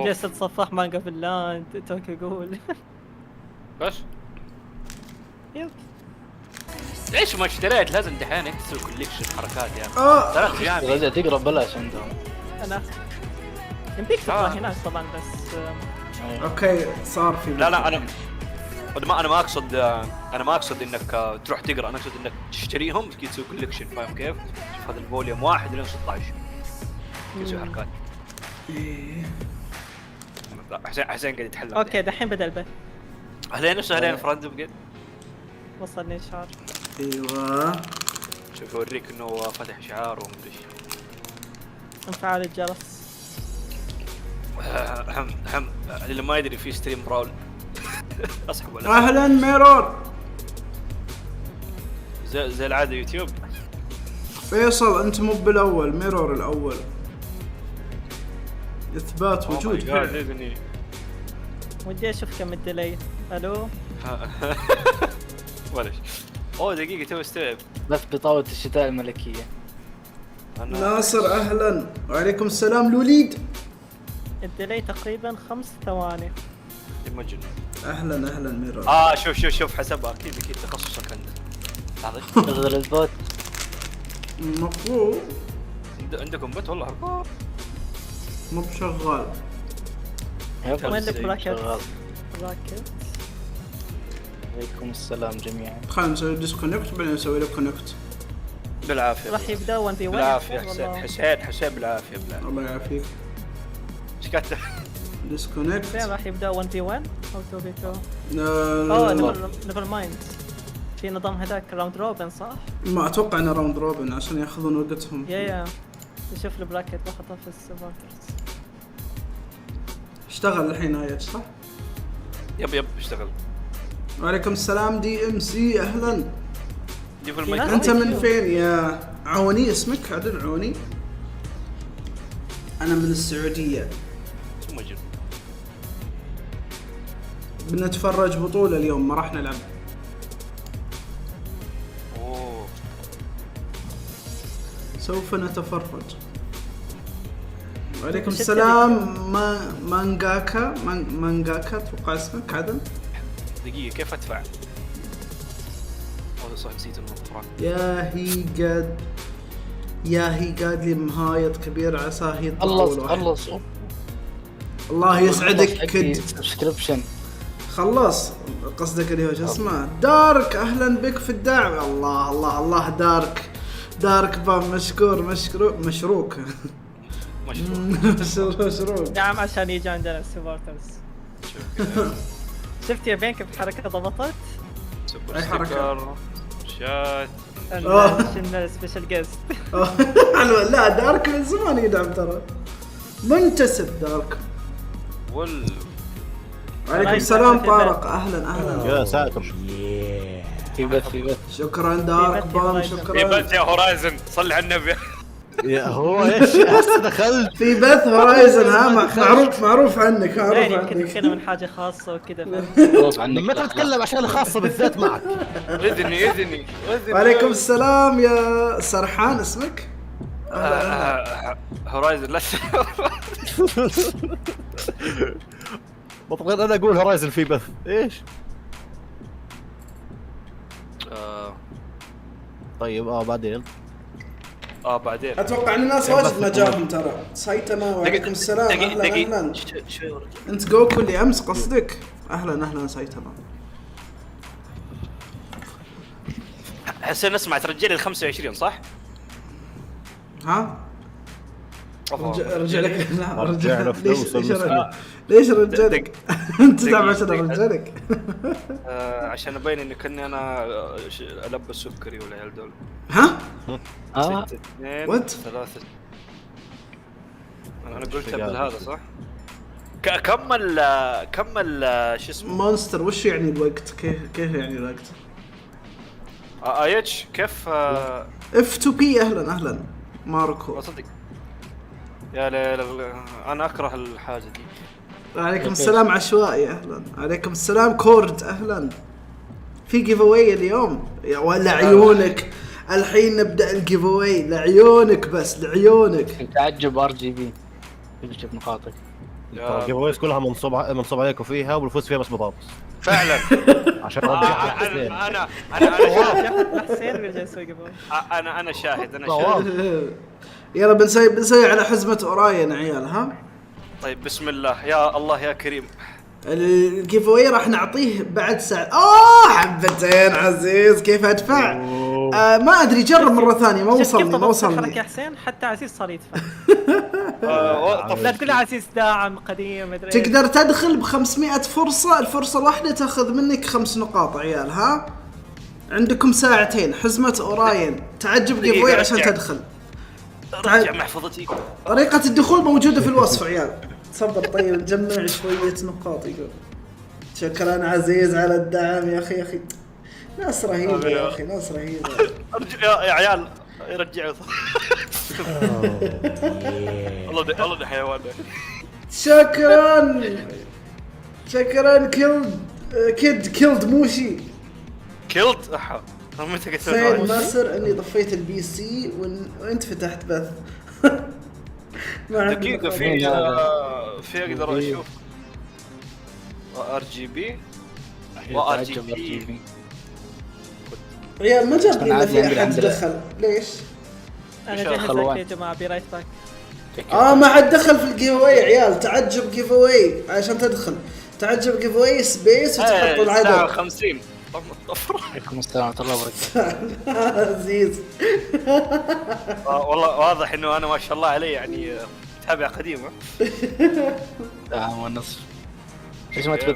جالس تصفح مانجا في اللاند توك يقول بس يب ليش ما اشتريت؟ لازم دحين انت تسوي كوليكشن حركات يا اخي. ثلاث ايام رجع تقرا بلاش عندهم. انا يمديك تطلع هناك طبعا بس اوكي صار في لا انا ما اقصد انك تروح تقرا، انا اقصد انك تشتريهم تسوي كوليكشن. فاهم كيف؟ شوف هذا الفوليوم 1 لين 16 تسوي حركات. حسين قاعد يتحلم. اوكي دحين بدا البث. اهلين وسهلين فرندم قد وصلني اشعار. ايوه شوف اوريك انه فتح شعار ومدري ايش. انفعال الجرس. اللي ما يدري في ستريم براول. اسحب ولا اهلا ميرور. زي العاده يوتيوب. فيصل انت مو بالاول، ميرور الاول. اثبات وجود فعل. ودي اشوف كم الديلي. الو ولا شيء. اوه دقيقه تو استوعب. بس بطولة الشتاء الملكية. ناصر اهلا. وعليكم السلام لوليد. الديلي تقريبا 5 ثواني. مجنون. اهلا ميرور. شوف حسبها اكيد تخصصك عندك. تغير البوت. مفروض عندكم بث والله هربان. مو بشغال. وين البراكت؟ عليكم السلام جميعا. خلينا نسوي ديسكونكت وبعدين نسوي له كونكت. بالعافيه راح يبدا 1 في 1. بالعافيه حسين بالعافيه. الله يعافيك. ايش كاتب؟ ديسكونكت. راح يبدا 1 في 1 او 2 في 2. لا نيفر مايند. في نظام هذاك راوند روبن صح؟ ما اتوقع انه راوند روبن عشان ياخذون وقتهم. يا تشوف البراكت بخطف في السبورترز. اشتغل الحين هايت صح؟ يب اشتغل. وعليكم السلام دي ام سي اهلا. جيب المايك. انت من فين يا عوني؟ اسمك عدل عوني؟ انا من السعوديه. مجرد. بنتفرج بطولة اليوم ما راح نلعب. اوه سوف نتفرج. وعليكم السلام مانجاكا اتوقع اسمك عدل. دقيقة كيف ادفع؟ والله صح نسيت النقطة. يا هي قاد لي مهايط كبير عساه خلص الله يسعدك كد سبسكريبشن. خلص قصدك اللي هو شو اسمه دارك. اهلا بك في الدعم. الله دارك بام مشروك نعم عشان يجي عندنا السبورترز. شفت يا بين كيف حركة ضبطت؟ اي حركة؟ شات سبيشال جيست. لا دارك من زمان يدعم ترى. منتسب دارك. وعليكم السلام طارق اهلا. يا ساتر. في بث. شكرا دارك بام شكرا. في بث يا هورايزن صلي على النبي. يا هو ايش دخلت في بث هورايزن. ها معروف عنك. يمكن نتكلم عن حاجة خاصة وكذا. متى تتكلم عشان الخاصة بالذات معك. اذني. وعليكم السلام يا سرحان اسمك. هورايزن لا بطل انا اقول هورايزن في بث ايش. طيب بعدين اتوقع ان الناس واجد ما جاهم ترى. سايتاما وعليكم السلام اهلا. انت جوكو اللي امس قصدك. اهلا سايتاما. حسين نسمع ترجع لي ال 25 صح؟ ها رجع لك. لا رجعنا فلوس. ليش رجعلك؟ انت تعب عشان رجعلك. عشان ابين اني كني انا البس سكري والعيال دول. ها 6 2 3. انا قلت قبل هذا صح؟ كمل شو اسمه مونستر. وش يعني الوقت؟ كيف يعني الوقت؟ ايش كيف اف 2 بي. اهلا ماركو. صدق يا لا انا اكره الحاجه دي. وعليكم السلام عشوائي اهلا. عليكم السلام كورد اهلا. في جيف اواي اليوم ولا عيونك؟ الحين نبدا الجيف اواي لعيونك بس لعيونك. تعجب RGB تجيب نقاطك. الجوائز كلها منصوب عليكم فيها والفوز فيها بس بطاطس فعلا. عشان ارجع حسين. انا شاهد. انا شاهد. يلا بنسوي على حزمة اوراين عيال. ها طيب بسم الله يا الله يا كريم. الجيف اواي راح نعطيه بعد ساعة. حبتين عزيز. كيف ادفع؟ ما ادري. جرب مرة ثانية. ما وصلني يا حسين حتى عزيز صار يدفع. لا تقول عزيز داعم قديم مدري. تقدر تدخل ب500 فرصة. الفرصة الواحدة تاخذ منك 5 نقاط عيال. ها عندكم ساعتين. حزمة اوراين. تعجب جيف اواي عشان تدخل. رجع محفظتي. طريقة الدخول موجودة في الوصف عيال. صبر. طيب نجمع شوية نقاط. يقول شكرا عزيز على الدعم يا اخي. ناس رهيبة يا اخي. ناس رهيبة. يا عيال يرجعوا. والله ده حيوان. شكرا كيلد موشي. كيلد احا. متى قلت سيد ناصر اني طفيت البي سي وانت فتحت بث. دقيقة في اقدر اشوف ار جي بي وار جي بي. عيال ما جاب لي في احد دخل. ليش؟ انا جهز لك يا جماعه برايت باك. ما حد دخل في الجيف اواي عيال. تعجب جيف اواي عشان تدخل. تعجب جيف اواي سبيس وتحط العدد 50. عليكم السلام ورحمة الله وبركاته. عزيز. والله واضح انه انا ما شاء الله علي يعني متابع قديم. دعم والنصر.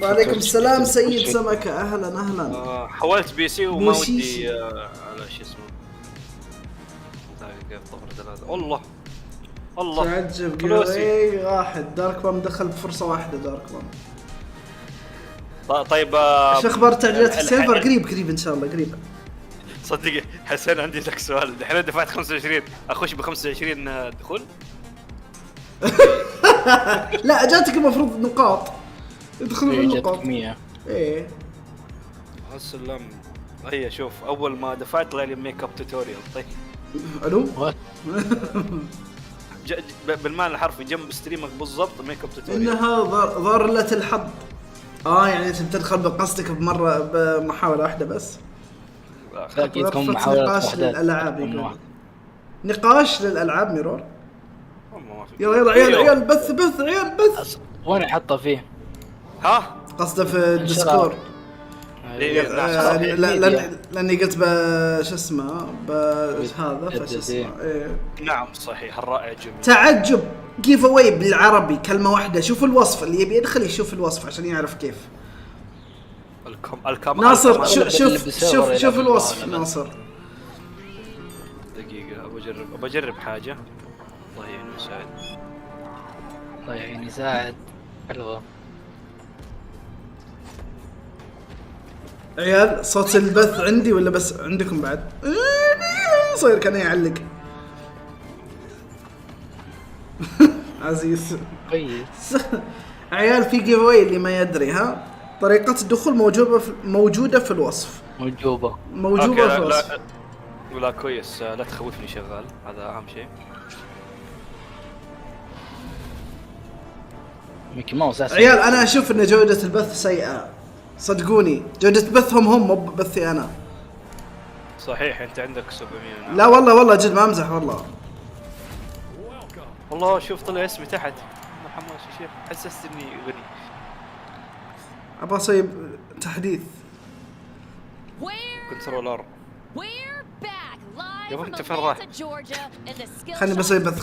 وعليكم السلام سيد سمكة. اهلا. حولت بي سي وما ودي على شو اسمه. والله تعجب جيفاوي واحد. دارك بام دخل بفرصة واحدة. دارك بام. طيب ايش اخبار التعديلات في السيرفر؟ قريب ان شاء الله قريب. صدقني حسين عندي لك سؤال. الحين دفعت 25 اخش ب 25 دخول. لا جاتك المفروض نقاط. يدخلون بالنقاط. 100. ايه السلام. هي شوف اول ما دفعت طلع لي ميك اب توتوريال. طيب الو بالمعنى الحرفي جنب ستريمك بالضبط ميك اب توتوريال. انها ضارلة الحظ. يعني انت بتدخل بقصدك بمحاولة واحدة بس. اكيد تكون محاولة نقاش للالعاب. يقول نقاش للالعاب ميرور. يلا عيال بث عيال بث. وين احطه فيه؟ ها قصده في الديسكورد. لاني قلت شو اسمه هذا فش اسمه. نعم صحيح. الرائع جميل. تعجب جيف اواي بالعربي كلمة واحدة. شوف الوصف. اللي يبي يدخل يشوف الوصف عشان يعرف كيف. ناصر شوف الوصف. ناصر دقيقة بجرب حاجة. الله يعين ويساعد. الله يعين يساعد. حلوة عيال. صوت البث عندي ولا بس عندكم بعد؟ صاير كان يعلق. عزيز كويس. عيال في جيف اواي اللي ما يدري. ها طريقة الدخول موجودة في الوصف. موجودة في الوصف. ولا كويس. لا تخوفني شغال. هذا أهم شيء. ميكي ماوس. عيال أنا أشوف إن جودة البث سيئة. صدقوني جودة بثهم هم مو بثي أنا. صحيح أنت عندك 700. لا والله جد ما أمزح والله شوف طلع اسمي تحت محمد الشيخ. حسست إني غني. أبغى أسوي تحديث. كنترولر. يا انت فين رايح؟ خلني بسوي بث.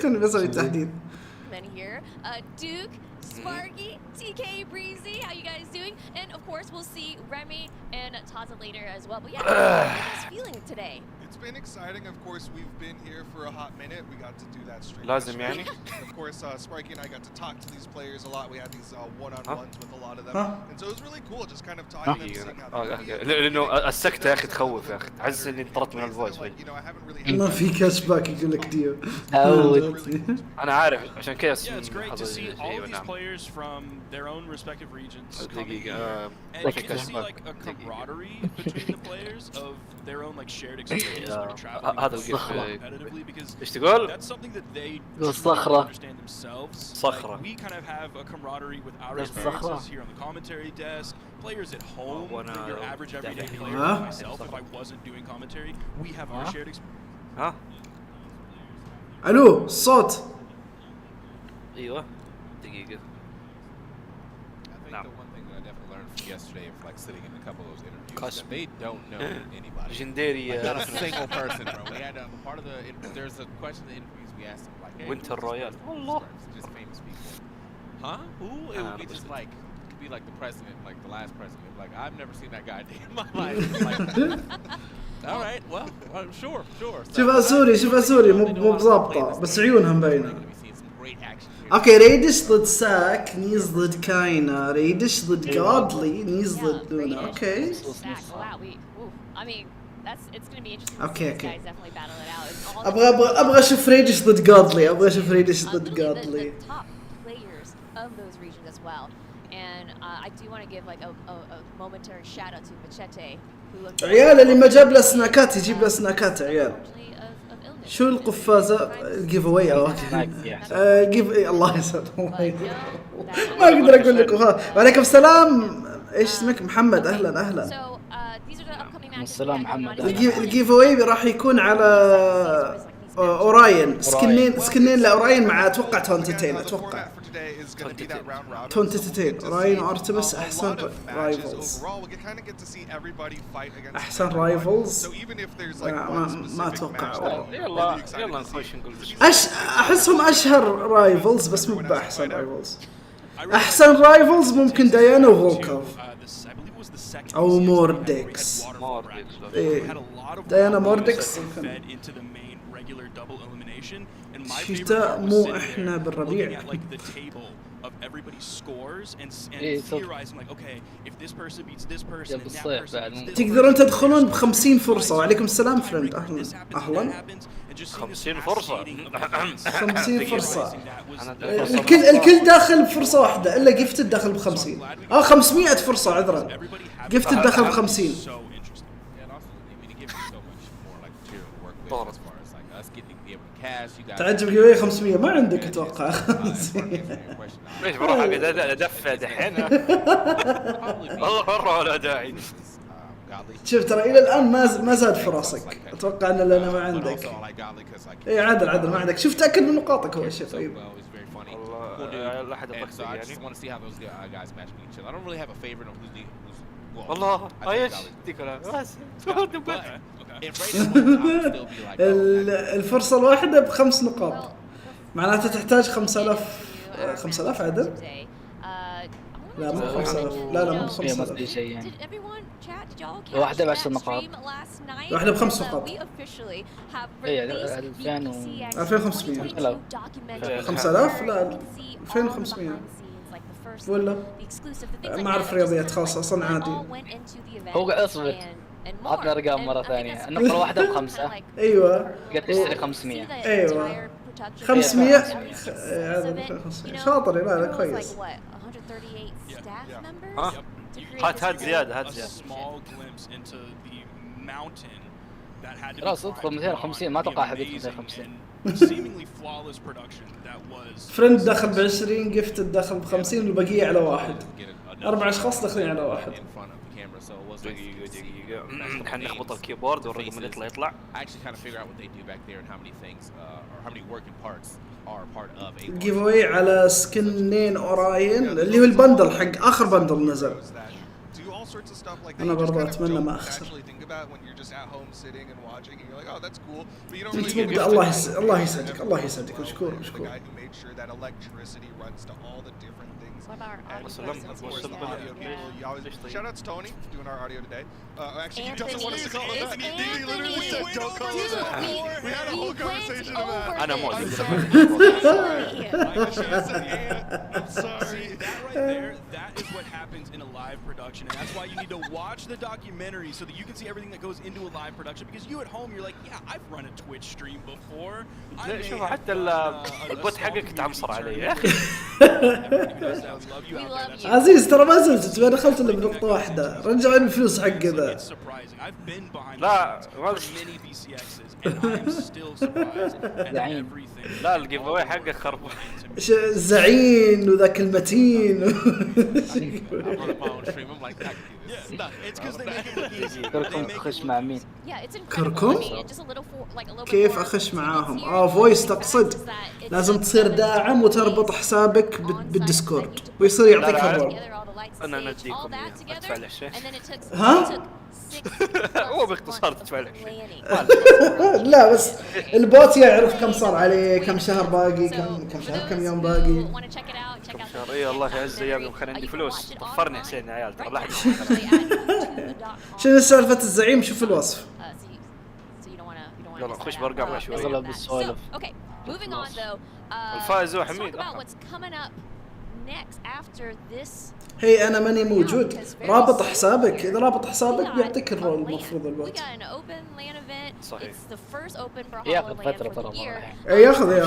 خلني بسوي تحديث. Sparky, TK, Breezy, how you guys doing? And of course, we'll see Remy and Taza later as well. But yeah, how are you guys feeling today? It's been exciting. Of course, we've been here for a hot minute. We got to do that stream. لازم يعني. Of course, Sparky and I got to talk to these players a lot. We had these one-on-ones with a lot of them, and so it was really cool just kind of talking to them, seeing how they لأنه السكتة يا أخي تخوف يا أخي. تحس إني انطرت من الفويس. ما في كاش باك يقول لك ديو. أنا عارف عشان كذا حصل شيء. players from their own respective regions coming دقيقة here, and you can see like a camaraderie between the players of their own like shared experience through traveling هذا القف competitively, because ايش تقول؟ that's something that they الصخرة. understand themselves. صخرة. Like, we kind of have a camaraderie with our الصخرة. experiences here on the commentary desk. Players at home, وأنا your average everyday player, ها؟ like myself, if I wasn't doing commentary, we have our shared experience. ها؟ الو الصوت. ايوه دقيقة. I think No. the one thing that I definitely learned from yesterday, of like sitting in a couple of those interviews, is Cusp. that they don't know anybody. ليجندري Like, not a single person, bro. We had part of the. There's a question in the interviews we asked them, like, hey, Winter who's Royale. this person? Just famous people. Huh? Who? It would be just like, it could be like the president, like the last president. Like, I've never seen that guy a day in my life. Like, all right, well, sure. شوفها سوري شوفها سوري مو بظابطة بس عيونها مبينة. We're gonna be seeing some great action here. اوكي ريدش ضد ساك، نيز ضد كاينا، ريدش ضد جادلي، نيز ضد لونا. اوكي I mean, it's going to be interesting. Okay, These okay. guys definitely battle it out. And all ابغى اشوف ريدش ضد جادلي، ابغى اشوف ريدش ضد literally جادلي. the top players of those regions as well. And I do want to give like a momentary shout out to Machete, who عيال اللي ما جاب له سناكات يجيب له سناكات عيال. of illness. شو القفازة الجيف اواي اوكي. جيف الله يسعد الله يسعد. ما اقدر اقول لكم ها. وعليكم السلام ايش اسمك محمد اهلا اهلا. So these are the upcoming matches. السلام محمد. الجيف اواي راح يكون على اوراين سكنين لاوراين مع اتوقع تونتتين اتوقع تونتتين اوراين وارتمس احسن رايفلز احسن رايفلز ما اتوقع والله. يلا نخش نقول احسهم اشهر رايفلز بس مو باحسن رايفلز. احسن رايفلز ممكن ديانا وفولكوف او موردكس. إيه. ديانا موردكس الشتاء مو احنا بالربيع. تقدرون تدخلون ب50 فرصة. وعليكم السلام فريند اهلا اهلا. 50 فرصة 50 فرصة. الكل داخل بفرصة واحدة الا جفتد داخل ب50. 500 فرصة عذرا. جفتد داخل ب50. تعجب قوي 500 ما عندك اتوقع. ليش بروح ادفع دحين والله مرة ولا داعي. شوف ترى الى الان ما زاد فرصك. اتوقع ان لنا ما عندك. اي عدل ما عندك. شوف تاكد من نقاطك اول شيء. طيب والله لا احد يطقطق يعني والله ايش ديك بس الفرصة الواحدة ب5 نقاط معناته تحتاج 5000 عدل. لا مو 5000 لا مو 5000 يعني. واحدة ب10 نقاط. واحدة ب5 نقاط. اي 2500 لا 5000 لا 2500 ولا ما اعرف رياضيات خاصة اصلا عادي. هو قاعد اصبر عطنا ارقام مرة ثانية. النقطة الواحدة ب5. ايوه قد تشتري 500. ايوه 500 هذا 2500 شاطر. لا كويس. هات زيادة خلاص ادخل 250 ما اتوقع احد يدخل 250. فريند دخل ب20 جفت دخل ب50 والبقية على واحد. 4 اشخاص داخلين على واحد. دقيقة كان نخبط الكيبورد والرقم اللي يطلع. الجيف اواي على سكنين اوراين اللي هو البندل حق اخر بندل نزل. انا برضه اتمنى ما اخسر. انت مبدع. الله يسعدك الله يسعدك. مشكور. Shout out to Tony for doing our audio today. Actually, he doesn't want us to call him that. He literally said, "Don't call him that." We had a whole conversation about it. أنا مو I'm sorry. That right there, that is what happens in a live production, and that's why why you need to watch the documentary so that you can see everything that goes into a live production. Because you at home, you're like, yeah, I've run a Twitch stream before. لا شوف حتى البث حقك تعمصر علي يا اخي. عزيز ترى ما زلت ما دخلت الا بنقطة واحدة، رجع الفلوس حق ذا. لا لا الجيف اواي حقك خربان. الزعين وذاك المتين. كركم خش مع مين؟ كركم؟ كيف اخش معاهم؟ فويس تقصد؟ لازم تصير داعم وتربط حسابك بالديسكورد ويصير يعطيك الرابط. انا نديكم اياه ادفع له شيء. ها؟ هو باختصار تدفع له شيء. لا بس البوت يعرف كم صار عليه، كم شهر باقي، كم شهر، كم يوم باقي. شهر اي الله يعز ايامي وكان عندي فلوس. طفرني حسين يا عيال ترى لا احد. شنو سالفة الزعيم؟ شوف الوصف. يلا خش برقع مع شوي. اغلب السوالف. الفائز هو حميد. هي انا ماني موجود. رابط حسابك، اذا رابط حسابك بيعطيك الرول المفروض الوقت. صحيح. ياخذ فترة ترى. ياخذ.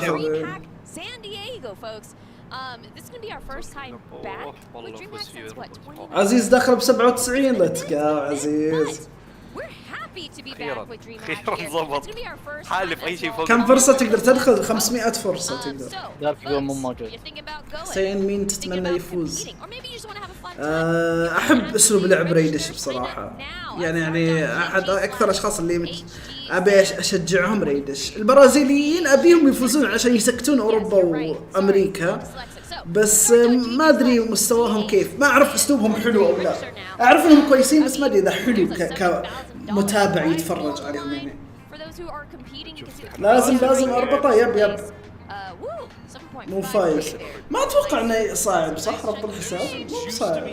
عزيز دخل ب 97. لاتخوفني عزيز. خيرا ضبط حالف اي شيء فوق. كم فرصة تقدر تدخل؟ 500 فرصة تقدر. دارك يقول مو موجود. حسين مين تتمنى يفوز؟ احب اسلوب لعب ريدش بصراحة. يعني احد اكثر اشخاص اللي ابي اشجعهم ريدش. البرازيليين ابيهم يفوزون عشان يسكتون اوروبا وامريكا، بس ما ادري مستواهم كيف. ما اعرف اسلوبهم حلو او لا. اعرف انهم كويسين بس ما ادري اذا حلو كمتابع يتفرج عليهم يعني. لازم اربطه. يب مو فايز. ما اتوقع انه صعب صح ربط الحساب؟ مو صعب.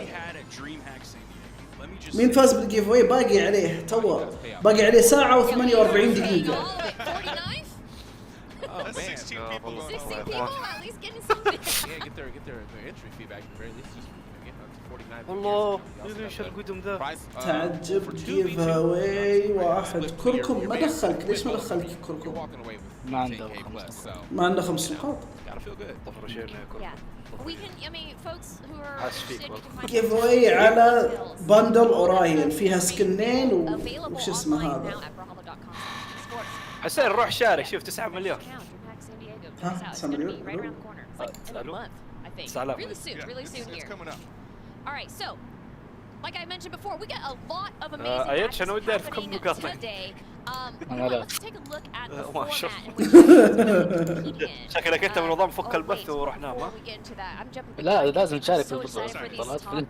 مين فاز بالجيف اواي؟ باقي عليه تو، باقي عليه ساعة و48 دقيقة. والله ليش القدم ذا؟ تعجب جيف اواي واحد. كركم ما دخلك، ليش ما دخلك كركم؟ ما عنده 5 نقاط. جيف اواي على باندل اوراين فيها سكنين وش اسمه هذا. حسين روح شارك. شوف 9 مليون. ها 9 مليون. سلام. All right, so like I mentioned before, we get a lot of amazing ايش انا ودي اعرف كم نقاط. Let's take a look at the format. شكلك انت من نظام فك البث ورحنا ما. لا لازم تشارك في البطولات في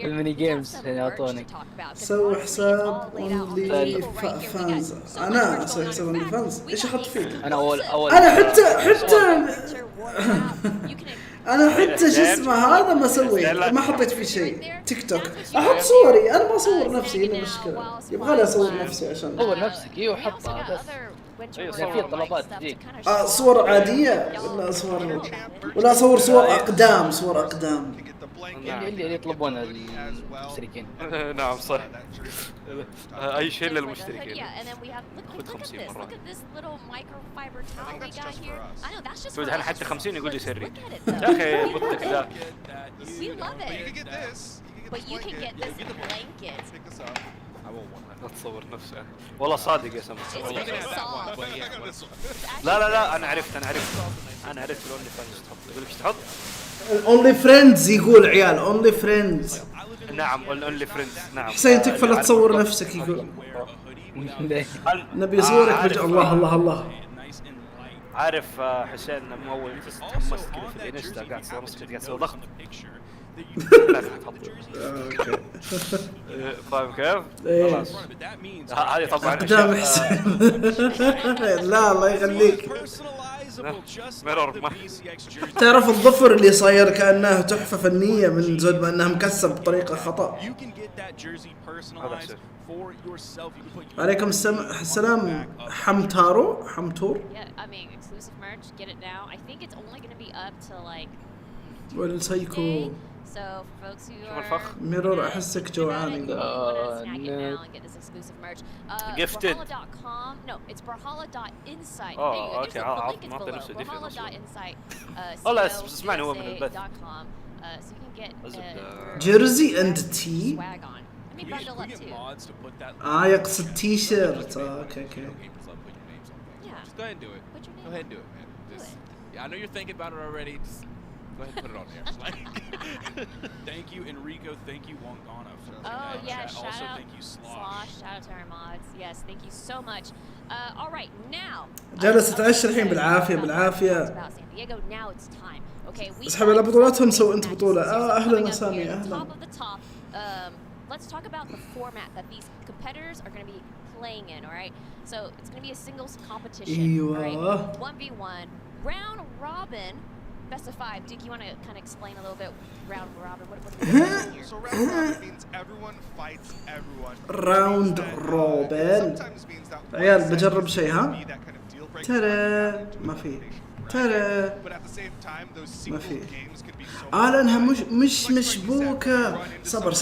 الميني جيمز عشان يعطونك. سوي حساب اونلي فانز. انا اسوي حساب اونلي فانز. ايش احط فيه؟ انا اول انا حتى شو اسمه هذا ما سويت، ما حطيت فيه شيء. تيك توك احط صوري، انا ما اصور نفسي. هنا مشكله، يبغى لي اصور نفسي عشان صور نفسك. ايوه حطها بس في طلبات تجيك. صور عاديه ولا اصور صور اقدام. اللي يطلبون المشتركين. نعم صح. اي شيء للمشتركين. خذ 50 مرة. سود انا حتى 50 يقول لي سري. يا اخي بطك ذا. لا تصور نفسه. والله صادق يا سمر. لا انا عرفت الاونلي فريندز تحط. يقول لك ايش تحط؟ اونلي فريندز. يقول عيال اونلي فريندز. نعم الاونلي فريندز. نعم حسين تكفى لا تصور نفسك. يقول نبي صورك. الله عارف حسين مو اول تحمست كذا في الانستا قاعد تصور نفسك قاعد تسوي ضغط. فاهم كيف؟ خلاص هذه طبعا قدام حسين. لا الله يخليك. تعرف الظفر اللي صاير كأنه تحفة فنية من زود ما انها مكسب بطريقة خطأ. عليكم السلام حمتور. والسايكو So for folks who شوف are الفخ. ميرور احسك جوعان. Gifted. Brawlhalla.com. No, it's brawlhalla.insight. Oh, There you go. okay. There's the link is ما أعطي below. نفسه different أصلاً. Brawlhalla.insight. والله اسمعني هو من البث. So you can get your جيرزي اند تي. swag on. I mean, bundle up too. mods to put that. يقصد تي شيرت. اوكي. Gamers love putting your names on things. Yeah. Just go ahead and do it. Put your name Go ahead and on do it, man. Do Just, it. yeah, I know you're thinking about it already. Just go ahead and put it on there. Like, Thank you, Enrico. Thank you, Wongana. For Oh yeah, chat. shout Also, out thank you, Slosh. Shout out to our mods. Yes, thank you so much. All right, now. جالس اتعشى الحين بالعافيه بالعافيه. About San Diego. Now it's time. Okay, we اسحب على بطولاتهم سووا انت matches بطوله. اهلا coming up سامي here. اهلا. Top of the top. Let's talk about the format that these competitors are going to be playing in. All right, so it's going to be a singles competition. All right, 1v1 round robin. Best of 5. Duke, you want to kind of explain a little bit round robin? What are we doing here? So round robin means everyone fights everyone. راوند روبن. عيال بجرب شيء ها. ترى ما في. ترى ما في. لانها مش مشبوكه. صبر.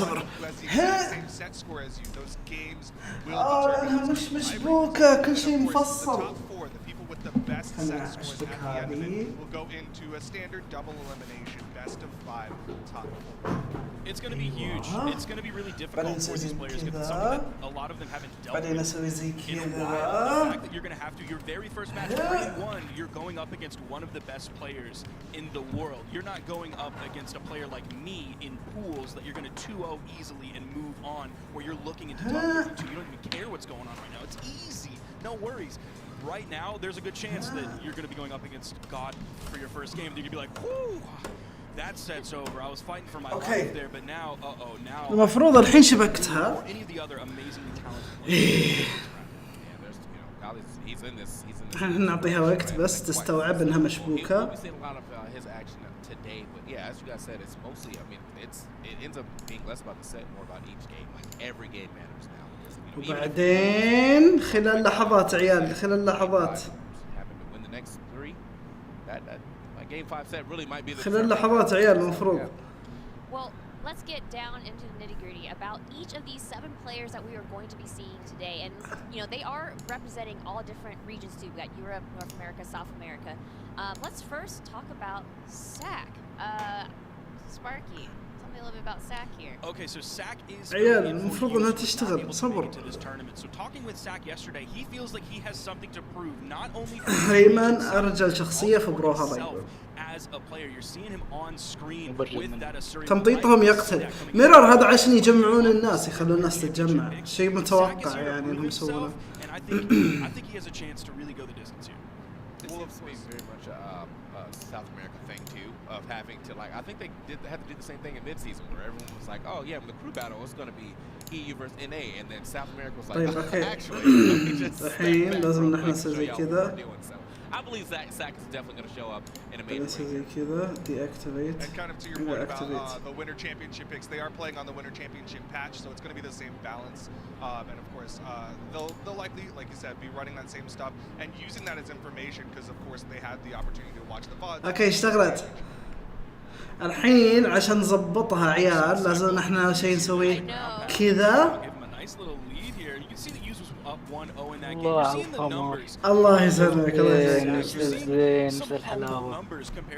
ها. لانها مش مشبوكه. كل شيء مفصل. أنا أشبك هذه. It's going to be huge. It's going to be really difficult for these players because something that a lot of them haven't dealt بعدين with اسوي زي in a while. كذا. The fact that you're going to have to, your very first match, 3-1, you're going up against one of the best players in the world. You're not going up against a player like me in pools that you're going to 2-0 easily and move on, where you're looking into top 32. You don't even care what's going on right now. It's easy. No worries. Right now, there's a good chance that you're going to be going up against God for your first game. You're going to be like, whoo, that set's over. I was fighting for my life there, but now, now. المفروض الحين شبكتها. Or any of the other amazingly talented yeah, there's, you know, Kali's, he's in this. احنا نعطيها وقت بس تستوعب انها مشبوكة. We've seen a lot of his action today, but yeah, as you guys said, it's mostly. I mean, it ends up being less about the set, more about each game. Like every game matters now. Because, you know, وبعدين خلال لحظات عيال خلال لحظات. Having to win the next 3, that game 5 set really might be the. خلال لحظات عيال المفروض. Well, let's get down into the nitty-gritty about each of these 7 players that we are going to be seeing today. And, you know, they are representing all different regions too. We got Europe, North America, South America. Let's first talk about SAC. Sparky, tell me a little bit about SAC here. Okay, so SAC is عيال المفروض انها تشتغل. صبر. So talking with SAC yesterday, he feels like he has something to prove not only هيمن ارجل شخصية في بروها. as a player. You're seeing him on screen with that assertive. تمطيطهم يقتل. ميرور هذا عشان يجمعون الناس يخلون الناس تتجمع. شيء متوقع يعني انهم يسوونه. And I think he has a chance to really go the distance here. This seems to be very much a South America thing too, of having to like. I think they had to do the same thing in mid-season where everyone was like, "Oh yeah, the crew battle is going to be EU versus NA," and then South America was like, "Actually, let me just الحين لازم نحن نسوي زي كذا. I believe that SAC is definitely going to show up in a major نسوي زي كذا. deactivate. And kind of to your point about the Winter Championship picks, they are playing on the Winter Championship patch, so it's going to be the same balance. And of course, they'll likely, like you said, be running that same stuff and using that as information because, of course, they had the opportunity to watch the VODs. اوكي اشتغلت. الحين عشان نضبطها عيال لازم احنا شيء نسويه كذا. الله يسلمك الله يسلمك. زين الحلاوة.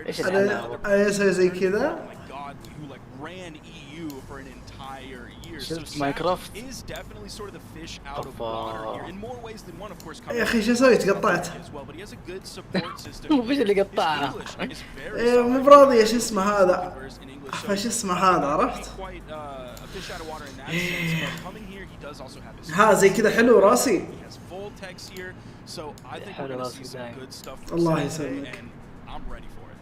ايش الحلاوة؟ انا اسوي زي كذا. شفت ماينكرافت؟ يا اخي شو سويت؟ تقطعت. وش اللي قطعها؟ مو براضي شو اسمه هذا. فش اسمه هذا عرفت؟ ها زي كذا حلو راسي. حلو راسي دايم. الله يسلمك.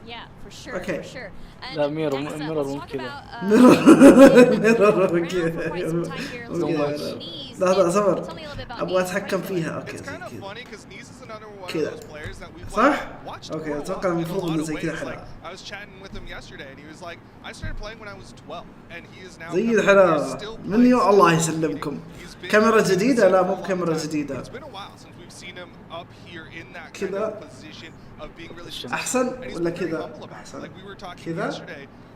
Yeah, for sure, Okay. for sure. لا ميرور مو كذا. ميرور مو كذا. Chinese لا صبر ابغى اتحكم فيها. اوكي زي كذا صح؟ اوكي اتوقع المفروض انه زي كذا حلو. زي الحلاوة مني الله يسلمكم. كاميرا جديدة؟ لا مو بكاميرا جديدة. كذا احسن ولا كذا احسن؟ كذا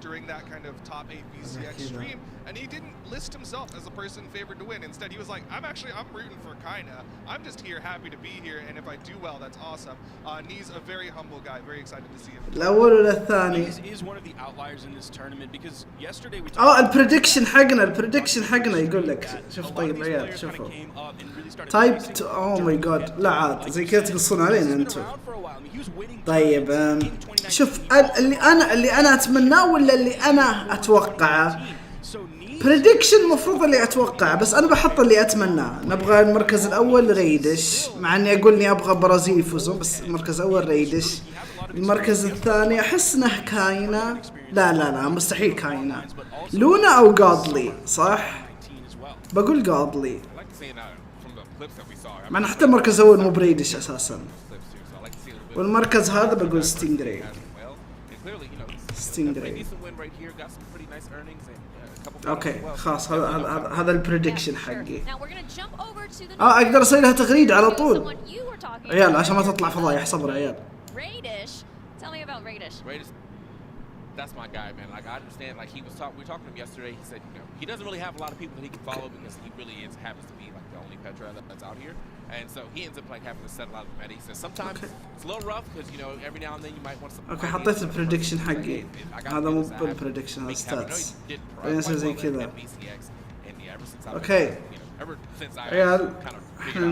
during that kind of top 8 VCX stream, and he didn't list himself as a person favored to win. Instead, he was like, I'm rooting for Kaina. I'm just here, happy to be here, and if I do well, that's awesome. And he's a very humble guy, very excited to see him. الأول ولا الثاني؟ Is one of the outliers in this tournament because yesterday we البريدكشن حقنا يقول لك. شوف طيب عيال شوفوا. تايب اوه ماي جاد لا عاد زي كذا تقصون علينا انتم. طيب شوف اللي انا اتمناه ولا اللي انا اتوقعه؟ بريدكشن المفروض اللي اتوقعه، بس انا بحط اللي اتمناه. نبغى المركز الاول ريدش، مع اني اقول اني ابغى برازيل يفوزون، بس المركز الاول ريدش. المركز الثاني احس انه كاينه. لا مستحيل كاينه. لونا او جادلي صح؟ بقول جادلي، مع انه حتى المركز الاول مو بريدش اساسا. والمركز هذا بقول ستينجري. اوكي خلاص هذا البريدكشن حقي. اقدر اسوي لها تغريده على طول عيال عشان ما تطلع فضايح. صبر عيال. That's my guy, man. Like I understand, like we were talking to him yesterday. He said, he doesn't really have a lot of people that he can follow because he really happens to be like the only Petra that's out here, and so he ends up like having to settle out of the meta. He says sometimes it's a little rough because every now and then you might want some. اوكي حطيت البريدكشن حقي. هذا مو بالبريدكشن، هذا ستاتس. بعدين اسوي زي كذا. اوكي عيال احنا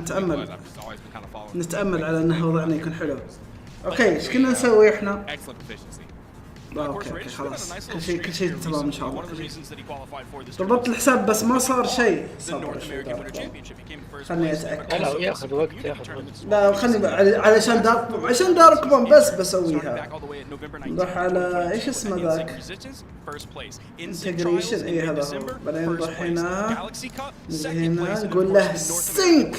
نتأمل على انه وضعنا يكون حلو. اوكي ايش كنا نسوي احنا؟ اوكي خلاص كل شيء تمام ان شاء الله. ضبطت الحساب بس ما صار شيء. خلني اتاكد. لا ياخذ وقت لا خلني عشان داركم بس بسويها. نروح على ايش اسمه ذاك انتجريشن. اي هذا هو. بعدين نروح هنا نقول له سينك.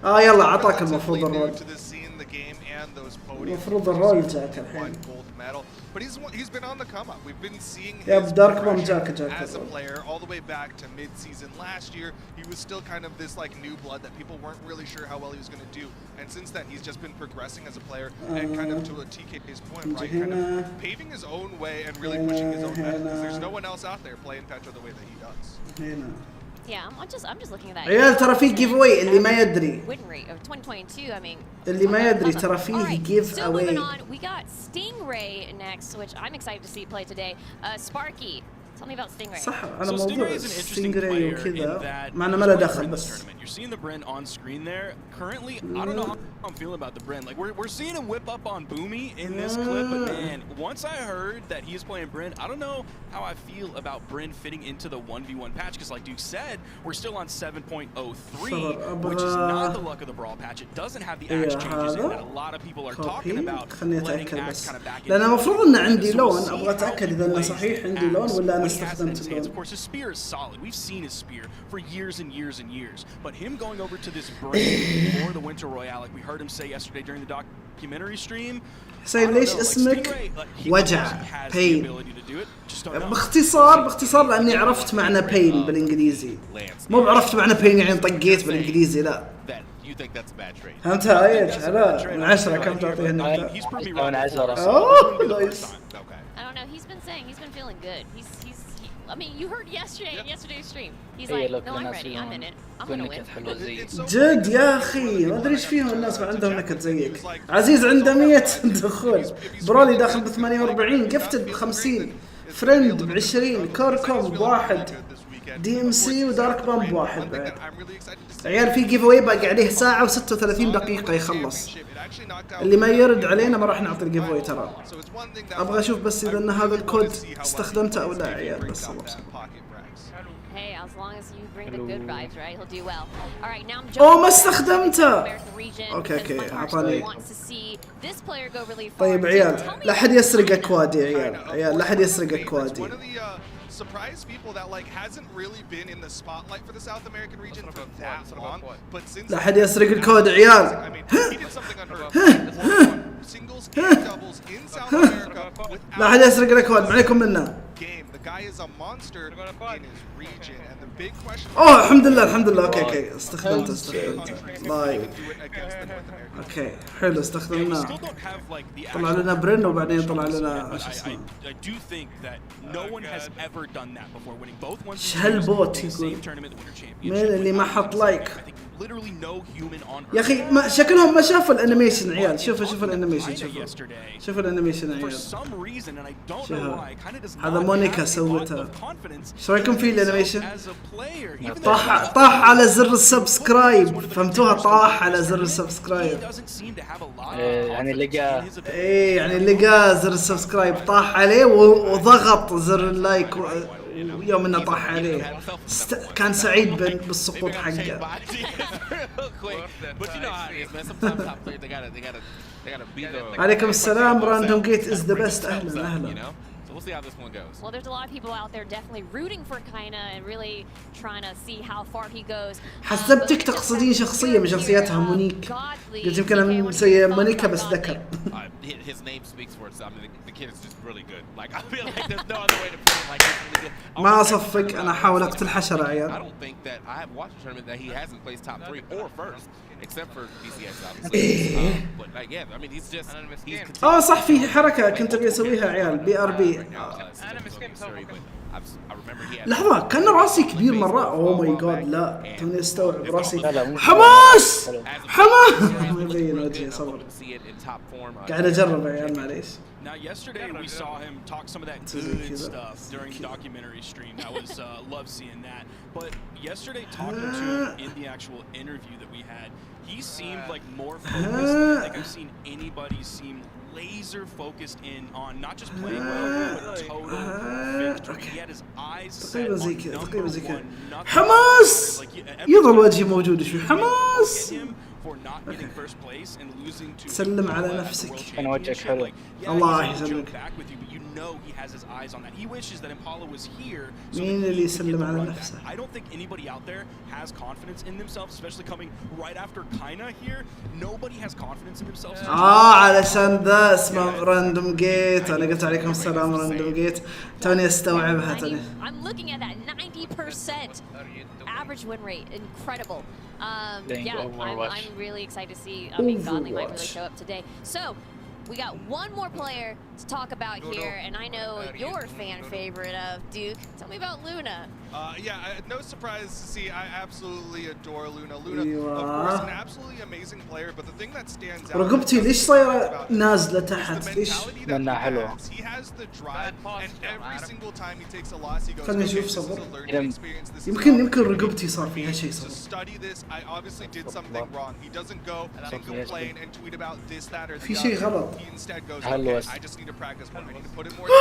يلا عطاك المفروض الرول. المفروض الرول جاك الحين. But he's been on the come up. We've been seeing his jump as a player all the way back to mid-season last year. He was still kind of this like new blood that people weren't really sure how well he was going to do. And since then, he's just been progressing as a player and kind of to a TK's point, right? Kind of paving his own way and really pushing his own meta because there's no one else out there playing Petra the way that he does. Yeah, I'm just looking at that. عيال ترى في جيف اواي اللي ما يدري. Win rate of 2022. I mean. اللي ما يدري ترى فيه جيف اواي. We got Stingray next, which I'm excited to see play today. Sparky. Tell me about Stingray. صح على موضوع ستينجراي وكذا مع انه ما له دخل بس. You're seeing the Bren on screen there. Currently, I don't know how I'm feeling about the Bren. Like we're seeing him whip up on Boomy in this clip, but man, once I heard that he is playing Bren, I don't know how I feel about Bren fitting into the 1v1 patch because like Duke said, we're still on 7.03, which is not the luck of the brawl patch. It doesn't have the axe changes in that a lot of people are talking about. letting axe kind of back in. لأن المفروض إن عندي لون أبغى أتأكد إذا إنه صحيح عندي لون ولا أنا استخدمت اللون. Of course, his spear is solid. We've seen his spear for years and years and years. But him going over to this break for the Winter Royale, like we heard him say yesterday during the documentary stream. حسين ليش اسمك وجع بين؟ باختصار لاني عرفت معنى بين بالانجليزي، مو بعرفت معنى بين يعني طقيت بالانجليزي لا. فهمتها ايش؟ لا من 10 كم تعطيه من 10. اوه نايس. I don't know. He's been saying he's been feeling good. I mean, you heard yesterday's stream. He's like, no, I'm ready. I'm in it. I'm gonna win. جد يا اخي ما ادري ايش فيهم الناس ما عندهم نكت زيك. عزيز عنده 100 دخول، برولي داخل ب 48، قفتل ب 50، فريند ب 20، كوركوم ب1، دي ام سي ودارك بام ب1 بعد. عيال في جيف اواي باقي عليه ساعة و36 دقيقة يخلص. اللي ما يرد علينا ما راح نعطي الجيف اواي ترى. ابغى اشوف بس اذا ان هذا الكود استخدمته او لا عيال بس صبر. Hey, as long as you bring the good vibes, right? He'll do well. All right, now I'm اوه ما استخدمته. اوكي اعطاني. طيب عيال لا حد يسرق اكوادي عيال لا حد يسرق اكوادي. surprise people that like hasn't really been in the spotlight for the South American region for that long. But since لا حد يسرق الكود عيال. I mean, he did something unheard of. Singles and doubles in South America without لا حد يسرق الكود معكم منا. game. The guy is a monster in his region, and the big question. اوه الحمد لله اوكي استخدمت باي. اوكي حلو استخدمناه. طلع لنا برن وبعدين طلع لنا شو اسمه. ايش هالبوت يقول؟ مين اللي ما حط لايك؟ يا اخي ما شكلهم ما شافوا الانيميشن عيال. شوفوا الانيميشن. شوفوا الانيميشن عيال. هذا مونيكا سوتها. ايش رايكم في الانيميشن؟ طاح على زر السبسكرايب. فهمتوها؟ طاح على زر السبسكرايب. يعني لقى يعني لقى زر السبسكرايب طاح عليه وضغط زر اللايك يوم انه طاح عليه كان سعيد بالسقوط حقه. عليكم السلام. راندوم جيت از ذا بيست. اهلا. We'll see how this one goes. Well, there's a lot of people out there definitely rooting for Kaina and really trying to see how far he goes. حسبتك تقصدين شخصية من شخصياتها مونيك. قلت يمكن انا مسوي مونيكا بس ذكر. His name speaks for itself. I mean, the kid is just really good. Like I feel like there's no other way to put it. Like he's really good. ما اصفق انا احاول اقتل حشرة عيال. I don't think that I have watched a tournament that he hasn't placed top 3 or first, except for BCS obviously. But like yeah, I mean he's just he's صح في حركة كنت ابي اسويها عيال. BRB. لحظة كان راسي كبير مرة. اوه ماي جاد لا توني استوعب راسي. حماس ما يبين وجهي صبر. قاعد اجرب يا عيال معليش. Now yesterday we saw him talk some of that good stuff during the documentary stream. That was love seeing that. But yesterday talking to him in the actual interview that we had, he seemed like more focused than I think I've seen anybody seem laser focused in on not just playing well but total victory. He had his eyes set on number one. حماس يظل وجهي موجود شوي. حماس for not getting first place and losing to سلم على نفسك. أنا وجهك حلو. الله يسلمك. know he has his eyes on that. He wishes that Impala was here. مين اللي يسلم على نفسه؟ I don't think anybody out there has confidence in themselves, especially coming right after Kaina here. Nobody has confidence in themselves. علشان ذا اسمه راندوم جيت. انا قلت عليكم السلام راندوم جيت. توني استوعبها توني. I'm looking at that 90% average win rate. Incredible. I'm really excited to see. I mean, Godly might really show up today. So we got one more player to talk about here, and I know your fan favorite of Duke. Tell me about Luna. No surprise to see. I absolutely adore Luna. Luna, of course, an absolutely amazing player, but the thing that stands out. رقبتي ليش صايرة نازلة تحت؟ ليش؟ لأنها حلوة. He has the drive, and every single time he takes a loss, he goes. خليني أشوف صبر. يمكن رقبتي صار فيها شيء صبر. Study this. I obviously did something wrong. He doesn't go and complain and tweet about this, that, or the other. في شيء غلط. He instead goes, okay, I just need to practice more. I need to put in more that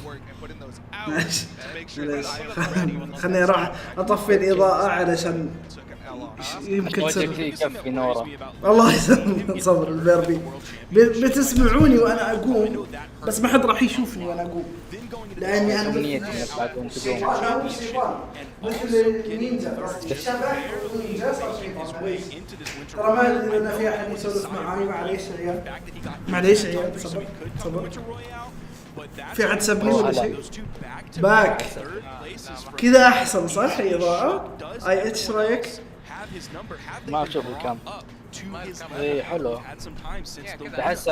work and put in those hours to make sure that I am ready. خليني راح اطفي الاضاءة علشان يمكن وجهك يكفي نورة. الله يسلمك صبر البيربي. بتسمعوني وانا اقوم بس ما حد راح يشوفني وانا اقوم لاني انا مثل النينجا. ترى ما ادري انا في احد يسولف معاي. معليش عيال صبر. في حد سبني ولا شيء؟ باك كذا احسن صح اضاءة؟ اي اتش رايك؟ ما اشوف الكام. اي حلو. احس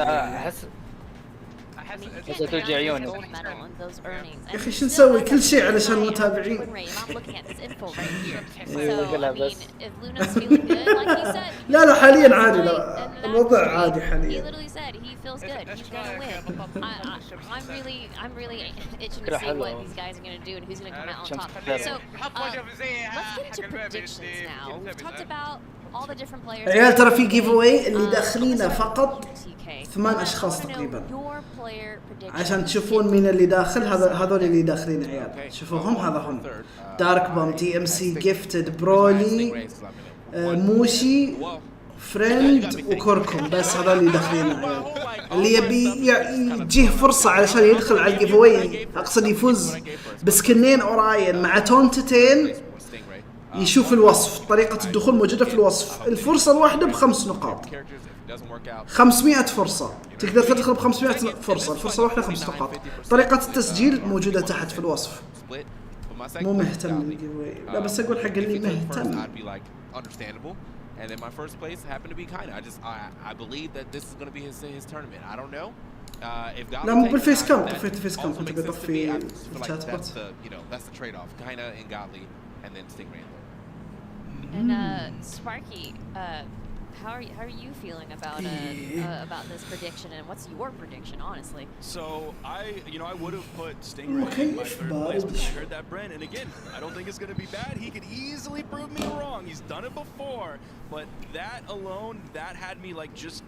توجع عيوني. يا اخي شو نسوي كل شيء علشان المتابعين. لا حاليا عادي. لا الوضع عادي حاليا. feels good. He's gonna win. I'm really itching to see what these guys are gonna do and who's gonna come out on top. So let's get into predictions now. We've talked about all the different players. عيال ترى في جيف اواي اللي داخلينه فقط 8 اشخاص تقريبا عشان تشوفون مين اللي داخل. هذول اللي داخلين عيال شوفوهم. هذا هم دارك بوم تي ام سي جيفتد برولي موشي فريند وكركم. بس هذول اللي داخلين عيال. اللي يبي يجيه فرصة علشان يدخل على الجيف اواي، اقصد يفوز بسكنين اوراين مع تونتتين، يشوف الوصف، طريقة الدخول موجودة في الوصف. الفرصة الواحدة ب5 نقاط، 500 فرصة، تقدر تدخل ب500 فرصة، الفرصة الواحدة 5 نقاط. طريقة التسجيل موجودة تحت في الوصف. مو مهتم بالجيف اواي، لا بس اقول حق اللي مهتم. And then my first place happened to be Kaina. I believe that this is going to be his tournament. I don't know. لا مو بالفيس كام، طفيت الفيس كام كنت بطفي الشات بوت. That's the trade-off. Kaina and Godly, and then Stingray. And Sparky, how are you feeling about this prediction, and what's your prediction, honestly? So I would have put Stingray in my third place, but I heard that Brent, and again, I don't think it's going to be bad. He could easily prove me wrong. He's done it before, but that alone, that had me like just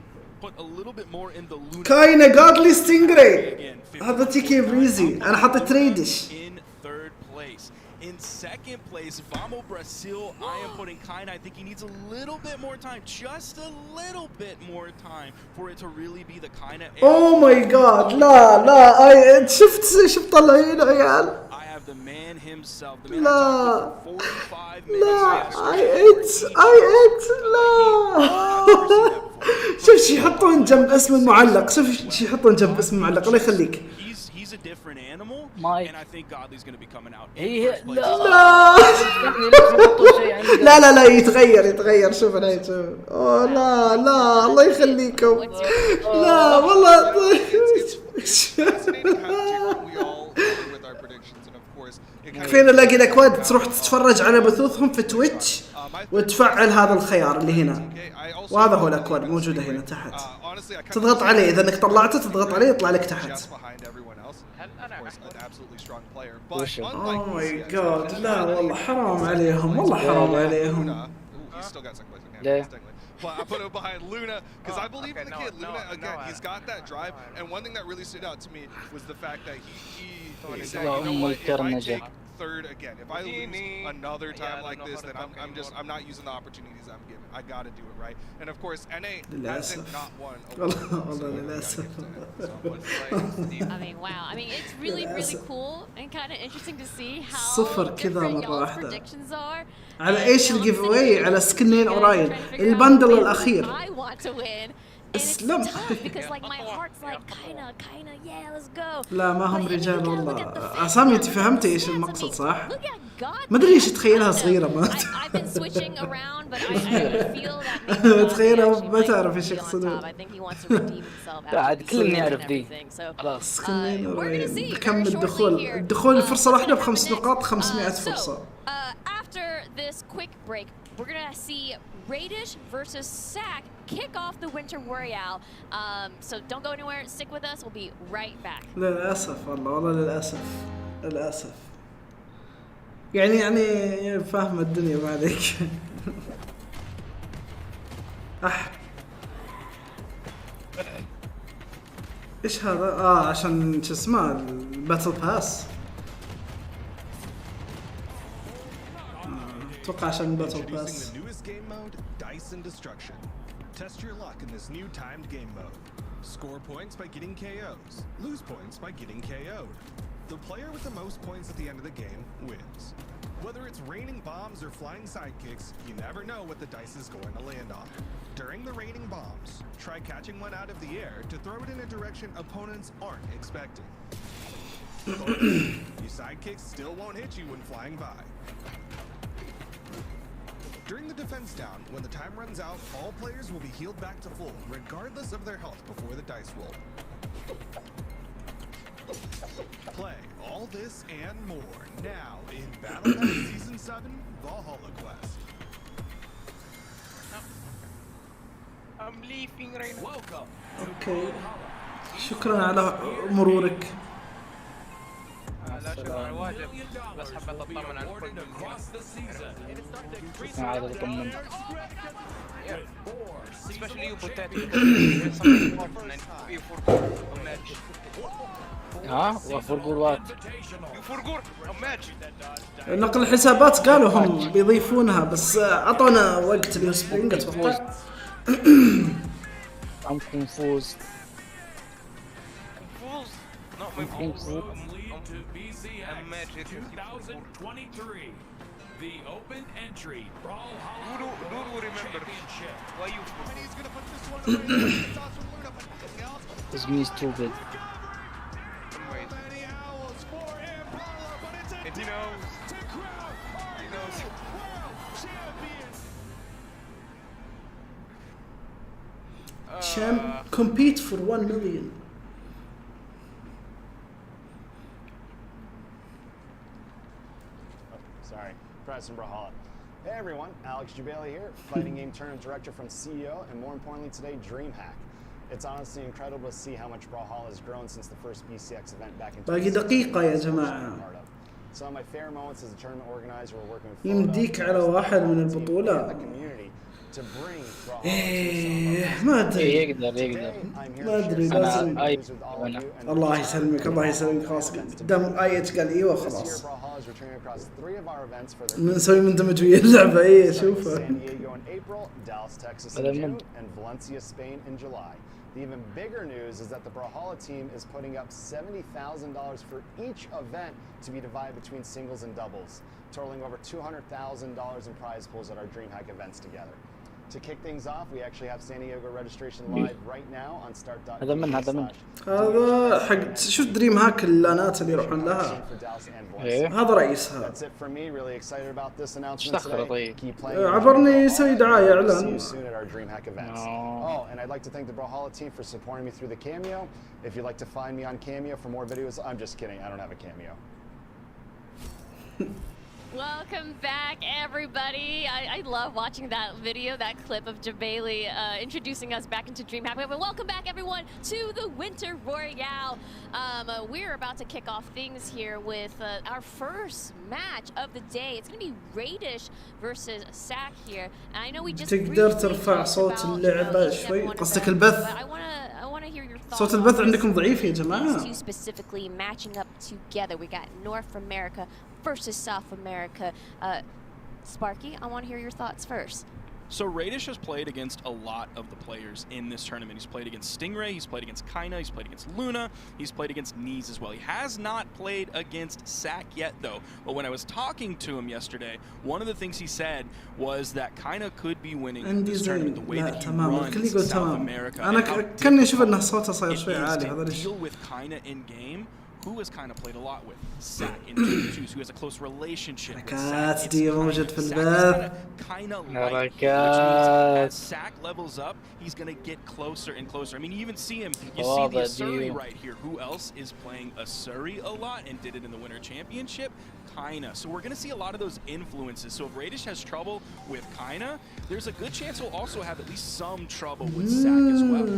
put a little bit more in the Luna. كاينة Godly Stingray. هذا تيكي بريزي. أنا حطيت تريدش. In third place. In second place, Vamo Brazil, I am putting Kaina. I think he needs a little bit more time, just a little bit more time for it to really be the Kaina. Oh my god, لا شفت طلعين عيال. I have the man himself, the man لا for 45 minutes. لا لا شوف شي يحطون جنب اسم المعلق، شوف شي يحطون جنب اسم المعلق، الله يخليك. He's a different animal, and I think Godly's going to be coming out. لا يتغير شوف انا شوف. اوه لا الله يخليكم. لا والله كفينا نلاقي الاكواد تروح تتفرج على بثوثهم في تويتش وتفعل هذا الخيار اللي هنا، وهذا هو الاكواد موجوده هنا تحت، تضغط عليه، اذا انك طلعته تضغط عليه يطلع لك تحت. اوه ماي جاد، لا والله حرام عليهم، والله حرام عليهم. ليه؟ But I put it behind Luna because I believe in the kid. Luna, again, he's got that drive. And one thing that really stood out to me was the fact that he said, you know what, if I take third again, if I lose another time like this, then I'm not using the opportunities I'm given. I got to do it right. And of course, NA hasn't not won. I mean, wow. I mean, it's really cool and kind of interesting to see how different y'all's predictions are. على ايش الجيف اواي؟ على سكنين اوراين، البندل الاخير. I want to win. اسلم. لا ما هم رجال والله. عصام انت فهمتي ايش المقصد صح؟ ما ادري ايش تخيلها صغيره ما تخيلها ما تعرف ايش يقصدون. بعد كلنا يعرف دي. خلاص خلينا نكمل الدخول الفرصه واحده ب5 نقاط، 500 فرصه. After this quick break, we're gonna see Radish versus Sack kick off the Winter Royale. So don't go anywhere. Stick with us. We'll be right back. للأسف والله للأسف. يعني فاهم الدنيا ما عليك. إيش هذا؟ عشان شو اسمه الباتل باس. اتوقع عشان الباتل باس. Test your luck in this new timed game mode. Score points by getting KOs. Lose points by getting KO'd. The player with the most points at the end of the game wins. Whether it's raining bombs or flying sidekicks, you never know what the dice is going to land on. During the raining bombs, try catching one out of the air to throw it in a direction opponents aren't expecting. Your sidekicks still won't hit you when flying by. During the defense down, when the time runs out, all players will be healed back to full, regardless of their health before the dice roll. Play all this and more now in Battle Pass Season 7 Valhalla Quest. I'm leaving right now. Welcome. Okay. شكرا على مرورك. لا شكرا على الواجب، بس حبيت اطمن عن الكل. عاد اطمن. Especially you potato. وفرقور وات. فرقور match. نقل الحسابات قالوا هم بيضيفونها بس اعطونا وقت اليوسبرينج اتوقع. I'm confused. No, my Think so. magic. 2023. The open entry Brawlhalla Who do remember? Championship. Why you? And he's gonna put this one away. It's awesome, Luna, but nothing else. This me is too good. Many owls for Impala, but it's a And he knows. to crown our He knows. new world champion. compete for 1 million. Sorry, Press and Brawlhalla. Hey everyone, Alex Jubali here, fighting game tournament director from CEO, and more importantly today, DreamHack. It's honestly incredible to see how much Brawlhalla has grown since the first BCX event back in باقي دقيقة يا جماعة. Some of my favorite moments as a tournament organizer were working with يمديك على واحد من البطولة. to bring إيه ما أدري. يقدر. ما أدري لازم. أنا الله يسلمك الله يسلمك خلاص دام آية قال إيوه خلاص. نسوي مندمج ويا اللعبة إيه شوفها. The even bigger news is that the Brawlhalla team is putting up $70,000 for each event to be divided between singles and doubles, totaling over $200,000 in prize pools at our DreamHack events together. To kick things off, we actually have San Diego registration live right now on start.com. هذا حق شوف دريم هاك اللانات اللي يروحون لها. هذا رئيسها. That's it for me. Really excited about this announcement today. Keep playing. عبرني يسوي دعاية إعلان. See you soon at our DreamHack events. Oh, and I'd like to thank the Brawlhalla team for supporting me through the Cameo. If you'd like to find me on Cameo for more videos, I'm just kidding. I don't have a Cameo. Welcome back, everybody. I love watching that video, that clip of Jabali introducing us back into DreamHack. But welcome back, everyone, to the Winter Royale. We're about to kick off things here with our first match of the day. It's going to be Radish versus Sack here. And I know we just تقدر ترفع صوت اللعبة شوي قصدك البث. I want to hear your thoughts. صوت البث عندكم ضعيف يا جماعة. Specifically matching up together. We got North America versus South America. Sparky, I want to hear your thoughts first. So Radish has played against a lot of the players in this tournament. He's played against Stingray, he's played against Kaina, he's played against Luna, he's played against Knees as well. He has not played against Sack yet though. But when I was talking to him yesterday, one of the things he said was that Kaina could be winning this tournament the way that he runs South America. أنا كني أشوف إن صوته صاير شوي عالي هذا ليش. Deal with Kaina in game. Who has kind of played a lot with Sack in Team 2, who has a close relationship with Sack. دي موجود في البث. Kind of like, which means as Sack levels up, he's going to get closer and closer. I mean, you even see him. You see the Asuri right here. Who else is playing Asuri a lot and did it in the Winter Championship? Kaina. So we're going to see a lot of those influences. So if Radish has trouble with Kaina, there's a good chance he'll also have at least some trouble with Sack as well.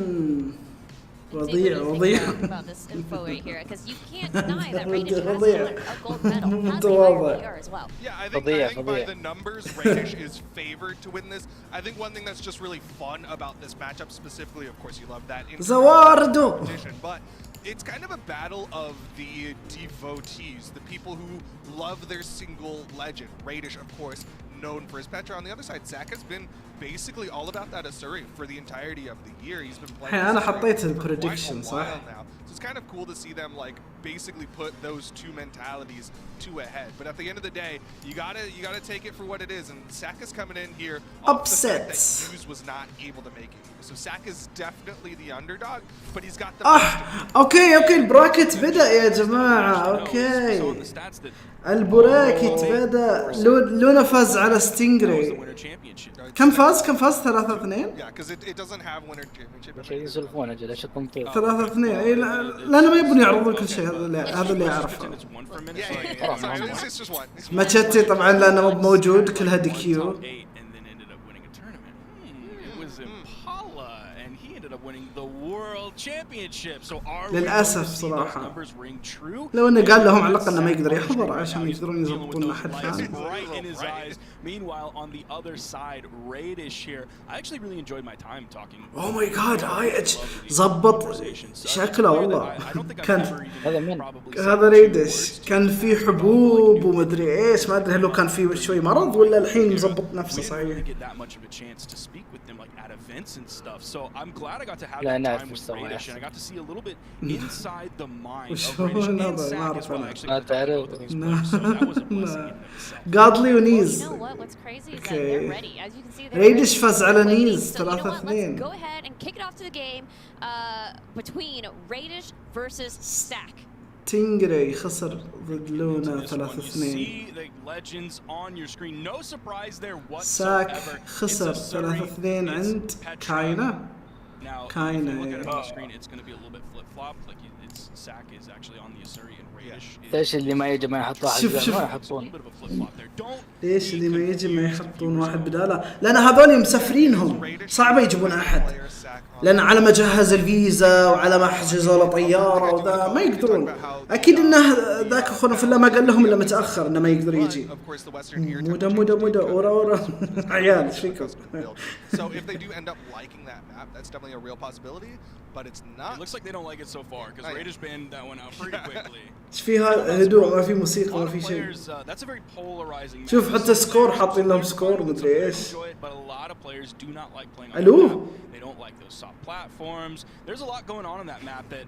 وضيع about this info right here, because you can't deny that Radish has won a gold medal, has a higher PR as well. Yeah, I think by the numbers, Radish is favored to win this. I think one thing that's just really fun about this matchup specifically, of course, you love that competition, but it's kind of a battle of the devotees, the people who love their single legend. Radish, of course, known for his Petra. On the other side, Zach has been basically all about that Asuri for the entirety of the year. He's been playing أنا حطيت البريدكشن صح. So it's kind of cool to see them like basically put those two mentalities to a head. But at the end of the day, you gotta take it for what it is. And Sack is coming in here upsets. That Hughes was not able to make it. So Sack is definitely the underdog, but he's got the اوكي البراكت بدأ يا جماعة. اوكي البراكت بدأ. لونا فاز على ستينجري. كم فاز 3-2. Yeah, because it doesn't have winter championship. شيء يسولفون اجل ايش التنطيط 3-2 لأنه ما يبون يعرضون كل شيء. هذا اللي أعرفه. ماتشتي طبعا لأنه مو موجود كلها دي كيو. للأسف صراحة لو إنه قال لهم على الأقل إنه ما يقدر يحضر عشان يقدرون يضبطون أحد ثاني. Meanwhile, on the other side, Radish here. I actually really enjoyed my time talking. Oh my God, ضبط شكله والله. كان هذا ريدش كان في حبوب ومدري إيش ما أدري لو كان في شوي مرض ولا الحين مزبط نفسه صحيح. So I'm glad I got to have time with Radish, and I got to see a little bit inside the mind of وشو Radish and هذا؟ Sack ما as well. أعرف Actually, ما both تعرف. of these players, so that was a blessing in itself. قاضلي Well, you ونيز. know what? What's crazy is that Okay. they're ready. As you can see, they're ريدش ready. فاز على Waiting. نيز So you know what? Let's 3-2. go ahead and kick it off to the game between Radish versus Stack. تنجري خسر ضد لونا This one, you 3-2. see the legends on your screen. No surprise there ساك whatsoever. خسر It's a Surrey, 3-2 it's عند Petra. كاينة. Now, if Kinda, you look at it on the yeah. screen, it's going to be a little bit flip-flop. Like it's Sack is actually on the Asuri and Radish is ليش اللي ما يجي ما يحط واحد شوف- بدال شوف. ما a يحطون؟ little bit of a flip-flop there. Don't ليش be اللي ما يجي ما confused يحطون if واحد viewers بداله؟ لان هذول مسافرينهم صعب يجيبون احد، لان على ما جهز الفيزا وعلى ما حجزوا له طياره وذا ما يقدرون. اكيد انه ذاك اخونا في الله ما قال لهم الا متاخر انه ما يقدر يجي. مودا اورا عيال ايش فيكم؟ So if they do end up liking that map, that's definitely a real possibility, but it's not. It looks like they don't like it so far because Radish banned that one out pretty quickly. ايش فيها هدوء، ما في موسيقى ما في شيء. That's a very polarizing. شوف حتى سكور حاطين لهم سكور مدري ايش. But a lot of players do not like playing on الو that map. They don't like those soft platforms. There's a lot going on that map that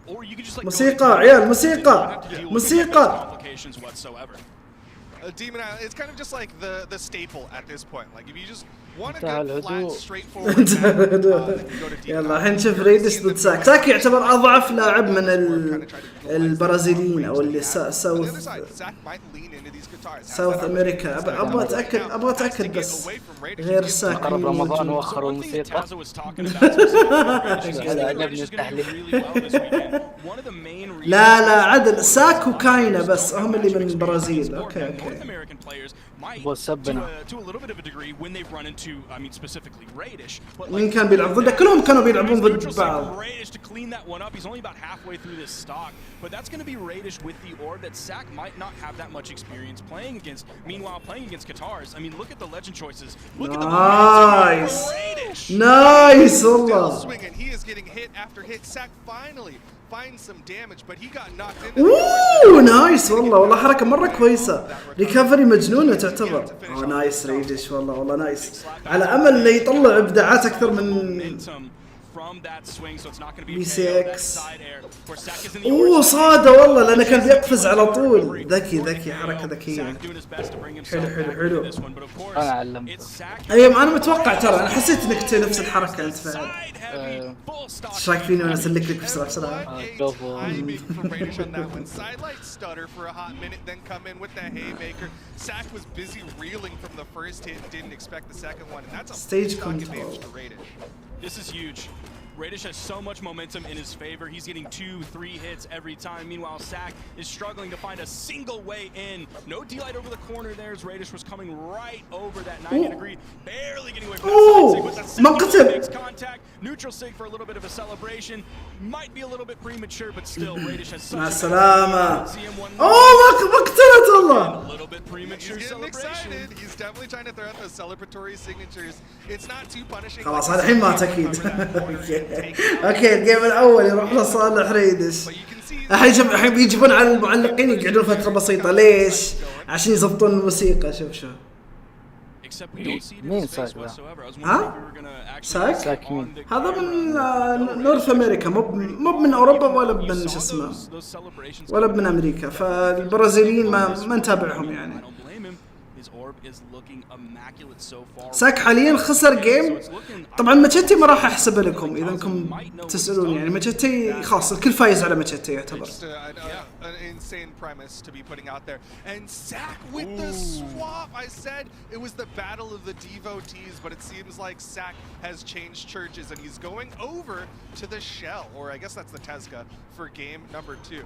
or you could just like موسيقى عيال موسيقى موسيقى. complications whatsoever. Demon Island, it's kind of just like the staple at this point. Like if you just want a انتهى good, flat, الهدوء. straightforward map, then you go to Demon يلا Island. الحين نشوف ريدش ضد ساك. ساك يعتبر اضعف لاعب من البرازيليين او اللي On the other ساوث side, Sack might lean into these guitars. Has ساوث that امريكا. ابغى اتاكد بس غير ساك قرب رمضان موجود. واخروا الموسيقى. Taza was talking about specifically هذا Radish عجبني is going to do التحليل. really well this weekend. One of the main reasons لا عدل ساك وكاينة بس هم اللي من البرازيل. اوكي North اوكي. American players might وسبنا. to a little bit of a degree when they've run into I mean specifically Radish. But مين كان بيلعب ضده؟ كلهم كانوا بيلعبون ضد بعض. Radish to clean that one up. He's only about halfway through this stock, but that's going to be Radish with the orb that Sack might not have that much experience playing against. Meanwhile, playing against Guitars, I mean, look at the legend choices. Look at the نايس Radish. نايس Still والله. swinging. He is getting hit after hit. Sack finally finds some damage, but he got knocked into اوه نايس والله حركة مرة كويسة. ريكفري مجنونة تعتبر. نايس ريدش والله نايس. على امل انه يطلع ابداعات اكثر من From that swing, so it's not going to be بي a KO. سي That اكس. side air where Sack is in the اوه orb. صاده والله لانه كان بيقفز على طول. ذكي حركة ذكية. Sack doing his best to bring himself حلو back حلو. into this one, but of course, انا علمته. it's Sack. ايوه انا متوقع ترى انا حسيت انك تسوي نفس الحركة انت فهد. Side heavy, full stock. ايش رايك فيني وانا اسلك لك بسرعة؟ شوفوا. timing from Radish on that one. Sidelight stutter for a hot minute, then come in with the haymaker. Sack was busy reeling from the first hit, didn't expect the second one, and that's a Stage stock control. advantage for Radish. This is huge. Radish has so much momentum in his favor. He's getting 2-3 hits every time. Meanwhile, Sack is struggling to find a single way in. No D-light over the corner there as Radish was coming right over that 90-degree. Barely getting away from that side sig, but that second one makes contact. Neutral sig for a little bit of a celebration. Might be a little bit premature, but still, Radish has such مع a السلامة. CM1 اوه ما قتلت والله. a little bit He's premature getting celebration. excited. He's definitely trying to throw out those celebratory signatures. It's not too punishing. خلاص هذا الحين مات اكيد. اوكي الجيم الاول يروح لصالح ريدش. الحين بيجيبون على المعلقين يقعدون فترة بسيطة. ليش؟ عشان يضبطون الموسيقى. شوف Except we don't see it in مين his face ساك ذا؟ whatsoever. I was wondering ها؟ if we were gonna actually ساك؟ ساك مين؟ هذا من نورث امريكا مو من اوروبا ولا من شو اسمه ولا من امريكا. فالبرازيليين ما نتابعهم يعني. ساك حاليا خسر جيم. طبعا ماتشتي ما راح احسبه لكم اذا انكم تسالون يعني. ماتشتي خلاص الكل فايز على ماتشتي يعتبر. An insane premise to be putting out there. And Sack with the swap. I said it was the battle of the devotees, but it seems like Sack has changed churches and he's going over to the shell, or I guess that's the Tezca for game number 2.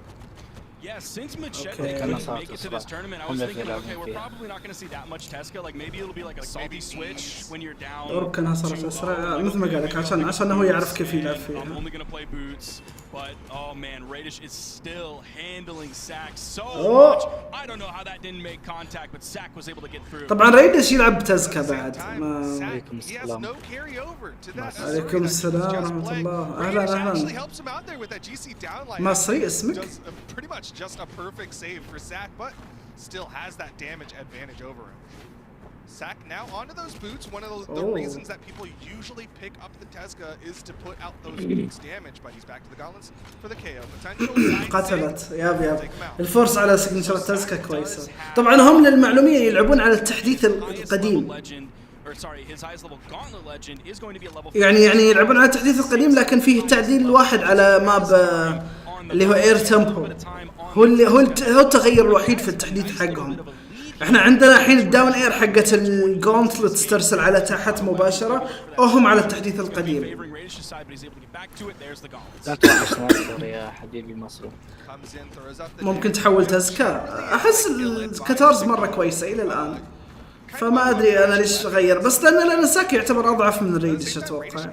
Yeah, since Machete couldn't make it to this tournament, I was thinking, okay, we're probably not going to see that much Tezca. Like maybe it'll be like a salty switch when you're down. ركنها صارت اسرع مثل ما قال لك عشان هو يعرف كيف يلعب فيها. I'm only going to play boots, but oh man, Radish is still handling Sack so much. I don't know how that didn't make contact, but Sack was able to get through. طبعا ريدش يلعب بتزكى بعد. عليكم السلام. عليكم السلام ورحمة الله. اهلا مصري اسمك؟ Pretty much just a perfect save for Sack, but still has that damage advantage over him. Sack now onto those boots. One of the reasons that people usually pick up the Tezca is to put out those boots damage, but he's back to the gauntlets for the KO potential. قتلت ياب الفورس على سيجنتشر تزكا كويسة. طبعا هم للمعلومية يلعبون على التحديث القديم. يعني يلعبون على التحديث القديم لكن فيه تعديل واحد على ماب اللي هو اير تمبو. هو التغير الوحيد في التحديث حقهم. احنا عندنا الحين الداون اير حقت الجونتلت ترسل على تحت مباشرة وهم على التحديث القديم. لا توحش مصر يا حبيبي مصر. ممكن تحول تزكا. احس الكتارز مرة كويسة الى الان. فما ادري انا ليش غير بس لان ساك يعتبر اضعف من ريدش اتوقع.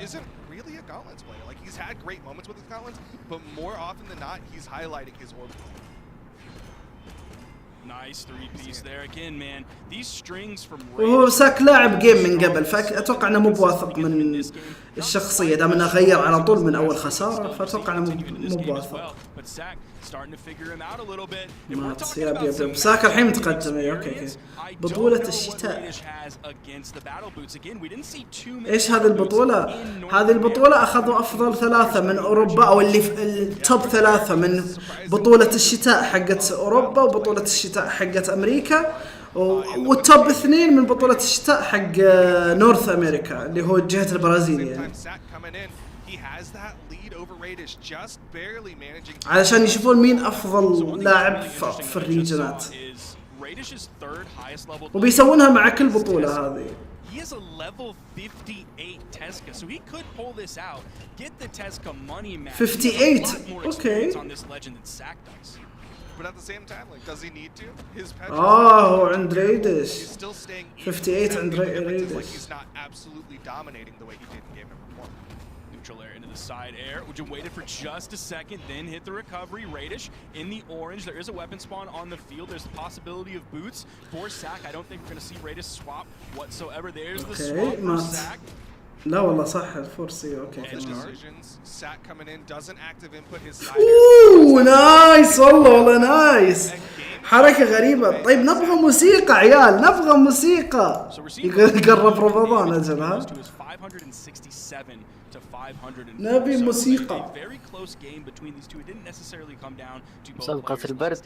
وهو ساك لاعب جيم من قبل فاتوقع انه مو بواثق من الشخصيه دام انه غير على طول من اول خساره فاتوقع انه مو بواثق. يب ساك الحين متقدم. اوكي بطولة الشتاء. ايش هذه البطولة؟ هذه البطولة اخذوا افضل 3 من اوروبا او اللي في التوب 3 من بطولة الشتاء حقت اوروبا وبطولة الشتاء حقت امريكا والتوب 2 من بطولة الشتاء حق نورث امريكا اللي هو جهة البرازيل يعني. علشان يشوفون مين افضل لاعب في الريجنات وبيسوونها مع كل بطولة هذه. He is a level 58 Tezca, so he could pull this out, get the Tezca money match. 58. Okay. On this legend that Sack does. But at the same time, like, does he need to? His هو عند ريدش. He's still staying 58 عند ريدش. Like he's not absolutely dominating the way he did in game number 1. Neutral air into the side air. Would you wait it for just a second, then hit the recovery? Radish in the orange. There is a weapon spawn on the field. There's the possibility of boots for Sack. I don't think we're going to see Radish swap whatsoever. There's the swap for Sack. لا والله صح الفورسي. اوكي Sack coming in doesn't active input his side. اوه نايس والله نايس. حركة غريبة. طيب نبغى موسيقى عيال نبغى موسيقى. يقرب رمضان أجل ها. نبي موسيقى. مسابقة البرد.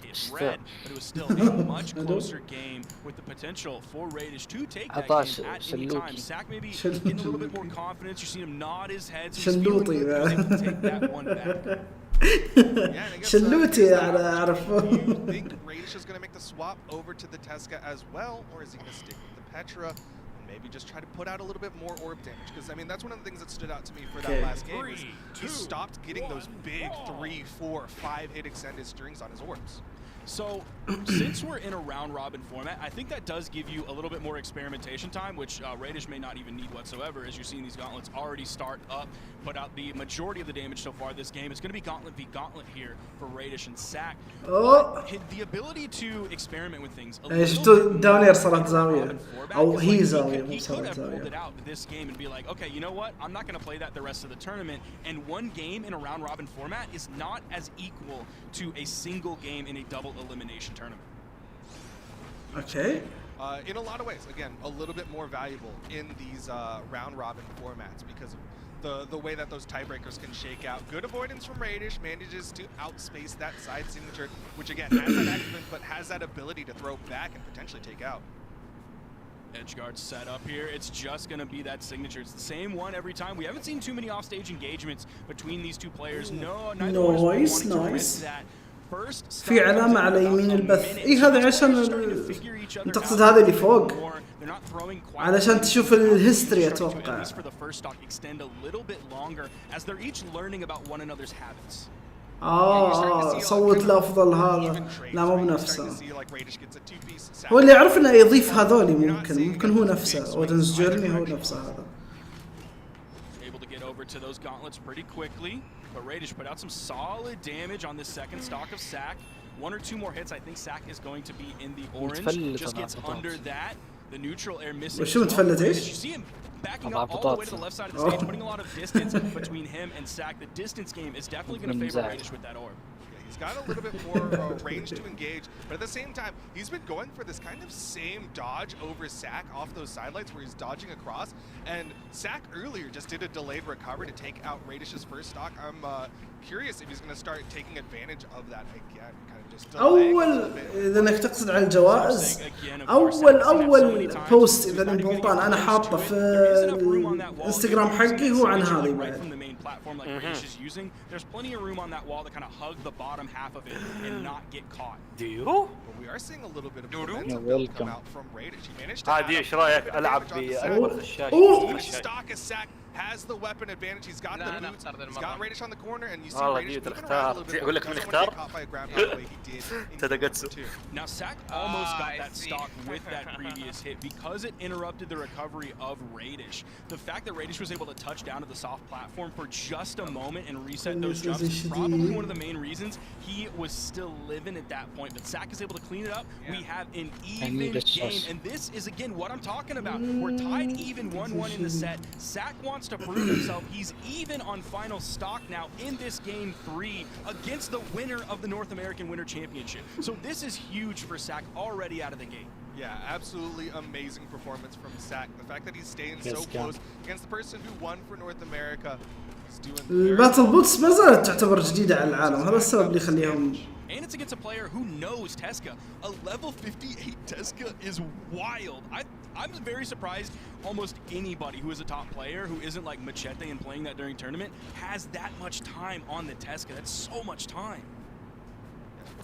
شلوطي شلوتي على أعرفه. Radish is going to make the swap over to the Tezca as well, or is he going to stick with the Petra and maybe just try to put out a little bit more orb damage? Because I mean that's one of the things that stood out to me for that last game is he stopped getting those big 3, 4, 5 hit extended strings on his orbs. So, since we're in a round-robin format, I think that does give you a little bit more experimentation time, which Radish may not even need whatsoever. As you're seeing these gauntlets already start up, put out the majority of the damage so far this game. It's going to be gauntlet v gauntlet here for Radish and Sack. The ability to experiment with things. شفتوا داونير صارت زاوية أو هي زاوية مو صارت زاوية. Pulled it out this game and be like, okay, you know what? I'm not going to play that the rest of the tournament. And one game in a round-robin format is not as equal to a single game in a double elimination tournament. Okay. In a lot of ways, again, a little bit more valuable in these round-robin formats because of the way that those tiebreakers can shake out. Good avoidance from Radish, manages to outspace that side signature, which again has that activate, but has that ability to throw back and potentially take out. Edgeguard set up here. It's just going to be that signature. It's the same one every time. We haven't seen too many offstage engagements between these two players. Neither one is wanting to risk that. في علامة على يمين البث. إيه هذا عشان تقصد هذا اللي فوق علشان تشوف الهيستوري أتوقع. صوت الأفضل هذا لا مو بنفسه. هو اللي يعرف إنه يضيف هذولي ممكن هو نفسه. أودنز جيرني هو نفسه هذا. To those gauntlets pretty quickly, but Radish put out some solid damage on this second stock of Sack. 1 or 2 more hits. I think Sack is going to be in the orange. Just gets under that. The neutral air missing. You see him backing up all the way to the left side of the stage, putting a lot of distance between him and Sack. The distance game is definitely going to favor Radish with that orb. He's got a little bit more range to engage, but at the same time, he's been going for this kind of same dodge over Sack off those sidelights where he's dodging across, and Sack earlier just did a delayed recovery to take out Radish's first stock. I'm curious if he's going to start taking advantage of that again, kind of just اول اذا انك تقصد على الجوائز، اول بوست اذا انت غلطان انا حاطه في الانستغرام حقي هو عن هذه بعد. Platform like Radish is using, there's plenty of room on that wall to kind of hug the bottom half of it and not get caught. Do you? But we are seeing a little bit of momentum come out from Radish. He managed to عادي ايش رايك العب باكبر الشاشه؟ stock as Sack has the weapon advantage. He's got the boots. He's got Radish on the corner, and you see والله Radish جيت moving around a اختار little bit. اقول لك من اختار تدقتسو. Now Sack almost got that stock with that previous hit because it interrupted the recovery of Radish. The fact that Radish was able to touch down to the soft platform for just a moment and reset those jumps is probably one of the main reasons he was still living at that point. But Sack is able to clean it up. We have an even game, and this is again what I'm talking about. We're tied even 1-1 in the set. Sack wants to prove himself. He's even on final stock now in this game 3 against the winner of the North American Winter Championship. So this is huge for Sack already out of the gate. Yeah, absolutely amazing performance from Sack. The fact that he's staying so close against the person who won for North America. He's doing الباتل بوتس ما زالت تعتبر جديدة على العالم، هذا السبب اللي يخليهم. And it's against a player who knows Teska. A level 58 Teska is wild. I'm very surprised almost anybody who is a top player who isn't like Machete and playing that during tournament has that much time on the Teska. That's so much time.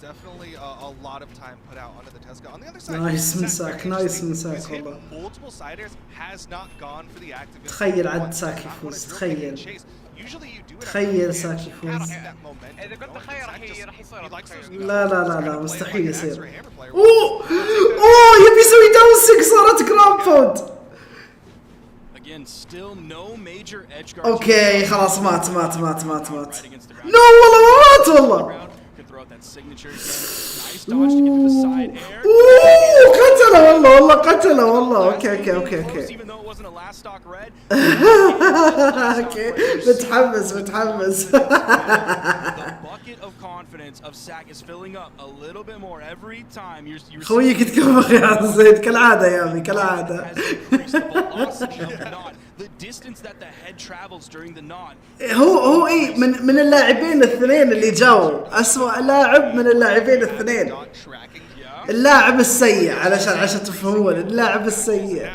Definitely a lot of time put out onto the Teska. On the other side, nice من ساك، نايس من ساك والله. multiple siders has not gone for the active. تخيل عد ساك يفوز، تخيل. تخيل ساك يفوز. إذا كنت تخيل راح يصير. لا لا لا لا مستحيل يصير. اوه يبي يسوي داون 6 صارت جراند باوند. Again, still no major edge guards. اوكي خلاص مات. نو والله ما مات والله. قتله والله قتله والله. اوكي متحمس خويك تكفخ يا زيد كالعاده يا ابي كالعاده. هو اي من اللاعبين الاثنين اللي جاوا اسوأ لاعب من اللاعبين الاثنين، اللاعب السيء علشان تفهمون اللاعب السيء.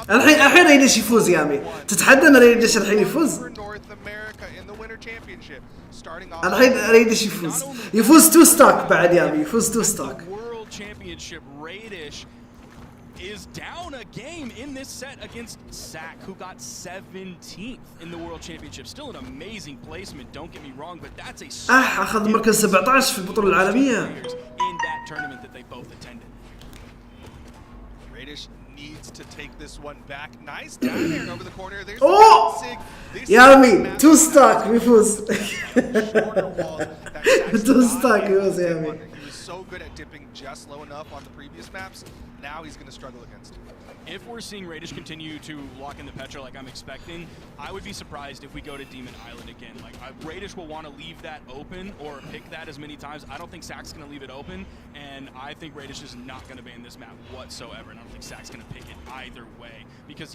الحين ريدش يفوز يا امي، تتحدى ان ريدش الحين يفوز. الحين ريدش يفوز 2 ستوك بعد يا امي، يفوز 2 ستوك. Is down a game in this set against Sack, who got 17th in the World Championship. Still an amazing placement, don't get me wrong, but that's a أخذ مركز 17 في البطولة العالمية. in that tournament that they both attended. Radish needs to take this one back. Nice down there over the corner. There's يا أمي 2 ستوك بيفوز. 2 ستوك بيفوز يا أمي. So good at dipping just low enough on the previous maps. Now he's going to struggle against it. If we're seeing Radish continue to lock in the Petra like I'm expecting, I would be surprised if we go to Demon Island again. Like Radish will want to leave that open or pick that as many times. I don't think Sack's going to leave it open, and I think Radish is not going to ban this map whatsoever. And I don't think Sack's going to pick it either way because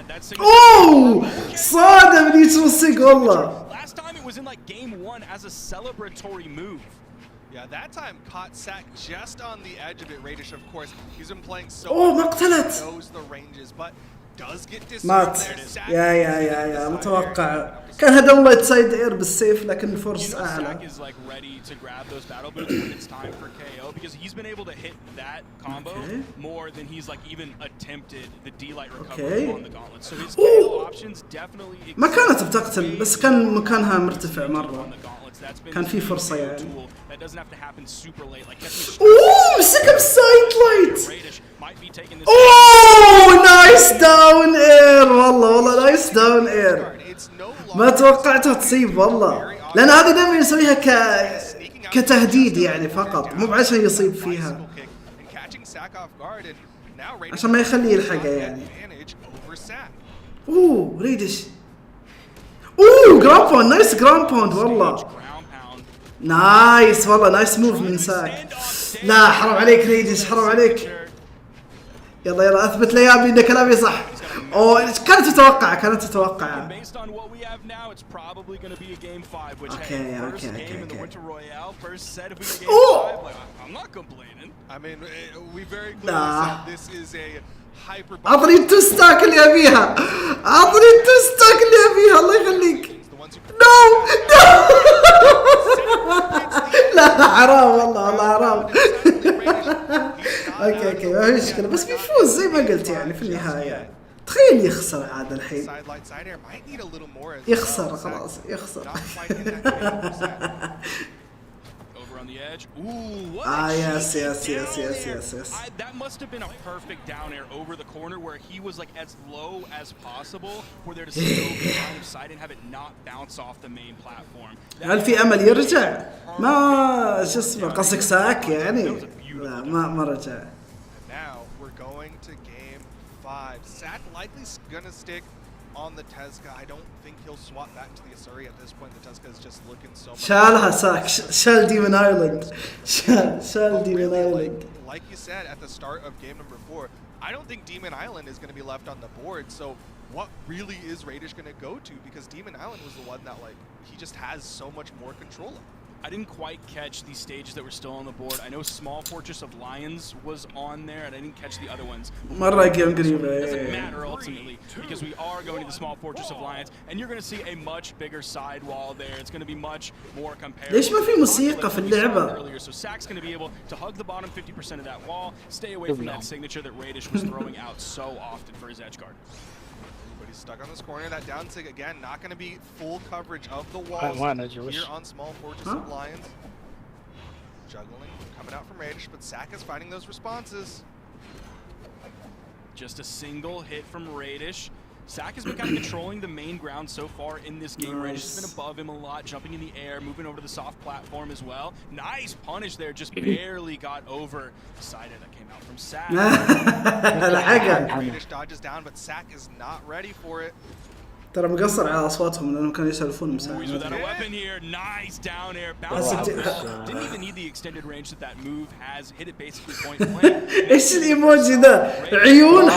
that signal. Oh! صادم يتوسق والله. Last time it was in like game 1 as a celebratory move. Yeah, that time caught Sack just on the edge of it. Radish, of course, he's been playing so well. Knows the ranges, but does get مات. يا متوقع. كان هذا والله تسايد اير بالسيف لكن الفورس اعلى. Sack is like ready to grab those battle boots when it's time for KO because he's been able to hit that combo more than he's like even attempted the D-light recovery on the gauntlet. So his KO options definitely. ما كانت بتقتل بس كان مكانها مرتفع مرة. كان في فرصة يعني. اوه مسكها بالسايد لايت. اوه نايس داون اير والله نايس داون اير. ما توقعتها تصيب والله، لان هذه دائما يسويها كتهديد يعني فقط، مو عشان يصيب فيها، عشان ما يخليه يلحقه يعني. اوه ريدش اوه جراوند باوند، نايس جراوند باوند والله. نايس والله، نايس موف من ساك. لا حرام عليك ريدش، حرام عليك. يلا يلا اثبت ليابي ان كلامي صح. اوه كانت تتوقع، كانت تتوقع. اوكي. اوه اعطني التوستاك اللي ابيها، اعطني التوستاك اللي ابيها الله يخليك. نو لا حرام والله، والله حرام. اوكي ما في مشكلة، بس بيفوز زي ما قلت يعني في النهاية. تخيل يخسر هذا الحين، يخسر خلاص يخسر. yes. That must have been a perfect down air over the corner where he was like as low as possible for there to still be line of sight and have it not bounce off the main platform. هل في امل يرجع؟ ما شو اسمه قصدك ساك يعني؟ لا ما رجع. Now we're going to game 5. Sack likely gonna stick on the Tezca. I don't think he'll swap back to the Asuri at this point. The Tezca is just looking so much. شالها ساك، شال ديمون ايلاند، شال ديمون ايلاند. Like you said at the start of game number 4, I don't think Demon Island is going to be left on the board. So what really is Radish going to go to? Because Demon Island was the one that like he just has so much more control of. I didn't quite catch these stages that were still on the board. I know Small Fortress of Lions was on there, and I didn't catch the other ones. It doesn't matter ultimately, because we are going to the Small Fortress of Lions, and you're going to see a much bigger sidewall there. It's going to be much more comparable. ليش ما في موسيقى في اللعبة؟ So Sack's going to be able to hug the bottom 50% of that wall, stay away from that signature that Radish was throwing out so often for his edge guard. He's stuck on this corner. That down sig again, not going to be full coverage of the walls here on Small Fortress of Lions. Juggling, coming out from Radish, but Sack is finding those responses. Just a single hit from Radish. Sack has been kind of controlling the main ground so far in this game. Radish has been above him a lot, jumping in the air, moving over to the soft platform as well. Nice punish there, just barely got over the side that came out from Sack. Radish dodges down, but Sack is not ready for it. ترى مقصر على اصواتهم لانهم كانوا يسولفون مساعدة. Nice down air bounce. Didn't even need the extended range that move has. Hit it basically point blank. ايش الايموجي ذا؟ عيون.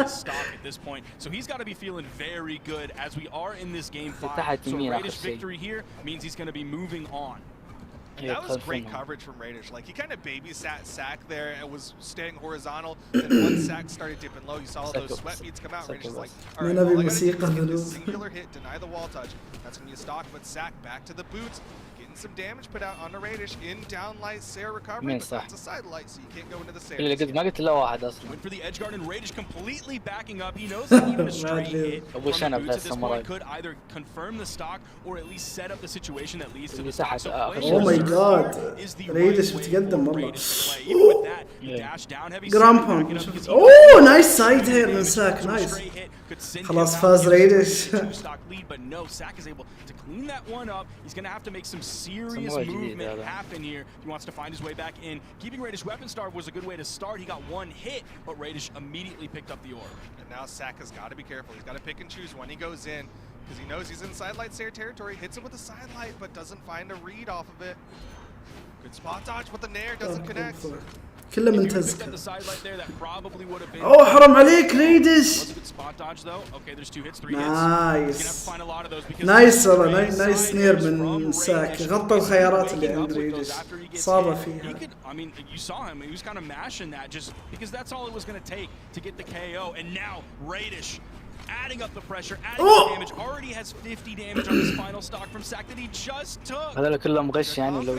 At this point, so he's got to be feeling very good as we are in this game 5. So Radish victory here means he's going to be moving on. That was great coverage from Radish. Like, he kind of babysat Sack there and was staying horizontal. Then once Sack started dipping low, you saw those sweat beads come out. Radish is like, all right, all I gotta do is get this singular hit, deny the wall touch. That's going to be a stock, but Sack back to the boots. Getting some damage put out onto Radish in down light Sair recovery, but that's a side light, so you can't go into the Sair. ما قلت له واحد اصلا. Went for the edge guard and Radish completely backing up. He knows that even a straight hit from the boots at this point could either confirm the stock or at least set up the situation that leads to the stock. So oh my god. Radish بتقدم والله. جرام بوند. اوه نايس سايد هير من ساك، نايس. خلاص فاز ريدش. But no, Sack is able to clean that one up. He's going to have to make some serious movement happen here. He wants to find his way back in. Keeping Radish weapon starved was a good way to start. He got one hit, but Radish immediately picked up the orb. And now Sack has got to be careful. He's got to pick and choose when he goes in, because he knows he's in sidelight Sair territory. Hits him with a sidelight, but doesn't find a read off of it. Good spot dodge, but the nair doesn't connect. كله من تزكى. اوه حرام عليك ريدش. نايس والله، نايس نير من ساك، غطى الخيارات اللي عند ريدش، صابه فيها. I mean, you saw him. He was kind of mashing that just because that's all it was going to take to get the KO. And now Radish adding up the pressure, adding the damage. Already has 50 damage on his final stock from Sack that he just took. هذول كلهم غش يعني لو.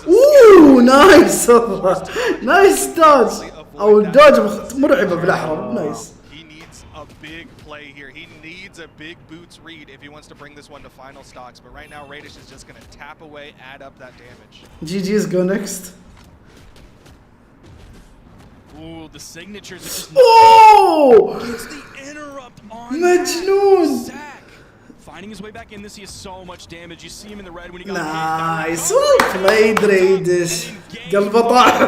اوه نايس والله، نايس دوج او الدوج مرعبه بالاحرى، نايس. He needs a big play here. He needs a big boots read if he wants to bring this one to final stocks. But right now Radish is just going to tap away, add up that damage. GG's go next. Ooh, the signatures are just. Oh! Gets the interrupt on مجنون. Sack. Finding his way back in this, he has so much damage. You see him in the red when he got nice. Well played ريدش. قلبه طاح.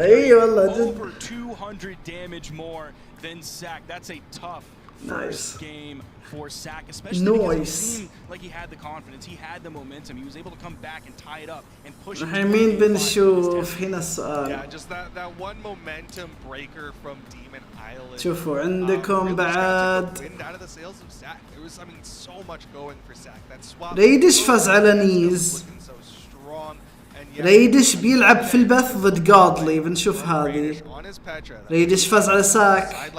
اي والله جد. Over 200 damage more than Sack. That's a tough first game for Sack, especially because it seemed like he had the confidence, he had the momentum, he was able to come back and tie it up and push it. مين بنشوف هنا السؤال. Yeah, just that one momentum breaker from Demon Island. شوفوا عندكم بعد ريدش فاز على نيز. ريدش بيلعب في البث ضد جادلي، بنشوف هذه. ريدش فاز على ساك.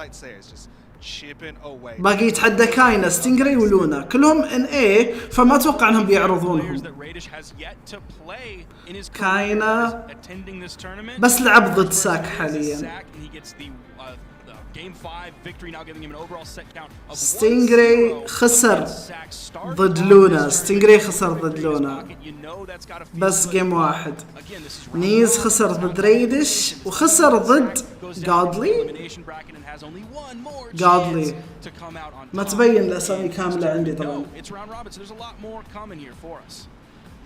باقي يتحدى كاينا، ستينجري ولونا، كلهم ان اي، فما اتوقع انهم بيعرضونهم. كاينا بس لعب ضد ساك حاليا. ستينجري خسر ضد لونا، ستينجري خسر ضد لونا بس جيم واحد. نيز خسر ضد ريدش وخسر ضد جادلي. ما تبين الاسامي كامله عندي طبعا.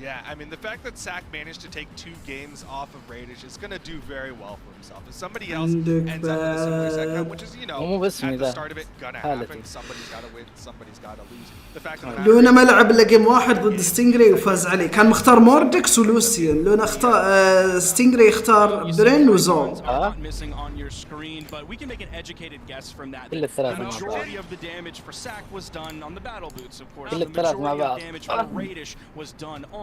Yeah, I mean, the fact that Sack managed to take 2 games off of Radish is going to do very well for himself. If somebody else ends up with a similar set count, which is, you know, at the start of it, going to happen. Somebody's got to win, somebody's got to lose. The fact that لونا ما لعب الا جيم واحد ضد ستينجري وفاز عليه. كان مختار موردكس ولوسيان. لونا اختار ستينجري اختار برين وزول. كل الثلاث مع بعض. كل الثلاث مع بعض.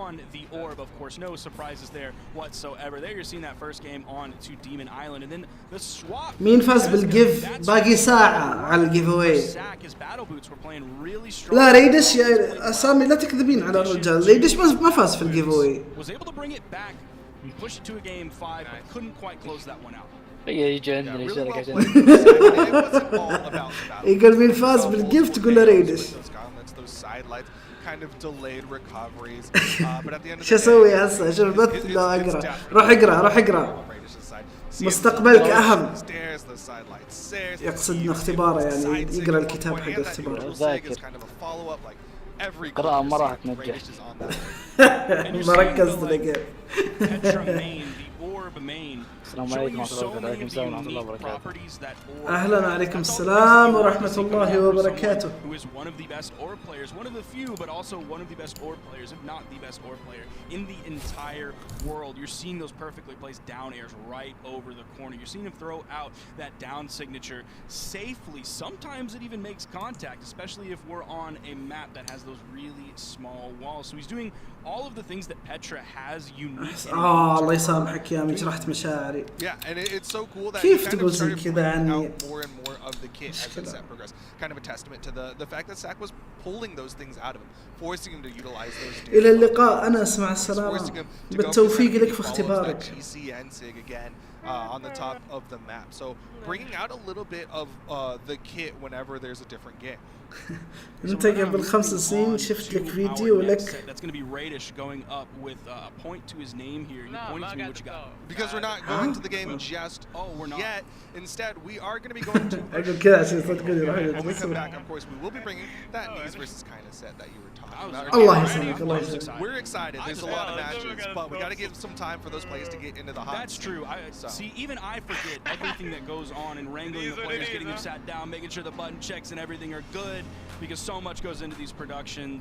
on the orb. Of course, no surprises there whatsoever. There you're seeing that first game on to Demon Island, and then the swap. مين فاز بالجيف؟ باقي ساعة على الجيف اواي. لا ريدش يا اسامي لا تكذبين على الرجال. ريدش ما فاز في الجيف اواي. يجي عندنا يشارك عشان يقول مين فاز بالجيف تقول له ريدش. kind of delayed recoveries, but at the end of شو اسوي هسه؟ شوف البث لا اقرا. روح اقرا. مستقبلك اهم. يقصدنا اختباره، يعني يقرا الكتاب حق اختباره. ذاكر. قراءة ما راح تنجح. ما ركزت لك. السلام عليكم ورحمة الله وبركاته. أهلا عليكم السلام ورحمة الله وبركاته. Who is one of the best orb players, one of the few, but also one of the best orb players, if not the best orb player in the entire world. You're seeing those perfectly placed down airs right over the corner. You're seeing him throw out that down signature safely. Sometimes it even makes contact, especially if we're on a map that has those really small walls. So he's doing all of the things that Petra has unique. الله يسامحك يا جرحت مشاعري. Yeah, and it's so cool that كيف he kind تقول of زي started كذا pulling عني؟ out more and more of the kit as the set progressed. Kind of a testament to the fact that Sack was pulling those things out of him, forcing him to utilize those. إلى اللقاء. أنا أسمع السلامة. بالتوفيق لك في اختبارك. On the top of the map, so bringing out a little bit of the kit whenever there's a different game. أنت قبل 5 سنين شفت لك فيديو لك. That's going to be Radish going up with a point to his name here. You pointing to me what you got? Because we're not going to the game just yet. Instead, we are going to be going to. أقول كذا عشان صدقني راح When we come back, of course, we will be bringing that Knees versus kind of set that you were talking about. الله يسلمك الله يسلمك. We're excited. There's a lot of matches, but we got to give some time for those players to get into the hot. That's true. See, even I forget everything that goes on in wrangling the players, getting them sat down, making sure the button checks and everything are good, because so much goes into these productions.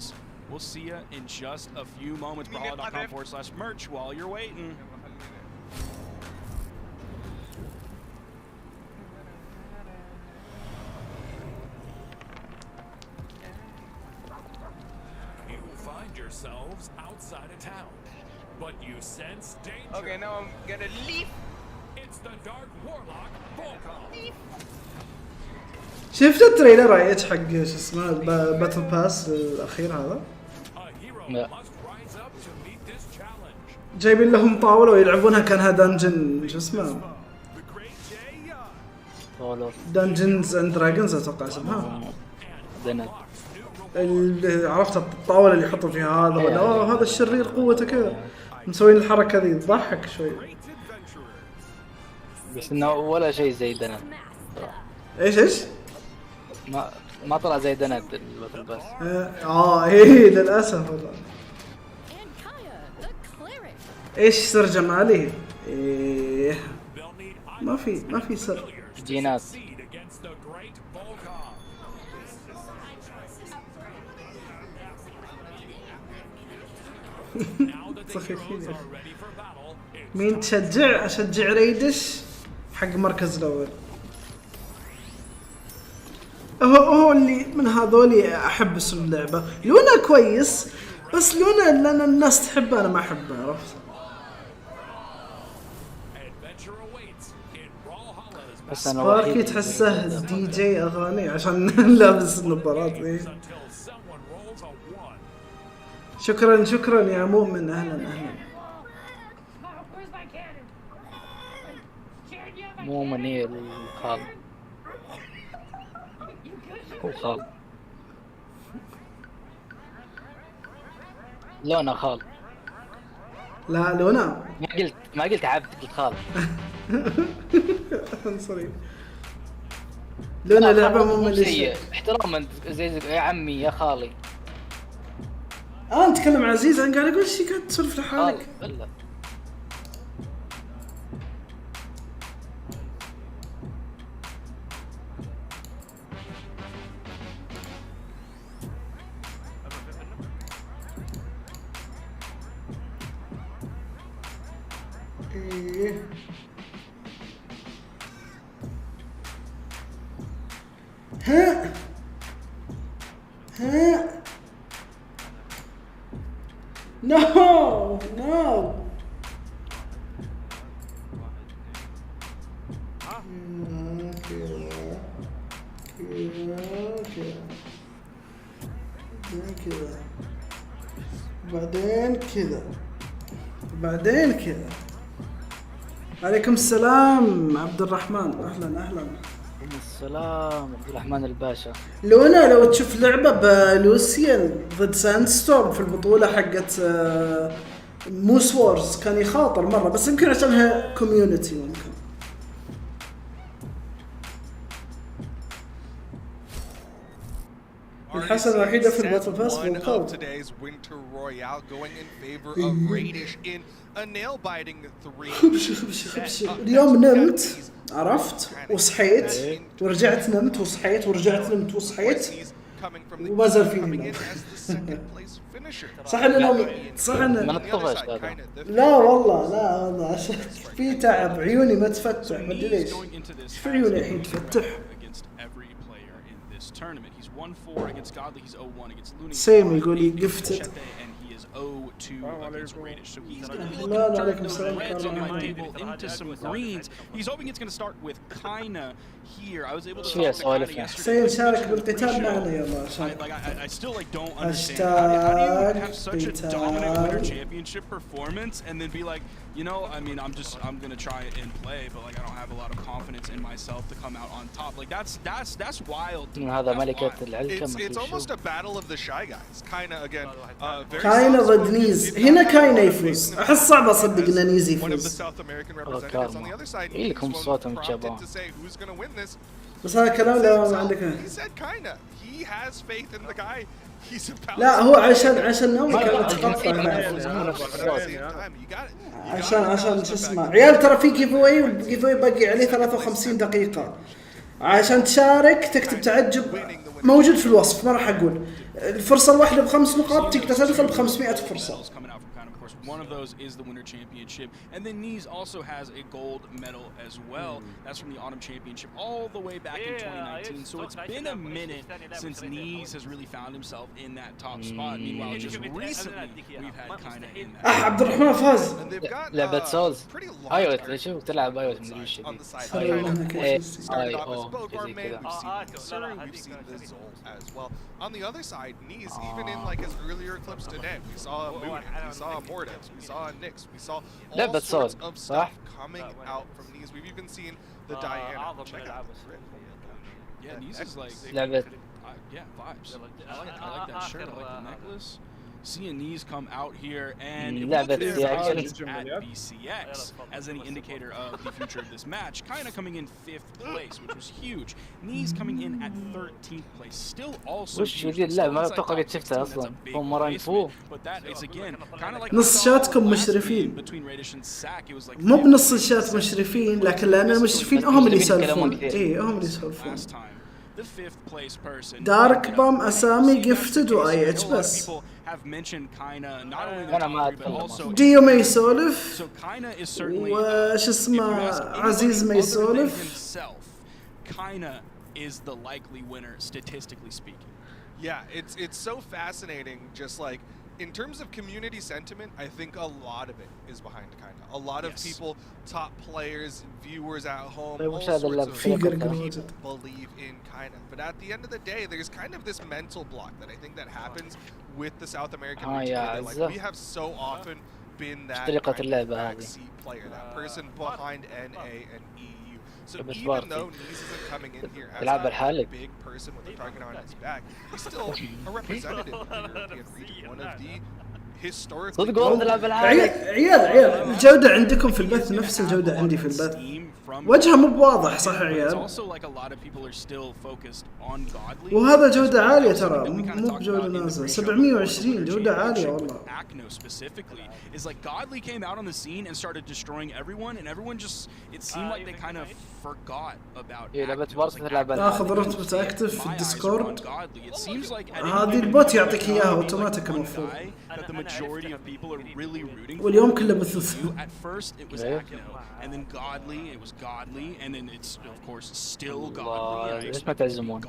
We'll see you in just a few moments. Brawlhalla.com/merch while you're waiting. You find yourselves outside of town, but you sense danger. Okay, now I'm gonna leave. It's the Dark Warlock Volcom. شفت التريلر رايت حق شو اسمه باتل باس الأخير هذا؟ لا. جايبين لهم طاولة ويلعبونها كانها دانجن شو اسمه؟ دانجنز اند دراجونز اتوقع اسمها. عرفت الطاولة اللي يحطوا فيها هذا ولا هذا الشرير قوته كذا. مسوين الحركة ذي تضحك شوي. بس انه ولا شيء زي دنات. ايش؟ ما طلع زي دنات البطل بس. ايه للاسف والله. ايش سر جمالي؟ ايه ما في سر. جينات. سخيفين. مين تشجع؟ اشجع ريدش حق مركز الاول. هو اللي من هذولي احب اسم اللعبه. لونا كويس بس لونا لان الناس تحبه انا ما احبه، عرفت؟ بس انا سباركي تحسه دي جي اغاني عشان لابس النظارات. إيه. شكرا يا مؤمن، اهلا. مؤمن هي الخال، هو خال. لونا خال. لا لونا ما قلت عبد، قلت خال. عنصري. لونا لعبه مو مليشة. احتراما زي يا عمي يا خالي. نتكلم عزيز، انا قاعد اقول شيء قاعد تسولف لحالك. لا ها نو كذا بعدين كذا. عليكم السلام عبد الرحمن، اهلا. السلام عبد الرحمن الباشا. لونا لو تشوف لعبه بلوسيان ضد ساندستورم في البطوله حقت موس وورز كان يخاطر مره، بس يمكن عشانها كوميونتي. ممكن الحسنه الوحيده في الباتل باس بالقوة. خبش. اليوم نمت عرفت وصحيت ورجعت نمت وصحيت وما زال فيني نوم. صح انه لا والله عشان في تعب، عيوني ما تفتح، ما ادري ليش. شوف عيوني الحين تفتح. سيم يقول لي gifted. لا عليكم السلام. into some greens. He's hoping it's going to start with Kaina here. I was able to سيم شارك بالقتال معنا يلا عشان I still don't understand how do you have such a dominant winter championship performance and then be like, you know, I mean, I'm going to try it and play, but like I don't have a lot of confidence in myself to come out on top. Like that's wild. هذا ملكة العلكة. It's almost a battle of the shy guys. Kaina again, very كاينا ضد نيز. هنا كاينا يفوز. احس صعب اصدق ان نيز يفوز. لكم صوتهم شباب. بس هذا كلام لو ما عندك. لا هو عشان نومي كانت تقطع. عشان شو اسمه عيال، ترى في جيف اواي والجيف اواي باقي عليه 53 دقيقة. عشان تشارك تكتب تعجب موجود في الوصف، ما راح اقول. الفرصة الواحدة ب5 نقاط، تقدر تدخل ب500 فرصة. One of those is the Winter Championship, and then Nees also has a gold medal as well. That's from the Autumn Championship all the way back in 2019. So it's been a minute since Nees has really found himself in that top spot. Meanwhile, just recently we've had kind of in that. عبد الرحمن فاز. لعبة سولز. ايوه شوف تلعب ايوه من الشيء. On the other side, Nees, even in like his earlier clips today, we saw Moon, we saw Mordev, we saw Nyx, we saw all sorts of stuff coming out from Nees. We've even seen the Diana. Check out the grip. Yeah, Nees is like yeah, vibes. I like that shirt. I like the necklace. Seeing Nees come out here and it was at BCX as any indicator of the future of this match. Kinda coming in 5th place, which was huge. Nees coming in at 13th place, still also huge. لا ما اتوقع قد شفتها اصلا. هم مرة فوق. But that is again kind of like نص شاتكم مشرفين. مو بنص الشات مشرفين، لكن لان المشرفين هم اللي يسولفون. اي هم اللي يسولفون. دارك بام اسامي جفتد واي اتش بس. have mentioned Kaina not only in the top three, but also جيو ما يسولف. so Kaina is certainly وش اسمه عزيز ما يسولف. himself. Kaina is the likely winner statistically speaking. Yeah, it's so fascinating. Just like in terms of community sentiment, I think a lot of it is behind Kaina. A lot of people, top players, viewers at home, all sorts of people believe in Kaina. But at the end of the day, there's kind of this mental block that I think that happens with the South American region. Like we have so often been that kind of backseat player, that person behind NA and EU. So even though Nees isn't coming in here as a big person with a target on his back, he's still a representative of the European region, one of the historically. عيال الجودة عندكم في البث نفس الجودة عندي في البث. وجهه مو بواضح صح يا عيال. وهذا جودة عالية ترى مو بجودة نازلة. 720 جودة عالية والله. Is like Godly came out on the scene and started destroying everyone, and everyone just it seemed like they kind of forgot about. اخذ رتبة اكتف في الديسكورد. هذه البوت يعطيك اياها اوتوماتيك المفروض. واليوم كله بثوث. At first it was Akno, and then Godly, it was Godly, and then it's of course still Godly.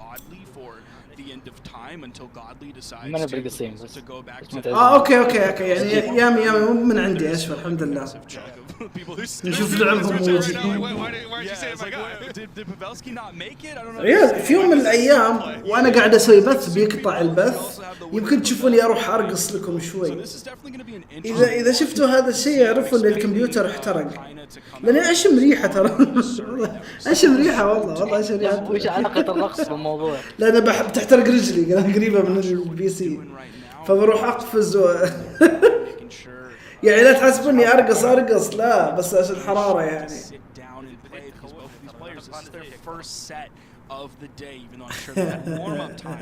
Godly for the end of time until Godly decides to go back to. اوكي يعني يامي مو من عندي اشوف الحمد لله. نشوف لعبهم موجودين. ريال في يوم من الايام وانا قاعد اسوي بث بيقطع البث يمكن تشوفوني اروح ارقص لكم شوي. اذا شفتوا هذا الشيء يعرفوا ان الكمبيوتر احترق. لاني اشم ريحه ترى. اشم ريحه والله اشم ريحه. وش علاقه الرقص بالموضوع؟ لا انا بتحترق رجلي قريبه من البي سي فبروح اقفز يعني لا تحسبوني ارقص لا بس عشان الحراره يعني. Of the day, even though I'm sure that warm-up time,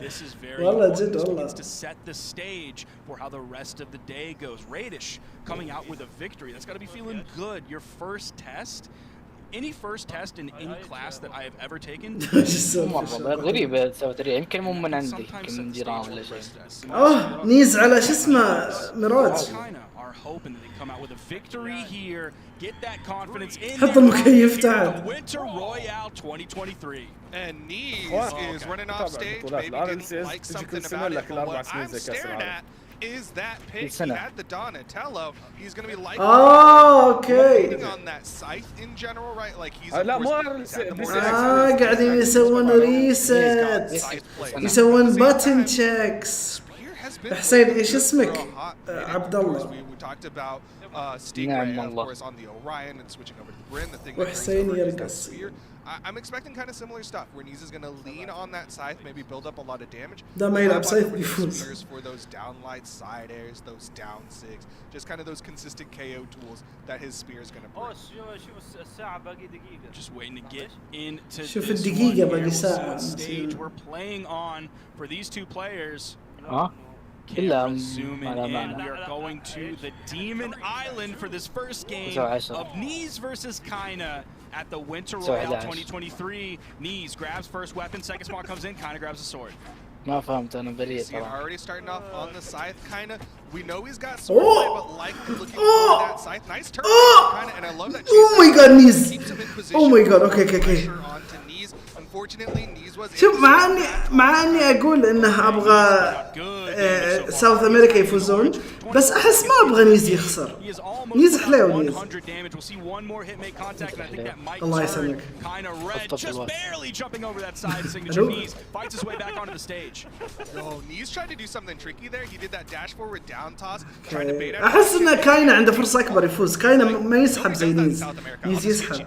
this is very important to set the stage for how the rest of the day goes. Radish coming out with a victory. That's got to be feeling good. Your first test, any first test in any class that I have ever taken. غريبة سوتري يمكن مو من عندي يمكن من جيران ولا شيء. نيز على شو اسمه ميراج. Hoping that they come out with a victory here, get that confidence in حط المكيف تعال. Winter Royale 2023. And Nees is running off stage. Maybe didn't like something about it. But what I'm staring at is that pick. He had the Donatello. He's going to be like okay. on that scythe in general, right? Like he's قاعدين يسوون ريست يسوون باتن تشيكس. حسين ايش اسمك؟ عبد الله. We talked about Stingray, of course, on the Orion and switching over to the Bryn. The thing وحسين يرقص. I'm expecting kind of similar stuff where Nees is going to lean on that scythe, maybe build up a lot of damage. ده ما يلعب سايث بيفوز. For those downlight side airs, those down six, just kind of those consistent KO tools that his spear is going to bring. شوف الساعة باقي دقيقة. Just waiting to get into شوف الدقيقة باقي ساعة. Stage we're playing on for these two players. Zoom in. We are going to the Demon Island for this first game of Nees versus Kaina at the Winter Royale 2023. Nees grabs first weapon, second spot comes in, Kaina grabs the sword. ما فهمت أنا بريء طبعا. Already starting off on the scythe, Kaina. We know he's got swordplay, but like looking for that scythe. Nice turn, Kaina, and I love that. Oh my God, Nees. Oh my God. Okay. Unfortunately, Nees was. شوف مع اني اقول انه ابغى ساوث امريكا يفوزون بس احس ما ابغى نيز يخسر. نيز حلو نيز. الله يسلمك. Nees tried to do something tricky there. He did that dash forward down toss, trying to bait out. احس ان كاينا عنده فرصة اكبر يفوز. كاينا ما يسحب زي نيز. نيز يسحب.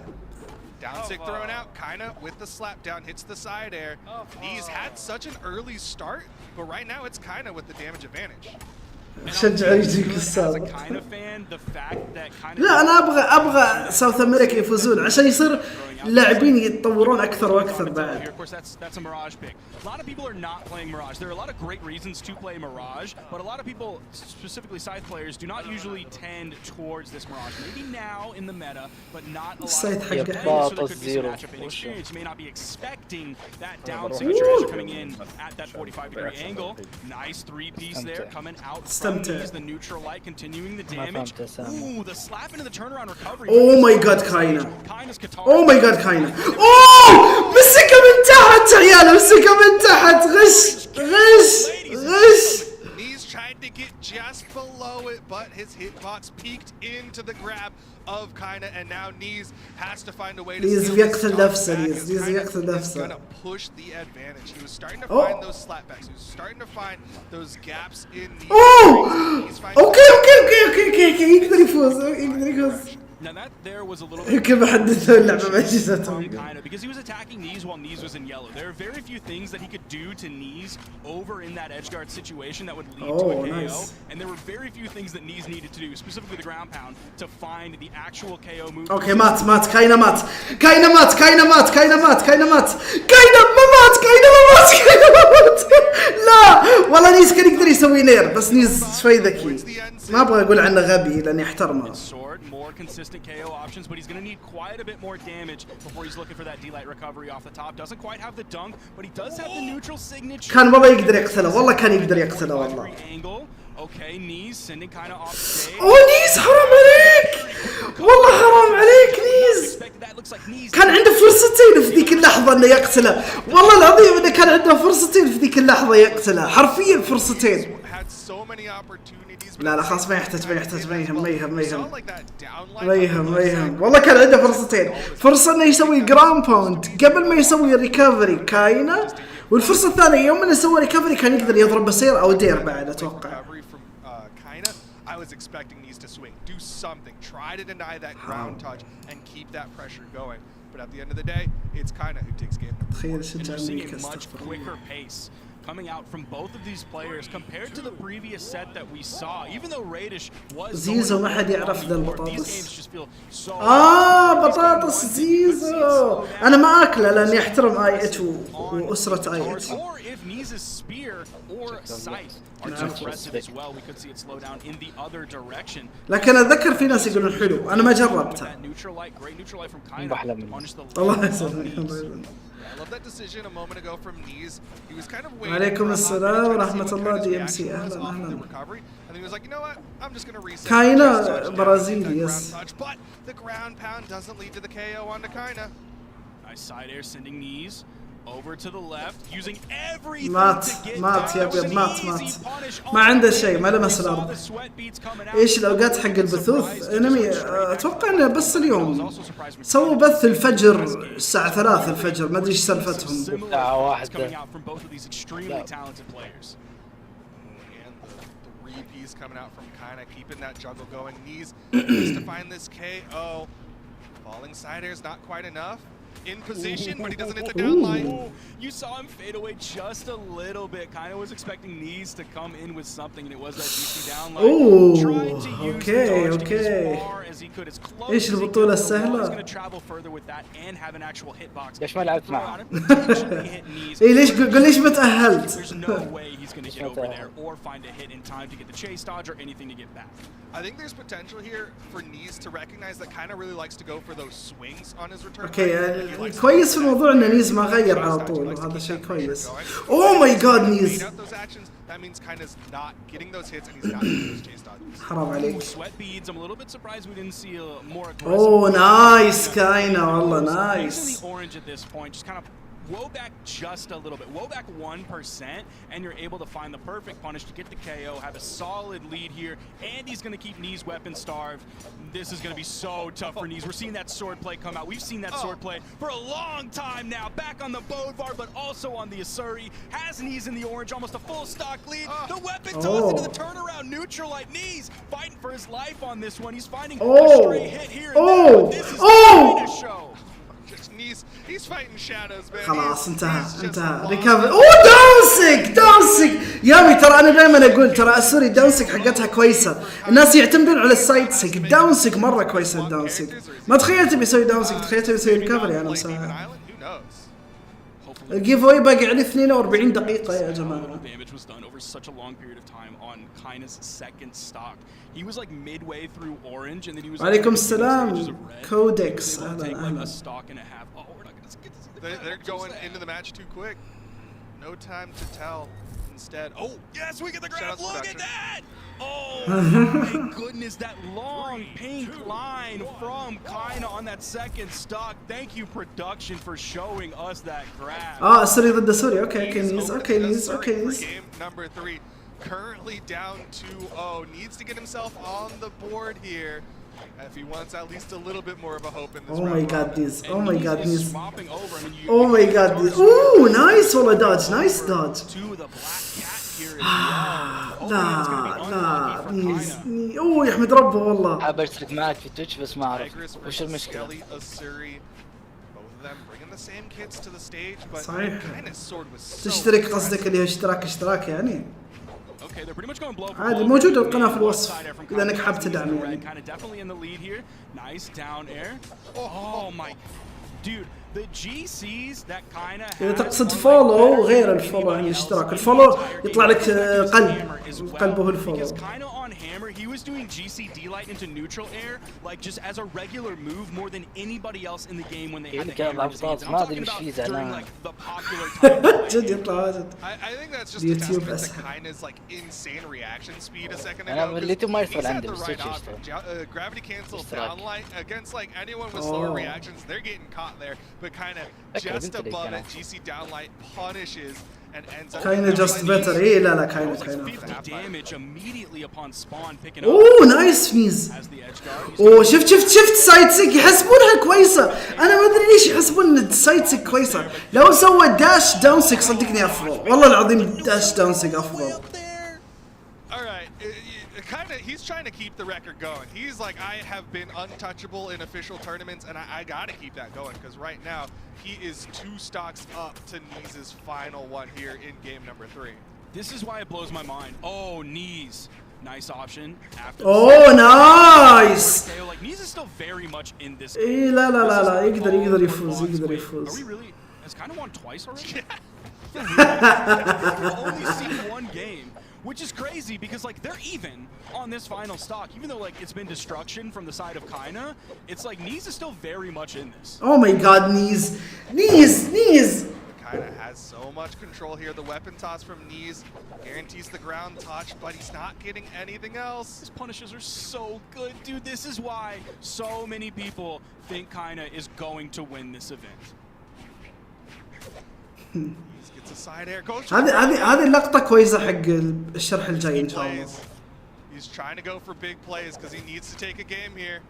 Down sick thrown out, Kaina with the slap down, hits the side air. Nees had such an early start, but right now it's Kaina with the damage advantage. شجع يجيك السابق. لا انا ابغى ساوث امريكا يفوزون عشان يصير اللاعبين يتطورون اكثر واكثر بعد. A lot of people are not playing Mirage. There are a lot of great reasons to play Mirage, but a lot of people, specifically Scythe players, do not usually tend towards this Mirage. Maybe now in the meta, but not a lot of players. So there could be some matchup inexperience. You may not be expecting that down signature as you're coming in at that 45-degree angle. Nice three-piece there coming out from these. The neutral light continuing the damage. Ooh, the slap into the turnaround recovery. Oh my god كاينة. Oh my god كاينة. Oh مسكه من تحت عيال مسكه من تحت غش. He's trying to get just below it, but his hitbox peeked into the grab of Kaina, and now Knees has to find a way to Knees يقتل نفسه. Knees يقتل نفسه. Gonna push the advantage. He was starting to find those slapbacks. He was starting to find those gaps in Knees. اوكي يقدر يفوز. Now that there was a little bit يمكن بحدث اللعبة معجزتهم. Because he was attacking Knees while Knees was in yellow. There are very few things that he could do to Knees over in that edgeguard situation that would lead to a KO. Nice. And there were very few things that Knees needed to do, specifically the ground pound, to find the actual KO move. اوكي مات كاينة مات لا والله نيز كان يقدر يسوي نير بس نيز شوي ذكي ما ابغى اقول عنه غبي لاني احترمه. More consistent KO options, but he's going to need quite a bit more damage before he's looking for that D-Light recovery off the top. Doesn't quite have the dunk, but he does have the neutral signature. كان والله يقدر يقتله والله. Okay, Knees sending kind of off stage. نيز حرام عليك والله حرام عليك نيز. كان عنده فرصتين في ذيك اللحظة انه يقتله والله العظيم انه كان عنده فرصتين في ذيك اللحظة يقتله حرفيا فرصتين. لا خلاص ما يحتاج ما يهم والله كان عنده فرصتين. فرصة انه يسوي جراوند باوند قبل ما يسوي ريكفري كاينة والفرصة الثانية يوم انه سوى ريكفري كان يقدر يضرب بسير او دير بعد اتوقع. I was expecting Knees to swing, do something, try to deny that ground touch and keep that pressure going. But at the end of the day, it's Kaina who takes game. تخيل And we're seeing a much quicker pace coming out from both of these players compared to the previous set that we saw. Even though Radish was زيزو ما حد يعرف ذا البطاطس. بطاطس زيزو انا ما اكله لاني احترم اي اتش واسرة اي اتش. لكن اتذكر في ناس يقولون حلو انا ما جربته. الله يسلمك. وعليكم السلام ورحمة الله دي ام سي اهلا. كاينة برازيلي يس. Over to the left, using everything مات يا ابيض مات ما عنده شيء ما لمس الارض. ايش الاوقات حق البثوث انمي اتوقع انه بس اليوم سووا بث الفجر الساعة 3 الفجر ما ادري ايش سالفتهم. ساعة واحدة. Coming out from Kaina, keeping that juggle going. Knees needs to find this KO. Falling side air is not quite enough. In position, but he doesn't hit the down line. You saw him fade away just a little bit. Kind of was expecting Knees to come in with something, and it was that GC down line. اوكي. ايش البطولة السهلة؟ ليش ما لعبت معه؟ اي ليش قول ليش ما تأهلت؟ I think there's potential here for Knees to recognize that Kaina really likes to go for those swings on his return. اوكي كويس في الموضوع ان نيز ما غير على طول وهذا شيء كويس. اوه ماي جاد نيز. That means Kaina's not getting those hits and he's not getting those chase dodges. حرام عليك. Sweat beads. I'm a little bit surprised we didn't see a more aggressive. اوه نايس كاينا والله نايس. Orange at this point just kind of woe back just a little bit, woe back 1%, and you're able to find the perfect punish to get the KO, have a solid lead here, and he's going to keep Knees weapon starved. This is going to be so tough for Knees. We're seeing that sword play come out. We've seen that sword play for a long time now, back on the Bodvar, but also on the Asuri. Has Knees in the orange, almost a full stock lead. The weapon toss into the turnaround, neutral like Knees, fighting for his life on this one. He's finding a stray hit here and there. This is the show. He's fighting shadows, man. خلاص انتهى ريكفري. داونسك يامي ترى انا دائما اقول ترى السوري داونسك حقتها كويسه، الناس يعتمدون على السايد سك، الداونسك مره كويسه الداونسك. ما تخيلت بيسوي داونسك، تخيلت بيسوي ريكفري. انا مساها الجيف واي باقي عليه 42 دقيقه يا جماعه. وعليكم السلام كودكس، اهلا اهلا. They're going into the match too quick. No time to tell. Instead, oh yes, we get the grab. Look at that! Oh my goodness, that long pink line from Kaina on that second stock. Thank you, production, for showing us that grab. سوري ضد سوري. اوكي نيز. Game number 3, currently down 2-0. Needs to get himself on the board here. If he wants at least a little bit more of a hope in this round. Oh my god, Niz. Oh my god, Niz. Ooh, nice والله dodge. Nice dodge. لا نيز. اوه يحمد ربه والله. حاب اشترك معك في تويتش بس ما اعرف وش المشكلة. صحيح. تشترك قصدك اللي هو اشتراك يعني؟ عادي موجود القناة في الوصف إذا انك حاب تدعم يعني. إذا تقصد فولو غير الفولو عن الاشتراك، الفولو يطلع لك قلب هو الفولو. He was doing GC D-Light into neutral air like just as a regular move more than anybody else in the game when they had the hammer in his hands. I'm talking about during like the popular time. I think that's just a testament to Kaina's like insane reaction speed a second ago. He's had the right option. Gravity cancel downlight against like anyone with slower reactions, they're getting caught there. But Kaina just above it, GC downlight punishes and ends up. Kaina just better. إيه لا Kaina. Damage immediately upon spawn picking up. اوه نايس ميز. اوه شفت سايد سيك يحسبونها كويسه. انا ما ادري ليش يحسبون ان السايد سيك كويسه. لو سوى داش داون سيك صدقني افضل، والله العظيم داش داون سيك افضل. Kinda, he's trying to keep the record going. He's like, I have been untouchable in official tournaments, and I gotta keep that going, because right now, he is 2 stocks up to Nee's final one here in game number 3. This is why it blows my mind. Oh, Knees. Nice option. After nice! Like, Knees is still very much in this game. إيه لا يقدر يفوز. Are we really? Has kind of won twice already? We've only seen 1 game. Which is crazy because like they're even on this final stock, even though like it's been destruction from the side of Kaina. It's like Knees is still very much in this. Oh my god, Knees. Kaina has so much control here. The weapon toss from Knees guarantees the ground touch, but he's not getting anything else. His punishes are so good, dude. This is why so many people think Kaina is going to win this event. هذه اللقطة كويسة حق الشرح الجاي إن شاء الله. He's trying to go for big plays because he needs to take a game here.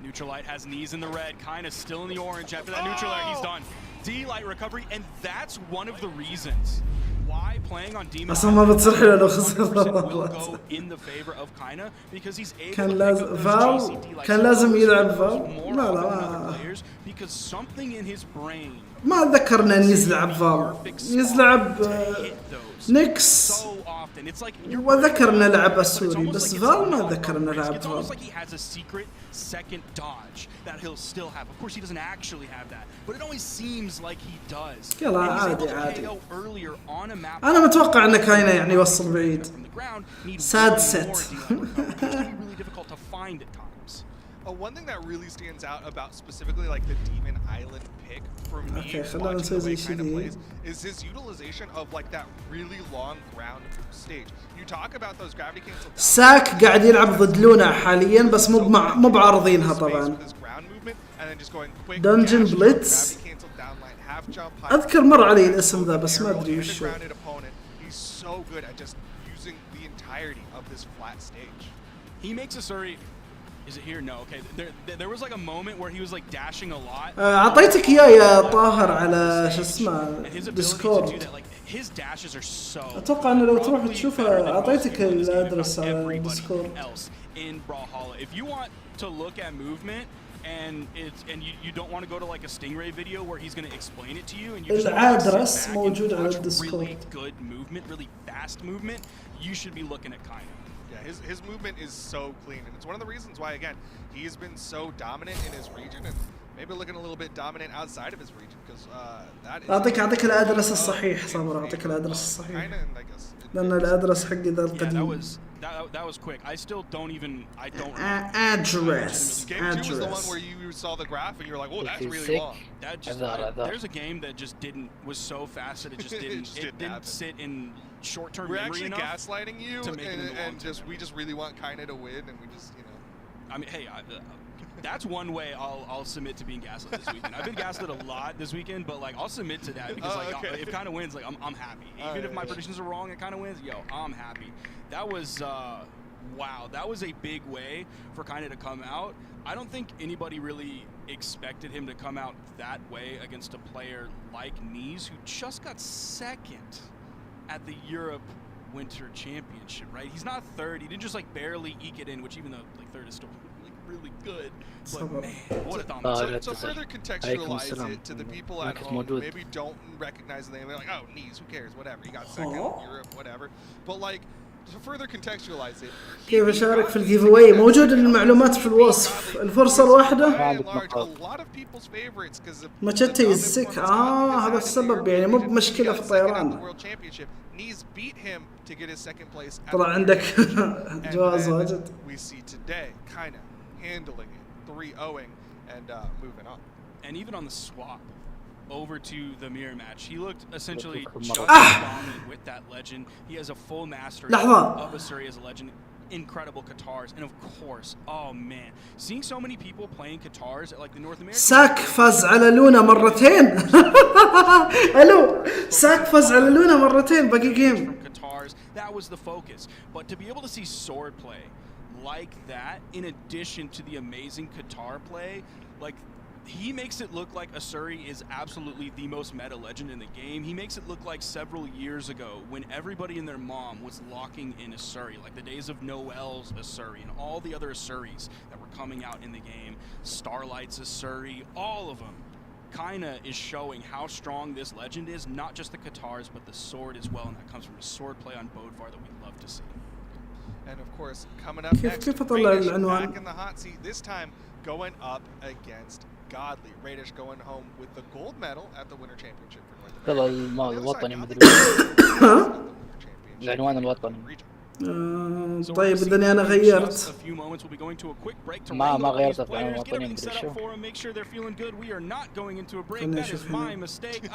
Neutralite has Knees in the red, kind of still in the orange. After that Neutralite, he's done. D-Light recovery, and that's one of the reasons why playing on Demon أصلاً ما بتصير حلوة لو خسر will go in the favor of Kaina because he's able كان لازم يلعب فال. لا because something in his brain. ما ذكرنا نيز لعب فال، نيز لعب نيكس وذكرنا لعب السوري، بس فال ما ذكرنا لعب فال. Second dodge that he'll still have. Of course, he doesn't actually have that, but it always seems like he does. يلا عادي. أنا متوقع إن كاينا يعني يوصل بعيد. Sad set. One thing that really stands out about specifically like the Demon Island pick for me watching the way Kaina plays is his utilization of like that really long ground stage. You talk about those gravity cancel. ساك قاعد يلعب ضد لونا حاليا بس مو بعارضينها طبعا. دنجن بليتز. أذكر مر علي الاسم ذا بس ما أدري وش هو. He's so good at just using the entirety of this flat stage. He makes a Surrey. Is it here? No. Okay. There was like a moment where he was like dashing a lot. أعطيتك إياه يا طاهر على شو اسمه ديسكورد. His dashes are so. أتوقع إنه لو تروح تشوفه أعطيتك الأدرس على ديسكورد. In Brawlhalla, if you want to look at movement and you don't want to go to like a Stingray video where he's going to explain it to you, and you just العادرس موجود على really الديسكورد. good movement, really fast movement. You should be looking at Kaina. Yeah, his movement is so clean, and it's one of the reasons why, again, he has been so dominant in his region, and maybe looking a little bit dominant outside of his region, because that is... أعطيك الأدرس الصحيح صابر، أعطيك الأدرس الصحيح. لأن الأدرس حقي ذا القديم. That was quick. I still don't even. I don't. Address. Game 2 was the one where you saw the graph and you're like, "Whoa, that's really long." That just there's a game that just was so fast that it just didn't sit in short-term memory actually enough. Gaslighting you, to make it we just really want Kaina to win, and we just, you know. I mean, hey, that's one way I'll submit to being gaslit this weekend. I've been gaslit a lot this weekend, but like I'll submit to that because like if Kaina wins, like I'm happy. Even if my predictions are wrong and Kaina wins, yo, I'm happy. That was wow. That was a big way for Kaina to come out. I don't think anybody really expected him to come out that way against a player like Knees, who just got second at the Europe Winter Championship, right? He's not third. He didn't just like barely eke it in, which even though like third is still like really good. But man, what a dominance. So further contextualize it to the people at home who maybe don't recognize the name. They're like, oh, Knees, who cares? Whatever. He got second in Europe, whatever. But like, to further contextualize it, كيف أشارك في الجيف أواي؟ موجود المعلومات في الوصف. الفرصة الواحدة. ماتشات يزك. هذا السبب يعني مو بمشكلة في الطيران. طلع عندك جواز واجد. We see today Kaina handling it, 3-0ing and moving on. And even on the swap over to the mirror match, he looked essentially just dominant with that legend. He has a full mastery of Asuri as a legend. Incredible guitars, and of course, oh man, seeing so many people playing guitars at like the North American. ساك فاز على لونا مرتين. الو ساك فاز على لونا مرتين باقي جيم. Guitars, that was the focus. But to be able to see sword play like that, in addition to the amazing guitar play, like. He makes it look like Asuri is absolutely the most meta legend in the game. He makes it look like several years ago when everybody and their mom was locking in Asuri, like the days of Noel's Asuri and all the other Asuris that were coming out in the game. Starlight's Asuri, all of them. Kaina is showing how strong this legend is, not just the guitars, but the sword as well, and that comes from his sword play on Bodvar that we love to see. And of course, coming up next, Radish back in the hot seat, this time going up against Godly. Radish going home with the gold medal at the Winter Championship for North America. الوطني مدري. العنوان الوطني. طيب إذا أنا غيرت. ما غيرت العنوان الوطني مدري شو. Make sure they're feeling good. We are not going into a break. That is my mistake.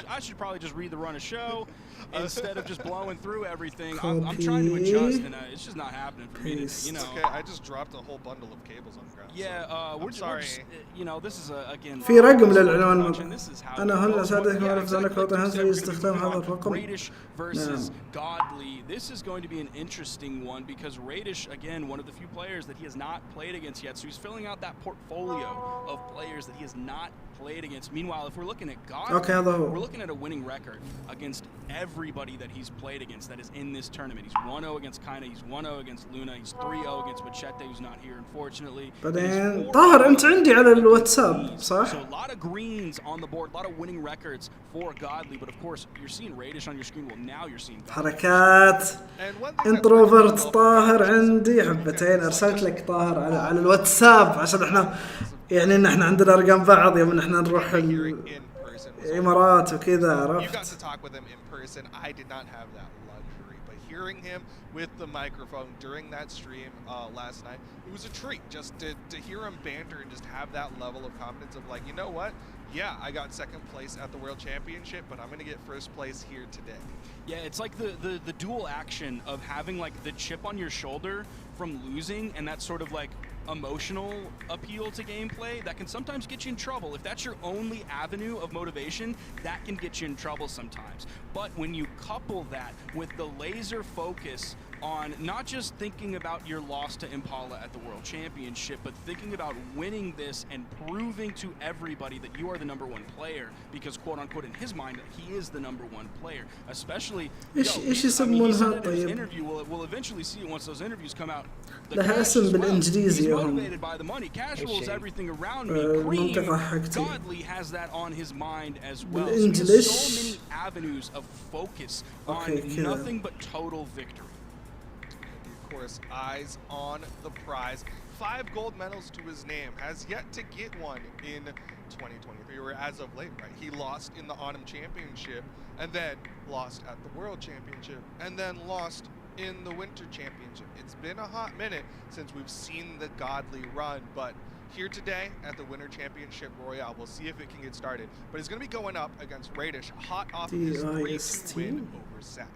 I should probably just read the run of show instead of just blowing through everything. I'm trying to adjust, and it's just not happening for me. You know. Okay, I just dropped a whole bundle of cables on the ground. Yeah, we're sorry. You know, this is again. في رقم للعنوان. أنا هلا سأعطيكم أعرف أنك وضعها استخدام هذا الرقم. Radish versus Godly. This is going to be an interesting one because Radish, again, one of the few players that he has not played against yet. So he's filling out that portfolio of players that he has not played against. Meanwhile, if we're looking at Godly, we're looking at a winning record against everybody that he's played against that is in this tournament. He's 1-0 against Kaina, he's 1-0 against Luna, he's 3-0 against Machete, who's not here, unfortunately. بعدين طاهر أنت عندي على الواتساب صح؟ So a lot of greens on the board, a lot of winning records for Godly, but of course you're seeing Radish on your screen. Well, now you're seeing Godly. حركات انتروفرت طاهر عندي حبتين. أرسلت لك طاهر على الواتساب عشان احنا يعني ان احنا عندنا ارقام بعض يوم ان احنا نروح الامارات وكذا عرفت. I did not have that luxury, but hearing him with the microphone during that stream last night, it was a treat just to hear him banter and just have that level of confidence of like, you know what? Yeah, I got second place at the World Championship, but I'm going to get first place here today. Yeah, it's like the dual action of having like the chip on your shoulder from losing and that sort of like emotional appeal to gameplay that can sometimes get you in trouble. If that's your only avenue of motivation, that can get you in trouble sometimes. But when you couple that with the laser focus on not just thinking about your loss to Impala at the World Championship, but thinking about winning this and proving to everybody that you are the #1 player, because quote unquote in his mind he is the #1 player. Especially ايش يسمونها طيب؟ interview. We'll eventually see it once those interviews come out. لها اسم بالانجليزي هم. Motivated by the money. Casual is everything around me. المنطقة حقتي. Godly has that on his mind as well. بالانجليش. So many avenues of focus on nothing but total victory. Of course, eyes on the prize. 5 gold medals to his name. Has yet to get one in 2023, or as of late, right? He lost in the Autumn Championship, and then lost at the World Championship, and then lost in the Winter Championship. It's been a hot minute since we've seen the Godly run, but here today at the Winter Championship Royale, we'll see if it can get started. But he's going to be going up against Radish, hot off his 3-2 win over Sac.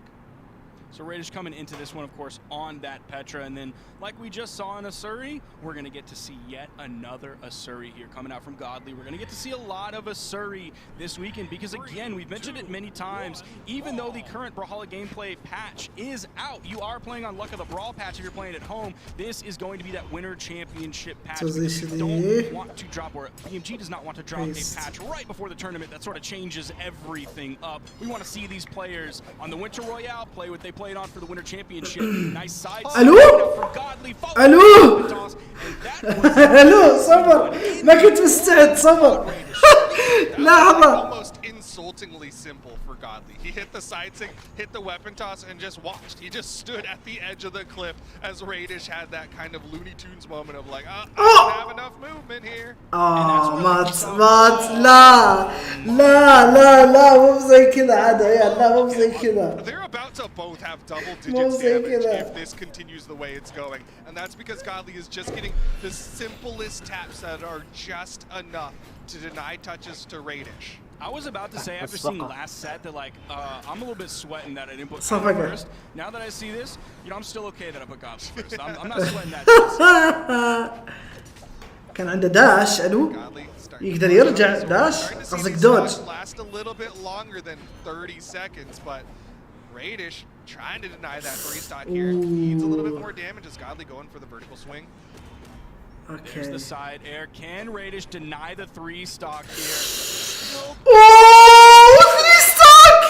So Radish coming into this one, of course, on that Petra, and then like we just saw in Asuri, we're going to get to see yet another Asuri here coming out from Godly. We're going to get to see a lot of Asuri this weekend because, again, we've mentioned it many times, even though the current Brawlhalla gameplay patch is out, you are playing on Luck of the Brawl patch if you're playing at home. This is going to be that Winter Championship patch. We don't want to drop, or BMG does not want to drop a patch right before the tournament that sort of changes everything up. We want to see these players on the Winter Royale play what they played on for the Winter Championship. Nice side from Godly. الو صبر ما كنت مستعد صبر لحظة. Almost insultingly simple for Godly. He hit the side stick, hit the weapon toss, and just watched. He just stood at the edge of the cliff as Radish had that kind of Looney Tunes moment of like, I don't have enough movement here. مات لا مو زي كذا عاد عيال، لا مو زي كذا. They're about to both have double-digit damage if this continues the way it's going, and that's because Godly is just getting the simplest taps that are just enough to deny touches to Radish. I was about to say after seeing last set that like I'm a little bit sweating that I didn't put صرخة first. Now that I see this, I'm still okay that I put Godly first. I'm not sweating that. كان عنده داش الو يقدر يرجع داش قصدك دوج. Last a little bit longer than 30 seconds, but Radish trying to deny that 3-stock here. Needs a little bit more damage as Godly going for the vertical swing. Okay. There's the side air. Can Radish deny the 3-stock here? اوه 3 ستوك.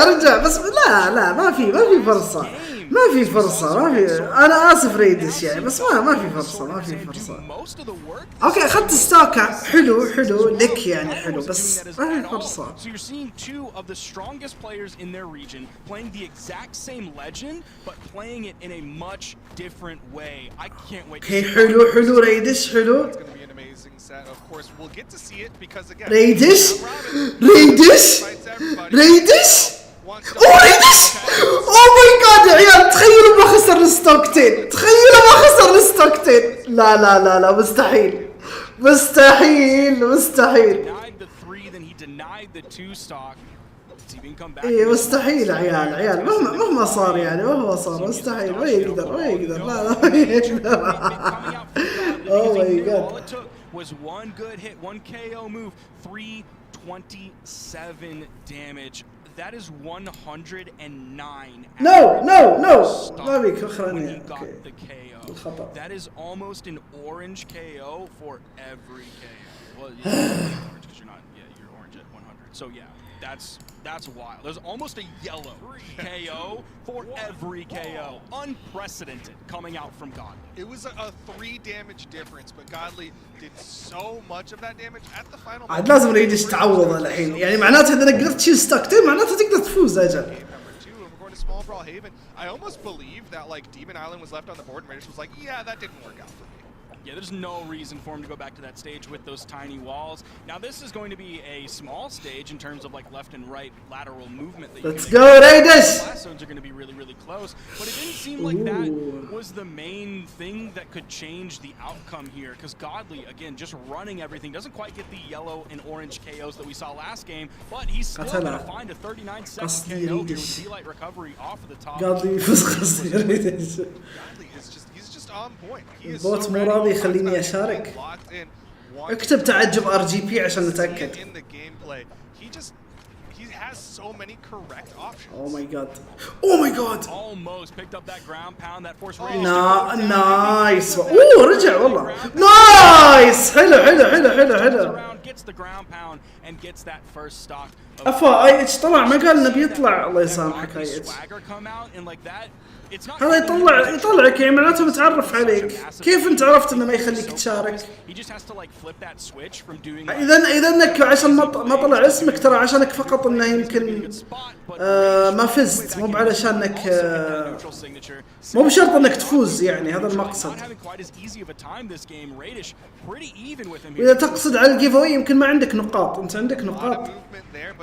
رجع بس لا ما في فرصة انا اسف ريدش يعني بس ما في فرصة. اوكي اخذت ستوك حلو لك يعني حلو بس ما في فرصة. So you're seeing 2 of the strongest players in their region playing the exact same legend but playing it in a much different way. I can't wait. اوكي حلو ريدش حلو. It's going to be an amazing set. Of course, we'll get to see it because again, ريدش اوه ماي جاد يا عيال، تخيلوا ما خسر الستوكتين. لا مستحيل. ايه مستحيل عيال مهما صار يعني مستحيل ما يقدر لا اوه ماي جاد. Was one good hit, one KO move, 327 damage. That is 109. No. ما بيك اخراني. That is almost an orange KO for every KO. Well, you're orange because you're orange at 100. So yeah, that's wild. There's almost a yellow KO for every KO. Unprecedented coming out from Godly. It was a 3 damage difference, but Godly did so much of that damage at the final. عاد لازم ريدش تعوض الحين، يعني معناته اذا قدرت تشيل ستوكتين معناته تقدر تفوز اجل. Small Brawl Haven. I almost believe that like Demon Island was left on the board and Radish was like, yeah, that didn't work out for me. Yeah, there's no reason for him to go back to that stage with those tiny walls. Now this is going to be a small stage in terms of like left and right lateral movement. Let's go, Radish! Last zones are going to be really close, but it didn't seem like that was the main thing that could change the outcome here. Because Godly, again, just running everything, doesn't quite get the yellow and orange KOs that we saw last game, but he's still going to find a 39-second KO here with D-Light recovery off of the top. Godly يفوز قصدي ريدش. On point. البوت مو راضي يخليني اشارك. اكتب تعجب RGP عشان نتاكد. In the gameplay, he has so many correct options. Oh my god. Oh my god. Almost picked up that ground pound that forced نايس. اوه رجع والله. نايس. حلو حلو حلو حلو حلو. gets the ground pound and gets that first stock. افا اي اتش طلع ما قال انه بيطلع الله يسامحك اي اتش. هذا يطلعك يعني معناته متعرف عليك. كيف انت عرفت انه ما يخليك تشارك؟ اذا انك عشان ما طلع اسمك ترى عشانك فقط انه يمكن ما فزت مو علشانك مو بشرط انك تفوز يعني هذا المقصد. واذا تقصد على الجيف اواي يمكن ما عندك نقاط. انت عندك نقاط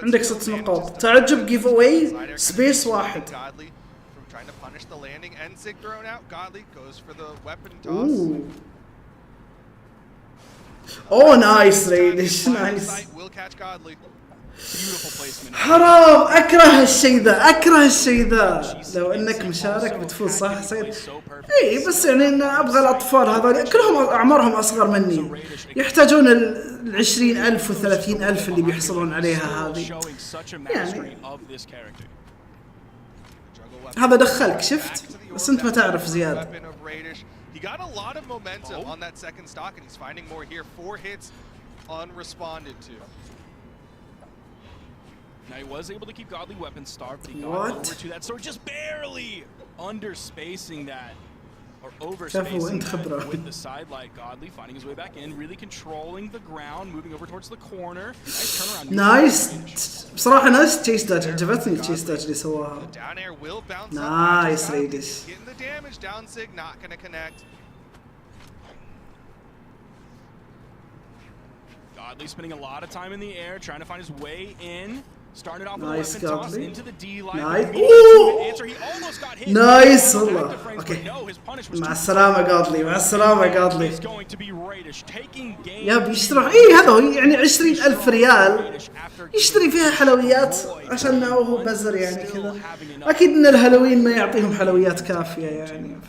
عندك 6 نقاط. تعجب جيف اواي سبيس واحد. اوه نايس ريدش نايس. حرام اكره الشيء ذا اكره الشيء ذا. لو انك مشارك بتفوز صح سيد. اي بس يعني ان ابغى الاطفال هذول كلهم اعمارهم اصغر مني يحتاجون ال 20,000 و 30,000 اللي بيحصلون عليها هذه يعني. هذا دخلك شفت بس انت ما تعرف زيادة. He got a lot of momentum on that second stock and he's finding more here. 4 hits unresponded to. Now he was able to keep Godly weapons starved, but he got over to that sword just barely underspacing that. Or overspacing that with the side light. Godly finding his way back in, really controlling the ground, moving over towards the corner. Nice turnaround. نايس بصراحة نايس تشيس داج عجبتني التشيس داج اللي سواها. نايس ريدش. Getting the damage down sig not going to connect. Godly spending a lot of time in the air trying to find his way in. Started off with nice a weapon toss into the D line. Nice. He almost got hit. Nice والله. Okay. مع السلامة قاضلي مع السلامة قاضلي. يا بيشتري اي هذا هو يعني 20,000 ريال يشتري فيها حلويات عشان هو بزر يعني كذا. اكيد ان الهالوين ما يعطيهم حلويات كافية يعني.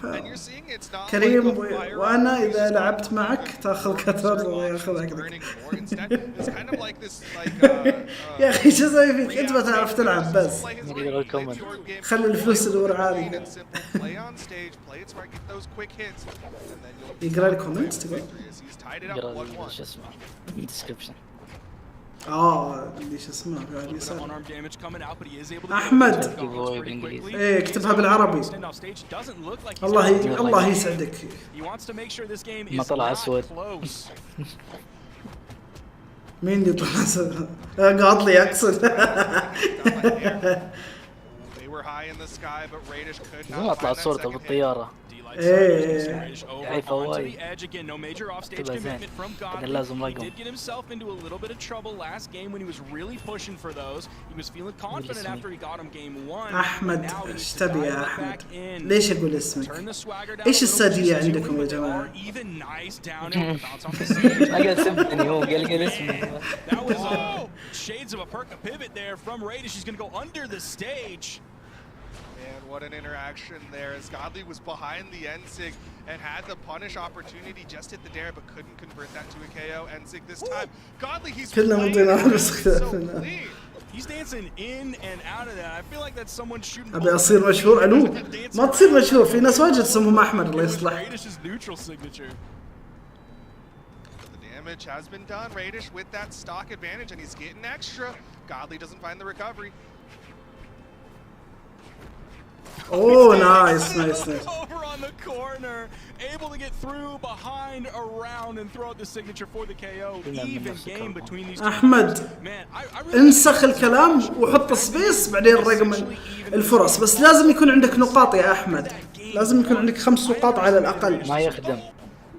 كريم وانا اذا لعبت معك تاخذ كتر وياخذ كذا. يا اخي شو اسوي فيك انت ما تعرف تلعب بس خلي الفلوس اللي ورا عادي. يقرا لي كومنت تقول شو اسمه ديسكربشن. اللي شو اسمه قاعد يسال احمد. ايه اكتبها بالعربي. الله يسعدك. ما طلع اسود. مين اللي طلع اسود؟ قاضلي اقصد. ما طلعت صورته بالطيارة. ايه يعني فواي تبقى زين كان لازم رقم. احمد ايش تبي يا احمد؟ ليش اقول اسمك؟ ايش السادية عندكم يا جماعة؟ ما قال سمعني هو قال اسمي. And what an interaction there as Godly was behind the Ensig and had the punish opportunity, just hit the dare but couldn't convert that to a KO. Ensig this time. Godly, he's playing so clean. He's dancing in and out of that. I feel like that's someone shooting. أبي أصير مشهور ألو ما تصير مشهور في ناس واجد اسمهم أحمد الله يصلح. Damage has been done. Radish with that stock advantage and he's getting extra. Godly doesn't find the recovery. Oh, nice. Over on the corner, able to get through, behind, around, and throw out the signature for the KO. Even game between these two. أحمد انسخ الكلام وحط سبيس بعدين رقم الفرص بس لازم يكون عندك نقاط يا أحمد. لازم يكون عندك 5 نقاط على الأقل. ما يخدم.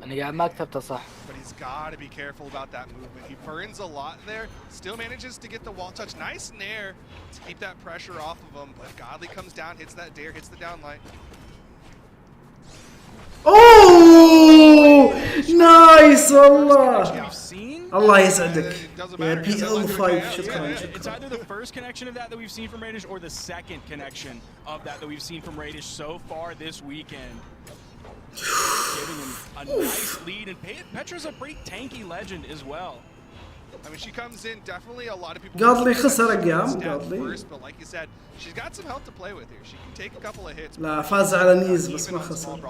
أنا قاعد ما كتبته صح. Got to be careful about that movement. He burns a lot there, still manages to get the wall touch. Nice nair to keep that pressure off of him, but Godly comes down, hits that dare, hits the downlight. Oh, nice والله. الله يسعدك يا PL5 شكرا. It's either the first connection of that we've seen from Radish or the second connection of that we've seen from Radish so far this weekend. Giving him a nice lead, and Petra's a pretty tanky legend as well. I mean, she comes in definitely a lot of people. قاضلي خسر أقام قاضلي. But like you said, she's got some help to play with here. She can take a couple of hits. لا فاز على نيز بس ما خسر.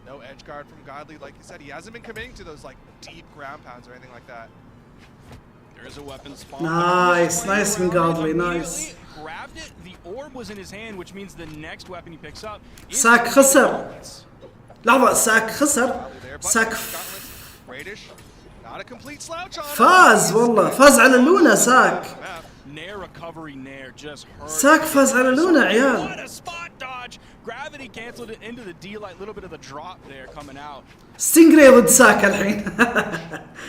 No edge guard from Godly, like you said. He hasn't been committing to those like deep ground pounds or anything like that. There is a weapon spawn. Nice من قاضلي nice. Grabbed it. The orb was in his hand, which means the next weapon he picks up. ساك خسر. لحظة ساك خسر. ساك فاز والله فاز على لونا ساك. ساك فاز على لونا عيال. Gravity canceled it into the D, like little bit of the drop there coming out. ستينجري ضد ساك الحين.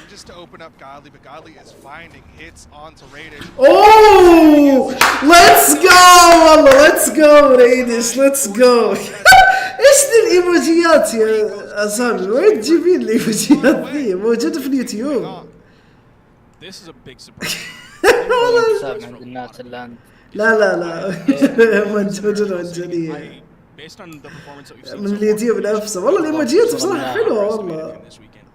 Just to open up Godly, but Godly is finding hits onto Radish. Oh, let's go والله let's go Radish let's go. ايش ذي الايموجيات يا أسامي؟ وين تجيبين الايموجيات ذي؟ موجودة في اليوتيوب. This is a big surprise. لا موجودة مجانية من اليوتيوب نفسه. والله الايموجيات بصراحة حلوة والله.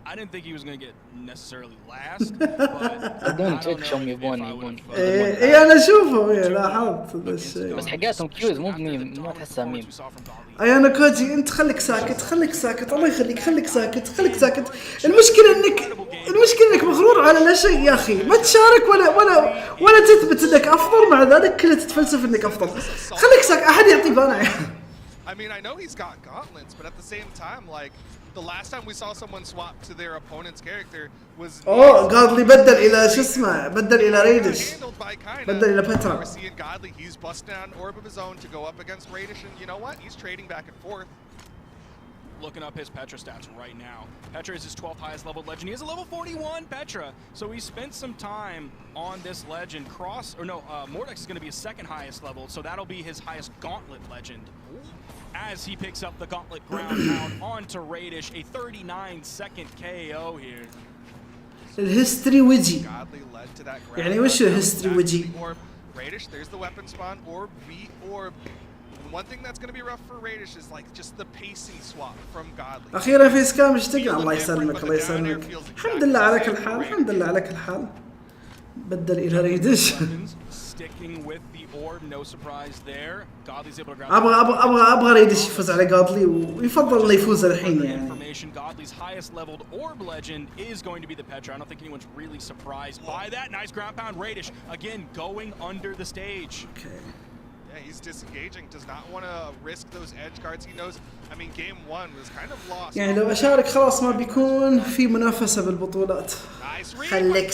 I didn't think he was going to get necessarily last. بدون تشيكهم يبون. اي انا اشوفهم لاحظت هذا الشيء. بس حقاتهم كيوز مو ميم ما تحسها ميم. اي انا كوجي انت خليك ساكت الله يخليك خليك ساكت. المشكلة انك مغرور على لا شيء يا اخي. ما تشارك ولا تثبت انك افضل، مع ذلك كلها تتفلسف انك افضل. خليك ساكت احد يعطي بانع. I mean, I know he's got gauntlets, but at the same time, like the last time we saw someone swap to their opponent's character was. Godly بدل إلى شو اسمه، بدل إلى ريدش. بدل إلى بترا. We're seeing Godly. He's busting out an orb of his own to go up against Radish, and you know what? He's trading back and forth. Looking up his Petra stats right now. Petra is his 12th highest level legend. He has a level 41 Petra, so he spent some time on this legend. Mordex is going to be his second highest level, so that'll be his highest gauntlet legend. As he picks up the gauntlet ground pound onto Radish, a 39-second KO here. الهيستوري وجي. يعني وش الهيستوري وجي؟ Radish, there's the weapon spawn, orb, orb. One thing that's going to be rough for Radish is like just the pacing swap from Godly. أخيرا في سكام اشتغل. الله يسلمك. الحمد لله على كل حال. بدل إلى ريدش. ابغى ريدش يفوز على قاضلي، ويفضل انه يفوز الحين يعني. Godly's highest leveled orb legend is going to be the Petra. I don't think anyone's really surprised by that. Nice ground pound. Radish again going under the stage. Okay. Yeah, he's disengaging. Does not want to risk those edge guards. He knows. I mean, game one was kind of lost. يعني لو أشارك خلاص ما بيكون في منافسة بالبطولات. خليك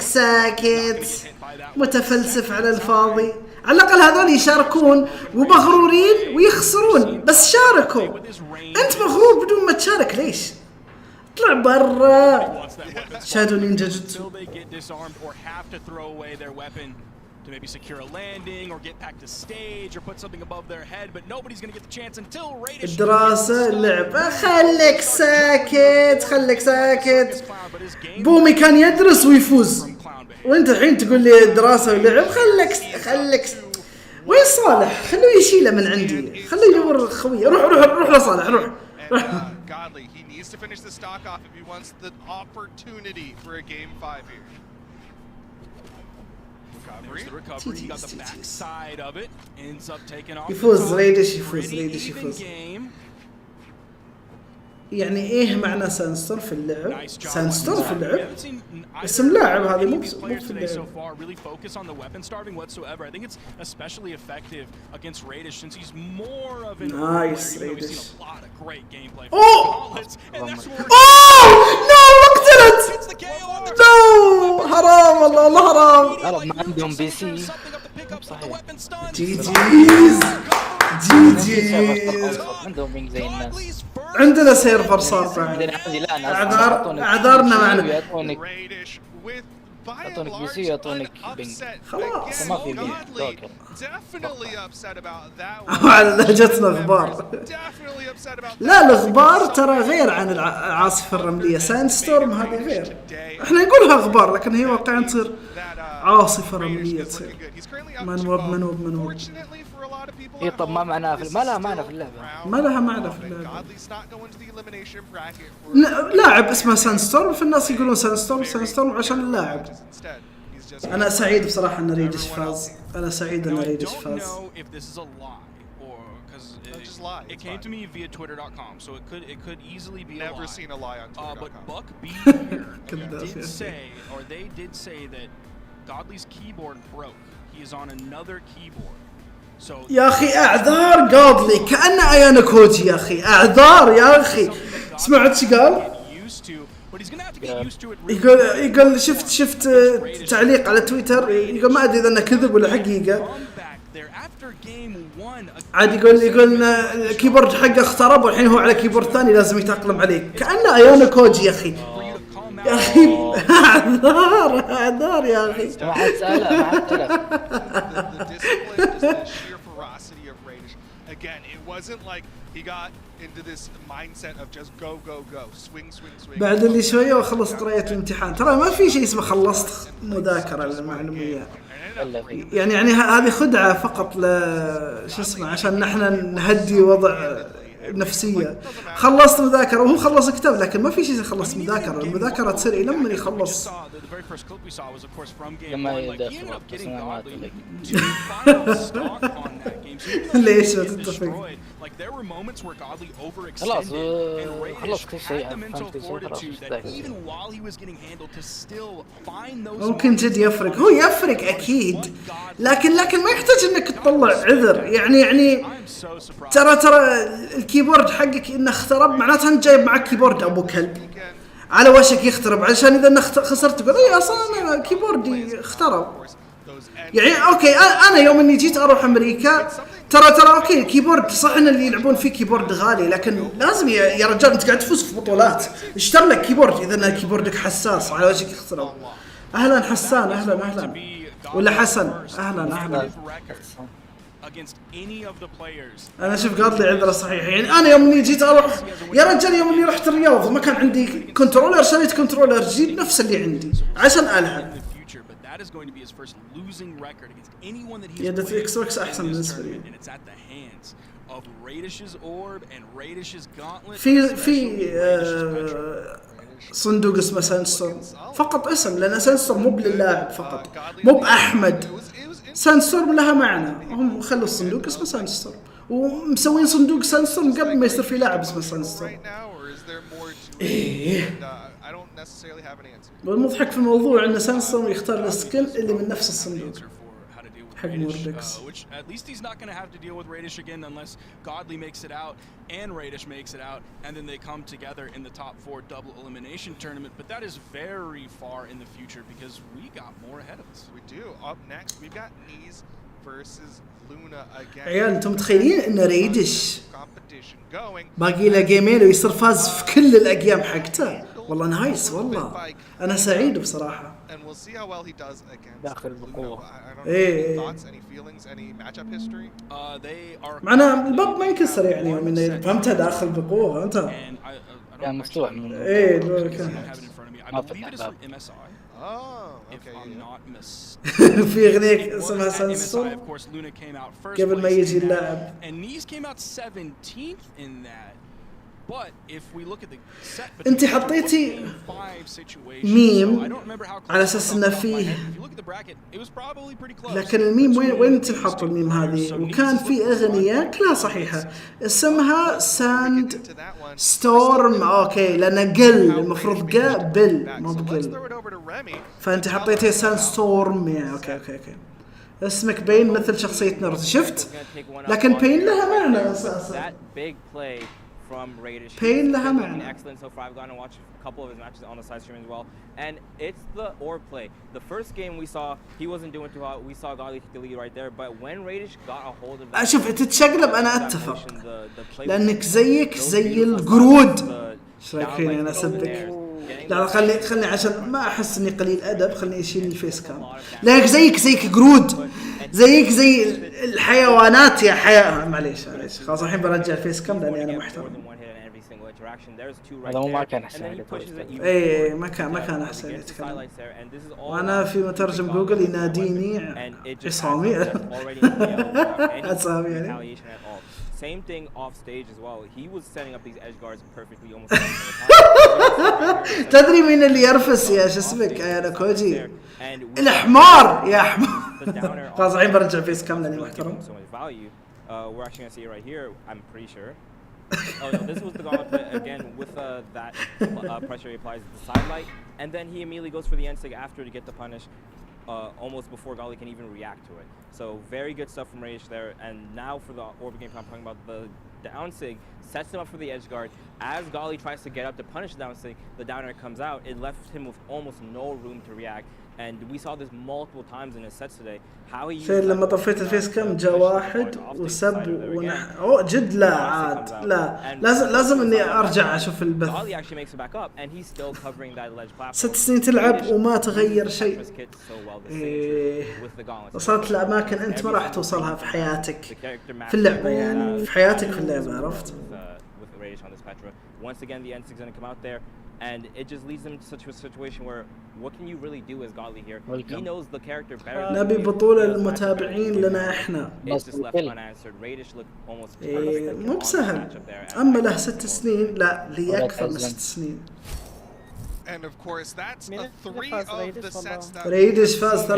ساكت. متفلسف على الفاضي. على الأقل هذول يشاركون ومغرورين ويخسرون، بس شاركوا. أنت مغرور بدون ما تشارك ليش؟ اطلع برا. شادو نينجا جوتسو. To maybe secure a landing or get back to stage or put something above their head, but nobody's going to get the chance until Radish. الدراسة اللعبة. خليك ساكت. بومي كان يدرس ويفوز، وانت الحين تقول لي الدراسة واللعب. خليك وين صالح؟ خلوه يشيله من عندي، خليه يدور خويه. روح لصالح روح. Godly, he needs to finish the stock off if he wants the opportunity for a game 5 here. There's the recovery. He got the backside of it. Ends up taking off. يفوز ريدش. يعني ايه معنى سانستون في اللعب؟ سانستون في اللعب اسم لاعب، هذه مو في اللعب. Really focus on the weapon starving whatsoever. I think it's especially effective against Radish since he's more of an nice Radish. A lot of great gameplay. Oh no اقتلت. No حرام والله حرام. ما عندهم بي سي. جي عندهم بينج زي الناس. عندنا سيرفر صار بعد. اعذارنا معنا. يعطونك بي سي يعطونك بينج. خلاص ما في بينج. وعلى جتنا غبار. لا الغبار ترى غير عن العاصفة الرملية. ساند ستورم هذه غير. احنا نقولها غبار لكن هي واقعا تصير عاصفة رملية تصير. منوب. اي طب ما معناها ما لها معنى في اللعبة. ما لها معنى في اللعبة. لاعب اسمه سانستورم، في الناس يقولون سانستورم عشان اللاعب. أنا سعيد بصراحة إن ريدش فاز. أنا سعيد إن ريدش فاز. It came to me via twitter.com, so it could easily be never seen a lie on twitter.com. But Buck B did say, or they did say that Godly's keyboard broke. He is on another keyboard. So يا أخي أعذار قاضلي كأن أيانا كوجي يا أخي أعذار يا أخي. سمعت شو قال؟ يقول شفت تعليق على تويتر يقول ما أدري إذا أنه كذب ولا حقيقة. عاد يقول الكيبورد حقه اخترب والحين هو على كيبورد ثاني لازم يتأقلم عليه. كأنه أيانا كوجي يا أخي. يا أخي أعذار يا أخي. ما حد سأله. Again, it wasn't like he got into this mindset of just go, swing. بعد اللي شوية وخلص قراءة الامتحان. ترى ما في شيء اسمه خلصت مذاكرة للمعلوميات. يعني هذه خدعة فقط شو اسمه عشان نحن نهدي وضع نفسية. خلصت مذاكرة وهو خلص كتاب، لكن ما في شيء يخلص مذاكرة. المذاكرة تصير لما يخلص. ليش ما تتفق؟ خلاص خلص كل شيء. ممكن جد يفرق، هو يفرق أكيد، لكن ما يحتاج إنك تطلع عذر. يعني ترى الكيبورد حقك إنه اخترب معناته أنت جايب معك كيبورد أبو كلب على وشك يخترب، علشان إذا خسرت تقول إيه أصلاً أنا كيبوردي اخترب. يعني أوكي أنا يوم إني جيت أروح أمريكا ترى أوكي الكيبورد صح إن اللي يلعبون فيه كيبورد غالي، لكن لازم يا رجال أنت قاعد تفوز في بطولات، اشتري لك كيبورد إذا أن كيبوردك حساس على وجهك يخترب. أهلا حسان، أهلا ولا حسن، أهلا. أنا شوف قاض لي عذره صحيح. يعني أنا يوم إني جيت أروح يا رجال يوم إني رحت الرياض ما كان عندي كنترولر، شريت كنترولر جديد نفس اللي عندي عشان ألعب. يد اكس بوكس احسن بالنسبه لي. في صندوق اسمه سانستورم، فقط اسم، لان سانستورم مو للاعب فقط، مو باحمد. سانستورم لها معنى، هم خلوا الصندوق اسمه سانستورم، ومسوين صندوق سانستورم قبل ما يصير في لاعب اسمه سانستورم. ايه والمضحك في الموضوع ان سانستورم يختار السكن اللي من نفس الصندوق حق موردكس. Which at least he's not going to have to deal with Radish again unless Godly makes it out and Radish makes it out, and then they come together in the top 4 double elimination tournament. But that is very far in the future because we got more ahead of us. We do. Up next, we've got Knees versus Luna again. عيال انتم متخيلين ان ريدش باقي له جيمين ويصير فاز في كل الاقيام حقته؟ والله نايس، والله انا سعيد بصراحه. داخل بقوه. ايه معنا الباب ما ينكسر يعني من فهمتها، داخل بقوه انت كان مفتوح من ايه كان ما فتح الباب. في اغنيه اسمها سانستورم قبل ما يجي اللاعب. انت حطيتي ميم على اساس انه فيه، لكن الميم وين تنحط الميم هذه؟ وكان في اغنيه كلها صحيحه اسمها ساند ستورم. اوكي لان قل المفروض قبل مو بقل، فانت حطيتي ساند ستورم. يعني اوكي اسمك بين مثل شخصيه ناروتو، شفت؟ لكن بين لها معنى اساسا. From Radish. Pain He's been been excellent so far. I've gotten to watch a couple of his matches on the side stream as well, and it's the orb play. The first game we saw he wasn't doing too hot. We saw Godly take the lead right there, but when Radish got a hold of that, شوف تتشقلب انا اتفق، لانك زيك زي القرود. ايش رايك فيني انا اسبك؟ لا خلني عشان ما احس اني قليل ادب، خلني اشيل الفيس كام. لانك زيك قرود، زيك زي الحيوانات يا معليش خلاص الحين برجع الفيس كام لاني انا محترم. single interaction. There's two right هذا مو ما there, كان and أحسن then he اللي pushes it even ايه further. ما كان He احسن gets the يتكلم. sidelights there, and this is all وانا في مترجم جوجل يناديني and it just عصامي. adds up. That's already in the without any عصامي يعني. retaliation at all. Same thing off stage as well. He was setting up these edge guards perfectly almost every single time. تدري مين اللي يرفس يا شو اسمك يا كوجي؟ الحمار يا حمار. خلاص الحين برجع فيس كامل لاني محترم. We're actually gonna see it right here. I'm pretty sure. Oh no, this was the gauntlet again with that pressure he applies the sidelight, and then he immediately goes for the end sig after to get the punish, almost before Gali can even react to it. So very good stuff from Rage there. And now for the Orb game, I'm talking about the down sig sets him up for the edge guard. As Gali tries to get up to punish the down sig, the down air comes out. It left him with almost no room to react. And we saw this multiple times in his sets today. How he شيء لما طفيت الفيس كم جاء واحد وسب اوه جد لا عاد لا لازم اني ارجع اشوف البث. 6 سنين تلعب وما تغير شيء. وصلت لاماكن انت ما راح توصلها في حياتك في اللعبه يعني في حياتك في اللعبه عرفت. And it just leads him to such a situation where what can you really do as Godly here? He knows the character better. نبي بطولة المتابعين لنا احنا. It's just left unanswered. Radish looked almost perfect. مو بسهل. أما له 6 سنين لا لي أكثر من 6 سنين. And of course that's a 3 of the sets that ريدش فاز 3-1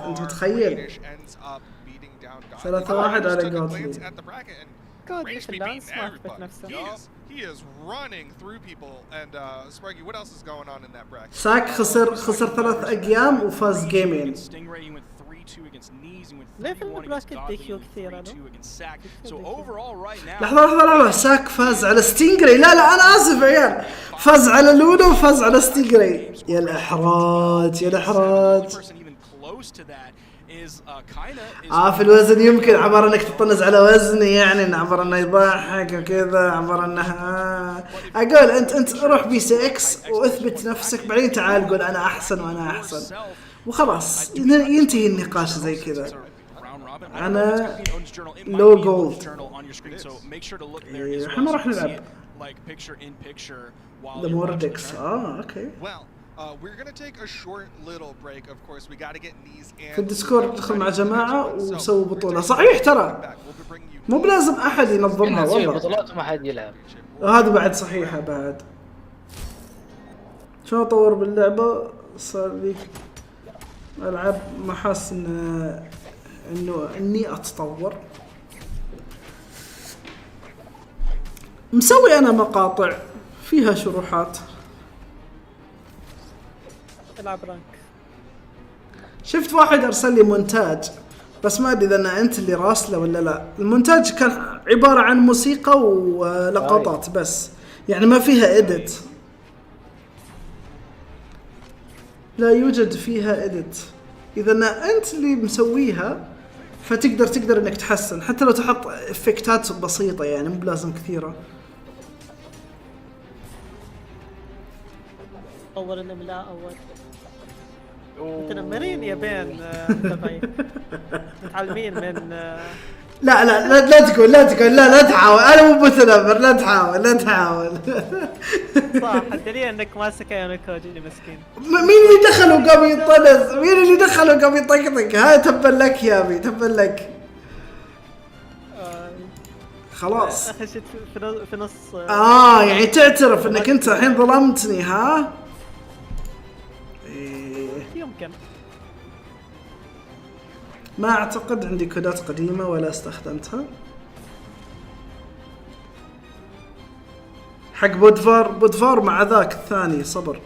أنت متخيل؟ 3-1 على قاضي. قاضي في اللانس ما أثبت نفسه. He is running through people and Sparky, what else is going on in that bracket? ساك خسر 3 أيام وفاز جيمين. ليه في البراكت ديكيو كثير أنا؟ لحظة ساك فاز على ستينجري. لا أنا آسف عيال فاز على لونا وفاز على ستينجري. يا الإحراج يا الإحراج. في الوزن يمكن عبر انك تطنز على وزني يعني عبر انه يضحك وكذا عبر انه اقول انت روح بي 6 واثبت نفسك بعدين تعال قول انا احسن وانا احسن وخلاص ينتهي النقاش زي كذا. انا لو جولد احنا ما راح نلعب الموردكس. اوكي we're going to take a short little break. Of course, we got to get knees and في الديسكورد ندخل مع جماعة وسووا بطولة. صحيح ترى مو بلازم أحد ينظمها والله. بطولات وما حد يلعب. وهذا بعد صحيحة بعد. شو أطور باللعبة صار لي ألعب ما حاس إني أتطور. مسوي أنا مقاطع فيها شروحات. العب رانك. شفت واحد ارسل لي مونتاج بس ما ادري اذا انت اللي راسله ولا لا. المونتاج كان عباره عن موسيقى ولقطات بس يعني ما فيها اديت. لا يوجد فيها اديت. اذا انت اللي مسويها فتقدر انك تحسن حتى لو تحط افكتات بسيطه يعني مو بلازم كثيره. اول الاملاء اول متنمرين يا بين متابعين متعلمين من لا تقول لا تحاول. انا مو متنمر. لا تحاول صح. الدليل انك ماسك يا كوجي مسكين. مين اللي دخل وقام يطنز؟ مين اللي دخل وقام يطقطق؟ هاي تبا لك يا ابي تبا لك. خلاص خشيت في نص يعني تعترف انك انت الحين ظلمتني ها؟ يمكن. ما اعتقد عندي كودات قديمة ولا استخدمتها. حق بودفار مع ذاك الثاني صبر.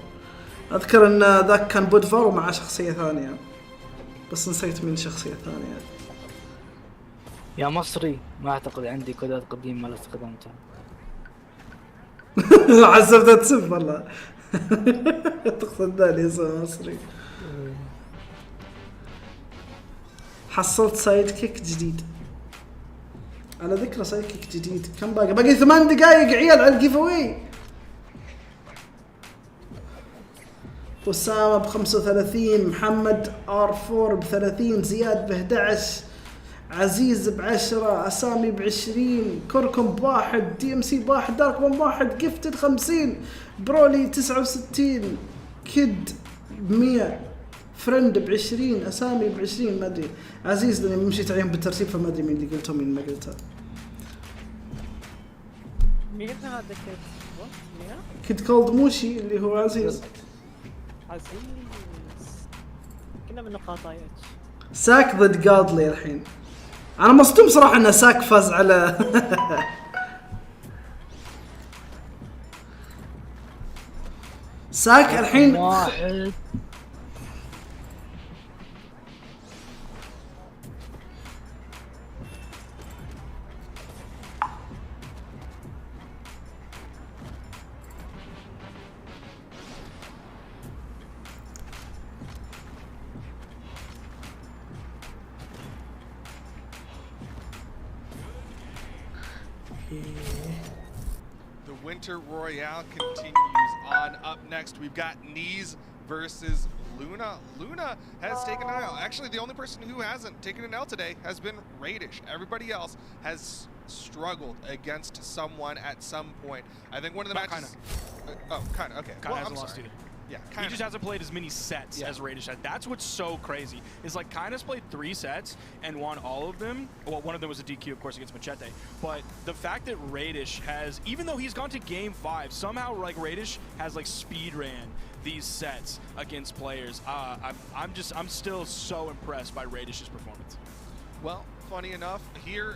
اذكر ان ذاك كان بودفار ومع شخصية ثانية بس نسيت مين شخصية ثانية. يا مصري ما اعتقد عندي كودات قديمة ولا استخدمتها. حسبتها تسب والله. تقصد ذا اسمه مصري. حصلت سايد كيك جديد. على ذكر سايد كيك جديد كم باقي 8 دقائق عيال على الجيف اواي. أسامة ب 35 محمد R4 ب 30 زياد ب 11 عزيز ب10، اسامي ب20، كركم ب1، دي ام سي ب1، دارك بوم ب1، جفتد 50، برولي 69، كيد ب100، فرند ب20، اسامي ب20. ما ادري عزيز لاني مشيت عليهم بالترتيب فما ادري مين اللي قلتهم مين ما قلتها. مين هذا كيد كولد موشي اللي هو عزيز. عزيز كنا من نقاطيات. ساك ضد جادلي الحين. انا مصدوم صراحه ان ساك فاز على ساك الحين. واحد The Winter Royale continues on. Up next, we've got Knees versus Luna. Luna has taken an L. Actually, the only person who hasn't taken an L today has been Radish. Everybody else has struggled against someone at some point. I think one of the matches... kind of. Okay. Kind of has lost either. Yeah, he just hasn't played as many sets as Radish had. That's what's so crazy. Is like Kindness played 3 sets and won all of them. Well, one of them was a DQ, of course, against Machete. But the fact that Radish has, even though he's gone to game 5, somehow like Radish has like speed ran these sets against players. I'm still so impressed by Radish's performance. Well, funny enough, here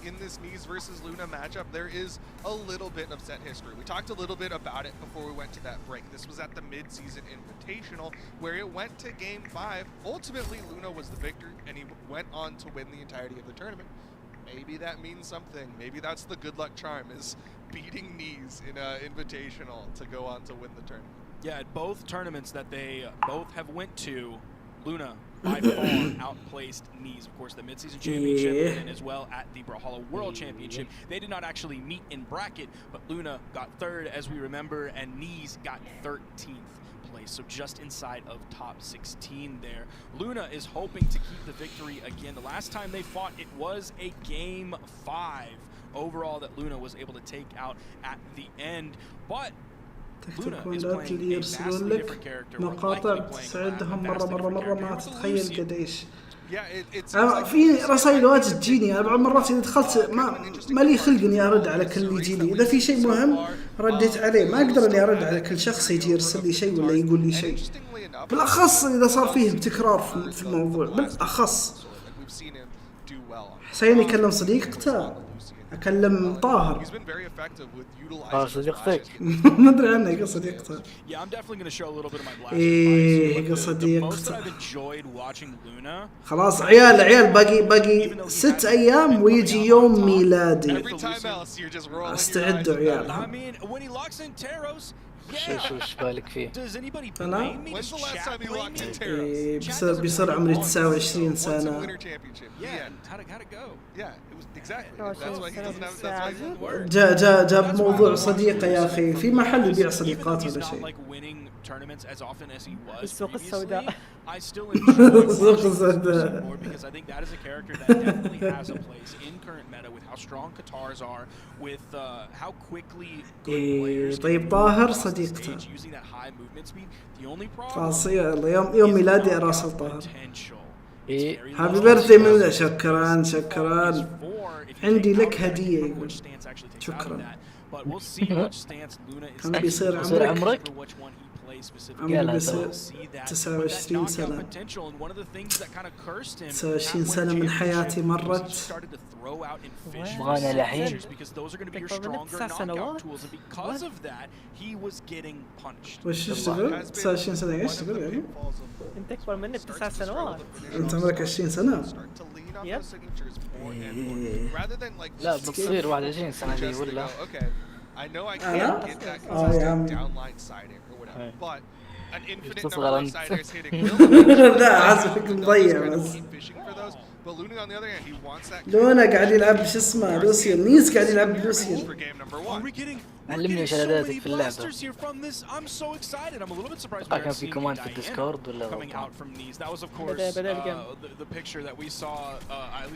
in this Knees versus Luna matchup, there is a little bit of set history. We talked a little bit about it before we went to that break. This was at the mid-season invitational where it went to game 5. Ultimately, Luna was the victor and he went on to win the entirety of the tournament. Maybe that means something. Maybe that's the good luck charm, is beating Knees in an invitational to go on to win the tournament. Yeah, at both tournaments that they both have went to, Luna by far outplaced Knees. Of course, the mid-season championship and as well at the Brawlhalla World Championship. They did not actually meet in bracket, but Luna got 3rd, as we remember, and Knees got 13th place, so just inside of top 16 there. Luna is hoping to keep the victory again. The last time they fought, it was a game 5 overall that Luna was able to take out at the end, but الكماندات اللي يرسلون لك مقاطع تسعدهم مرة ما تتخيل قديش. في رسائل واجد تجيني. أنا بعض مرات إذا دخلت ما لي خلق إني أرد على كل اللي يجيني. إذا في شيء مهم رديت عليه، ما أقدر إني أرد على كل شخص يجي يرسل لي شيء ولا يقول لي شيء، بالأخص إذا صار فيه تكرار في الموضوع. بالأخص حسين يكلم صديقته، أكلم طاهر. صديقتك ما أدري عنه يقول صديقته. إيه صديقته. خلاص عيال باقي 6 أيام ويجي يوم ميلادي. استعدوا عيال. شو بالك فيه؟ أنا بيصير عمري 29 سنة. جاب موضوع صديقة يا أخي في محل يبيع صديقات ولا شيء. السوق السوداء. السوق السوداء. طيب طاهر صديقته. خلاص يلا يوم ميلادي أراسل طاهر. هابي بيرثدي من شكرا عندي لك هدية يقول شكرا. كم بيصير عمرك؟ عمري بيصير 29 سنة. 29 سنة من حياتي مرت. بغانا الحين 9 سنوات. وش تقول؟ 29 سنة ايش تقول يعني؟ انت اكبر مني ب9 سنوات. انت عمرك 20 سنة؟ يب. لا بتصير 21 سنة دي ولا؟ I know I can't get that consistent downline siding or whatever, but an infinite number of siders hitting لا عازفك مضيع بس. But Luna on the other hand, he wants that. لونا قاعد يلعب شو اسمه لوسيان. نيس قاعد يلعب لوسيان. علمني وش اعداداتك في اللعبة. كان في كوماند في الديسكورد ولا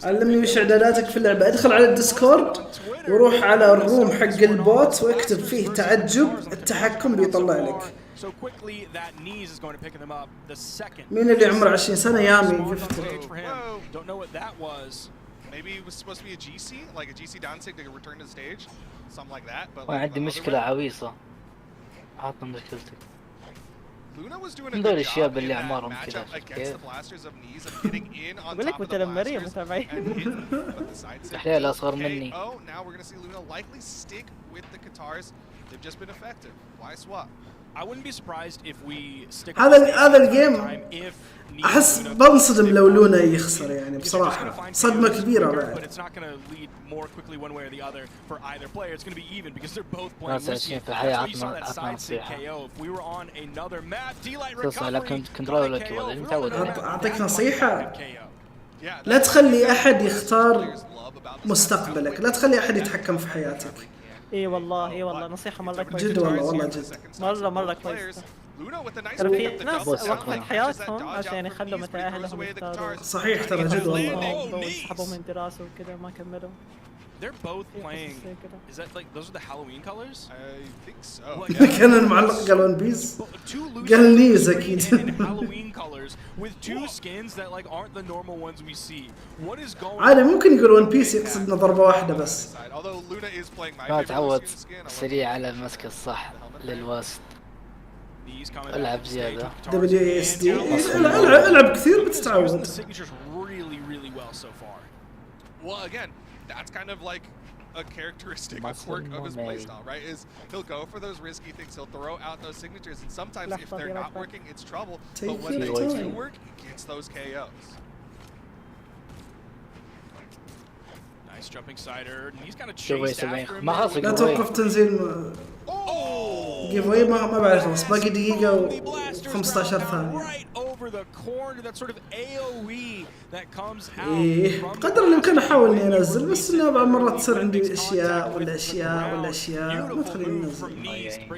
علمني وش اعداداتك في اللعبة. ادخل على الديسكورد وروح على الروم حق البوت واكتب فيه تعجب التحكم بيطلع لك. مين اللي عمره 20 سنة يامي يفتر. Maybe it was supposed to be a GC, like a GC dancing to return to the stage, something like that. But عندي مشكلة عويصة. عطنا مشكلتك. Luna was doing a هذول good الشباب job اللي in that أعمارهم matchup كذا. against the blasters of knees of getting in on بقول لك top of the متنمرين blasters متابعين. and hitting but the side set. أحياء الأصغر مني. Oh, now we're gonna see Luna likely stick with the Katars. They've just been effective. Why swap? I wouldn't be surprised if we stick. هذا الجيم احس بنصدم لو لونا يخسر يعني بصراحة صدمة كبيرة بعد. ناس عايشين في حياة عطنا نصيحة. تصل على كنترول لك ولا متعود. أعطيك نصيحة لا تخلي أحد يختار مستقبلك، لا تخلي أحد يتحكم في حياتك. اي والله نصيحة مرة كويسة. جد والله جد. مرة كويسة. ترى في ناس وقفت حياتهم عشان يخلوا متى اهلهم يختاروا. صحيح ترى جد والله. ويسحبوا من الدراسة وكذا ما كملوا. They're both playing. Is that like those are the Halloween colors? I think so. كان المعلق قال ون بيس. قال نيز أكيد. Halloween colors with two skins that like aren't the normal ones we see. What is going? عادي ممكن يقول ون بيس يقصدنا ضربة واحدة بس. ما تعود سريع على المسك الصح للوسط. العب زيادة. WASD. العب كثير بتتعود. Well, again, that's kind of like a characteristic, a quirk of his playstyle, right? Is he'll go for those risky things, he'll throw out those signatures, and sometimes if they're not working, it's trouble. But when they do work, he gets those KOs. Nice jumping sider, and he's kind of chased after him. لا توقف تنزيل جيف واي ما بعرف بس باقي دقيقة و15 ثانية. إيه قدر الإمكان أحاول إني أنزل بس إنه بعض مرات تصير عندي أشياء ما تخليني أنزل.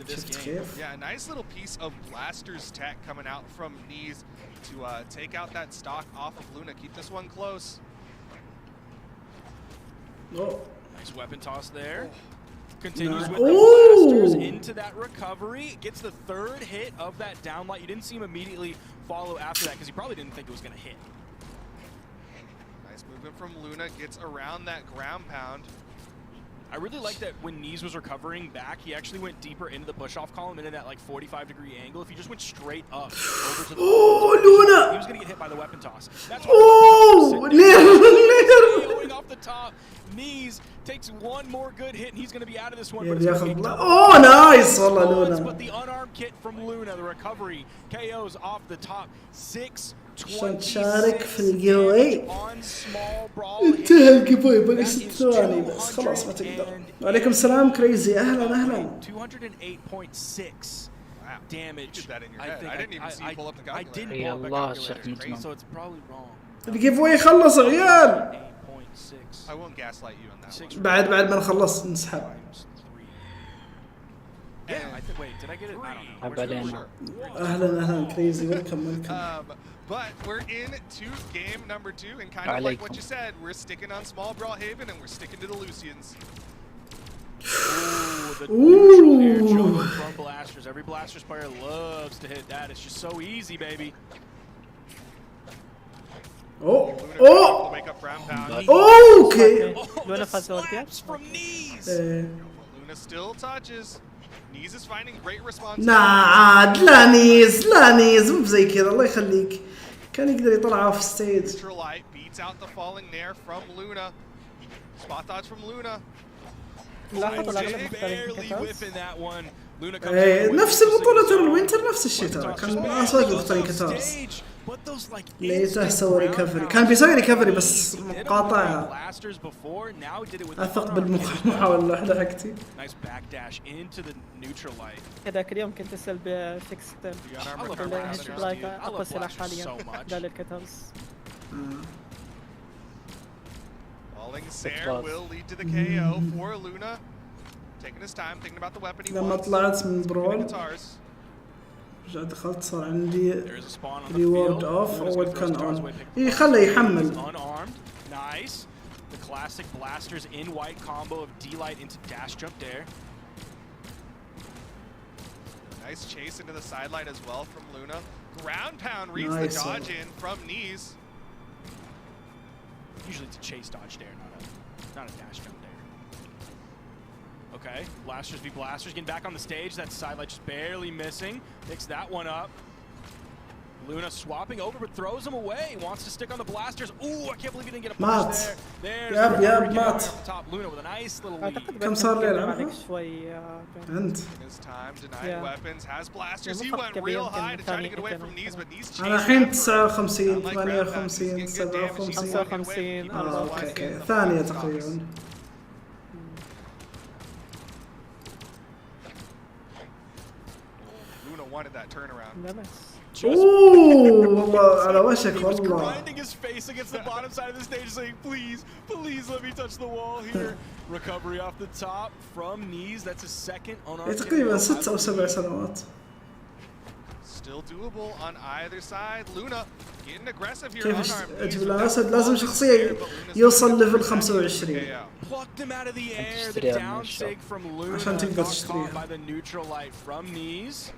شفت كيف؟ Yeah, a nice little piece of Blaster's tech coming out from knees to take out that stock off of Luna. Keep this one close. Nice weapon toss there. Continues with the blasters into that recovery. Gets the third hit of that downlight. You didn't see him immediately follow after that because he probably didn't think it was going to hit. Nice movement from Luna. Gets around that ground pound. I really like that when Knees was recovering back, he actually went deeper into the push-off column into that like 45-degree angle. If he just went straight up over to the Luna! he was going to get hit by the weapon toss. That's why the weapon toss going off the top. Knees takes one more good hit and he's going to be out of this one. But nice والله Luna. But the unarmed kit from Luna, the recovery KOs off the top. 6 عشان تشارك في الجيوي. انتهى الجيوي باقي 6 ثواني بس خلاص ما تقدر. وعليكم السلام كريزي اهلا. 208.6 damage. I didn't even see you pull up the calculator. I didn't pull up the calculator, so it's probably wrong. الجيوي خلص عيال. I won't gaslight you on that one. بعد ما نخلص نسحب. Yeah, wait, did I get it? I don't know. اهلا كريزي ويلكم. But we're into game number 2, and kind of like what you said, we're sticking on small Brawl Haven and we're sticking to the Lucians. The neutral air juggle from blasters. Every blasters player loves to hit that. It's just so easy, baby. Okay. Luna slaps from Knees. Luna still touches. Knees is finding great response. لا نيز مو زي كذا الله يخليك. كان يقدر يطلع في ستيج. Beats out the falling nair from Luna. Spot dodge from Luna. نفس البطولة ترى الوينتر نفس الشيء ترى كان أصلا مختارين كتارز. ليته سوى ريكفري كان بيسوي ريكفري بس مقاطعها. أثق بالمحاولة الوحدة حقتي. هذاك اليوم كنت أسأل بفيكس أقوى سلاح حاليا قال الكتارز. Falling Sair will lead to the KO for Luna. taking his time, thinking about the weapon he لما wants. طلعت من برول رجعت دخلت صار عندي ريورد اوف اول كان اون. خله يحمل. Nice. The classic blasters in white combo of D-Light into dash jump dare. Nice chase into the side light as well from Luna. Ground pound reads the dodge in from knees. Usually it's a chase dodge dare, not a dash jump dare. Okay, blasters v blasters getting back on the stage. That side light just barely missing. Picks that one up. Luna swapping over but throws him away. Wants to stick on the blasters. Ooh, I can't believe he didn't get a punish there. There's Matt. Top Luna with a nice little lead. كم صار لي العب؟ أنت. His time denying weapons has blasters. He went real high to try to get away from knees, but knees chased. أنا الحين 59 58 57 55 اوكي ثانية تقريبا. Luna wanted that turnaround. اوه والله على وشك والله. Grinding his face against the bottom side of the stage saying please let me touch the wall here. Recovery off the top from knees. That's his second on our تقريبا 6 أو 7 سنوات. Still doable on either side. Luna getting aggressive here. كيف اجيب له اسد؟ لازم شخصية يوصل ليفل 25. Plucked him out of the air. The down sig from Luna. عشان تقدر تشتريها. By the neutral light from knees.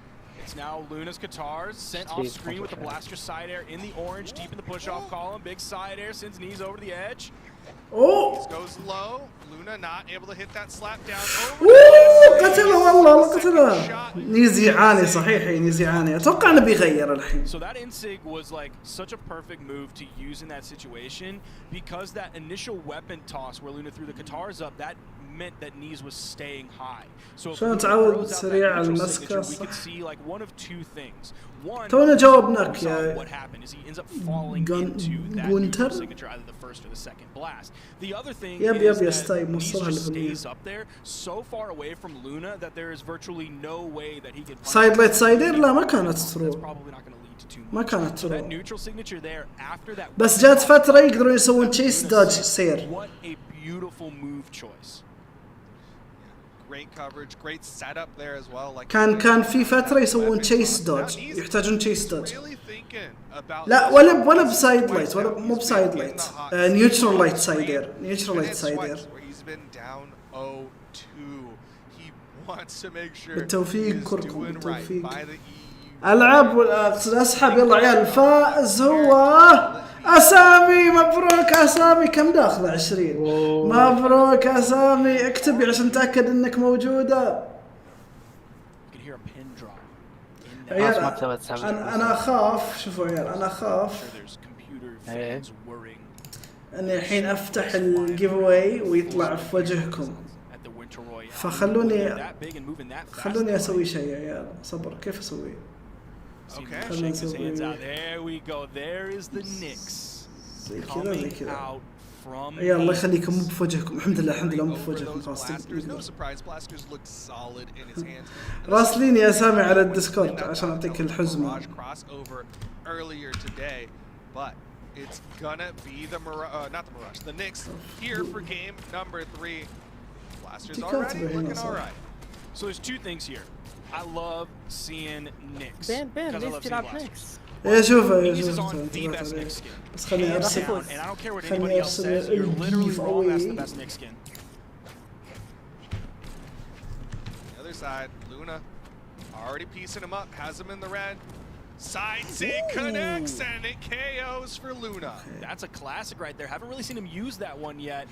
It's now Luna's Guitars sent off screen with the blaster side air in the orange, deep in the push-off column. Big side air sends knees over the edge. Oh! Goes low. Luna not able to hit that slap down. قتله والله قتله. نيزي يعاني صحيح نيزي يعاني. أتوقع إنه بيغير الحين. So that insig was like such a perfect move to use in that situation because that initial weapon toss where Luna threw the guitars up, that meant that knees was staying high. So if Luna throws out that neutral signature, we could see like one of two things. One, تونا جاوبناك يا what happened is he ends up falling into that neutral signature, either the first or the second blast. The other thing is that Knees stays up there so far away from Luna that there is virtually no way that he can. Side light sider لا ما كانت ترو. Probably not going to lead to too much. ما كانت ترو. That neutral signature there after that. بس جات فترة يقدرون يسوون تشيس داج سير. What a beautiful move choice. Great coverage, great setup there as well. Like كان في فترة يسوون تشيس دوج، يحتاجون تشيس دوج. لا ولا بسايد لايت ولا مو بسايد لايت. نيوترال لايت سايدر، نيوترال لايت سايدر. بالتوفيق كركم بالتوفيق. العاب اقصد اسحب يلا عيال الفائز هو اسامي. مبروك اسامي. كم داخله 20. مبروك اسامي. اكتبي عشان تاكد انك موجوده. عيال انا اخاف. شوفوا عيال انا اخاف اني الحين افتح الجيف اواي ويطلع في وجهكم، فخلوني اسوي شيء يا عيال. صبر كيف اسوي؟ Okay. Shakes his hands out. There we go. There is the Knicks. زي كذا. يا الله يخليكم مو بوجهكم. الحمد لله مو بوجهكم. خلاص راسليني يا سامي على الديسكورد عشان اعطيك الحزمة. It's gonna be the not the Mirage, the Knicks here for game number 3. Blasters already looking all right. So there's two things here. I love seeing Knicks. Ben, ليش تلعب Knicks؟ يا شوف بس خليني ارسل. And I don't care what anybody else says. You're literally wrong. That's the best Knicks skin. The other side, Luna already piecing him up, has him in the red. Side sig connects and it KOs for Luna. That's a classic right there. Haven't really seen him use that one yet.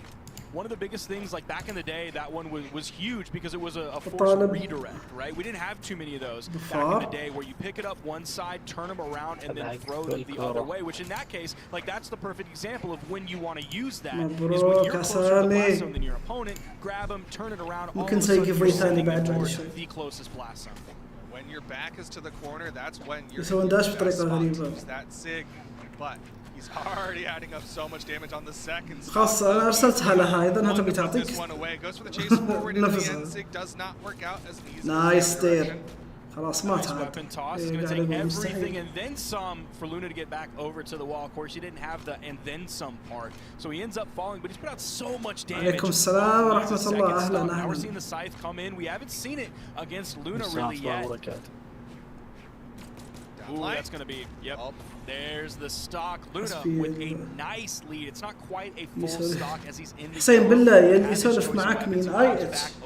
One of the biggest things, like back in the day, that one was huge because it was a force redirect, right? We didn't have too many of those back in the day where you pick it up one side, turn them around, and then throw them the other way, which in that case, like that's the perfect example of when you want to use that, is when you're closer to the blast zone than your opponent, grab them, turn it around, all of a sudden you're sending it towards the closest blast zone. When your back is to the corner, that's when you're use that sig, but he's already adding up so much damage on the second spot. خلاص انا ارسلتها لها اذا تبي تعطيك. Goes for the chase forward and the end sig does not work out as easy. نايس دير. خلاص ما Nice تعب. weapon toss. It's going to take everything and then some for Luna to get back over to the wall. Of course, he didn't have the and then some part, so he ends up falling. But he's put out so much damage. عليكم السلام ورحمة الله. أهلا Now we're أهلا. seeing the scythe come in. We haven't seen it against Luna really yet. Ooh, that's going to be, yep. There's the stock. Luna with a nice lead. It's not quite a full stock as he's in the حسين بالله يلي يسولف معك مين back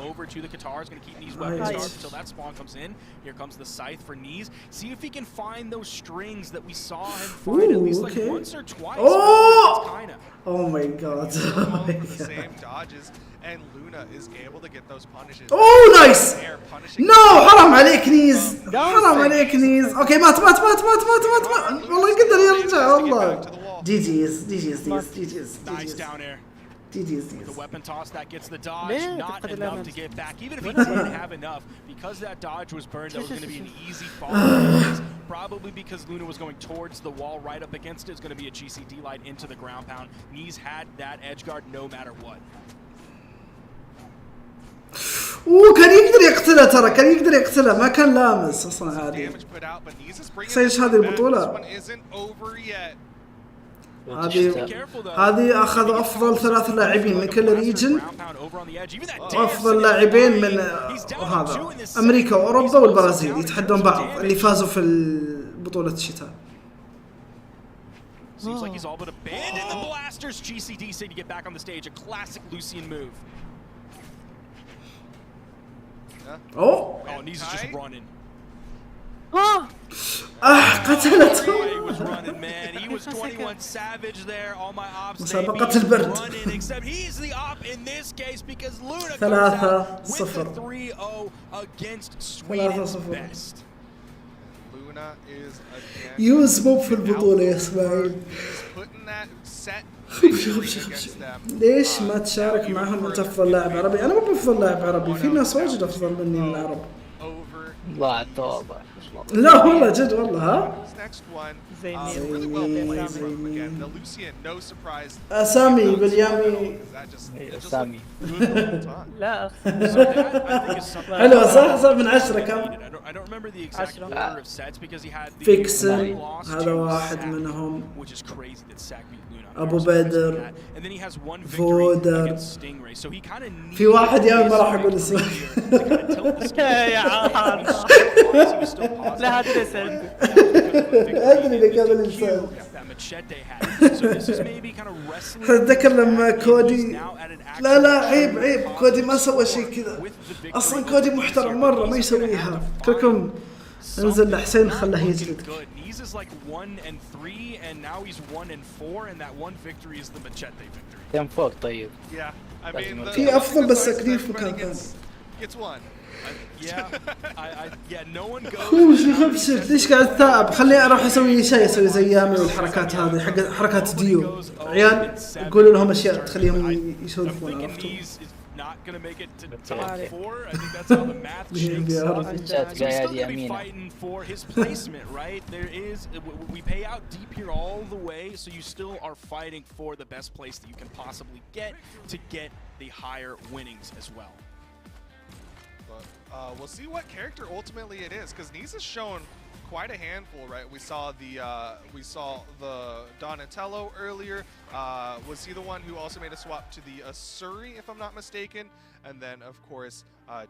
over to the Qatar. Is going to keep these weapons starved until that spawn comes in. Here comes the scythe for knees. See if he can find those strings that we saw him find at least like once or twice. Oh my god. The same dodges, and Luna is able to get those punishes. Oh nice. No حرام عليك نيز. حرام عليك نيز. اوكي مات والله يقدر يرجع والله. GG's. Nice down air. GG's. The weapon toss that gets the dodge, not enough to get back. Even if he didn't have enough, because that dodge was burned, that was going to be an easy fall. Probably because Luna was going towards the wall right up against it. It's going to be a GCD light into the ground pound. Knees had that edge guard no matter what. كان يقدر يقتله ترى كان يقدر يقتله ما كان لامس اصلا عادي. حسين ايش هذه البطولة؟ هذه اخذ افضل 3 لاعبين من كل ريجن، وافضل لاعبين من هذا امريكا واوروبا والبرازيل يتحدون بعض اللي فازوا في بطولة الشتاء. Seems like he's all but abandoned the blasters. GCD say to get back on the stage, a classic Lucian move. Oh, Knees is just running. قتلته. He was running, man. He was 21 savage there. All my ops مسابقة البرد. running, except he's the op in this case because Luna 3-0 3-0 against Sweden's best. Luna is again. يوز موب في البطولة يا اسماعيل. ليش ما تشارك معهم انت افضل لاعب عربي؟ انا مو بافضل لاعب عربي، في ناس واجد افضل مني من العرب. لا توبة. لا والله جد والله ها؟ سامي يقول يامي. سامي. لا حلو صح من 10 كم؟ I don't remember the exact order of sets because he had the فيكسن هذا واحد منهم. which is crazy that Sack beat Luna. أبو بدر. And then he has one فودر. against Stingray. So he kind of في واحد يا ما راح أقول اسمه. يا عاد لا تسأل. أدري لك هذا الإنسان. أتذكر لما كودي لا عيب كودي ما سوى شيء كذا أصلا كودي محترم مرة ما يسويها. كلكم انزل لحسين خله يجلد. is like 1-3 and now he's 1-4 and that one victory is the machete victory. كم فوق طيب. Yeah, I mean في أفضل بس أكليف مكان ثاني. Gets one. Yeah, no one goes. شو خبشك ليش قاعد ثائب؟ خليني أروح أسوي شيء أسوي زي يامي والحركات هذه حق حركات ديو. عيال قولوا لهم أشياء تخليهم يسولفون عرفتوا. Not gonna make it to top 4. I think that's how the math shakes out. He's still gonna be fighting for his placement, right? There is we pay out deep here all the way, so you still are fighting for the best place that you can possibly get to get the higher winnings as well. But we'll see what character ultimately it is, because Knees has shown quite a handful, right? We saw the Donatello earlier. Was he the one who also made a swap to the Asuri, if I'm not mistaken? And then, of course,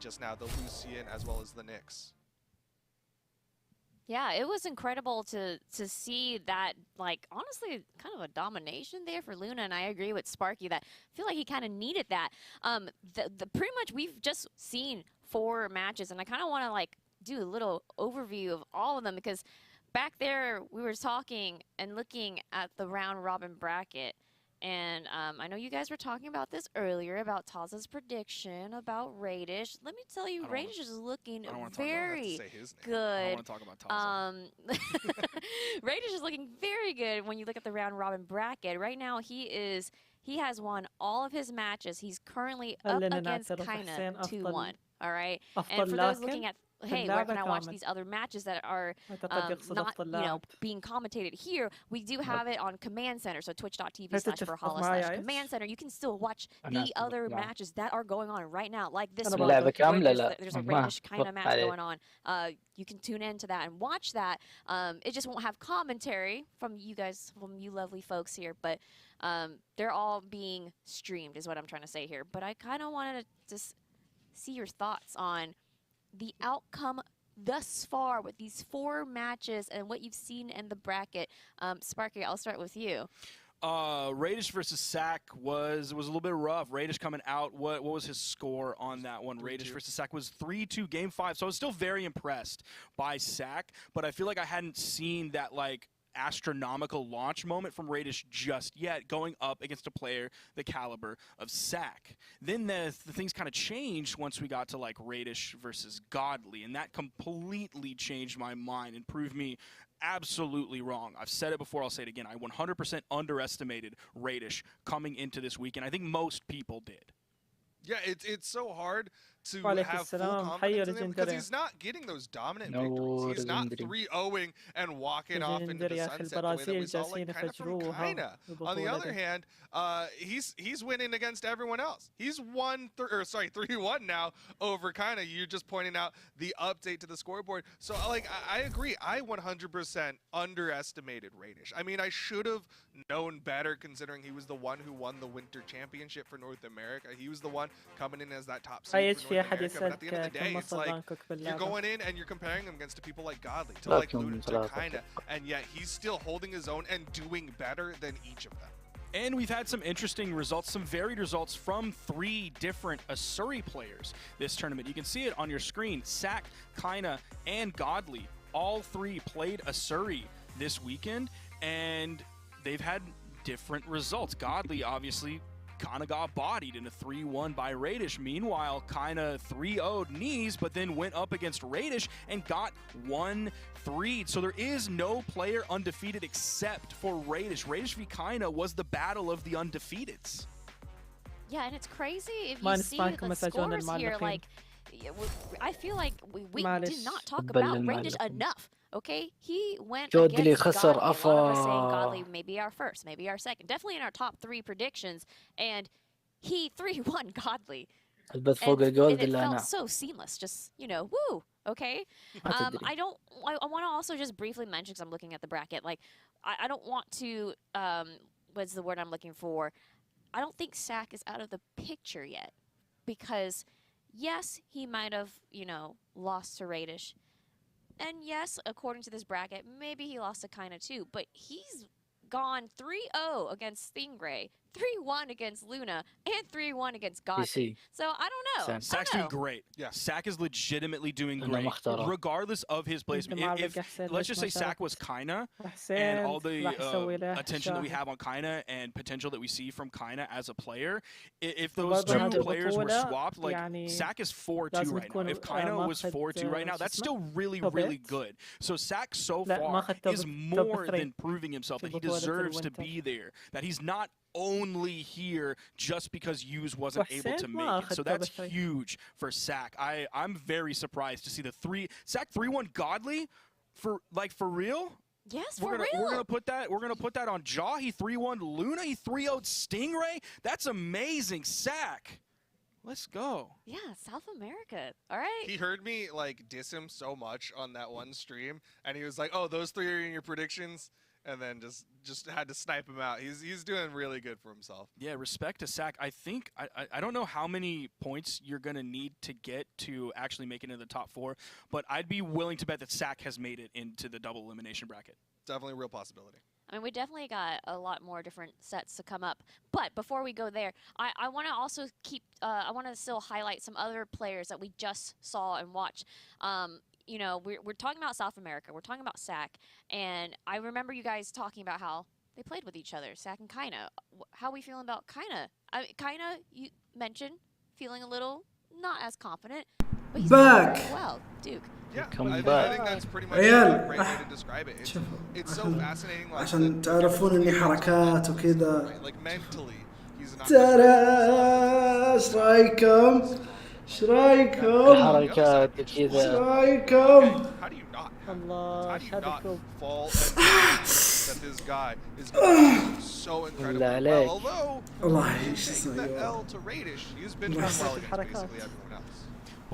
just now the Lucian as well as the Nyx. Yeah, it was incredible to see that, like, honestly, kind of a domination there for Luna, and I agree with Sparky that I feel like he kind of needed that. Pretty much we've just seen 4 matches, and I kind of want to, like, do a little overview of all of them, because back there we were talking and looking at the round robin bracket, and I know you guys were talking about this earlier about Taza's prediction about Radish. Let me tell you, Radish is looking very good. Radish is looking very good when you look at the round robin bracket. Right now he has won all of his matches. He's currently up against Kaina 2-1. All right, and for those looking at hey, where can I watch these other matches that are not, being commentated here? We do have it on Command Center, so twitch.tv/Brawlhalla/Command Center. You can still watch the other matches that are going on right now, like this one. There's a Radish kind of match going on. You can tune into that and watch that. It just won't have commentary from you guys, from you lovely folks here, but they're all being streamed is what I'm trying to say here. But I kind of wanted to just see your thoughts on the outcome thus far with these 4 matches and what you've seen in the bracket. Sparky, I'll start with you. Radish versus Sack was a little bit rough. Radish coming out. What was his score on that one? Radish versus Sack was 3-2 game 5. So I was still very impressed by Sack, but I feel like I hadn't seen that like astronomical launch moment from Radish just yet, going up against a player the caliber of Sack. Then the things kind of changed once we got to like Radish versus Godly, and that completely changed my mind and proved me absolutely wrong. I've said it before, I'll say it again. I 100% underestimated Radish coming into this weekend. I think most people did. Yeah, it's so hard to have full confidence in him because he's not getting those dominant victories. He's not 3-0ing and walking off into the sunset the way that we saw like kind of from Kaina. On the other hand, he's winning against everyone else. He's 3-1 now over Kaina. You're just pointing out the update to the scoreboard. So like I agree. I 100% underestimated Radish. I mean, I should have known better considering he was the one who won the Winter Championship for North America. He was the one coming in as that top seed for North America. But at the end of the day, it's like you're going in and you're comparing him against people like Godly, to like Luna, to Kaina, and yet he's still holding his own and doing better than each of them. And we've had some interesting results, some varied results from 3 different Asuri players this tournament. You can see it on your screen. Sack, Kaina, and Godly, all 3 played Asuri this weekend, and they've had different results. Godly, obviously, kind of got bodied in a 3-1 by Radish. Meanwhile, kind of 3-0'd Knees, but then went up against Radish and got 1-3'd. So there is no player undefeated except for Radish. Radish v Kaina was the battle of the undefeateds. Yeah, and it's crazy if you see the scores here. Like, I feel like we did not talk about Radish enough. Okay, he went against Godly. A lot of us saying Godly maybe our first, maybe our second, definitely in our top 3 predictions, and he 3-1 Godly. And it felt so seamless, just woo. Okay, I want to also just briefly mention, because I'm looking at the bracket, like I don't want to what's the word I'm looking for? I don't think Sack is out of the picture yet, because yes, he might have lost to Radish. And yes, according to this bracket, maybe he lost to Kaina too, but he's gone 3-0 against Stingray, 3-1 against Luna, and 3-1 against Godly. So I don't know. Sack's doing great. Yeah, Sack is legitimately doing great, regardless of his placement. Let's just say Sack was Kaina, and all the attention that we have on Kaina and potential that we see from Kaina as a player, if those 2 players were swapped, like Sack is 4-2 right now. If Kaina was 4-2 right now, that's still really, really good. So Sack so far is more than proving himself that he deserves to be there, that he's not only here just because Hughes wasn't able to make it. So that's huge for Sack. I'm very surprised to see the Sack 3-1 Godly for real. Yes, we're gonna put that on Jaw. He 3-1 Luna. He 3-0'd Stingray. That's amazing, Sack. Let's go. Yeah, South America. All right. He heard me like diss him so much on that one stream, and he was like, "Oh, those 3 are in your predictions." And then just had to snipe him out. He's doing really good for himself. Yeah, respect to Sack. I think I don't know how many points you're gonna need to get to actually make it into the top 4, but I'd be willing to bet that Sack has made it into the double elimination bracket. Definitely a real possibility. I mean, we definitely got a lot more different sets to come up. But before we go there, I want to also I want to still highlight some other players that we just saw and watched. We're talking about South America. We're talking about Sack. And I remember you guys talking about how they played with each other, Sack and Kaina. How are we feeling about Kaina? Kaina, you mentioned feeling a little not as confident. But he's back. Doing well, Duke. Yeah, I think that's pretty much a great way to describe it. It's so fascinating. Like, عشان تعرفون اني حركات وكذا. Like mentally, he's not. ترى ايش رايكم؟ ايش رايكم؟ الحركات كذا. ايش رايكم؟ الله شادكم. بالله عليك. الله ايش اسمه.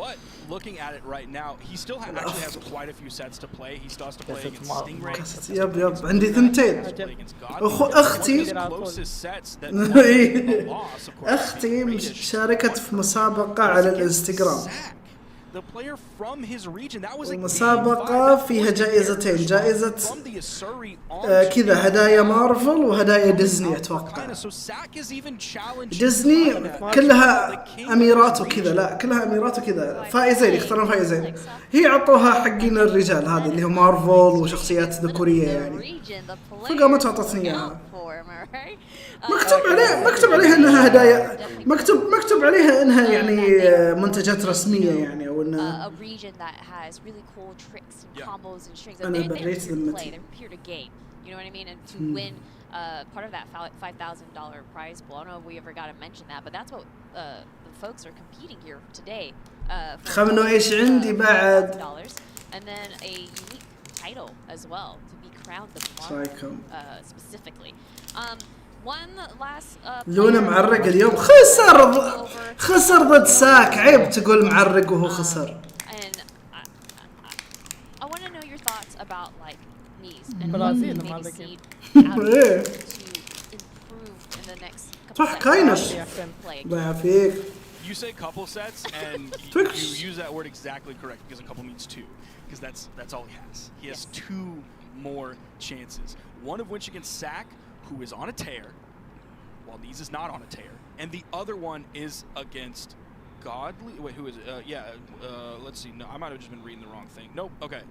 But looking at it right now, he still actually has quite a few sets to play. He still has to play against Stingray. يب عندي ثنتين. اختي اختي شاركت في مسابقة على الانستغرام. مسابقة فيها جائزتين، جائزة كذا هدايا مارفل وهدايا ديزني اتوقع. ديزني كلها اميرات وكذا، لا كلها اميرات وكذا، فائزين يختارون فائزين. هي عطوها حقين الرجال هذا اللي هو مارفل وشخصيات ذكورية يعني، فقامت اعطتني اياها. مكتوب عليها انها هدايا، مكتوب عليها انها يعني منتجات رسمية يعني، او انها انا بريت ذمتي. You know what I mean? And to win part of that $5,000 prize pool. I don't know if we ever got to mention that, but that's what the folks are competing here today. خمنوا ايش عندي بعد. And then a unique title as well to be crowned the Marvel specifically. One last لونا معرق اليوم، خسر ضد ساك، عيب تقول معرق وهو خسر. And I want to know your thoughts about like knees and برازيل maybe معرقين. see how to improve in the next couple صح كاينش ضيع فيك. You say couple sets and you use that word exactly correct, because a couple means two, because that's all he has. He has two more chances, one of which against Sack, who is on a tear, while Knees is not on a tear, and the other one is against Godly. Wait, who is it? Let's see. No, I might have just been reading the wrong thing. Nope. Okay.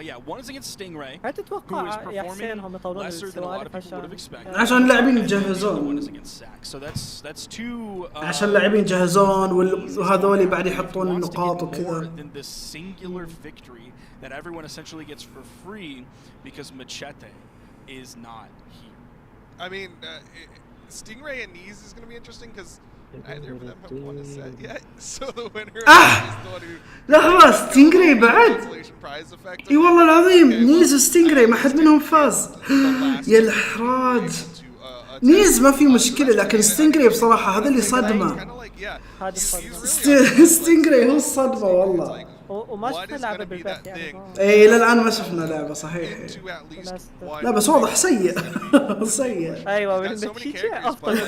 Yeah, one is against Stingray, who is performing lesser than a lot of people would have expected. عشان اللاعبين يجهزون. So that's two. عشان اللاعبين يجهزون وهذول بعد يحطون النقاط وكذا. Than the singular victory that everyone essentially gets for free because Machete is not here. I mean, Stingray and Knees is going to be interesting because neither of them have won a set yet. So the winner is the one who... لحظة ستينغراي بعد؟ اي والله العظيم نيز وستينغراي ما حد منهم فاز. يا الإحراج. نيز ما في مشكلة، لكن ستينغراي بصراحة هذا اللي صدمة. ستينغراي هو الصدمة والله. وما شفنا لعبة بالبث يعني. اي الى الان ما شفنا لعبة صحيح. لا بس واضح سيء. سيء. ايوه بالنتيجة افضل.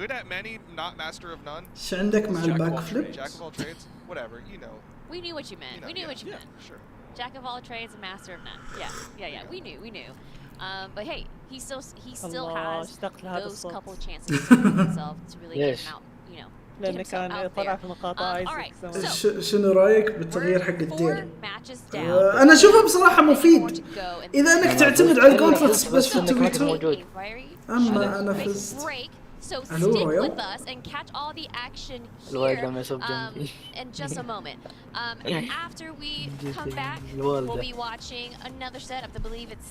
Good at many, not master of none. ايش عندك مع الباك فليب؟ Jack of all trades, whatever, you know. We knew what you meant. We knew what you meant. Sure. Jack of all trades and master of none. Yeah. We knew. But hey, he still has those couple chances to himself to really get him out, you know. لأنه كان طلع في نقاط ايزك. شنو رايك بالتغيير حق الدير؟ انا اشوفه بصراحه مفيد اذا انك تعتمد على الجونتلتس بس في التويتر. اما انا فزت. So stick with us and catch all the action here in just a moment. After we come back, we'll be watching another setup. I believe it's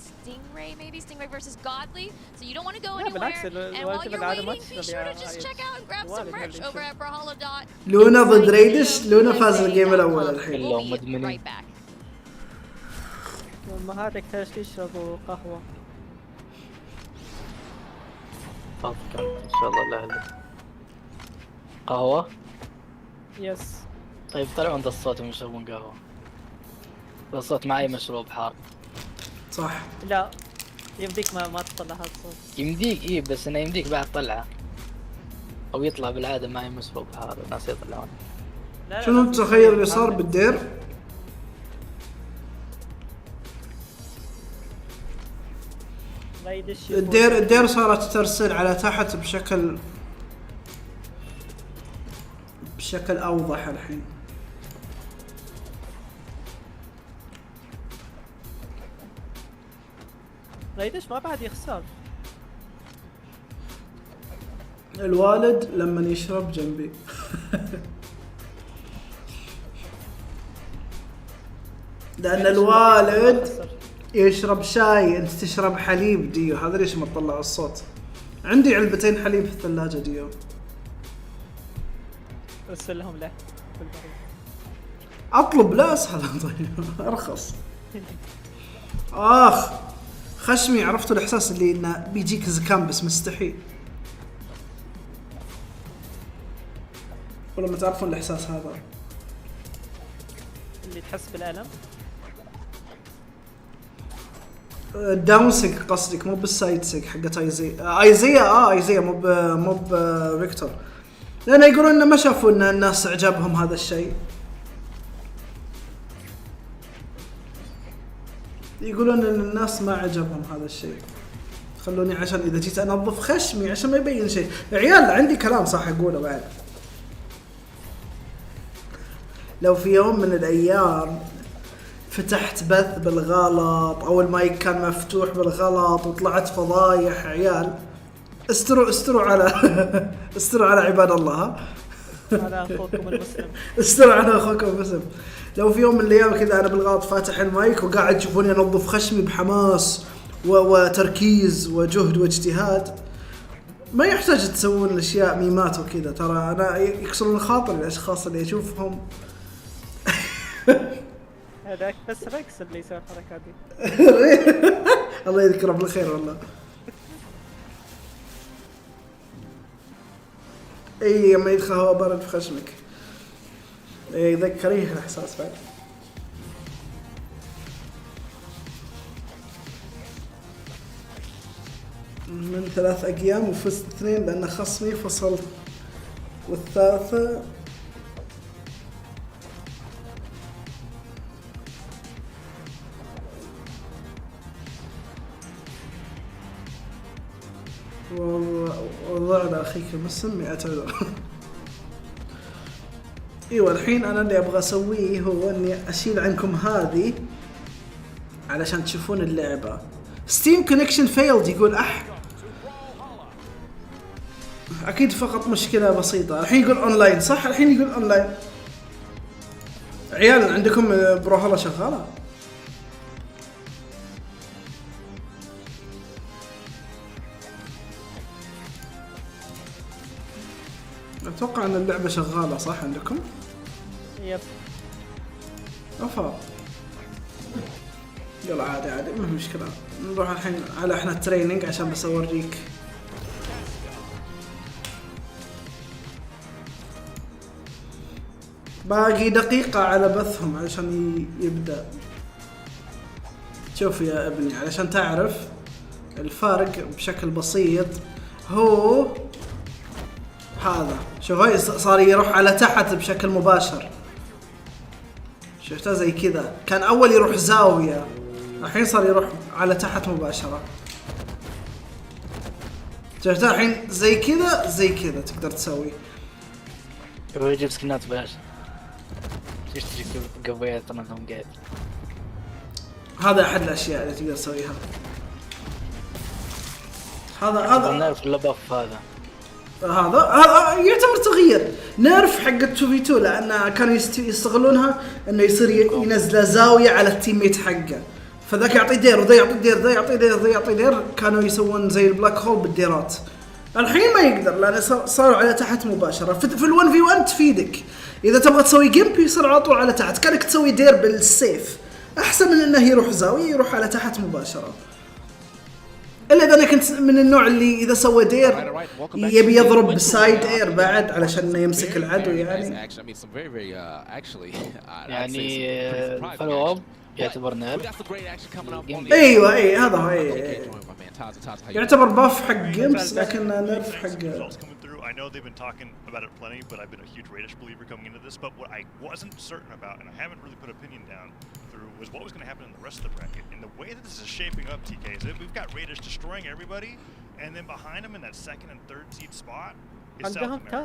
Stingray versus Godly. So you don't want to go anywhere. And while you're waiting, be sure to just check out and grab some merch over at Brawlhalla. لونا ضد ريدش، لونا فاز الجيم الاول الحين. We'll be right back. امهاتك تشربوا قهوة. ان شاء الله لا لا قهوة. يس. طيب طلعوا عند الصوت ويشربون قهوة. الصوت معي مشروب حار. صح. لا يمديك ما تطلع هذا الصوت. يمديك ايه، بس انه يمديك بعد طلعه او يطلع بالعادة معي مشروب حار الناس يطلعون. شنو تتخيل اللي صار بالدير؟ الدير صارت ترسل على تحت بشكل اوضح الحين. ريدش ما بعد يخسر. الوالد لما يشرب جنبي. لأن الوالد يشرب شاي، انت تشرب حليب ديو، هذا ليش ما تطلع الصوت. عندي علبتين حليب في الثلاجة ديو. ارسلهم له. اطلب لا اسهل طيب ارخص. خشمي عرفتوا الاحساس اللي انه بيجيك زكام بس مستحيل. ولا ما تعرفون الاحساس هذا اللي تحس بالالم؟ داون سيك قصدك مو بالسايد سيك حقت ايزيا مو فيكتور. لان يقولون انه ما شافوا ان الناس عجبهم هذا الشيء. يقولون ان الناس ما عجبهم هذا الشيء. خلوني عشان اذا جيت انظف خشمي عشان ما يبين شيء. عيال عندي كلام صح اقوله بعد. لو في يوم من الايام فتحت بث بالغلط او المايك كان مفتوح بالغلط وطلعت فضايح عيال استروا على استروا على عباد الله. على اخوكم المسلم. استروا على اخوكم المسلم. لو في يوم من الايام كذا انا بالغلط فاتح المايك وقاعد تشوفوني انظف خشمي بحماس وتركيز وجهد واجتهاد، ما يحتاج تسوون اشياء ميمات وكذا. ترى انا يكسرون خاطر الاشخاص اللي اشوفهم. هذاك بس ريكس اللي يسوي الحركات دي. الله يذكره بالخير والله. اي لما يدخل هواء بارد في خشمك يذكريه الاحساس بعد. من 3 أيام وفزت 2 لأن خصمي فصل، والثالثة وضع لأخيك المسلم 100 عذر. ايوه الحين انا اللي ابغى اسويه هو اني اشيل عنكم هذه علشان تشوفون اللعبة. ستيم كونكشن فيلد يقول اكيد فقط مشكلة بسيطة. الحين يقول اونلاين صح؟ الحين يقول اونلاين. عيال عندكم بروهلا شغالة؟ اتوقع ان اللعبة شغالة صح عندكم؟ يب. افا يلا عادي ما في مشكلة. نروح الحين على احنا التريننج عشان بس اوريك. باقي دقيقة على بثهم عشان يبدأ. شوف يا ابني علشان تعرف الفرق بشكل بسيط. هو هذا شوف هاي صار يروح على تحت بشكل مباشر. شفتها زي كذا. كان اول يروح زاوية الحين صار يروح على تحت مباشرة. شفتها الحين زي كذا تقدر تسوي. يجيب سكنات بلاش. تشتري قبيات انهم قاعد. هذا احد الاشياء اللي تقدر تسويها. هذا نعرف اللباف هذا يعتبر تغيير نيرف حق 2v2 لان كانوا يستغلونها انه يصير ينزل زاويه على التيميت حقه. فذاك يعطي دير وذا يعطي دير ذا يعطي دير كانوا يسوون زي البلاك هول بالديرات. الحين ما يقدر لان صاروا على تحت مباشره. في ال1v1 تفيدك اذا تبغى تسوي جيمب يصير على طول على تحت. كانك تسوي دير بالسيف احسن من انه يروح زاويه يروح على تحت مباشره. الا اذا انا كنت من النوع اللي اذا سوى دير يبي يضرب بالسايد اير بعد علشان انه يمسك العدو يعني فولو اب يعتبر نيرف. ايوه هذا هو يعتبر باف حق جيمز لكن نيرف حق. I know they've been talking about it plenty, but I've been a huge Radish believer coming into this. But what I wasn't certain about, and I haven't really put opinion down through, was what was going to happen in the rest of the bracket. And the way that this is shaping up, TK, is that we've got Radish destroying everybody, and then behind them in that 2nd and 3rd seed spot is South America.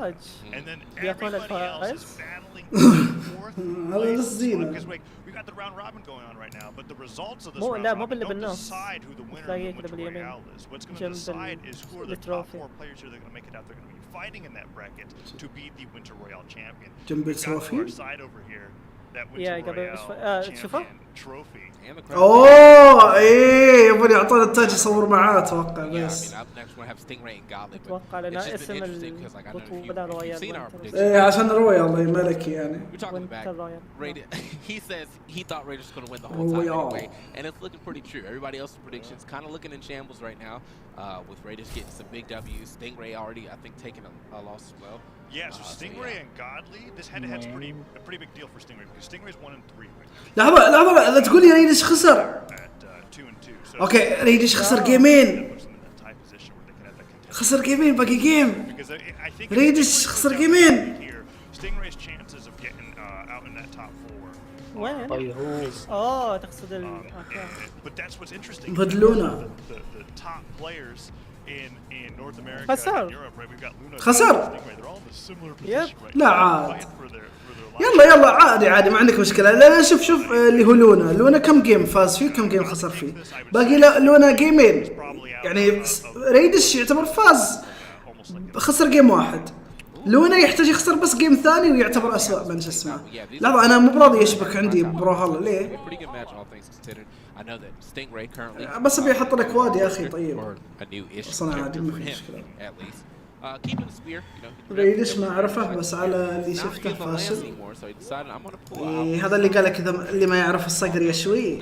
And then everybody else is battling for 4th place. Because we've got the round robin going on right now, but the results of this round robin don't decide who the winner of the Winter Royale is. What's going to decide is who are the top 4 players who are going to make it out. They're going to be fighting in that bracket to be the Winter Royale champion. We've got to our side over here that Winter Royale champion trophy. اوه ايه يبون يعطون التاج يصور معاه اتوقع بس. اتوقع لنا اسم البطولة رويال. ايه عشان رويال ملكي يعني. He says he thought Raiders was going to win the whole time anyway, and it's looking pretty true. Everybody else's predictions kind of looking in shambles right now, with Raiders getting some big W's. Stingray already, I think, taking a loss as well. Yeah, so Stingray and Godly, this head-to-head's a pretty big deal for Stingray because Stingray's 1-3 right now. لحظة لا تقول لي ريدش خسر. At 2-2. اوكي ريدش خسر جيمين. خسر جيمين باقي جيم. ريدش خسر جيمين. Stingray's chances of getting out in that top 4. وين؟ تقصد اوكي. But that's what's interesting. بدلونا. The top players in North America خسر. and Europe, right? We've got Luna. خسر. They're all in a similar position right لا now. عاد. يلا عادي ما عندك مشكلة. لا شوف اللي هو لونا كم جيم فاز فيه كم جيم خسر فيه. باقي لونا جيمين. يعني ريدش يعتبر فاز خسر جيم واحد. لونا يحتاج يخسر بس جيم ثاني ويعتبر أسوأ من اسمه. لحظة أنا مو براضي يشبك عندي بروهال ليه؟ بس ابي احط لك واد يا اخي طيب. اصلا عادي ما في مشكلة. ريدش ما اعرفه بس على اللي شفته فاشل. هذا اللي قال لك اذا اللي ما يعرف الصقر يشوي.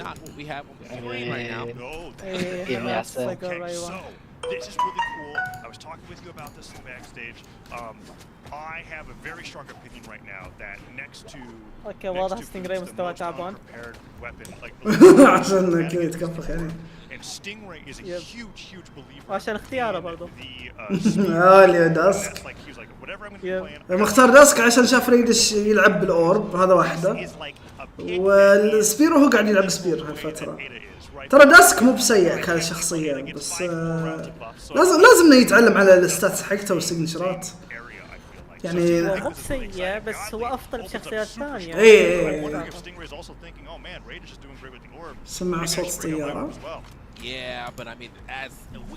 This is really cool. I was talking with you about this in backstage. I have a very strong opinion right now that next to اوكي واضح ستينغراي مستوى تعبان. عشان كذا يتكفخ يعني. And Stingray is a huge believer. عشان اختياره برضه. اللي داسك. مختار داسك عشان شاف ريدش يلعب بالأورب هذا واحدة. والسبير وهو قاعد يلعب سبير هالفترة. ترى داسك مو بسيء كشخصية بس لازم يتعلم على الستاتس حقته والسيجنتشرات. يعني مو بسيء بس هو افضل بشخصيات ثانية. ايه سمع صوت طيارة. Yeah, but I mean, as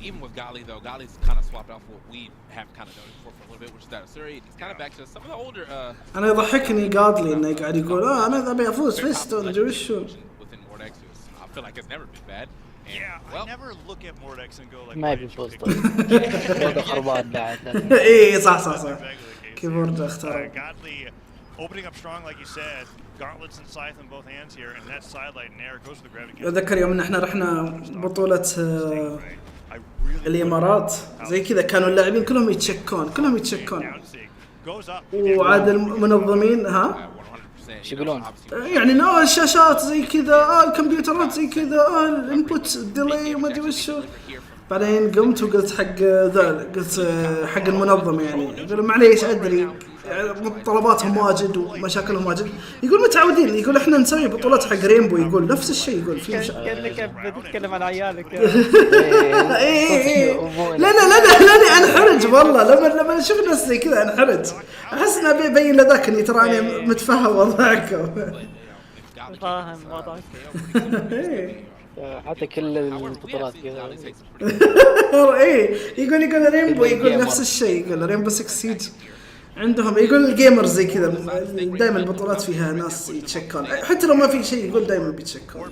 even with Gali though, Gali's kind of swapped off what we have kind of known for a little bit, which is that Surrey. He's kind of back to some of the older. أنا يضحكني قادلي إنه قاعد يقول أنا أبي أفوز فيستون جوشو. I feel like it's never been bad. Yeah, I never look at Mordex and go like. ما يبي فوز طيب. هذا خربان بعد. إيه صح. كيبورد اختار. Godly opening up strong like you said. Gauntlets and scythe in both hands here, and that sidelight nair goes to the gravity. أتذكر يوم إن إحنا رحنا بطولة الإمارات زي كذا كانوا اللاعبين كلهم يتشكون. وعاد المنظمين شو يقولون؟ يعني الشاشات زي كذا الكمبيوترات زي كذا الانبوت ديلي وما ادري وشو. بعدين قمت وقلت حق المنظم يعني قالوا معليش ادري طلباتهم واجد ومشاكلهم واجد. يقول متعودين يقول احنا نسوي بطولات حق رينبو. يقول نفس الشيء يقول في كأنك بتتكلم عن عيالك. لا انحرج والله لما اشوف ناس زي كذا انحرج. احس اني ابي ابين لذاك اني ترى انا متفهم وضعكم. فاهم وضعك. حتى كل البطولات كذا. يقول رينبو يقول نفس الشيء. يقول رينبو 6 سيج عندهم يقول الجيمر زي كذا دائما البطولات فيها ناس يتشكون حتى لو ما في شيء يقول دائما بيتشكون.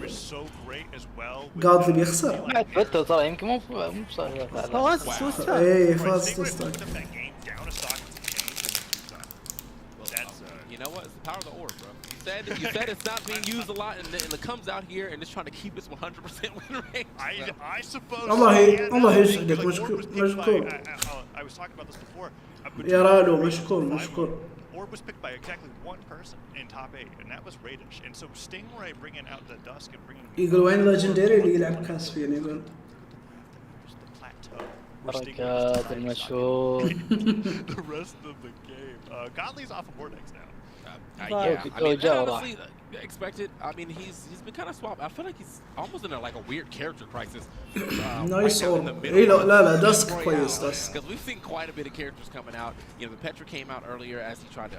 قاضي بيخسر. ما تبتل ترى يمكن مو فاز فاز توستاك. You know what? It's the power of the orb, bro. You said it's not being used a lot, and it comes out here and it's trying to keep its 100% win rate. I suppose. الله يسعدك مشكور. I was talking about this before. يا رالو مشكور. Orb was picked by exactly one person in top 8, and that was Radish. And so Stingray bringing out the Dusk and bringing. يقول وين ليجندري اللي يلعب كاس فين يقول. بركات المشهور. The rest of the game. Godly's off of Vortex now. Honestly, expected. I mean, he's been kind of swapped. I feel like he's almost in a weird character crisis. Nice orb. لا Dusk كويس Dusk. Because we've seen quite a bit of characters coming out. You know, the Petra came out earlier as he tried to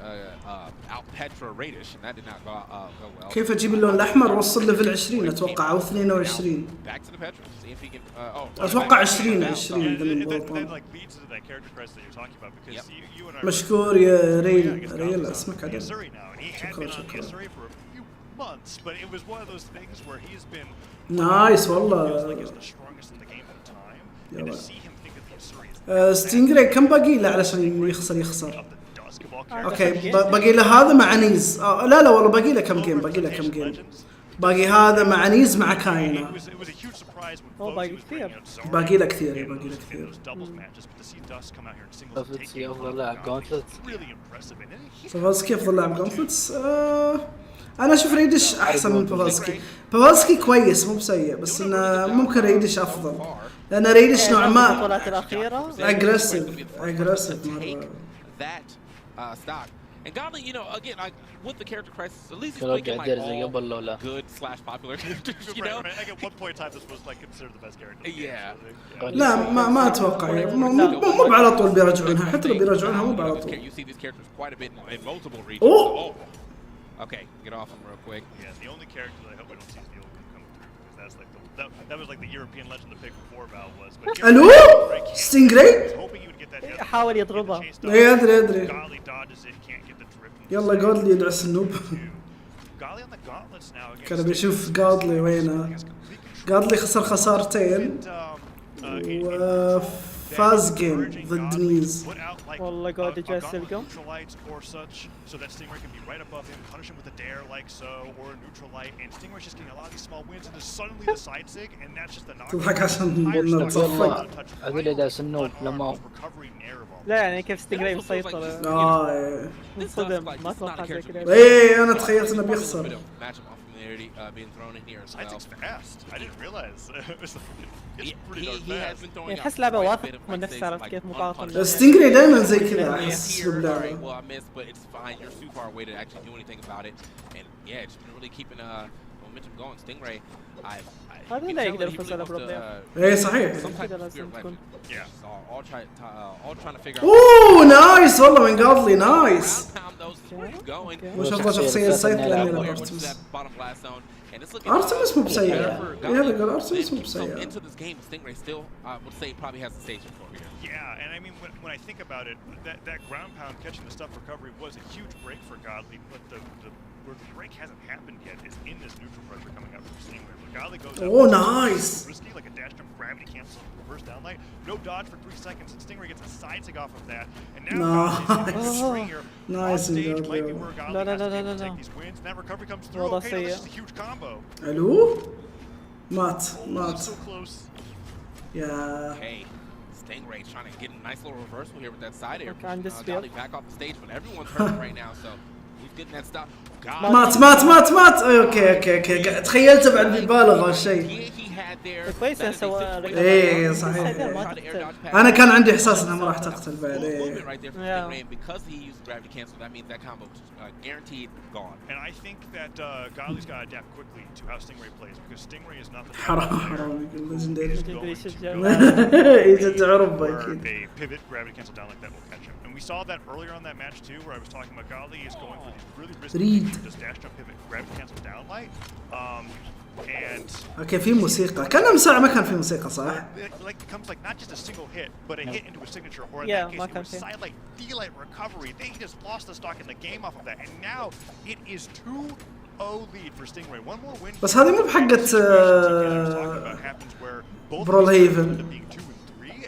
out Petra Radish, and that did not go well. كيف أجيب اللون الأحمر وصل ليفل 20 أتوقع أو 22. Back to the Petra. See if he can. أتوقع 20 مشكور يا ريل اسمك عدل. شكرا. months, but it was one of those things where he's been نايس feels والله. like he's the strongest in the game at the time. And to see him think that the Asuri is ستينجري كم باقي له علشان يخسر؟ اوكي باقي له هذا مع نيز. لا والله باقي له كم جيم، باقي له كم جيم. باقي هذا مع نيز مع كاينة. باقي كثير. باقي له كثير، باقي له كثير. بافلسكي افضل لاعب جونتلت. بافلسكي افضل لاعب جونتلتس. انا اشوف ريدش احسن من بافلسكي. بافلسكي كويس مو بسيء، بس انه ممكن ريدش افضل، لان ريدش نوع ما البطولات الاخيره اجريسيف مره. stock. And Godly, you know, again, like with the character crisis, at least he's Hello, picking guys. like all good/popular characters, you know. Right. Like at one point in time, this was like considered the best character. Yeah. لا ما اتوقع يعني مو على طول بيرجعونها، حتى لو بيرجعونها مو على طول. You see these characters quite a bit in multiple regions. Oh. Okay, get off him real quick. Yeah, the only character that I hope we don't see is the old one come through, because that's like that was like the European legend to pick before Val was. But الو ستينجري حاول يضربها. ادري يلا جودلي يدعس النوب. كان بيشوف جودلي وينه. جودلي خسر خسارتين وفاز جيم ضد نيز. والله جودلي جالس يلقم. So that Stingray can be right above him, punish him with a dare like so, or a neutral light, and Stingray's just getting a lot of these small wins, and then suddenly the side sig, and that's just the knock. تضحك عشان قلنا تصفق. اقول له داس النوب لما لا يعني كيف ستينجراي مسيطر. انصدم ما اتوقع زي كذا. ايه انا تخيلت انه بيخسر. Being thrown in here as well. It's fast. I didn't realize. It's pretty darn fast. يحس لعبة واثق من نفسه، عرفت كيف مقاطعة. ستينجري دائما زي كذا احس باللعبة. Well, I missed, but it's fine. You're too far away to actually do anything about it. And yeah, it's been really keeping momentum going. Stingray, هذا لا يقدر يفوز على بروبليم. ايه صحيح. Yeah. All trying to figure out. اوه نايس والله من جودلي نايس. ما شاء الله شخصية سيطرة لأني أنا أرتمس. أرتمس مو بسيء. هذا قال أرتمس مو بسيء. Yeah, and I mean when I think about it, that ground pound catching the stuff recovery was a huge break for Godly, but where the break hasn't happened yet is in this neutral pressure coming out from Stingray. Godly goes nice. Risky like a dash jump, gravity cancel, reverse down light, no dodge for 3 seconds, and Stingray gets a side sig off of that, and now nice. Might be where Godly has to take these wins, and that recovery comes through. Okay, this is a huge combo. الو مات So close. Yeah. Hey, Stingray trying to get a nice little reversal here with that side air. Godly back off the stage, but everyone's hurt right now, so he's getting that stop. مات. اوكي تخيلته بعد بيبالغ هالشيء. كويس سوى. ايه صحيح. انا كان عندي احساس انها ما راح تقتل بعد. Because he used gravity cancel, that means that combo is guaranteed gone. And I think that Godly's got to adapt quickly to how Stingray plays, because Stingray is not the حرام ليجندري. يشجع ربه اكيد. A pivot gravity cancel down like that will catch him. And we saw that earlier on that match too, where I was talking about Godly is going for these really risky just dash jump pivot gravity cancel down light. اوكي في موسيقى كان مساعة ما كان في موسيقى صح؟ Like becomes like not just a single hit, but a hit into a signature, or in that case it was sidelight, D-light recovery. They just lost the stock in the game off of that, and now it is 2-0 lead for Stingray. One more win. بس هذه مو بحقة برول هيفن.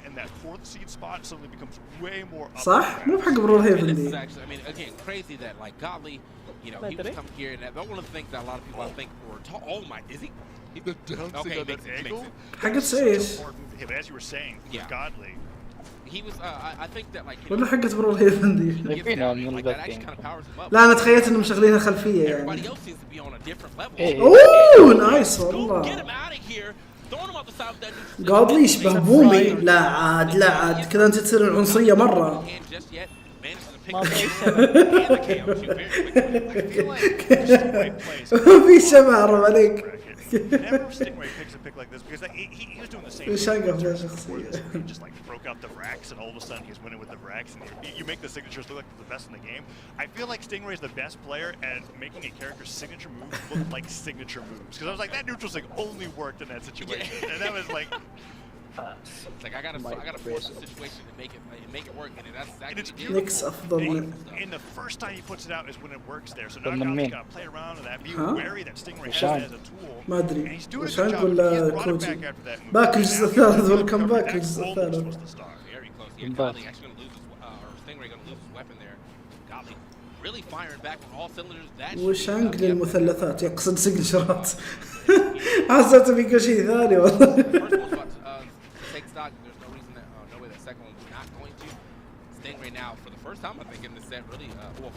And that 4th seed spot suddenly becomes way more up. صح؟ مو بحق برول هيفن دي. I mean, again, crazy that like Godly, you know, he was coming here, and that's one of the things that a lot of people I think were taught. Oh my, is he? The dancing on that angle? حقة ايش؟ But as you were saying, with Godly, he was. I think that like. ولا حقة برول هيفن دي. لا أنا تخيلت إنهم مشغلينها خلفية يعني. أوه نايس والله. جودلي يشبه بومي. لا عاد كذا أنت تصير العنصرية مرة. في شبه عرب عليك. Whenever Stingray picks a pick like this, because he was doing the same thing. He just like broke out the racks, and all of a sudden he's winning with the racks, and you make the signatures look like the best in the game. I feel like Stingray is the best player at making a character's signature moves look like signature moves. Because I was like, that neutral sig only worked in that situation, and that was like. It's like I gotta force the situation to make it work, and that's exactly Nix أفضل. And the first time he puts it out is when it works there. So now Godly's got to play around with that, be wary that Stingray has it as a tool. ما أدري. And he's doing a good وشانك job. ولا He brought it كوجي؟ back after that move. باك الجزء الثالث ولا كم باك الجزء الثالث؟ Very close. Yeah, Godly actually gonna lose his, or Stingray gonna lose his weapon there. Godly really firing back on all cylinders. That وشانك للمثلثات يقصد سجلشرات. حسيت بيقول شيء ثاني والله. Take stock. There's no reason that no way that second one's not going to. Stingray now for the first time I think in this set really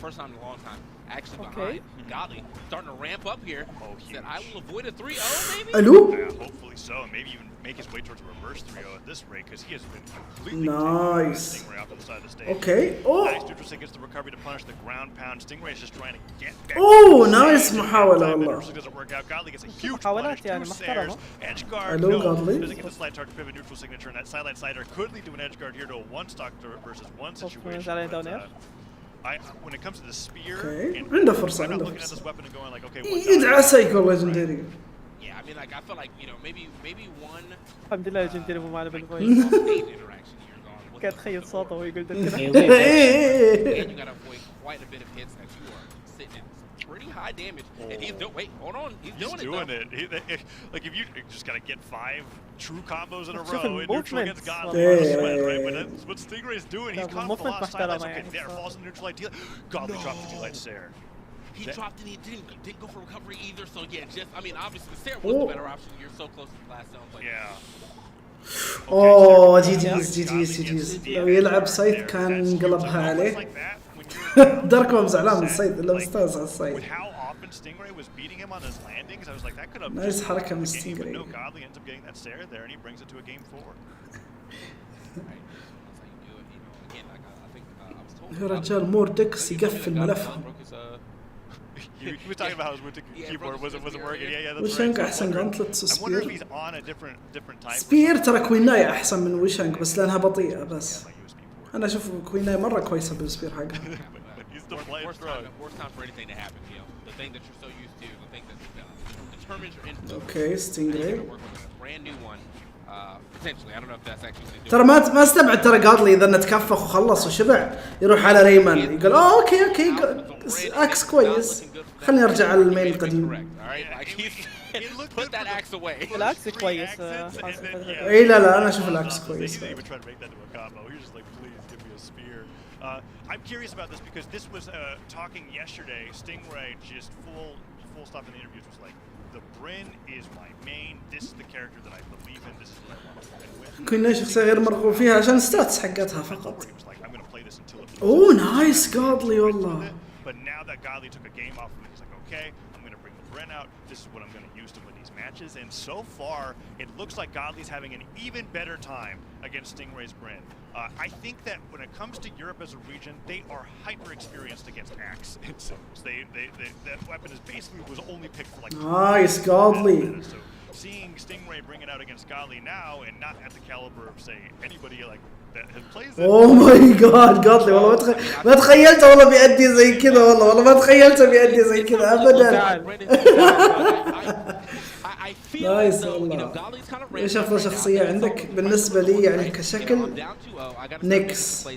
first time in a long time actually behind. Godly starting to ramp up here. Said I will avoid a 3-0 maybe. Hello? Yeah, hopefully so. Maybe even make his way towards a reverse 3-0 at this rate because he has been completely nice. Stingray off to the side of the stage. Okay. Oh. Nice neutral stick gets the recovery to punish the ground pound. Stingray is just trying to get back. Oh, nice محاولة والله. Doesn't work out. Godly gets a huge محاولات punish. يعني محترمة. Edge guard. Hello, No. Godly. Doesn't get the slide target pivot neutral signature, and that sideline slider could lead to an edge guard here to a one stock versus one situation. But, when it comes to the spear, عنده فرصة I'm عنده looking at فرصة. this weapon and going like, okay, يدعى سايكو ليجندري. Yeah, I mean, like I feel like maybe one. الحمد لله ليجندري مو معنا بالفويس. قاعد تخيل صوته ويقول ده كذا. And you gotta avoid quite a bit of hits that you are sitting in pretty high damage. And he's wait, hold on, he's doing it. Like if you just gotta get 5 true combos in a row in neutral against Godly, right? What Stingray's doing, he's caught with a lot of sidelines. Okay, there falls in neutral light. Godly dropped the light Sair. He dropped and he didn't go for recovery either. So yeah, just I mean, obviously the Sair was the better option. You're so close to the last zone, but yeah. اوه جي لو يلعب صيد كان انقلبها عليه. دركم زعلان من الصيد الا مستانس على الصيد. نايس حركة من ستينجري. يا رجال مور ديكس يقفل ملفهم. He was talking about how his keyboard wasn't working. Yeah, that's وشانك أحسن gauntlet سبير. سبير ترى كويناي أحسن من وشانك بس لأنها بطيئة بس. أنا أشوف كويناي مرة كويسة بالسبير حقها. أوكي ستينجري. ترى ما استبعد ترى قاضلي إذا نتكفخ وخلص وشبع يروح على ريمان يقول أوكي أكس كويس خلني أرجع على المين القديم. العكس كويس. إيه لا أنا أشوف العكس كويس. I'm curious about this because this was talking yesterday. Stingray just full stop in the interviews was like, the Bryn is my main. This is the character that I believe in. This is what I want to win with. كنا شخصية غير مرغوب فيها عشان ستاتس حقتها فقط. أوه نايس قاضلي والله. But now that Godly took a game off of it, he's like, okay, I'm going to bring the Bryn out. This is what I'm going to use to win these matches. And so far, it looks like Godly's having an even better time against Stingray's Bryn. I think that when it comes to Europe as a region, they are hyper experienced against Axe and Symbols. That weapon is basically was only picked for like. Nice Godly. So seeing Stingray bring it out against Godly now and not at the caliber of say anybody like that has played. Oh my God Godly والله ما تخيلته والله بيأدي زي كذا والله ما تخيلته بيأدي زي كذا أبدا. نايس والله. ايش افضل شخصية عندك بالنسبة لي يعني كشكل؟ نيكس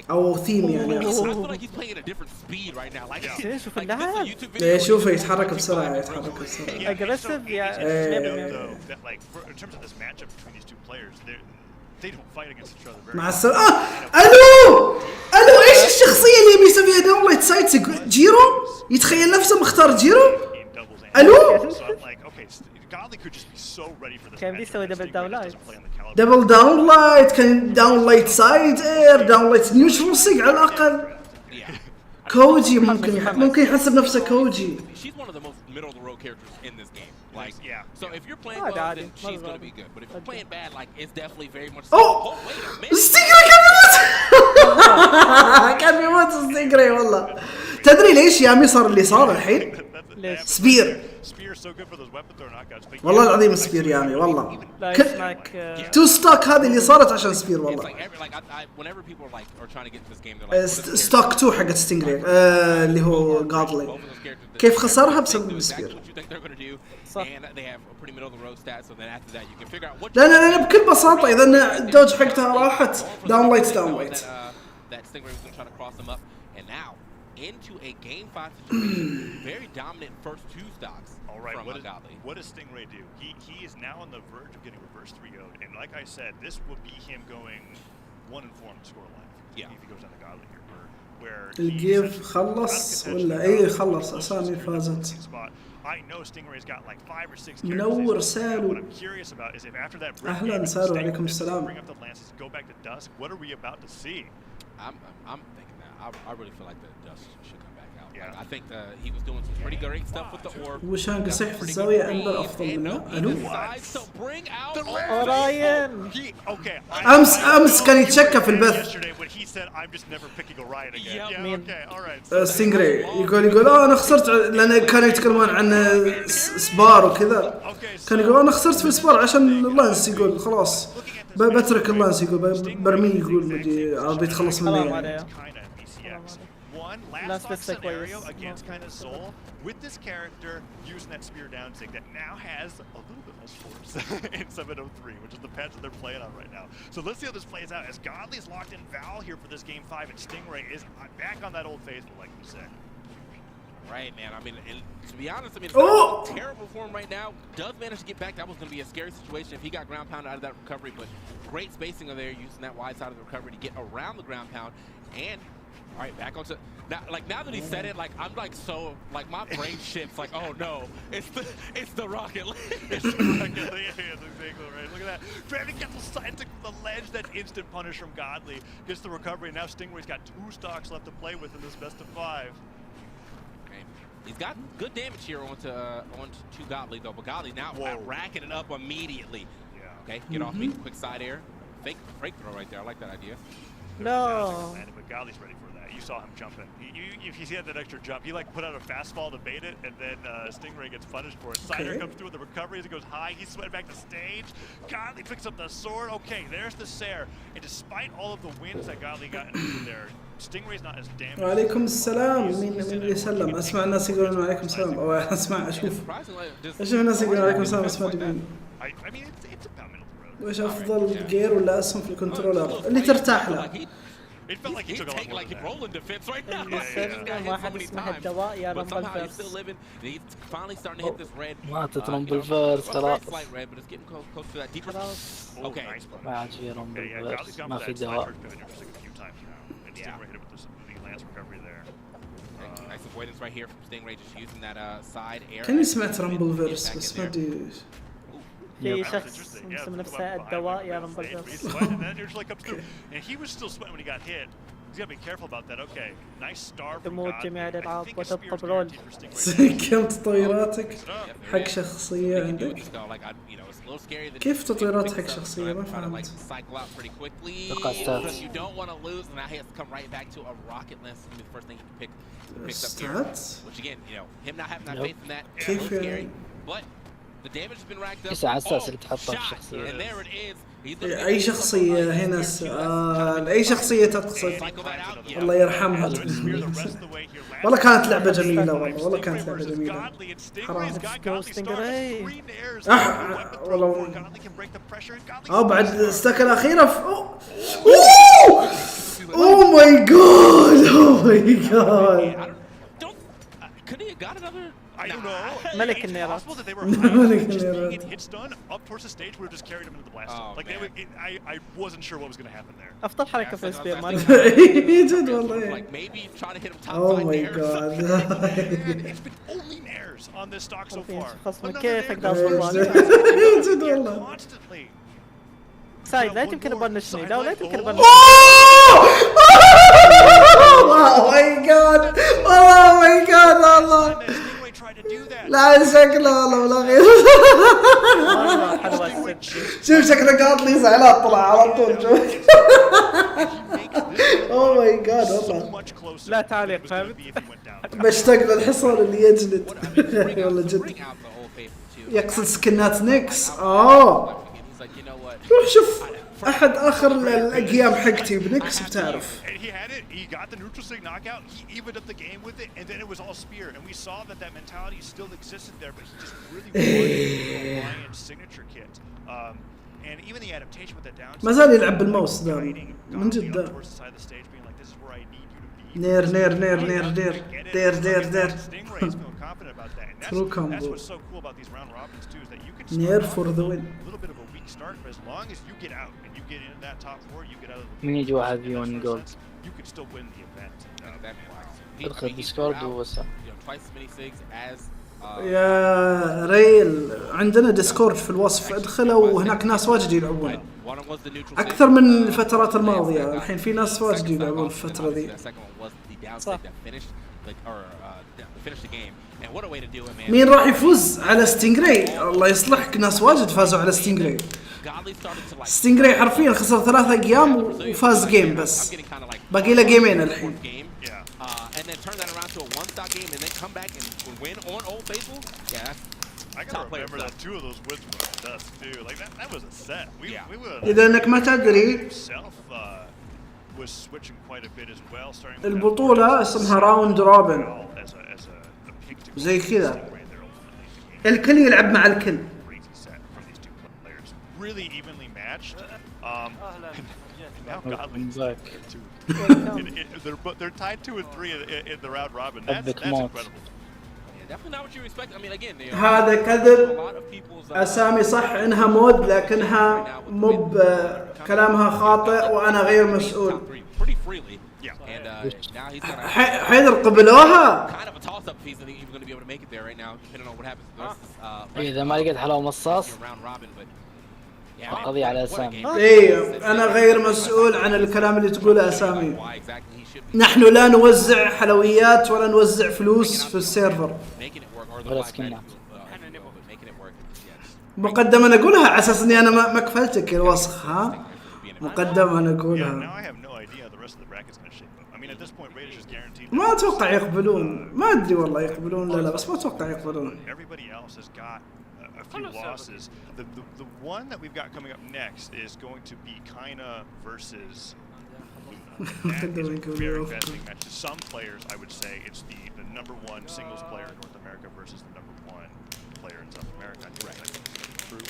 او ثيم يعني اقصد. شوف اللاعب. شوفه يتحرك بسرعة اجريسيف يعني. مع السلامة. الو ايش الشخصية اللي يبي يسويها داونلايت سايت جيرو؟ يتخيل نفسه مختار جيرو؟ الو كان بيسوي دبل داونلايت. دبل داونلايت كان داونلايت سايد اير داونلايت نيوترال سيج على الاقل. كوجي ممكن يحسب نفسه كوجي. Like, yeah. So if you're playing well, then she's going to be good. But if you're playing bad, like, it's definitely very much. Oh, ستينجري كان بيموت ستينجري والله. تدري ليش يامي صار اللي صار الحين؟ سبير. والله العظيم سبير يامي والله. تو ستوك هذه اللي صارت عشان سبير والله. ستوك 2 حقت ستينجري اللي هو قاضلي. كيف خسرها بسبب سبير؟ صح. لا لا لا بكل بساطة إذا الدوج حقتها راحت داون لايت داون لايت. Into a game 5 situation, very dominant first 2 stocks. All right, from what does Stingray do? He is now on the verge of getting reverse 3-0'd, and like I said, this will be him going 1-4 on the scoreline. Yeah, if he goes on the Godly here, where الجيف خلص ولا إيه خلص أسامي فازت. I know Stingray's got like 5 or 6 منور سالو. What I'm curious about is if after that أهلا سالو عليكم السلام. bring up the lances, go back to Dusk. What are we about to see? I'm thinking that I really feel like the Dust should come back out. Yeah. Like, I think he was doing some pretty great stuff with the orb. وشان قصيح في الزاوية أنبر أفضل منه. ألو. أوراين. أمس كان يتشكى في البث. ستينغراي يقول أنا خسرت لأن كانوا يتكلمون عن سبار وكذا. كان يقول أنا خسرت في السبار عشان اللانس يقول خلاص بترك اللانس يقول برميه يقول مدي بيتخلص مني يعني. Last scenario against kind of Soul with this character using that spear down zig that now has a little bit less force in 703, which is the patch that they're playing on right now. So let's see how this plays out as Godly's locked in Val here for this game 5 and Stingray is back on that old faithful like you said. Right, man. I mean, to be honest, I mean, it's terrible for him right now. Does manage to get back. That was going to be a scary situation if he got ground pound out of that recovery, but great spacing of there using that wide side of the recovery to get around the ground pound. And all right, back onto now that he said it, like I'm like so like my brain shifts like, oh no, it's the Rocket League. It's the Rocket League. That's exactly right. Look at that. Trying to get the side stick from the ledge. That instant punish from Godly gets the recovery. Now Stingray's got 2 stocks left to play with in this best of 5. Okay. He's got good damage here onto Godly though, but Godly now racking it up immediately. Yeah. Okay, get off me. Quick side air. Fake break throw right there. I like that idea. No. But Godly's ready for that. You saw him jumping. If he had that extra jump, he like put out a fastball to bait it, and then Stingray gets punished for it. Sider comes through with the recovery as it goes high. He's sweating back to stage. Godly picks up the sword. Okay, there's the Sair. And despite all of the wins that Godly got into there, Stingray's not as damaged. وعليكم السلام. مين اللي يسلم؟ أسمع الناس يقولون عليكم السلام. أو أسمع أشوف الناس يقولون عليكم السلام. أسمع مين؟ وإيش أفضل جير ولا أسهم في الكنترولر اللي ترتاح له؟ It felt like he took a lot more than rolling defense right now. واحد اسمه الدواء يا رامبل فيرس. ما تترامبل فيرس خلاص. ما عاد في رامبل فيرس ما في دواء. كاني سمعت رامبل فيرس بس ما أدري. في شخص اسمه نفسه الدواء يا رامبل فيرس. And he was still sweating when he got hit. He's got to be careful about that. Okay, nice star from تموت جميع الألعاب وتبقى برول. كم تطويراتك حق شخصية عندك؟ كيف تطويرات حق شخصية ما فهمت. كيف يعني؟ ايش على اساس اللي تحطها في الشخصية؟ اي شخصية هنا اي شخصية تقصد؟ الله يرحمها. والله كانت لعبة جميلة والله كانت لعبة جميلة. حرام. والله بعد الستاك الأخيرة اوه ماي جاد اوه ماي جاد. I don't know. ملك النيرات. ملك النيرات. Hits done up towards the stage would have just carried him into the blast zone. Like I wasn't sure what was going to happen there. أفضل حركة في السبير مالك. جد والله. Oh my god. It's been only nairs on this stock so far. خصم كيف أقدر أصبر. جد والله. سايد لا يمكن أبنشني لا يمكن أبنشني. Oh my god. Oh my god والله. لا شكله والله ولا غير. شوف شكله قاطلي زعلان طلع على طول. Oh my god والله. لا تعليق فهمت. بشتاق للحصان اللي يجلد. والله جد. يقصد سكنات نيكس. روح شوف احد اخر الاقيام حقتي بنكس بتعرف. And he had it. He got the neutral sig knockout. He evened up the game with it, and then it was all spear. And we saw that mentality still existed there, but he just really wanted the Alliance signature kit. And even the adaptation with that down. ما زال يلعب بالماوس ده من جد. نير نير نير نير دير دير دير دير. True combo. Near for the win. من يجي واحد في 1 جول. ادخل ديسكورد ووسع. يا ريل عندنا ديسكورد في الوصف، ادخلوا وهناك ناس واجد يلعبون اكثر من الفترات الماضيه. الحين في ناس واجد يلعبون الفتره ذي. مين راح يفوز على ستينجراي؟ الله يصلحك، ناس واجد فازوا على ستينجراي. ستينجراي حرفيا خسر 3 ايام وفاز جيم بس، باقي له جيمين الحين. And then turn that around to a one-stop game and then come back and win on Old Faithful. Yeah, that's I gotta remember that 2 of those wins were dust too. Like that was a set. We would. إذا إنك ما تدري was switching quite a bit as well. Starting البطولة اسمها راوند روبن زي كذا، الكل يلعب مع الكل. Really evenly matched. Now they're tied 2 and 3 in the round robin. That's incredible. Definitely not what you expect. I mean, again, هذا كذب. أسامي صح إنها مود لكنها مو كلامها خاطئ وأنا غير مسؤول. حيدر قبلوها. إذا ما لقيت حلاوة مصاص قضية على أسامي. إيه أنا غير مسؤول عن الكلام اللي تقوله أسامي. نحن لا نوزع حلويات ولا نوزع فلوس في السيرفر. ولا سكنات. مقدما أنا أقولها على أساس إني أنا ما كفلتك الوسخ ها. مقدما أنا أقولها. ما أتوقع يقبلون، ما أدري والله يقبلون لا بس ما أتوقع يقبلون. Few losses. The one that we've got coming up next is going to be Kaina versus that is a very fascinating match. To some players, I would say it's the number 1 singles player in North America versus the number 1 player in South America. I think that's true.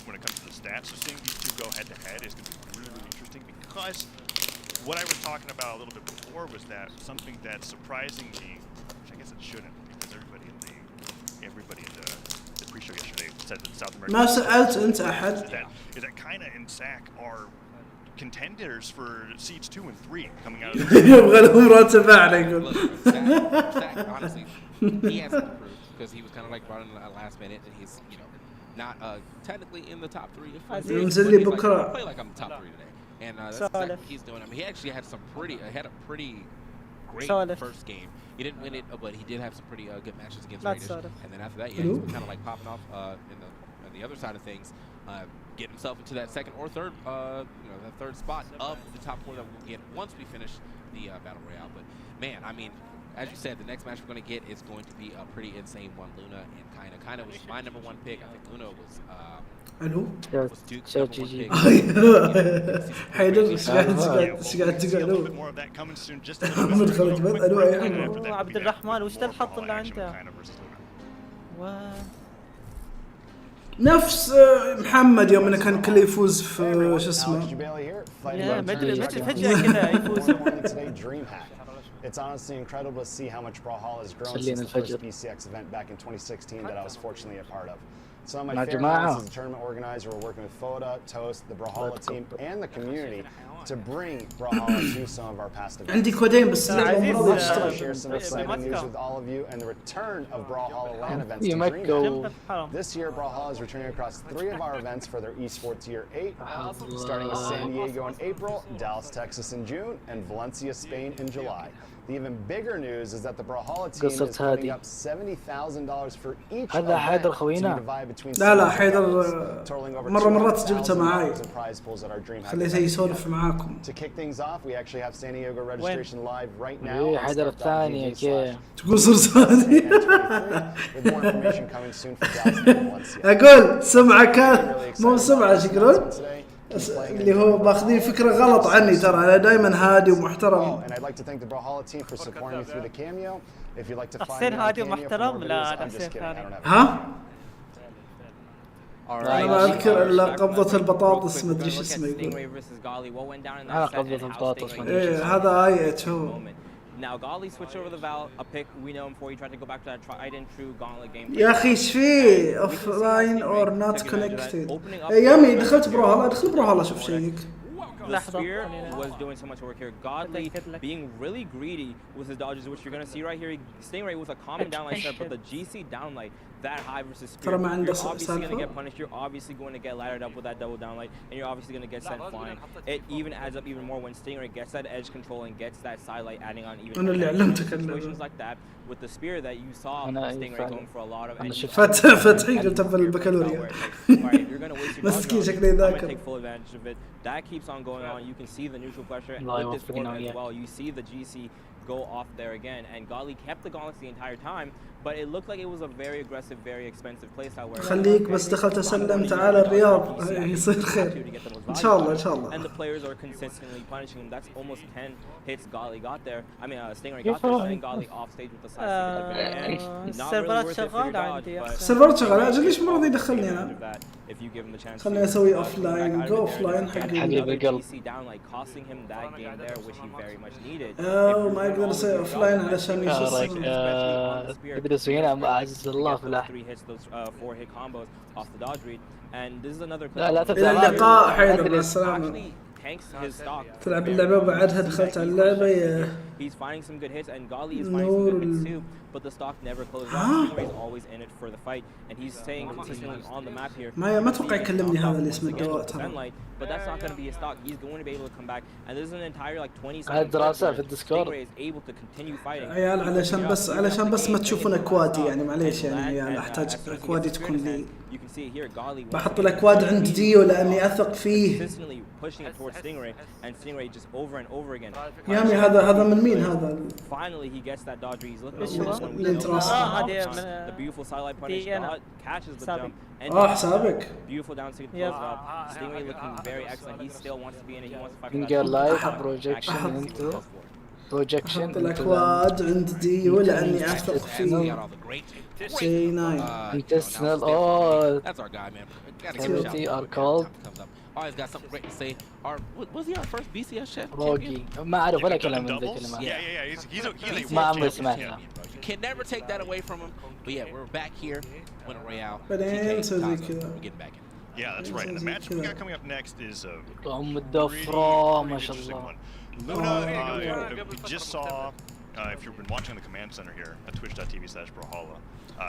When it comes to the stats, so seeing these 2 go head to head is going to be really interesting, because what I was talking about a little bit before was that something that's surprising me, which I guess it shouldn't, because everybody in the pre-show yesterday said that South America. ما سألت أنت أحد. Is that Kaina and SAC are contenders for seeds 2 and 3 coming out of this. يبغى لهم راتب أعلى يقول. Honestly, he has to prove, because he was kind of like brought in at last minute, and he's not technically in the top 3. ينزل لي بكرة. Play like I'm top 3 today, and that's exactly what he's doing. I mean, he actually had a pretty great first game. He didn't win it, but he did have some pretty good matches against Raiders. And then after that, yeah, he's kind of like popping off on the other side of things, getting himself into that second or third, that third spot of the top 4 that we'll get once we finish the Battle Royale. But man, I mean, as you said, the next match we're going to get is going to be a pretty insane one. Luna and Kaina. Kaina was my number 1 pick. I think Luna was شو تجيك حيدر ايش قاعد تقول من خلت بدء عبد الرحمن وش الحط اللي عنده نفس محمد يوم انه كان كله يفوز في شو اسمه ما ادري فجأة كذا يفوز. It's honestly incredible to see how much Brawlhalla has grown since the first BCX event back in 2016 that I was fortunately a part of. Some of my favorite friends as a tournament organizer were working with Foda, Toast, the Brawlhalla team, and the community to bring Brawlhalla to some of our past events. عندي كودين بس I'll share some exciting news with all of you and the return of Brawlhalla LAN events to DreamHack. This year, Brawlhalla is returning across 3 of our events for their esports year 8, starting with San Diego in April, Dallas, Texas in June, and Valencia, Spain in July. The even bigger news is that the Brawlhalla team is putting up $70,000 for each event to divide between لا حيدر مرات جبته معاي خليته يسولف معاكم. To kick things off, we actually have San Diego registration live right now. حيدر الثاني كيف تقول صر ثاني أقول سمعة كان مو سمعة شكرا اللي هو ماخذين فكرة غلط عني ترى أنا دائما هادي ومحترم. And I'd like to thank the Brawlhalla team for supporting me through the cameo. If you'd like to find تحسين me on هادي cameo for ومحترم؟ more لا videos, I'm just تحسين kidding. I ثاني. don't have ها؟ Alright. أنا ما أذكر إلا قبضة البطاطس ما أدري شو اسمه يقول. أنا قبضة البطاطس ما أدري. إيه هذا آية هو. Now Gali switched over the Val, a pick we know him before he tried to go back to that tried and true gauntlet game. يا أخي إيش فيه؟ offline or not connected. يا أمي دخلت بروهالا ادخل بروهالا شوف شيك. The spear was doing so much work here. Godly being really greedy with his dodges, which you're going to see right here. Stingray with a common downlight start, but the GC downlight, that high versus spear, you're obviously going to get punished. You're obviously going to get laddered up with that double downlight, and you're obviously going to get sent flying. It even adds up even more when Stingray gets that edge control and gets that sidelight, adding on even more situations like that. With the spear that you saw Stingray going for a lot of. فتحي قلت بالبكالوريا. مسكين شكلي ذاكر. Take full advantage of it. That keeps on going on. You can see the neutral pressure and with this form as well. You see the GC go off there again, and Gali kept the gauntlets the entire time, but it looked like it was a very aggressive, very expensive playstyle. Where خليك بس دخلت أسلم تعال الرياض يصير خير. إن شاء الله إن شاء الله. And the players are consistently punishing him. That's almost 10 hits Gali got there. I mean, Stingray got there, sending Gali off stage with the side stick at the very end. Not really worth it for your dodge, but السيرفرات شغالة أجل ليش ما راضي يدخلني أنا؟ if you give him the chance. خلني أسوي offline go offline حقي بالقلب. Costing him that game there, which he very much needed. ما يقدر يسوي offline علشان يشوف. تقدر سوينا أعز الله فله. 3 hits those 4 hit combos off the dodge read, and this is another. لا إلى اللقاء حيدر مع السلامة. تلعب اللعبة وبعدها دخلت على اللعبة يا. He's finding some good hits, and Gali is finding some good hits too. But the stock never closes out. Stingray's always in it for the fight, and he's staying consistently on the map here. ما أتوقع يكلمني هذا اللي اسمه الدواء ترى. But that's not going to be a stock. He's going to be able to come back, and this is an entire like 20 seconds. الدراسة في الديسكورد. Stingray is able to continue fighting. عيال علشان بس ما تشوفون أكوادي يعني معليش يعني عيال أحتاج أكوادي تكون لي. بحط الأكواد عند ديو لأني أثق فيه. Pushing it towards Stingray, and Stingray just over and over again. يا أمي هذا من مين هذا؟ Finally he gets that dodge. He's looking the beautiful sidelight punish. Catches the jump. حسابك. Beautiful down signal as well. Stingray looking very excellent. He still wants to be in it. He wants to fight. Finger light projection into projection. أحط الأكواد عند ديو لأني أثق فيه. J9. Intestinal. Oh. That's our guy, man. Quality are called. Always got something great to say. Was he our first BCS chef? روجي ما أعرف ولا كلام من ذي الكلمات. He's ما عمري سمعتها. You can never take that away from him. But yeah, we're back here. Winner Royale. بعدين نسوي زي كذا. We're getting back in. Yeah, that's right. And the match we got coming up next is الضفرة ما شاء الله. Luna, we just saw, if you've been watching the command center here at twitch.tv/Brawlhalla.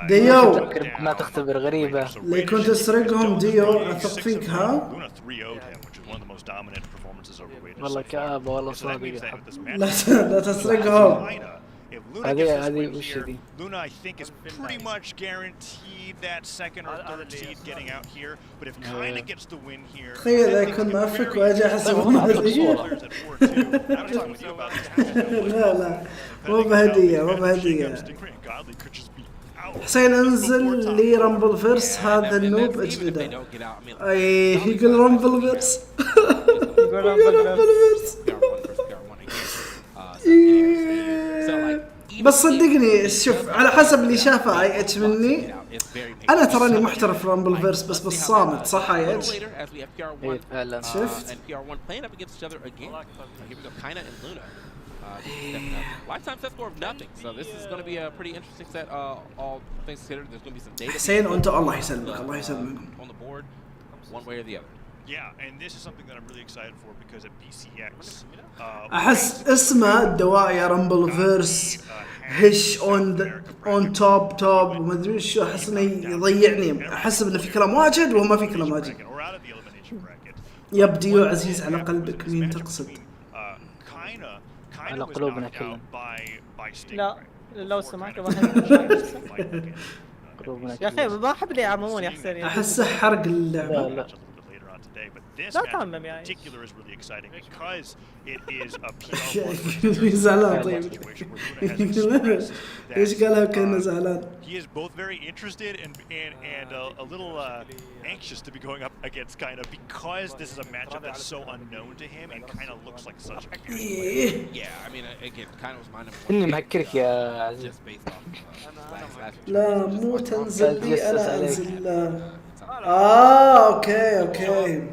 ديو ما تختبر غريبة. اللي كنت تسرقهم ديو أثق فيك ها؟ Luna 3-0'd him, which is one of the most dominant performances over Wade. والله كآبة والله صادق. لا تسرقهم. هذه وش ذي؟ Luna, I think, is pretty much guaranteed that second or third seed getting out here. But if Kaina gets the win here, تخيل يكون مافك واجي أحسب هدية. لا مو بهدية. حسين انزل لي رامبل فيرس هذا النوب اجلده. اي يقول رامبل فيرس. يقول رامبل فيرس. بس صدقني شوف على حسب اللي شافه اي اتش مني انا تراني محترف رامبل فيرس بس بالصامت صح اي اتش؟ فعلا شفت؟ Lifetime set score of nothing, so this is going to be a pretty interesting set. All things considered, there's going to be some data. حسين وانت الله يسلمك الله يسلمك. On the board, one way or the other. Yeah, and this is something that I'm really excited for because at BCX. أحس اسمه الدواء يا رامبل فيرس هش on top وما أدري شو أحس إنه يضيعني أحسب إنه في كلام واجد وهو ما في كلام واجد. يبديو عزيز على قلبك مين تقصد؟ على قلوبنا كلنا. لا لو سمعت واحد يا أخي ما أحب اللي يعممون يا حسين. أحسه حرق اللعبة. لا. this لا match تعمم in يا particular is really exciting because it is a PR زعلان طيب. ليش قالها كأنه زعلان؟ He is both very interested and a little anxious to be going up against Kaina because this is a matchup that's so unknown to him and Kaina looks like such a good player. Yeah, I mean, again, Kaina was my number 1. إني مهكرك يا عزيز. Just based off لا مو تنزل لي أنا أنزل. أوكي.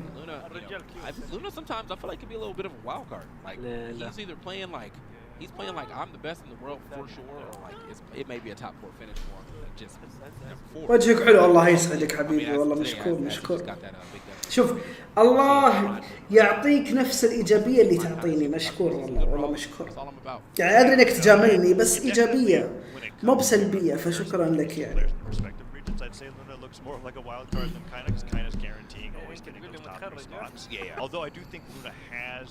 Luna sometimes I feel like it can be a little bit of a wild card. Like he's either playing like I'm the best in the world for sure, or like it may be a top 4 finish for him. Just وجهك حلو الله يسعدك حبيبي والله مشكور. شوف الله يعطيك نفس الإيجابية اللي تعطيني مشكور والله مشكور. يعني أدري إنك تجاملني بس إيجابية مو بسلبية فشكرا لك يعني. I'd say Luna looks more like a wild card than Kaina because Kaina's guaranteeing always getting those top 3 spots. Yeah. Although I do think Luna has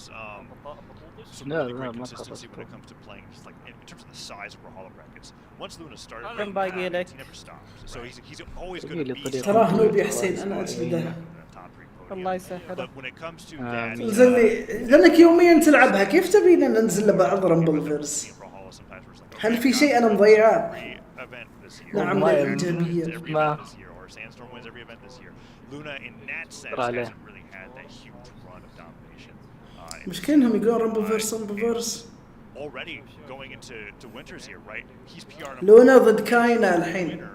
some really great consistency when it comes to playing, just like in terms of the size of Brawlhalla brackets. Once Luna started, he never stops. So he's always going to be. تراه نوب يا حسين أنا أجلده. الله يسهل. But when it comes to that, نزلني لأنك يوميا تلعبها كيف تبينا ننزل لبعض رامبل فيرس؟ هل في شيء أنا مضيعه؟ نعم إيجابية. Luna in that sense hasn't really had that huge run of domination. مش كأنهم يقولون رامبل فيرس. Already going into winters here, right? He's PR لونا ضد كاينا الحين.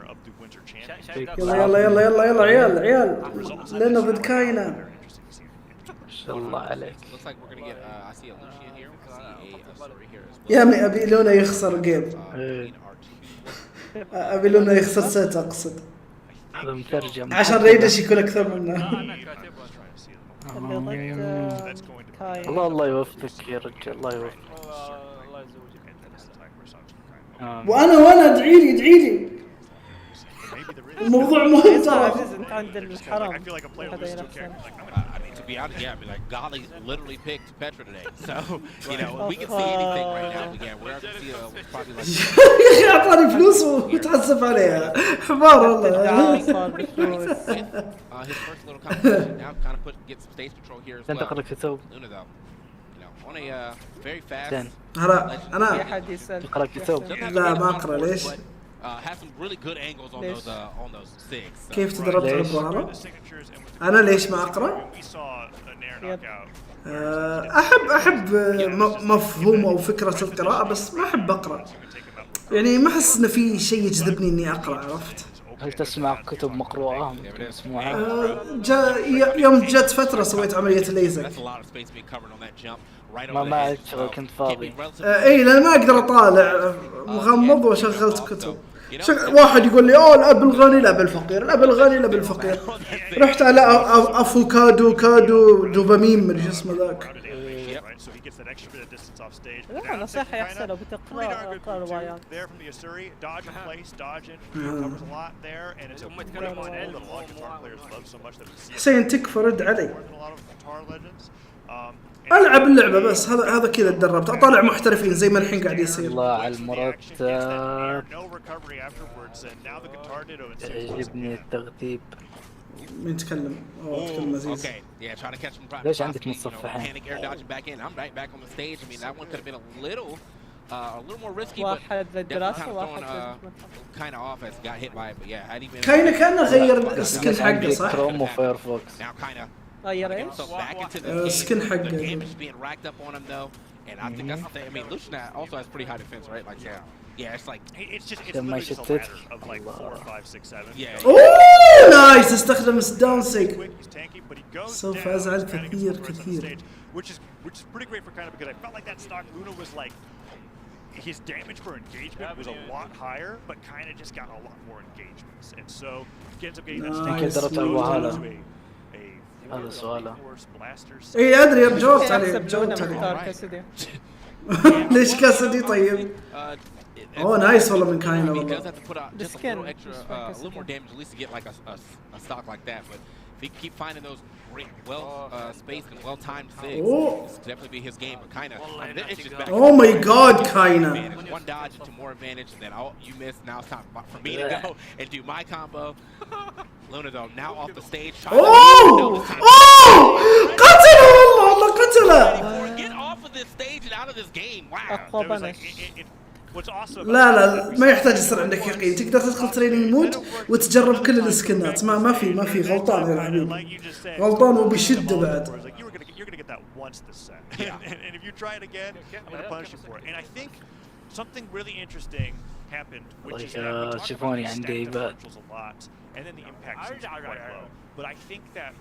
يلا عيال لونا ضد كاينا. ما شاء الله عليك. يا أبي لونا يخسر جيم. أبي لونا يخسر ست أقصد. هذا مترجم. عشان ريدش يكون أكثر منه. الله يوفقك يا رجال الله يوفقك. وأنا ادعي لي. الموضوع مهم ترى. انت عند الحرام. To be honest, yeah, I mean, like Golly literally picked Petra today, so you know we can see anything right now. But yeah, we're going to see probably like. يا أخي أعطاني فلوس وتعذب عليها. حمار والله. His first little competition now kind of gets some stage control here as well. تنتقل كتب. Luna though, you know, on a very fast. أنا تقرأ كتب. لا ما أقرأ ليش؟ Has some really good angles on those six. كيف تدربت على البرهالة؟ أنا ليش ما أقرأ؟ أحب مفهوم أو فكرة القراءة بس ما أحب أقرأ. يعني ما أحس إن في شيء يجذبني إني أقرأ عرفت؟ هل تسمع كتب مقروءة؟ يوم جت فترة سويت عملية الليزك. ما عاد شغل كنت فاضي. إيه لأن ما أقدر أطالع مغمض وشغلت كتب. واحد يقول لي الأب الغني لا بالفقير الأب الغني لا بالفقير. رحت على أفوكادو دوبامين من اسمه ذاك. لا نصيحة يحسن لو بتقرأ روايات. حسين تكفى رد علي. ألعب اللعبة بس هذا كذا تدربت أطالع محترفين زي ما الحين قاعد يصير. الله على المرتب. يعجبني الترتيب. مين يتكلم؟ تكلم عزيز. ليش عندك متصفحين؟ واحد للدراسة واحد كاينة كأنه غير السكن حقه صح؟ كروم وفايرفوكس. غير ايش؟ السكن حقه. And I think that's the thing. I mean, Lucian also has pretty high defense, right? Like, yeah, it's like it's literally just a matter of like 4, 5, 6, 7. Yeah. اوه نايس استخدم الداونسيك. سوف ازعل كثير. Which is pretty great for Kaina because I felt like that stock Luna was like his damage for engagement was a lot higher, but Kaina just got a lot more engagements, and so he ends up getting that stock. هذا سؤاله. اي ادري جاوبت عليه. ليش كاسدي طيب؟ اوه نايس والله من كاينا والله. If he can keep finding those great, spaced and well-timed figs, this could definitely be his game. But Kaina, it's just back. Oh my God, Kaina! One dodge into more advantage, and then you missed. Now it's time for me to go and do my combo. Luna though now off the stage. Oh! قتله والله قتله. اقوى بنش. لا ما يحتاج يصير عندك يقين، تقدر تدخل تريننج مود وتجرب كل السكنات. ما في غلطان يا حبيبي، غلطان وبشده بعد. Something really interesting happened, which is شوفوني عندي بث. and then the impact seems quite low. But I think that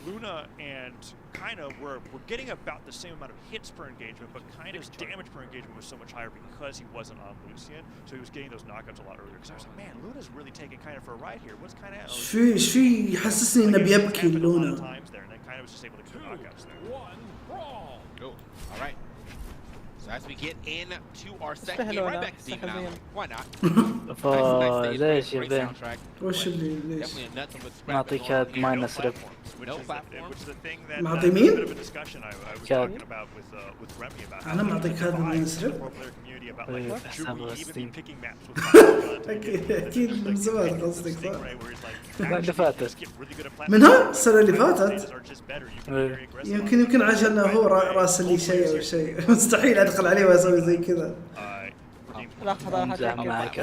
Luna and Kaina were getting about the same amount of hits per engagement, but Kaina's damage per engagement was so much higher because he wasn't on Lucian, so he was getting those knockouts a lot earlier. Because I was like, man, Luna's really taking Kaina for a ride here. What's Kaina? ايش في يحسسني انه بيبكي لونا. And then Kaina was just able to get the knockouts there. Cool. All right. So as we get into our second game, right back to Deep now. Why not? ليش يا بين؟ وش اللي ليش؟ نعطيك هاد ماينس ريب. معطي مين؟ أنا معطيك هذا ماينس ريب؟ أكيد من زمان قصدك صح؟ اللي فاتت. منها؟ السنة اللي فاتت؟ يمكن عشان هو راس لي شيء أو شيء. مستحيل أدخل عليه وأسوي زي كذا. لحظة امزح معك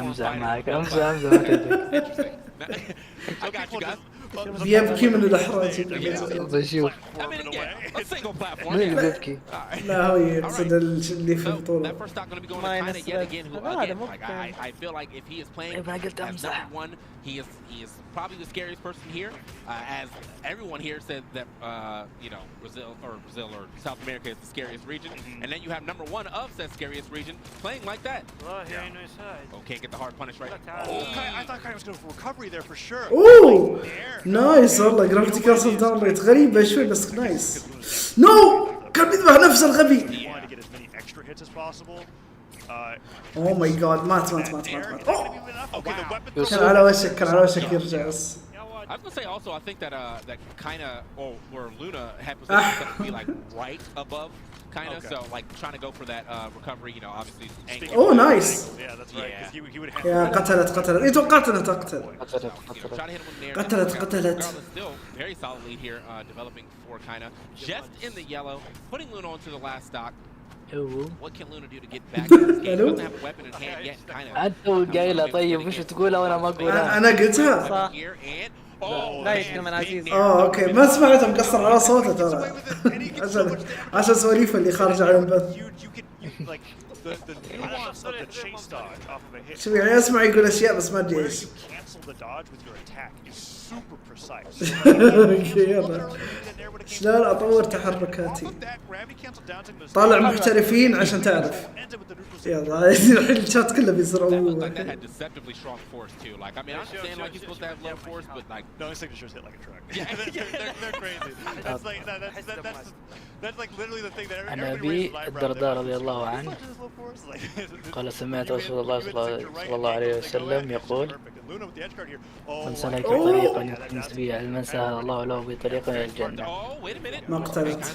بيبكي من الإحراج. بشوف مين اللي بيبكي؟ لا هو يقصد اللي في البطولة. هذا ممكن. ما قلت امزح. He is probably the scariest person here, as everyone here said that Brazil or South America is the scariest region, and then you have number one of that scariest region playing like that. Okay, get the hard punish right. I thought Kaina was going for recovery there for sure. اوه نايس والله. جرافيتي كاسل داون ريت غريبة شوي بس نايس. نو كان بيذبح نفس الغبي. اوه ماي جاد مات. كان على وشك يرجع بس. I was gonna say also, I think that that Kaina or Luna had positioned to be like right above Kaina, so like trying to go for that recovery, obviously. Oh, nice. Yeah, that's right. Because he would have. يا قتلت. إيه توقعت إنها تقتل. قتلت. Still very solid lead here, developing for Kaina. Just in the yellow, putting Luna onto the last stock. What can Luna do to get back in this game? Doesn't have a weapon in hand yet. Kaina. أنت قايلة طيب وش تقولها وأنا ما أقولها؟ أنا قلتها. صح. لا يتكلم من عزيز. اوكي ما سمعته مقصر على صوته ترى. عشان سواليفه اللي خارجه عن البث. شوف يعني اسمع يقول اشياء بس ما ادري ايش. يلا شلون اطور تحركاتي؟ طالع محترفين عشان تعرف. يلا الحين الشات كله بيصير عموما. عن أبي الدرداء رضي الله عنه قال سمعت رسول الله صلى الله عليه وسلم يقول من سلك طريقا يلتمس به علما سهل الله له بطريقا إلى الجنة. ما قتلت.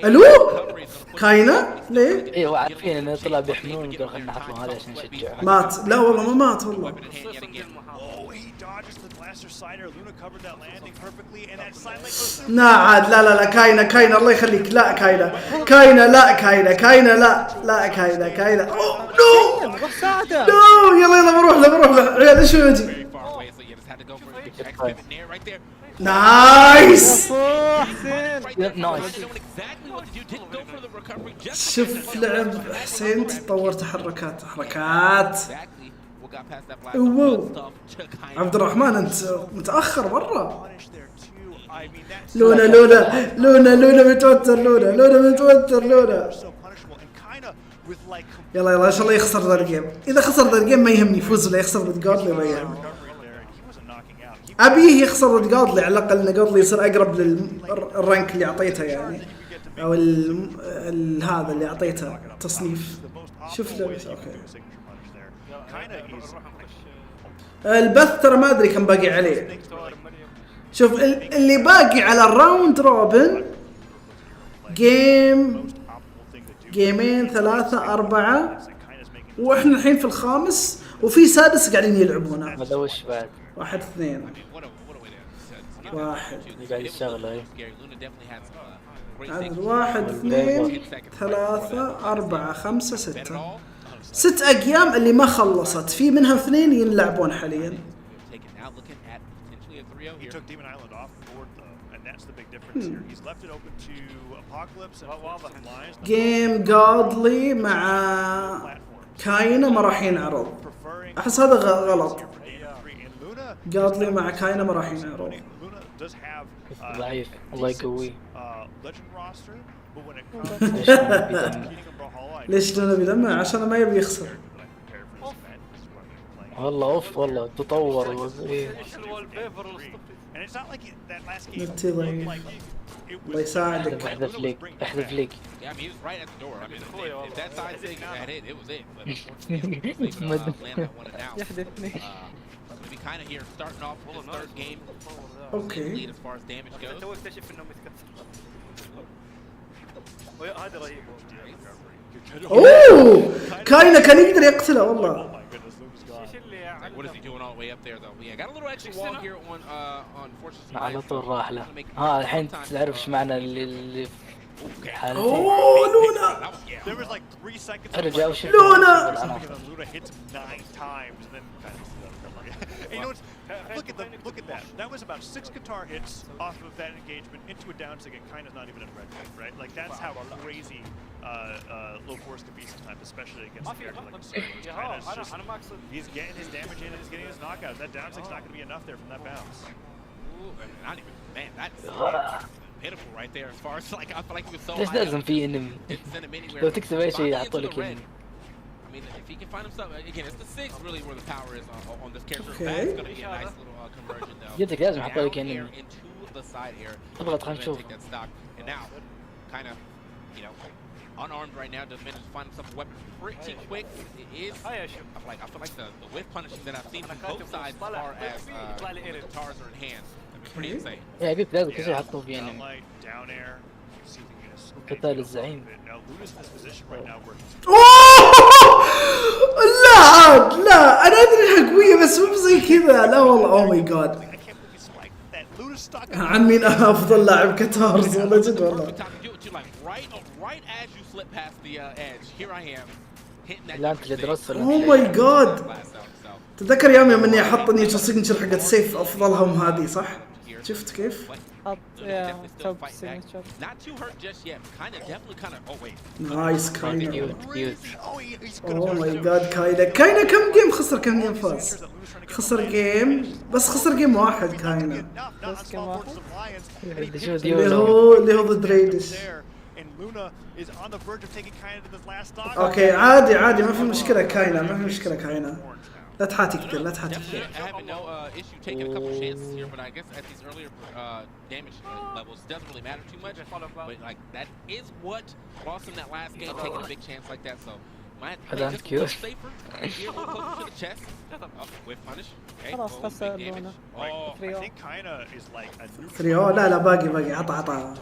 الو كاينة ليه؟ ايوه عارفين انه طلع بيحملون يقول خلنا نحطهم هذا عشان نشجعهم. مات. لا والله ما مات والله. عاد لا كاينة الله يخليك. لا كاينة نو يلا بروح عيال ايش يجي. نايس. شوف لعب حسين تطور حركات. اوه عبد الرحمن انت متاخر مره. لونا متوتر. يلا ان شاء الله يخسر ذا الجيم. اذا خسر ذا الجيم ما يهمني يفوز ولا يخسر ضد جودلي ما يهمني. ابيه يخسر ضد جودلي على الاقل ان جودلي يصير اقرب للرانك اللي اعطيته يعني، او هذا اللي اعطيته تصنيف. شوف اوكي البث ترى ما ادري كم باقي عليه. شوف اللي باقي على الراوند روبن جيمين 3 4 واحنا الحين في الخامس وفي سادس قاعدين يلعبونه. هذا وش بعد؟ 1 2 واحد. قاعد يشتغل هاي. عدد 1 2 3 4 5 6 6 أقيام اللي ما خلصت، في منها 2 ينلعبون حاليا. He took Demon Island off board though, and that's the big difference here. He's left it open to Apocalypse and Lions. جيم جادلي مع كاينة ما راح ينعرض. أحس هذا غلط. جادلي مع كاينة ما راح ينعرض. ضعيف الله يقويه. ليش لونه بدمه؟ عشان ما يبي يخسر. والله اوف والله تطور. نتي ضعيف. الله يساعدك. احذف ليك احذف ليك. يحذفني. اوكي. تو اكتشف انه متكسر. هذا رهيب. اوه كاينة كان يقدر يقتله والله. What is he doing all the way up there though? Yeah, got a little extra wall here on Fortress. على طول راح له. الحين تعرف ايش معنى اللي اوه لونا. There was like 3 seconds. ارجع وشوف لونا. Luna hits him 9 times and then kind of you know look at that. That was about 6 guitar hits off of that engagement into a down stick and kind of not even in red, right? Like that's how crazy low force can be sometimes, especially against a character like Sir. He's getting his damage in and he's getting his knockouts. That down stick's not going to be enough there from that bounce. Not even, man, that's pitiful right there as far as like I feel like he was so ليش لازم في انمي؟ لو تكتب اي شيء يعطوا لك انمي. I mean, if he can find himself again, it's the 6 really where the power is on this character. That's going to be a nice little conversion though. جدك لازم يحطوا لك انمي. Into the side here. اضغط خلينا نشوف. And now, kind of, you know, unarmed right now, does manage to find himself a weapon pretty quick. It is. I feel like the whiff punishing that I've seen from both sides as far as the guitars are in hand. Pretty insane. يا حبيبي لازم كل شيء يحطوا فيه انمي. قتال الزعيم. لا عاد لا انا ادري انها قويه بس مو زي كذا. لا والله اوه ماي جاد. عن مين افضل لاعب كتارز والله جد والله. لا انت اللي درست. اوه ماي جاد. تذكر يوم اني احط نيتشر سيجنتشر حقت سيف افضلهم هذه صح؟ شفت كيف؟ حط يا توب سيجنتشر. نايس كاينة. اوه ماي جاد كاينة كم جيم خسر كم جيم فاز؟ خسر جيم بس خسر جيم واحد كاينة. اللي هو ضد ريدش. اوكي عادي ما في مشكلة كاينة ما في مشكلة كاينة. لا تحاتي كثير لا تحاتي كثير. هذا انت كيوت. خلاص خسر لونه. 3 لا باقي عطى.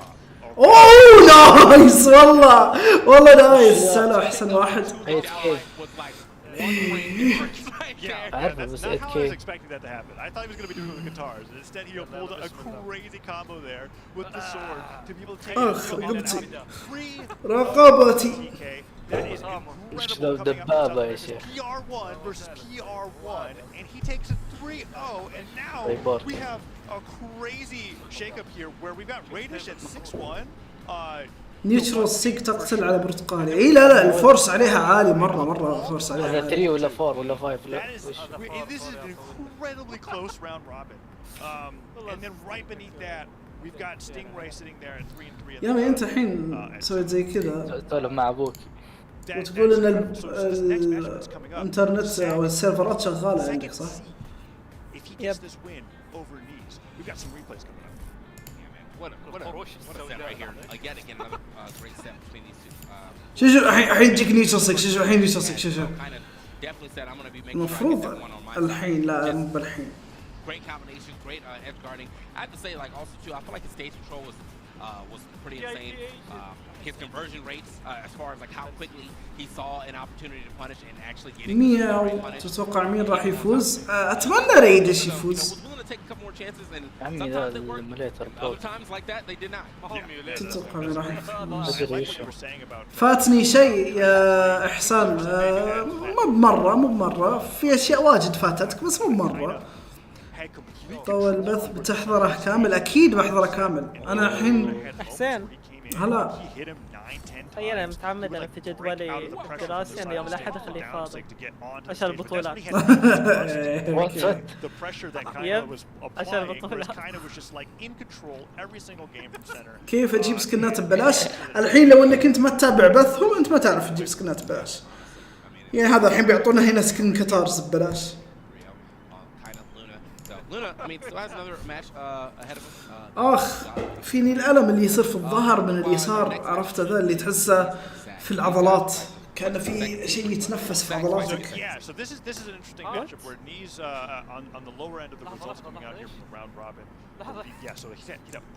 اوه نايس والله نايس. هلا احسن واحد. Yeah, that's not how I was expecting that to happen. I thought he was going to be doing it with the guitars. Instead, he pulled a crazy combo there with the sword to be able to take it out. رقبتي. That is incredible coming out PR1 versus PR1, and he takes a 3-0, and now we have a crazy shakeup here where we've got Radish at 6-1. نيتشرال سيك تقتل على برتقالي. اي لا الفورس عليها عالي مره الفورس عليها عالي. 3 ولا 4 ولا 5 لا. This is an incredibly close round robin. And then right beneath that we've got Stingray sitting there at 3-3. يا انت الحين سويت زي كذا تسولف مع ابوك وتقول ان الانترنت او السيرفرات شغاله عندك صح؟ يب. شوف الحين تجيك نيتشر شوف الحين نيتشر شوف المفروض الحين لا مو بالحين. Great combination, great edge guarding. I have to say, like, also too, I feel like his stage control was was pretty insane. His conversion rates, as far as like how quickly he saw an opportunity to punish and actually getting punished. تتوقع مين راح يفوز؟ أتمنى ريدش يفوز. عمي ذا المليتر تتوقع مين راح يفوز؟ فاتني شيء يا إحسان، مو بمرة في أشياء واجد فاتتك بس مو بمرة. طول البث بتحضره كامل؟ أكيد بحضره كامل. أنا الحين حسين هلا تخيل انا متعمد انا في جدولي الدراسي ان يوم الاحد اخليه فاضي عشان البطولات. عشان البطولات. كيف اجيب سكنات ببلاش؟ الحين لو انك انت ما تتابع بثهم انت ما تعرف تجيب سكنات ببلاش. يعني هذا الحين بيعطونا هنا سكن كتارز ببلاش. اخ فيني الالم اللي يصير في الظهر من اليسار، عرفت ذا اللي تحسه في العضلات كأنه في شيء يتنفس في عضلاتك.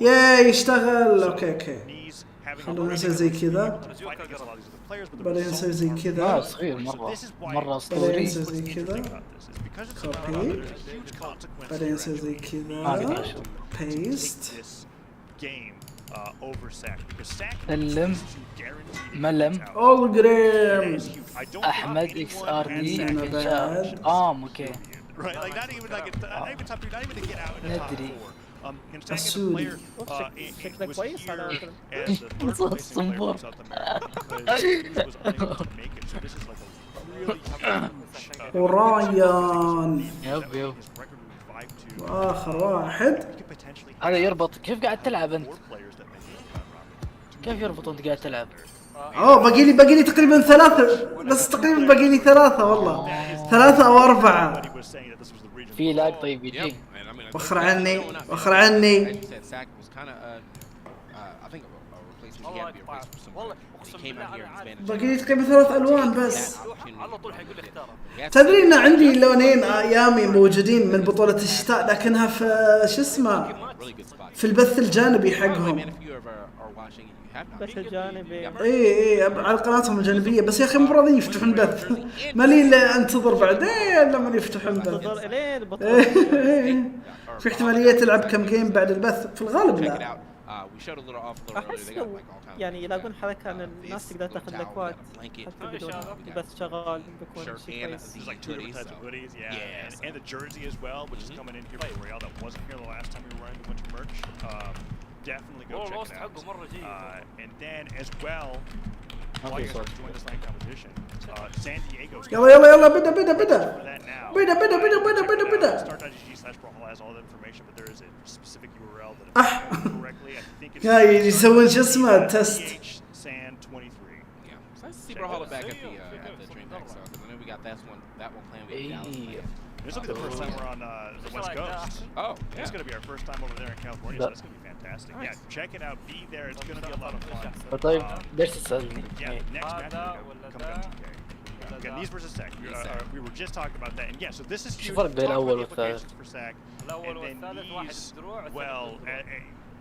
يا يشتغل. اوكي خلونا نسوي زي كذا، بعدين نسوي زي كذا. صغير مرة اسطوري. بعدين نسوي زي كذا كوبي، بعدين نسوي زي كذا بيست. سلم ملم أولجريم أحمد إكس آر دي اوكي ندري السوري. شكله كويس على الصنبور. ورايان يب واخر واحد. هذا يربط. كيف قاعد تلعب انت؟ كيف يربط وانت قاعد تلعب؟ باقي لي تقريبا 3 بس، تقريبا باقي لي 3 والله 3 أو 4. في لاج. طيب يجي وخر عني باقي لي تقريبا 3 ألوان بس. تدري ان عندي لونين ايامي موجودين من بطولة الشتاء لكنها في شو اسمه في البث الجانبي حقهم. بث الجانبي اي على قناتهم الجانبية. بس يا اخي مو راضيين يفتحون البث. مالي الا انتظر بعدين لما يفتحون البث. في احتمالية تلعب كم جيم بعد البث؟ في الغالب لا. احس لو يعني يلاقون حركة ان الناس تقدر تاخذ لك وقت حتى بدون البث شغال بيكون شيء كويس. definitely go check it out. And then as well, while you're joining this line competition, San Diego. يلا بدا. Start.gg/brawl has all the information, but there is a specific URL that correctly. I think it's يسوون شو اسمه تست. San 23. Yeah, so let's see Brawlhalla back at the DreamHack. So because I know we got that one playing with Dallas. This will be the first time we're on the West Coast. Oh, yeah. It's going to be our first time over there in California, so that's going to be fantastic. Nice. Yeah, check it out. Be there. It's going to be a lot of fun. طيب ليش تسألني؟ Yeah, next match coming up TK. Again, these versus SAC. We were just talking about that, and yeah, so this is huge. الفرق بين الأول والثالث؟ For SAC, and then these, well,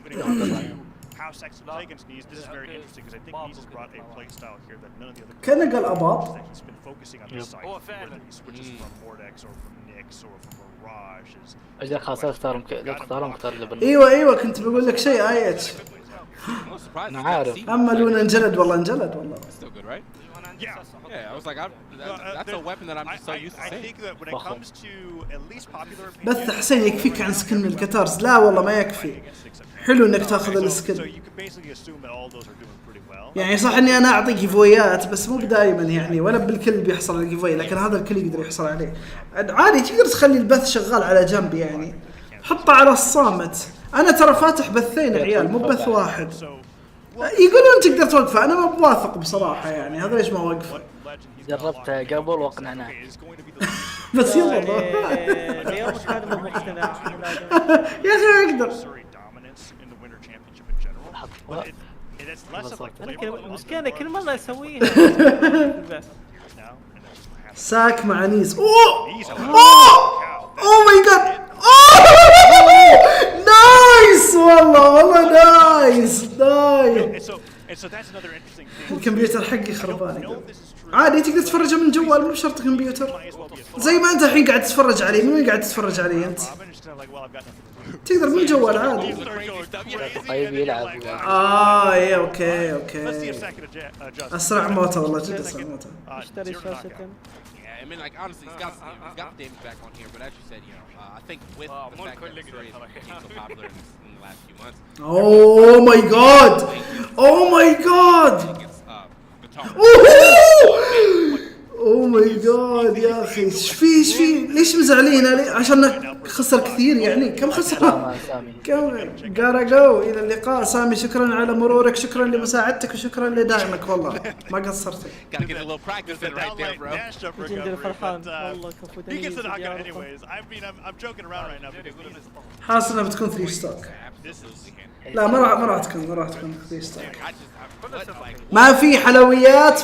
when it comes to how SAC play against these, this is very interesting because I think these has brought a play style here that none of the other كان قال أباب. he's been focusing on this side, whether he switches from Vortex or from Nix or from Mirage. أجل خلاص اختارهم اختار اللي بالنص. ايوه كنت بقول لك شيء اتش. أنا عارف. اما لون انجلد والله. Still good, right? Yeah, I was like, that's a weapon that I'm just so used to seeing. I think that when it comes to at least popular opinion. بس حسين يكفيك عن سكن الكتارز. لا والله ما يكفي. حلو انك تاخذ السكن. يعني صح اني انا اعطي جيفويات بس مو دائما يعني ولا بالكل بيحصل على الجيفوي، لكن هذا الكل يقدر يحصل عليه. عادي تقدر تخلي البث شغال على جنب يعني. حطه على الصامت. انا ترى فاتح بثين عيال مو بث واحد. يقولون تقدر توقفه، انا ما بواثق بصراحه يعني. هذا ليش ما وقفه؟ جربتها قبل واقنعناه. بس يلا اليوم كان مو مقتنع. يا اخي اقدر. المشكلة كل مرة اسويها. ساك مع نيز. اوه ماي جاد. نايس والله نايس. لا الكمبيوتر حقي خربان. عادي تقدر تتفرج من جوال مو بشرط كمبيوتر، زي ما انت الحين قاعد تتفرج عليه. من وين قاعد تتفرج عليه انت؟ تقدر من جوال عادي. طيب يلعب. ايه اوكي اسرع موته والله جد اسرع موته. اشتري شاشة. I mean, like honestly, he's got the damage back on here, but as you said, you know, I think with the fact that the series became so popular in the last few months. Oh my god! Oh my god! اوه ماي جاد يا اخي ايش في ليش مزعلين عليه؟ عشان خسر كثير يعني. كم خسر؟ كم قارا جو. الى اللقاء سامي، شكرا على مرورك، شكرا لمساعدتك وشكرا لدعمك، والله ما قصرت. جندر فرحان والله حاسس انها بتكون 3 ستوك. لا ما راح تكون 3 ستوك. ما في حلويات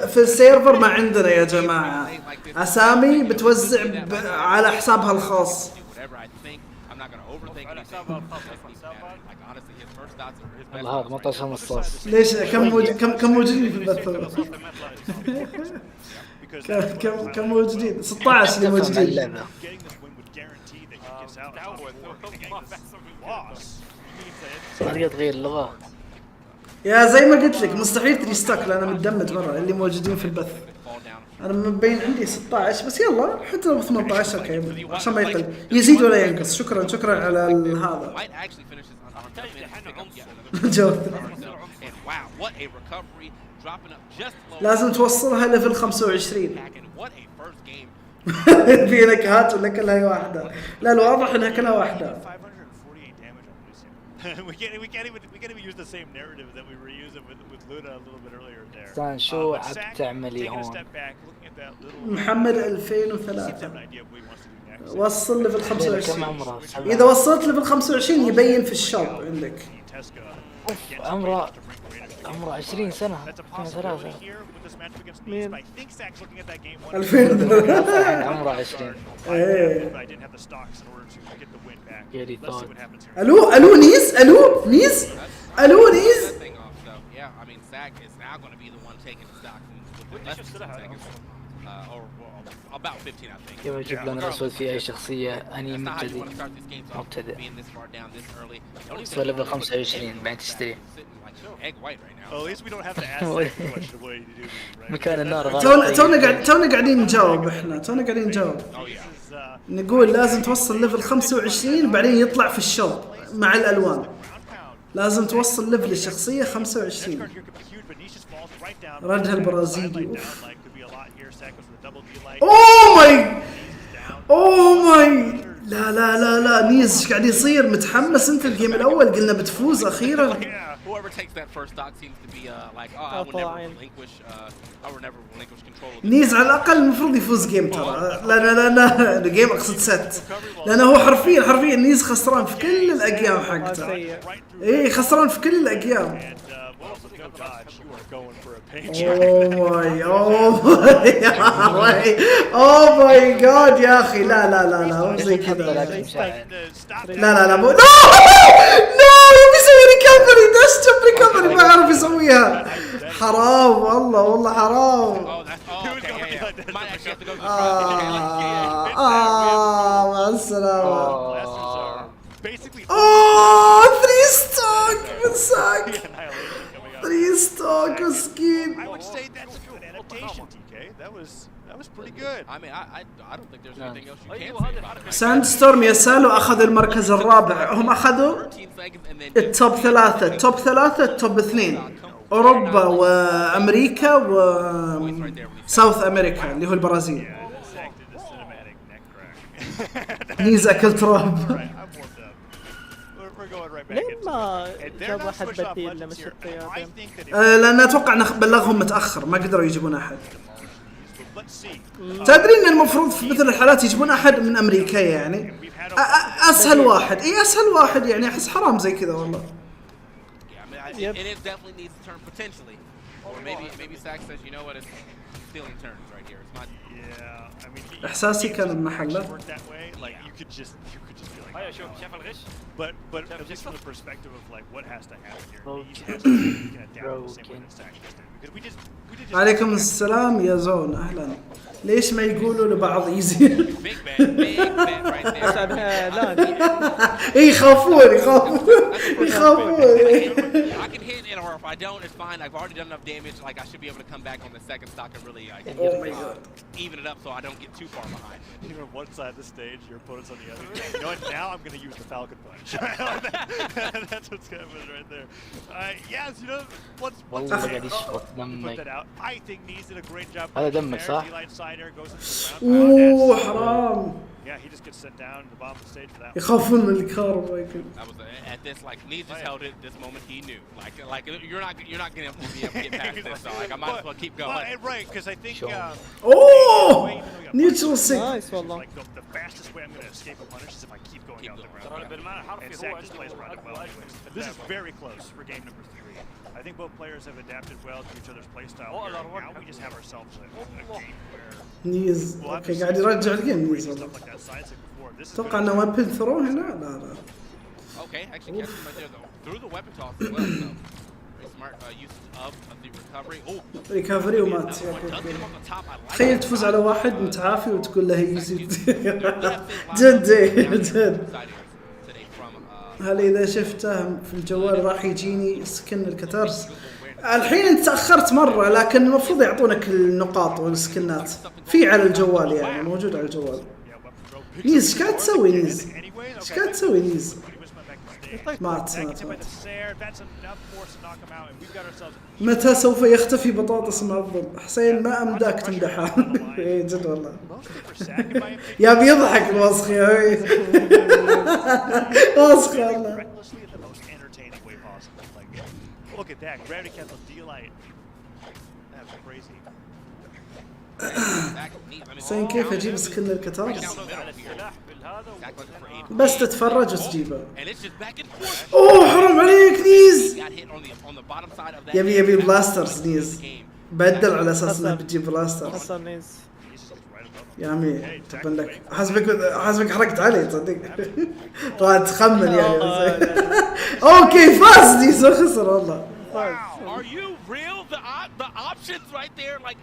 في السيرفر ما عندنا يا جماعة. أسامي بتوزع على حسابها الخاص. والله هذا ما طاش مصاص. ليش كم موجودين في البث؟ كم موجودين؟ 16 اللي موجودين. طريقة تغيير اللغة يا زي ما قلت لك مستحيل 3 ستوك لأن متدمج مرة اللي موجودين في البث. أنا مبين عندي 16 بس يلا حتى لو 18 اوكي عشان ما يقل يزيد ولا ينقص. شكرا على هذا. لازم توصلها ليفل 25. في نكهات ولا كلها واحدة؟ لا الواضح انها كلها واحدة. we can't even use the same narrative that we were using with Luna a little bit earlier there. كان شو عم تعملي هون؟ محمد 2003 وصل ليفل 25. إذا وصلت ليفل 25 يبين في الشوب عندك. عمره 20 سنة. 2003 مين؟ 2003 عمره 20. ايه الو نيز. كيف اجيب لنا اسود في اي شخصية اني مبتدئ وصل ليفل 25 بعدين تشتري. مكان النار غالي. تونا قاعدين نجاوب احنا. نقول لازم توصل ليفل 25 بعدين يطلع في الشوب مع الالوان. لازم توصل ليفل الشخصية 25. ردها البرازيلي. اوه ماي لا نيز قاعد يصير متحمس. انت الجيم الاول قلنا بتفوز اخيرا. نيز على الاقل المفروض يفوز جيم ترى. لا الجيم اقصد ست، لانه هو حرفيا نيز خسران في كل الاقيام حقته. ايه خسران في كل الاقيام. اوه ماي جاد يا اخي. لا مو زي كذا. لا مو يبي يسوي ريكفري. داش ريكفري ما يعرف يسويها. حرام والله حرام. مع السلامة. 3 ستوك مساك. 3 ستوك مسكين. ساند ستورم يا سالو اخذ المركز الرابع. هم اخذوا التوب 3 التوب 2 اوروبا وامريكا وساوث امريكا اللي هو البرازيل. نيز اكل تراب. ليه ما جاب واحد بديل لمش الطيارين؟ لان اتوقع بلغهم متاخر ما قدروا يجيبون احد. تدري ان المفروض في مثل الحالات يجيبون احد من امريكا يعني اسهل واحد. اسهل واحد يعني احس حرام زي كذا والله. feeling turns right here. It's not. Yeah, I mean. إحساسي كان بمحله. Like you could just be like. هيا شوف شاف الغش. But at least from the perspective of like what has to happen here, he has to be adapt the same way that Sack just did. Because we just. عليكم السلام يا زون أهلا. ليش ما يقولوا لبعض ايزي؟ يخافون I can hit it, or if I don't, it's fine. I've already done enough damage. Like I should be able to come back on the second stock and really even it up so I don't get too far behind. You're on one side of the stage, your opponent's on the other. You know what? Now I'm going to use the Falcon Punch. That's what's happening right there. Yes, you know what's put that out. I think Knees did a great job. هذا دمك صح؟ اوه حرام. Yeah, he just gets sent down to the bottom of the stage for that. يخافون من الكهرباء. I was at this like Knees just held it. This moment he knew. Like you're not gonna be able to get past this. So like I might as well keep going. Right, because I think. Oh, neutral sick. Nice, like the fastest way I'm gonna escape a punish is if I keep going out the ground. And Sack just plays around it well anyways. But this is very close for game number 3. I think both players have adapted well to each other's playstyle. Now we just have ourselves a game where. نيز اوكي قاعد يرجع الجيم نيز والله. اتوقع انه ويبن ثرو هنا لا. Okay, actually catches him right there though. Through the weapon toss as well. So very smart use of the recovery. Oh. ريكفري ومات. تخيل تفوز على واحد متعافي وتقول له يزيد. جد. هل اذا شفته في الجوال راح يجيني سكن الكتارس؟ الحين انت تاخرت مره لكن المفروض يعطونك النقاط والسكنات في على الجوال يعني موجود على الجوال. نيز ايش قاعد تسوي نيز؟ ايش قاعد تسوي نيز؟ مات. متى سوف يختفي بطاطس معظم؟ حسين ما امداك تمدحه. اي جد والله. يا بيضحك الوسخ يا وسخ والله. Look at that, gravity cancel D-Light. That's crazy. حسين كيف اجيب سكن الكتارس؟ بس تتفرج وتجيبه. اوه حرام عليك نيز. يبي بلاسترز نيز. بدل على اساس انك بتجيب بلاستر. يا عمي تبن لك حسبك حركت علي تصدق. طلعت تخمن يعني. اوكي فاز نيز وخسر والله. Are you real? The options right there, like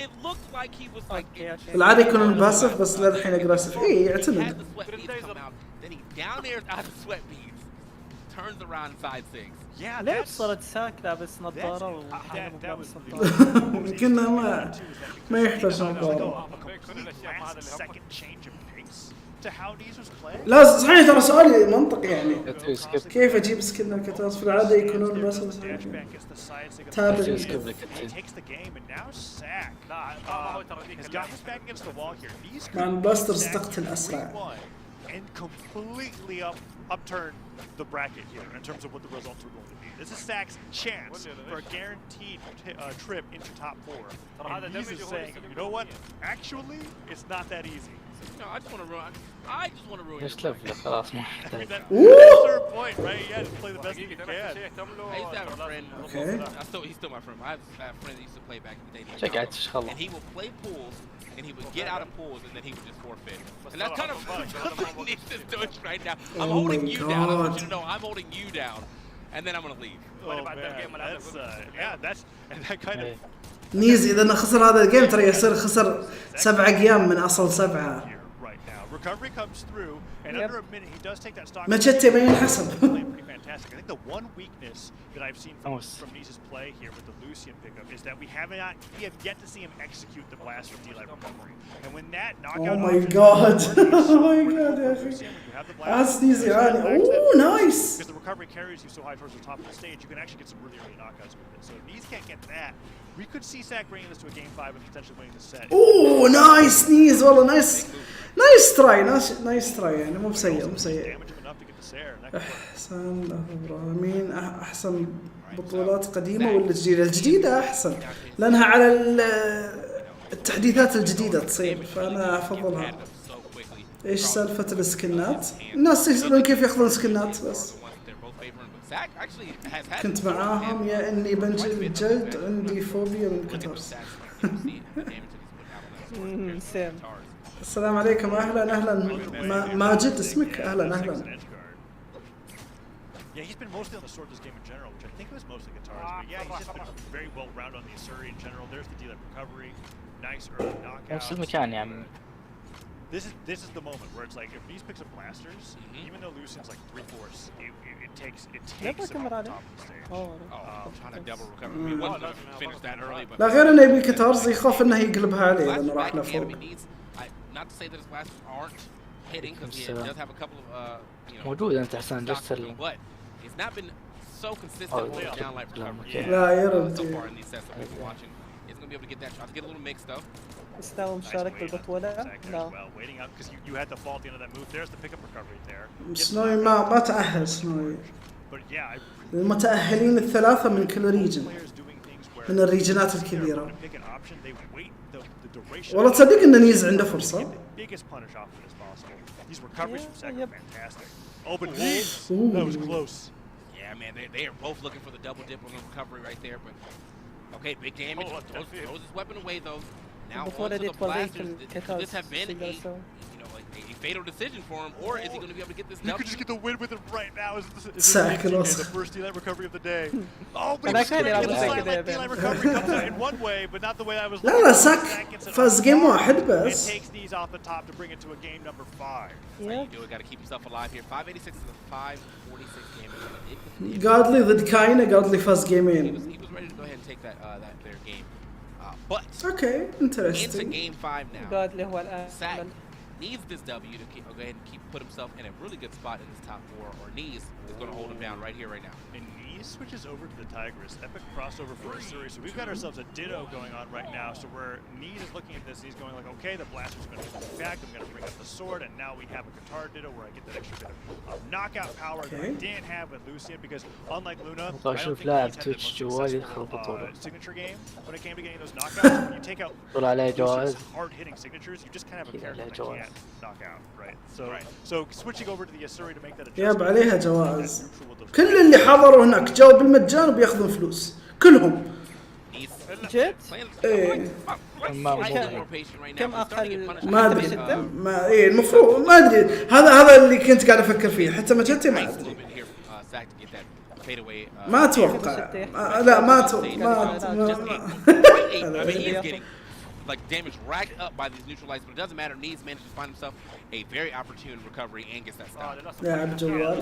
it looked like he was like. العادي يكون باسف بس للحين اجريسيف. اي يعتمد. Then he down there out of sweat beads, turns around inside things. Yeah, ليه صارت ساك لابس نظارة لابس نظارة؟ كنا ما يحتاج نظارة. لا صحيح ترى سؤالي منطقي يعني. كيف اجيب سكن الكتاس في العاده يكونون بس تابع مع البلاسترز تقتل اسرع. And completely upturn the bracket here in terms of what the results are going to be. This is Sack's chance for a guaranteed trip into top 4. And he's just saying, you know what? Actually, it's not that easy. No, I just want to ruin. I just want to ruin. Just love the خلاص ما يحتاج. That's their point, right? Yeah, just play the best you can. I used to have a friend. Okay. He's still my friend. I have a friend that used to play back in the day. Check out خلاص. And he would play pools, and he would get out of pools, and then he would just forfeit. And that's kind of what Nish is doing right now. I'm holding you down. I want you to know I'm holding you down, and then I'm gonna leave. Oh man, that's that's and that kind of. نيز اذا خسر هذا الجيم ترى يصير خسر 7 ايام من اصل 7. Recovery comes through, and under a minute he does take that stock. ماتشته ما ينحسب. Pretty fantastic. I think the one weakness that I've seen from Nice's play here with the Lucian pickup is that we have yet to see him execute the blast from D-Light recovery. And when that knockout. Oh my god. Oh my god يا اخي. That's easy يعني. Oh nice. Because the recovery carries you so high towards the top of the stage, you can actually get some really early knockouts with it. So if Nice can't get that, we could see Sack bringing this to a game 5 and potentially winning the set. Oh nice Nice والله نايس تراي يعني مو بسيء. احسن ابراهيم احسن بطولات قديمه ولا جديده؟ الجديده احسن لانها على التحديثات الجديده تصير فانا افضلها. ايش سالفه السكنات؟ الناس يسالون كيف ياخذون سكنات بس. كنت معاهم يا اني بنجلد عندي فوبيا من الكتارس. سيم. السلام عليكم، اهلا ماجد اسمك، اهلا. Yeah, he's been mostly on the sword this game in general, which I think was mostly guitars. But yeah, he's just been very well rounded on the Asuri in general. There's the dealer recovery, nice early knockout. نفس المكان يا عمي. This is the moment where it's like if Nice picks up blasters, even though Lucian's like 3/4, it takes it off the top of the stage. Trying to double recover. I mean, wasn't gonna finish that early, but لا غير انه يبي كتارز يخاف انه يقلبها عليه لانه راح لفوق. Not to say that his blasters aren't hitting because he does have a couple of موجود انت حسن جالس تسلم. but he's not been so consistent with down light recovery. لا يا رب. So far in these sets that we've been watching, he's gonna be able to get that shot. Get a little mixed though. استوى مشارك بالبطولة. لا. Waiting out because you had the fall at the end of that move. There's the pickup recovery there. سنوي ما تأهل سنوي. But yeah, المتأهلين الثلاثة من كل ريجن. من الريجنات الكبيرة. والله تصدق ان نيز عنده فرصة. These recoveries from Sack are fantastic. Open Nese! That was close. Yeah, man, they are both looking for the double dip on the recovery right there, but okay, big damage. Throws his weapon away though. Now onto the blasters. Could this have been a fatal decision for him, or is he going to be able to get this You could just get the win with it right now. The first D-Light recovery of the day. Oh, but D-Light recovery comes out in one way, but not the way I was looking. لا ساك فاز جيم واحد بس. It takes these off the top to bring it to a game number 5. That's how you do it. Got to keep yourself alive here. 586 is a 546 game. قادلي ضد كاينة، قادلي فاز جيمين. He was ready to go ahead and take their game. But okay, interesting. Into game 5 now. قادلي هو الآن. Sack needs this W to go ahead and put himself in a really good spot in this top 4, or Nees is going to hold him down right here, right now. And Nees switches over to the Tigris. Epic crossover for Asuri. So we've got ourselves a ditto going on right now. So where Nees is looking at this, he's going like, okay, the blaster's going to come back. I'm going to bring up the sword, and now we have a guitar ditto where I get that extra bit of knockout power that I didn't have with Lucian, because unlike Luna, I don't think Nees had the most signature game when it came to getting those knockouts. When you take out Lucian's hard-hitting signatures, you just kind of have a character that can't knock out, right? So switching over to the Asuri to make that adjustment. ياب عليها جوائز. كل اللي حضروا هناك جاوا بالمجان وبياخذون فلوس كلهم. جد؟ ايه كم اقل؟ ما ادري ما ايه المفروض ما ادري، هذا اللي كنت قاعد افكر فيه حتى ما جتي ما ادري. ما اتوقع لا ما اتوقع like damage racked up by these neutralites, but it doesn't matter. Needs managed to find himself a very opportune recovery and gets that stop. Let's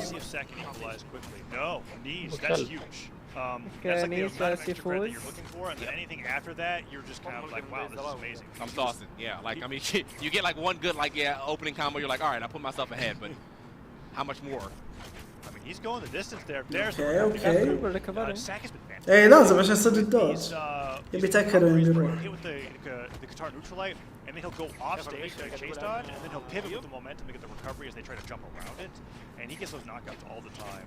see if Sack can equalize quickly. No, Nees, that's huge. That's like the amount of extra credit that you're looking for, and then anything after that, you're just kind of like, wow, this is amazing. I'm saucing, yeah. Like, I mean, you get like one good, like, opening combo, you're like, all right, I put myself ahead, but how much more? I mean, he's going the distance there. There's Sack has been fantastic. ايه لازم عشان يصير الدوز. يبي يتأكد من يروح. Hit with the guitar neutralite, and then he'll go off stage to chase dodge, and then he'll pivot with the momentum to get the recovery as they try to jump around it, and he gets those knockouts all the time.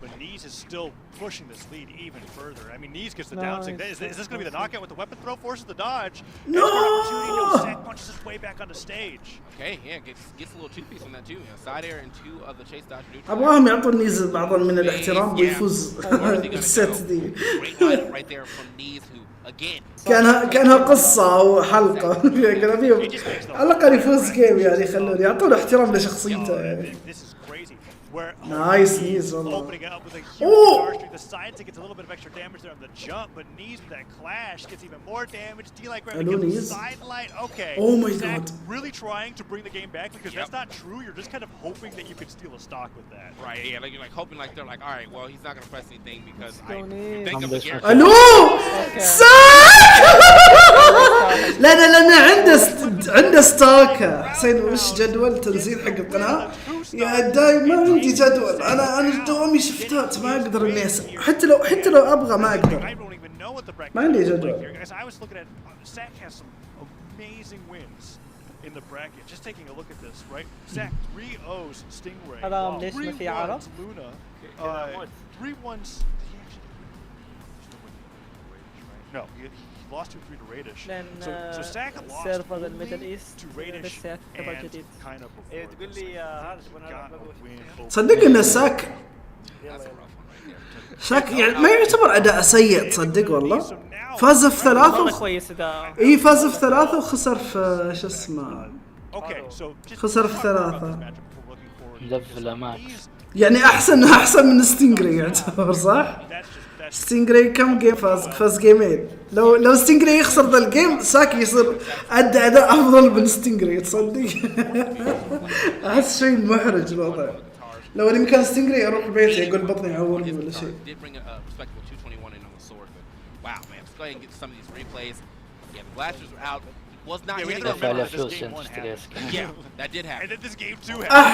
But Nees is still pushing this lead even further. I mean, Nees gets the down stick. Is this going to be the knockout with the weapon throw? Forces the dodge. No! Sack punches his way back on the stage. Okay, yeah, gets a little two-piece on that too. Side air and 2 of the chase dodge neutral. أبغاهم يعطون نيز بعض من الاحترام ويفوز بالست دي. Right there from Nees, who again كانها قصة أو حلقة. كان فيهم على الأقل يفوز جيم يعني خلون يعطون احترام لشخصيته يعني. Nice knees, opening up with a huge charge through the side to get a little bit of extra damage there on the jump, but Nees with that clash gets even more damage. D-Light grabbing the side light. Okay. Oh my Zach god. really trying to bring the game back, because that's not true. You're just kind of hoping that you could steal a stock with that. Right, yeah, like you're like hoping like they're like, all right, well, he's not going to press anything because I think I'm of the الو لا عنده ستاك. حسين وش جدول تنزيل حق القناة؟ يا دايم ما عندي جدول. انا دوامي شفتات ما اقدر اني حتى لو ابغى ما اقدر. ما عندي جدول. I was looking at Sack has some amazing wins in the bracket. Just taking a look at this, right? Sack 3-0s Stingray. 3-1s Luna. 3-1s. No, he lost 2-3 to Radish. So Sack lost to Radish and kind of before. صدق ان ساك شاك يعني ما يعتبر اداء سيء تصدق والله. فاز في 3 كويس اداء. اي فاز في 3 وخسر في شو اسمه، خسر في 3 ليفل ماكس. يعني احسن من ستينجري يعتبر صح؟ ستينجري كم جيم فاز جيمين. لو ستينجري يخسر ذا الجيم ساكي يصير ادى اداء افضل من ستينجري تصدق. احس شيء محرج الوضع. لو اني مكان ستينجري اروح بيتي اقول بطني عورني ولا شيء.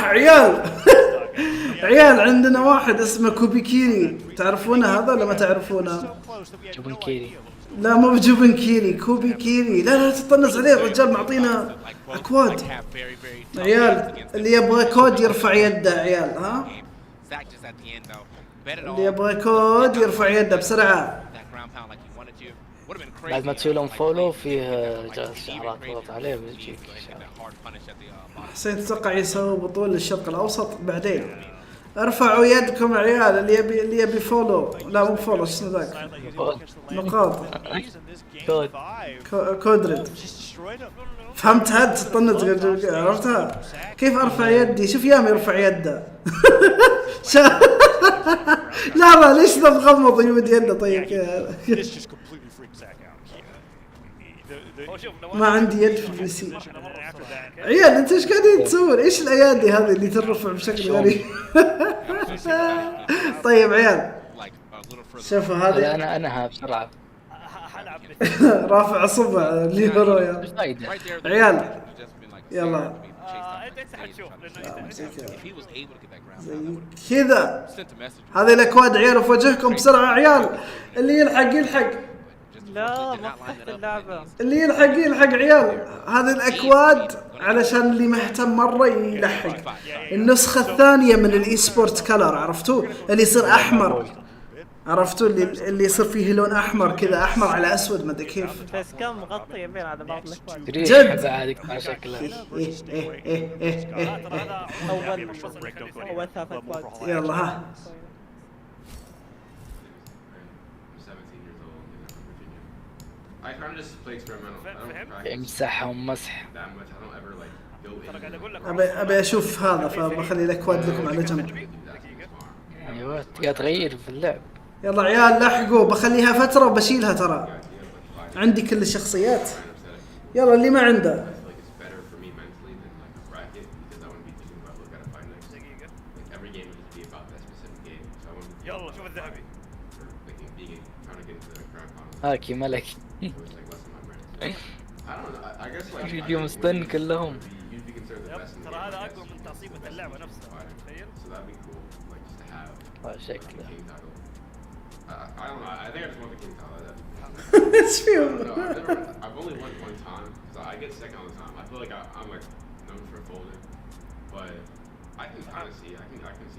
عيال عيال عندنا واحد اسمه كوبيكيري، تعرفونه هذا ولا ما تعرفونه؟ جوبن كيري. لا مو بجوبن كيري، كوبي كيري. لا تطنز عليه الرجال، معطينا اكواد. عيال اللي يبغى كود يرفع يده عيال. ها اللي يبغى كود يرفع يده بسرعه. بعد ما تسوي لهم فولو فيه شعارات تضغط عليه بيجيك. حسين تتوقع يسوي بطولة للشرق الاوسط بعدين؟ ارفعوا يدكم عيال اللي يبي فولو. لا مو فولو، شو اسمه ذاك؟ نقاط كودرد. فهمت هاد تطنز عرفتها؟ كيف ارفع يدي؟ شوف يامي يرفع يده. لا ليش ذا مغمض يمد يده؟ طيب ما عندي يد في البي سي. عيال انت ايش قاعدين تسوون؟ ايش الايادي هذه اللي ترفع بشكل غريب؟ طيب عيال شوفوا هذه انا بسرعه رافع اصبع ليبرو يا عيال. يلا كذا هذه الاكواد عيال في وجهكم بسرعه عيال. اللي يلحق لا ما فتحت اللعبة. اللي يلحق عيال. هذه الاكواد علشان اللي مهتم مره يلحق. النسخه الثانيه من الاي سبورت كلر عرفتوه؟ اللي يصير احمر، عرفتوا اللي يصير فيه لون احمر كذا، احمر على اسود ما ادري كيف. بس كم مغطي يبين على بعض الاكواد جد بعدك مع شكله. اول 3 اكواد. يلا ها امسحهم مسح. ابي اشوف هذا فبخلي الاكواد لكم على جنب. ايوه تقدر تغير في اللعب. يلا عيال لحقوا، بخليها فتره وبشيلها ترى. عندي كل الشخصيات. يلا اللي ما عنده يلا شوف الذهبي. هاكي ملكي. فيديو مستن كلهم. ترى هذا اقوى من تعصيبة اللعبة نفسها. تخيل. شكله. ايش فيهم؟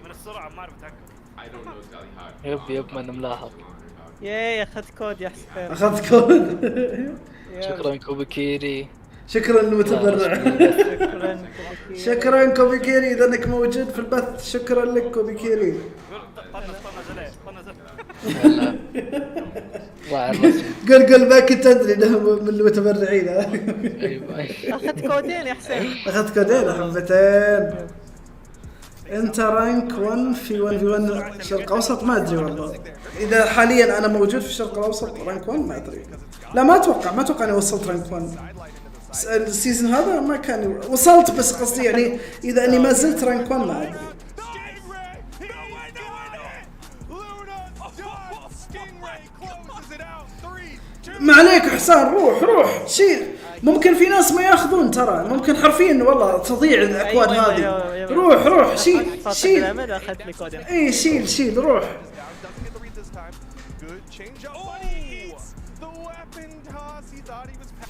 من السرعة ما اعرف اتحكم. يب من ملاحظ. ياي اخذت كود يا حسين. اخذت كود. شكرا كوبيكيري. شكرا المتبرع. شكرا كوبيكيري اذا انك موجود في البث. شكرا لك كوبيكيري. قل ما كنت ادري انه من المتبرعين. اخذت كودين يا حسين. اخذت كودين حبتين. انت رانك 1 في 1 في 1 شرق اوسط ما ادري والله. اذا حاليا انا موجود في الشرق الاوسط رانك 1 ما ادري. لا ما اتوقع اني وصلت رانك 1 السيزون هذا. ما كان وصلت بس قصدي يعني اذا اني ما زلت رانك 1 ما ادري. ما عليك حسان روح شيل. ممكن في ناس ما ياخذون ترى، ممكن حرفيا والله تضيع الاكواد هذه. روح شيل. اي شيل روح.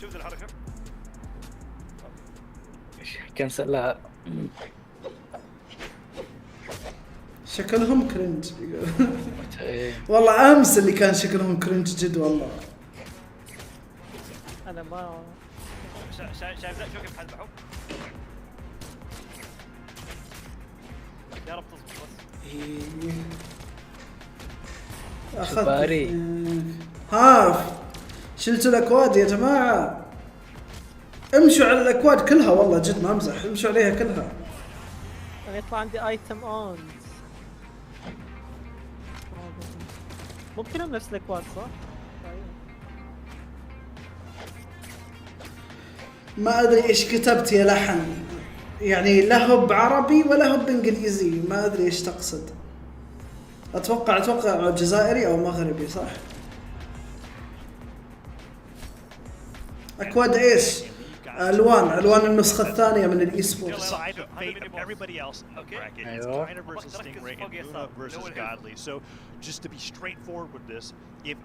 شوف الحركة. كنسلها. شكلهم كرنج. والله امس اللي كان شكلهم كرنج جد والله. انا ما شايف ذا شو كيف حذبحوا. يا رب تصبر بس. باري هاف شلتوا الاكواد يا جماعه، امشوا على الاكواد كلها والله جد ما امزح، امشوا عليها كلها. انا يطلع عندي ايتم اون، ممكن نفس الاكواد صح؟ ما ادري ايش كتبت يا لحن، يعني لا هو بعربي ولا هو بانجليزي، ما ادري ايش تقصد. اتوقع جزائري او مغربي صح؟ اكواد ايش؟ الوان النسخه الثانيه من الاي سبورتس. Just to be straightforward with this,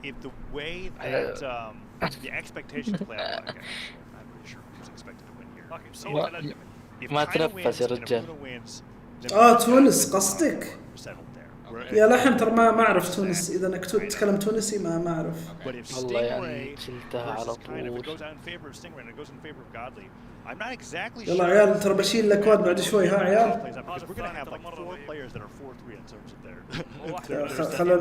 if the way that the expectations play out, I'm pretty sure who's expected to win here. Okay, so ما تنفس يا رجال. تونس قصدك؟ يا لحن ترى ما اعرف تونس، اذا انك تتكلم تونسي ما اعرف. والله يعني شلتها على طول. يلا عيال ترى بشيل الاكواد بعد شوي ها عيال.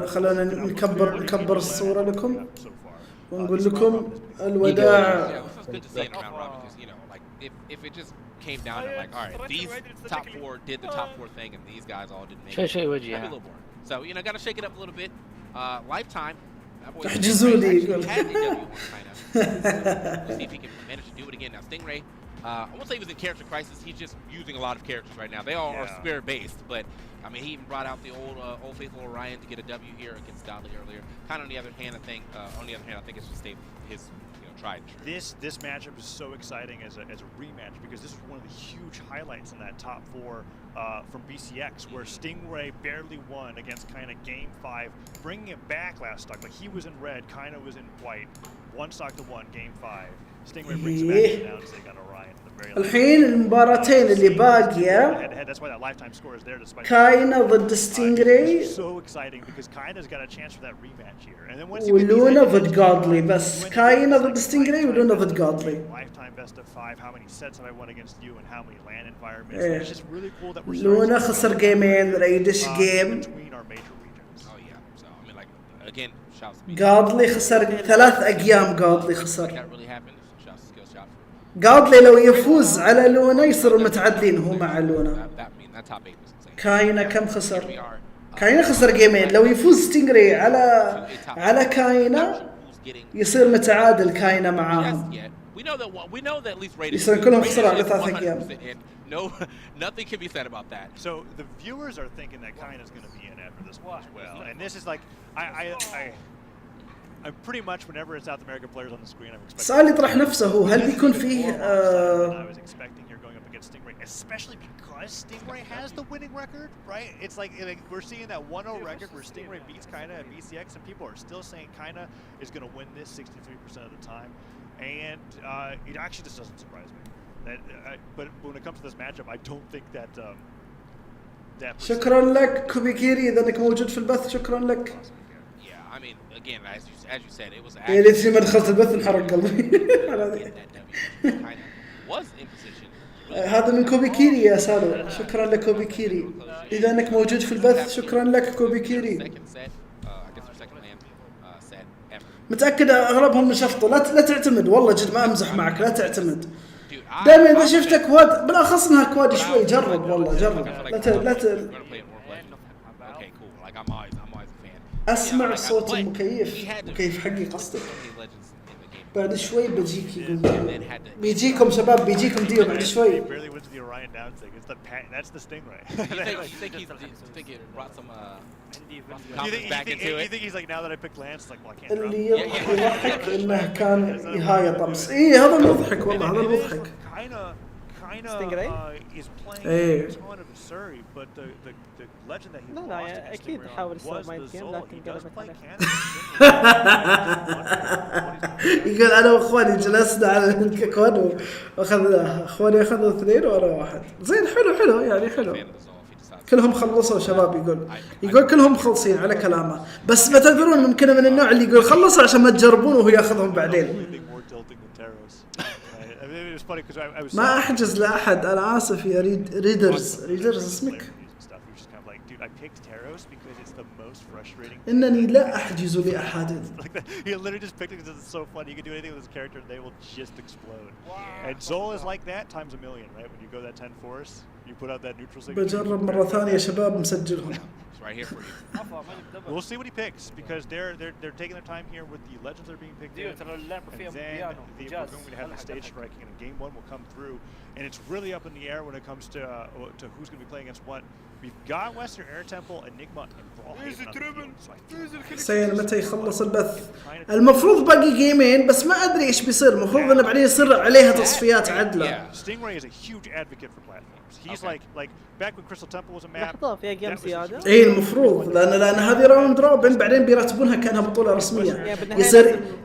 خلونا نكبر الصورة لكم ونقول لكم الوداع. If it just came down to like, all right, these top four did the top four thing, and these guys all didn't make it. شيء وجهي. That'd be a little boring. So got to shake it up a little bit. Lifetime. احجزوا لي يقول. Let's see if he can manage to do it again. Now Stingray, I won't say he was in character crisis. He's just using a lot of characters right now. They all are spirit based, but I mean, he even brought out the old faithful Orion to get a W here against Dudley earlier. Kind of on the other hand, I think it's just his. This matchup is so exciting as a rematch because this is one of the huge highlights in that top four from BCX, where Stingray barely won against Kaina game 5, bringing it back last stock. Like he was in red, Kaina was in white. 1 stock to 1, game 5. Stingray brings it back down to take on Orion. الحين المباراتين اللي باقية كاينا ضد ستينغراي ولونا ضد جادلي، بس كاينا ضد ستينغراي ولونا ضد جادلي. لونا خسر جيمين، ريدش جيم، جادلي خسر 3 أيام. جادلي خسر. جادلي لو يفوز على لونا يصيروا متعادلين هو مع لونا. كاينا كم خسر؟ كاينا خسر جيمين، لو يفوز ستينغراي على كاينا يصير متعادل كاينا معاهم. يصير كلهم خسروا على 3 أيام. Nothing can be said about that. So the viewers are thinking that Kaina's going to be in after this one as well, and this is like I'm pretty much whenever it's South American players on the screen, I'm expecting. سؤال يطرح نفسه هو هل بيكون فيه I was expecting here going up against Stingray, especially because Stingray has the winning record, right? It's like we're seeing that 1-0 record where Stingray beats Kaina at BCX, and people are still saying Kaina is going to win this 63% of the time, and it actually just doesn't surprise me. That, but when it comes to this matchup, I don't think that. شكرا لك كوبيكيري إذا أنك موجود في البث، شكرا لك. I mean, again, as you said, it was. يا ليت ما دخلت البث انحرق قلبي. هذا من كوبيكيري يا سالو، شكرا لك كوبيكيري. إذا أنك موجود في البث شكرا لك كوبيكيري. متأكد أغلبهم نشفطوا، لا تعتمد والله جد ما أمزح معك، لا تعتمد. دائما إذا شفتك كواد بالأخص إنها كواد شوي جرب والله جرب. لا أسمع صوت المكيف حقي قصدك. بعد شوي بجيك يقول بيجيكم شباب بيجيكم ديو بعد شوي. That's the Stingray. You think he brought some confidence back into it? You think he's like, now that I picked Lance, like, well, I can't. اللي يضحك إنه كان يهاية طمس. إيه هذا المضحك والله هذا المضحك. Stingray is playing a ton of Surrey, but the legend that he لا أكيد حاول يسوي مايند جيم لكن قلبت عليه. يقول أنا وأخواني جلسنا على الكواد وأخذنا أخواني أخذوا 2 وأنا 1. زين حلو يعني حلو. كلهم خلصوا شباب يقول كلهم مخلصين على كلامه، بس ما تدرون ممكن من النوع اللي يقول خلصوا عشان ما تجربون وهو ياخذهم بعدين. ما أحجز لأحد، أنا آسف يا ريدرز اسمك. picked Taros because it's the most frustrating. إنني لا أحجز لأحد. He literally just picked it because it's so fun. You can do anything with this character, and they will just explode. And Zol is like that times a million, right? When you go that 10 force, you put out that neutral signal. بجرب مرة ثانية يا شباب مسجلهم. It's right here for you. We'll see what he picks because they're taking their time here with the legends that are being picked in. And then we're going to have the stage striking, and game one will come through, and it's really up in the air when it comes to who's going to be playing against what. We've got Western Air Temple, Enigma, and Brawlhaven. سين متى يخلص البث؟ المفروض باقي جيمين بس ما أدري إيش بيصير. المفروض إنه بعدين يصير عليها تصفيات عدلة. Stingray is a huge advocate for platforms. He's like back when Crystal Temple was a map. لحظة فيها جيم زيادة؟ إيه المفروض لأن هذه راوند روبن بعدين بيرتبونها كأنها بطولة رسمية.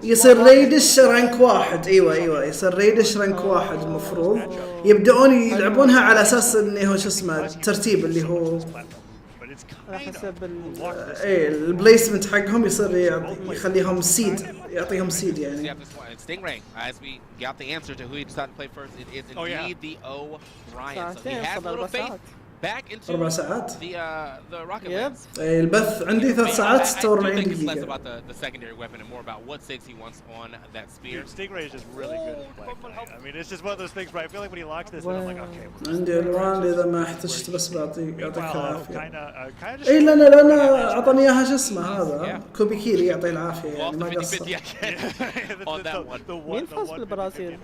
يصير ريدش رانك واحد. أيوة يصير ريدش رانك واحد المفروض. يبدأون يلعبونها على أساس إنه هو شو اسمه الترتيب اللي هو على حسب ايه البليسمنت حقهم يصير يخليهم سيد يعطيهم سيد يعني. Stingray, as we got the answer to who he decided to play first, it is indeed the Orion. So he has a little faith back into 4 ساعات. The rocket launch. ايه البث عندي 3 ساعات 46 دقيقة. Less about the secondary weapon and more about what sigs he wants on that spear. Stingray is just really good at playing. I mean, it's just one of those things where I feel like when he locks this in, I'm like, okay. عندي الوان إذا ما احتجت بس يعطيك العافية. إيه لأن أعطاني إياها شو اسمه هذا كوبي كيري يعطيه العافية يعني ما قصر. مين فاز بالبرازيل؟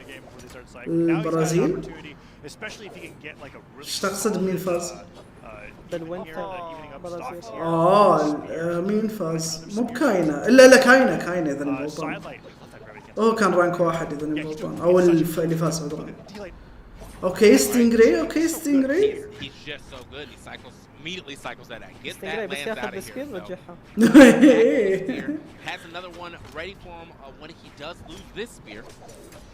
البرازيل؟ ايش تقصد مين فاز؟ بالوينتر برازيل. مين فاز؟ مو بكاينة إلا كاينة إذا الموضوع. كان رانك واحد إذا الموضوع أو اللي فاز بدون. اوكي ستينجري. Immediately cycles that out. Gets that lands out of here. Has another one ready for him when he does lose this spear.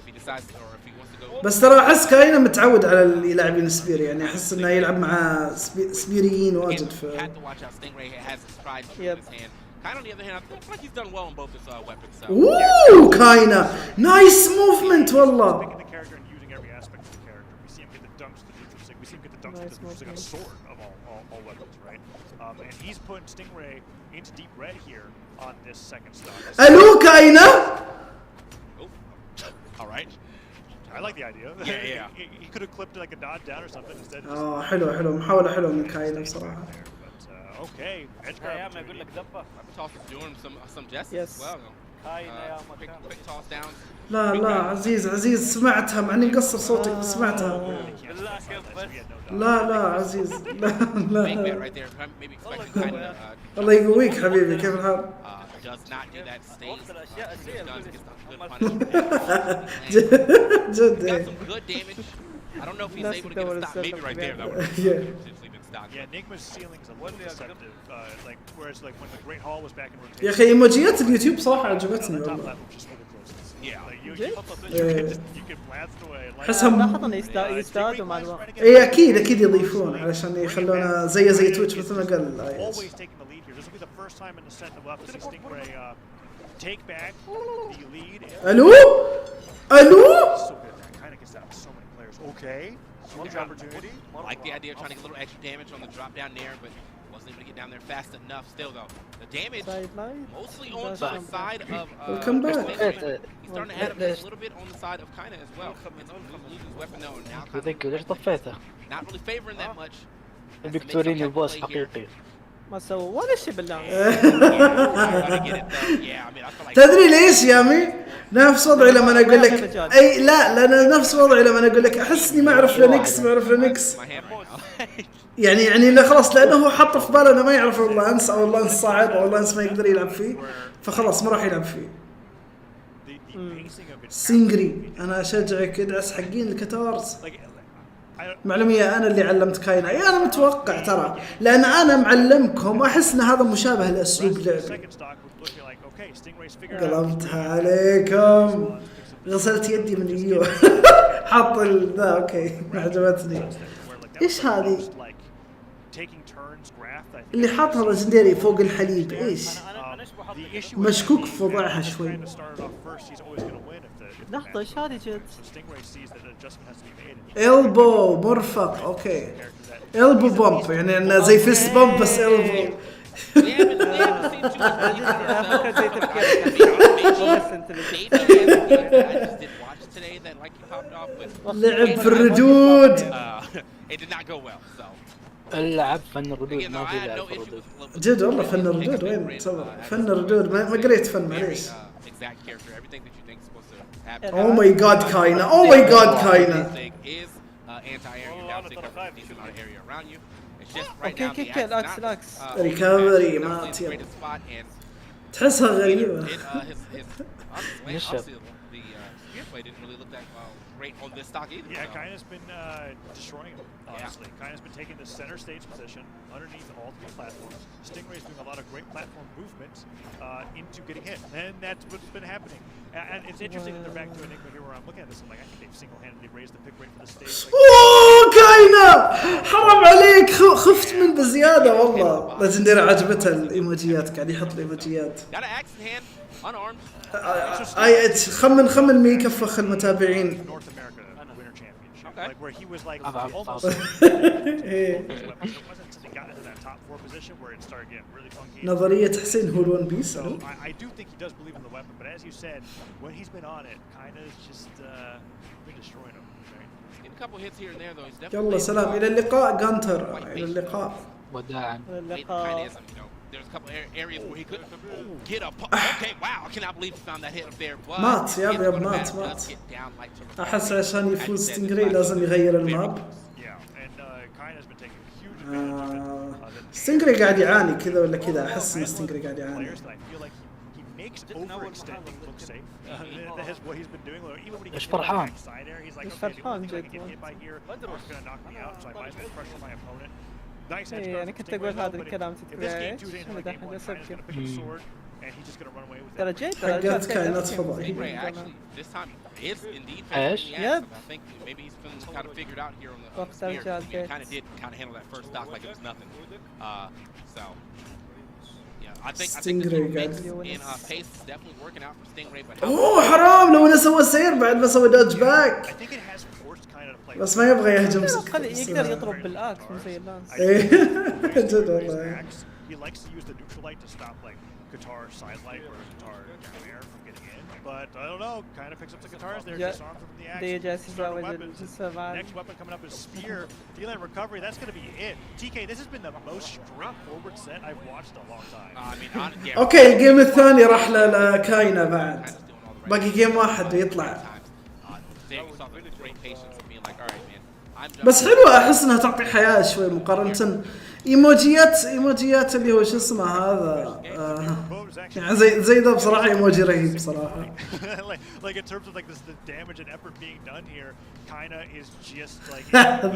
If he decides or if he wants to go. بس ترى أحس كاينة متعود على اللي يلعبين سبير يعني أحس إنه يلعب مع سبيريين واجد في. Had to watch out. Stingray has his pride in his hand. Kind on the other hand, I feel like he's done well on both his weapons. Ooh, كاينة. Nice movement والله. Like a sword of all weapons, right? And he's putting Stingray into deep red here on this second stock. Hello, Kaina. All right. I like the idea. Yeah. He could have clipped like a dodge down or something instead. حلو محاولة حلوة من كاينا بصراحة. Okay. يا ما يقول لك دبة. Toss is doing some justice as well. Quick toss down. لا عزيز سمعتها مع اني مقصر صوتي سمعتها. لا عزيز لا الله يقويك حبيبي كيف الحال؟ جد I don't know if he's able to get a stop. Maybe right there that would have been stopped. Yeah, Enigma's ceiling's a little deceptive. Like whereas like when the Great Hall was back in rotation. يا أخي ايموجيات اليوتيوب صراحة عجبتني والله. حسهم لاحظ يزدادوا مع الوقت. اي اكيد يضيفون علشان يخلونا زي تويتش مثل ما قال الايس. الو Okay. Huge opportunity. Like the idea of trying to get a little extra damage on the drop down there, but wasn't able to get down there fast enough. Still though, the damage mostly on the side of. Welcome back. He's starting to add a little bit on the side of Kaina as well. Losing his weapon though, and now ليش طفيته؟ not really favoring that much. بدك توريني البوس حقيقي. ما سووا ولا شيء بالله. تدري ليش يا مي؟ نفس وضعي لما انا اقول لك اي لا نفس وضعي لما انا اقول لك احس اني ما اعرف لينكس يعني لا خلاص لانه هو حط في باله انه ما يعرف اللانس او اللانس صعب او اللانس ما يقدر يلعب فيه فخلاص ما راح يلعب فيه. سينجري انا اشجعك ادعس حقين الكتارز. معلومية أنا اللي علمت كاينا أنا متوقع ترى لأن أنا معلمكم أحس إن هذا مشابه لأسلوب لعبي. قلبتها عليكم غسلت يدي من ايوه حط ذا اوكي عجبتني. ايش هذه اللي حاطها ليجندري فوق الحليب ايش؟ مشكوك في وضعها شوي. لحظة ايش هذه جد؟ البو مرفق. اوكي البو بومب يعني انه زي فيست بومب بس البو. لعب في الردود. العب فن الردود، ما في لعب في الردود. جد والله فن الردود وين تصور فن الردود؟ ما قريت فن معليش. Oh my god كاينة. Oh my god كاينة. اوكي العكس ريكفري ما تحسها غريبة. great on this stock either. Yeah, Kaina's been destroying him, honestly. Kaina's been taking the center stage position underneath all three platforms. Stingray's doing a lot of great platform movements into getting hit, and that's what's been happening. And it's interesting that they're back to Enigma here where I'm looking at this, I'm like, I think they've single-handedly raised the pick rate for the stage. اوه كاينة حرام عليك، خفت من بزيادة والله. ليجندري عجبتها الايموجيات، قاعد يحط الايموجيات. خمن مين يكفخ المتابعين. نظرية حسين هو الون بيس. يلا سلام، إلى اللقاء جانتر، إلى اللقاء. وداعا. There's a couple areas where he could get up. Okay, wow, I cannot believe he found that hit up there. مات يا مات. أحس عشان يفوز ستينجري لازم يغير الماب. ستينجري قاعد يعاني كذا ولا كذا، أحس إن ستينجري قاعد يعاني. ايش فرحان؟ ايش فرحان جد. ايه انا كنت اقول هذا الكلام تتفرج شنو دحين اسكر. ترى جيت حقت كائنات فضائية. ايش؟ يب وقت رجع البيت. ستينجري قاعد. اوه حرام لو انا سوى سير بعد ما سوى دوج باك، بس ما يبغى يهجم. يقدر يضرب بالاكس مو زي اللانس. ايه جد والله. But I don't know, kind of picks up the guitars there, disarms him from the axe. Next weapon coming up is Spear. Dealing recovery, that's going to be it. TK, this has been the most straightforward set I've watched in a long time. اوكي الجيم الثاني راح لكاينة بعد. باقي جيم واحد ويطلع. بس حلوة، احس انها تعطي حياة شوي مقارنة ايموجيات اللي هو شو اسمه هذا. يعني زي ده بصراحة ايموجي رهيب بصراحة. Like in terms of like the damage and effort being done here, Kaina is just like the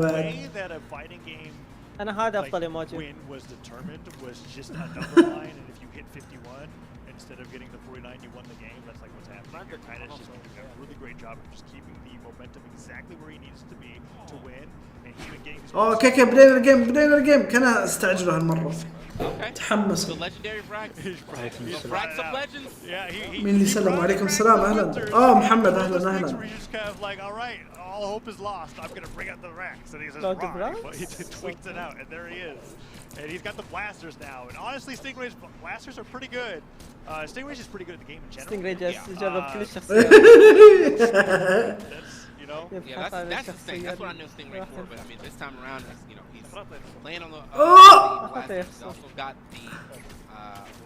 way that a fighting game أنا هذا أفضل ايموجي. win was determined was just a number line, and if you hit 51 instead of getting the 49, you won the game. That's like what's happening here. Kaina's just doing a really great job of just keeping the momentum exactly where he needs to be to win. اوكي بدينا الجيم كان استعجلوا هالمرة. تحمس. مين اللي سلم؟ عليكم السلام اهلا. محمد اهلا. All hope is lost. I'm gonna bring out the racks, and he says, but he tweets it out, and there he is. And he's got the blasters now. And honestly, Stingray's blasters are pretty good. Stingray's just pretty good at the game in general. Stingray just جرب كل الشخصيات. Yeah, that's the thing. That's what I know Stingray for. But I mean, this time around, he's playing on the. He's also got the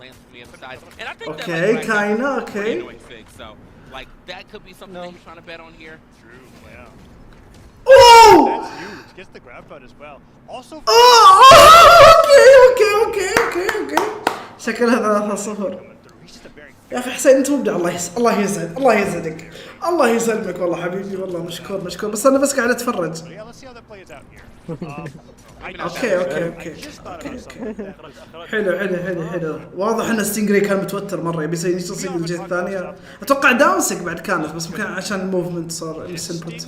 lance from the other side, and I think that okay. So, like that could be something that you're trying to bet on here. True. Yeah. Oh! That's huge. Gets the grab cut as well. Also. اوكي. شكلها 3-0. يا اخي حسين انت مبدع. الله يسعدك. الله يسلمك والله حبيبي، والله مشكور. بس انا بس قاعد اتفرج. اوكي. حلو. واضح ان ستينجري كان متوتر مره، يبي يصير الجهه الثانيه. اتوقع داونسك بعد كانت، بس ممكن عشان الموفمنت صار الانبوت.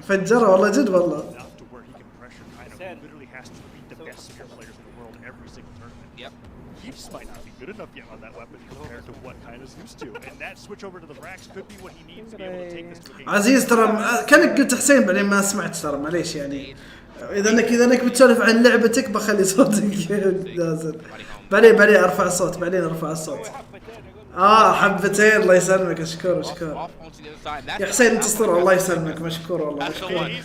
فجره والله جد والله. just might not be good enough yet on that weapon compared to what Kaina's used to. And that switch over to the Brax could be what he needs to be able to take this to a game. عزيز ترى كانك قلت حسين بعدين ما سمعت ترى معليش يعني. اذا انك بتسولف عن لعبتك بخلي صوتك نازل. بعدين ارفع الصوت حبتين الله يسلمك اشكر يا حسين انت اسطوره الله يسلمك مشكور والله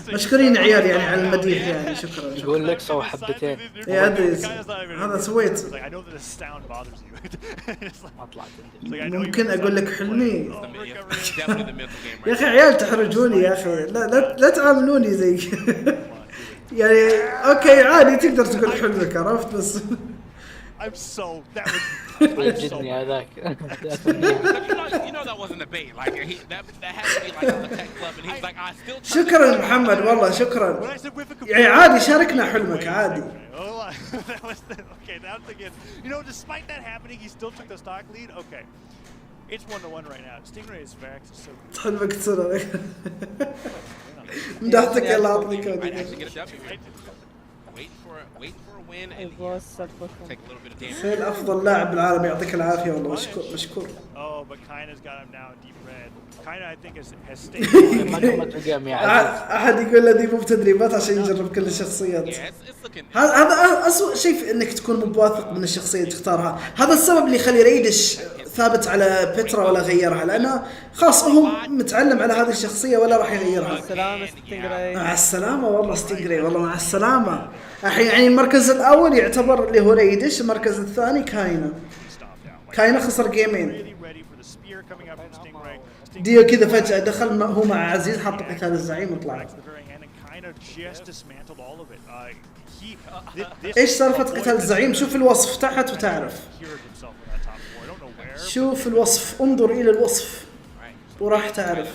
مشكورين عيال يعني على المديح يعني شكرا يقول لك سوى حبتين يا ادري هذا سويت ممكن اقول لك حلمي يا اخي عيال تحرجوني يا اخي لا تعاملوني زي يعني اوكي عادي تقدر تقول حلمك عرفت بس I'm so that was عجبني هذاك. You know that wasn't a bait. Like that had to be like a tech club, and he's like, I still. شكرا محمد والله شكرا. يعني عادي شاركنا حلمك عادي. Okay, that's again. You know, despite that happening, he still took the stock lead. Okay, it's 1-1 right now. Stingray's Vax is so. حلمك تصير. مدحتك يلا أعطني كود. سيل أفضل لاعب بالعالم يعطيك العافية والله مشكور. Oh, but Kaina's got him now deep red. Kaina I think has stayed. أحد يقول له ديبو بتدريبات عشان يجرب كل الشخصيات. هذا أسوأ شيء في إنك تكون مواثق من الشخصية تختارها. هذا السبب اللي يخلي ريدش ثابت على بترا ولا غيرها لأنه خاص هو متعلم على هذه الشخصية ولا راح يغيرها. السلامة ستينغراي. مع السلامة والله ستينغراي والله مع السلامة. الحين يعني المركز الأول يعتبر اللي هو ريدش المركز الثاني كاينا خسر جيمين. ديو كذا فجأة دخل هو مع عزيز حط قتال الزعيم وطلع. ايش سالفة قتال الزعيم؟ شوف الوصف تحت وتعرف. شوف الوصف انظر إلى الوصف وراح تعرف.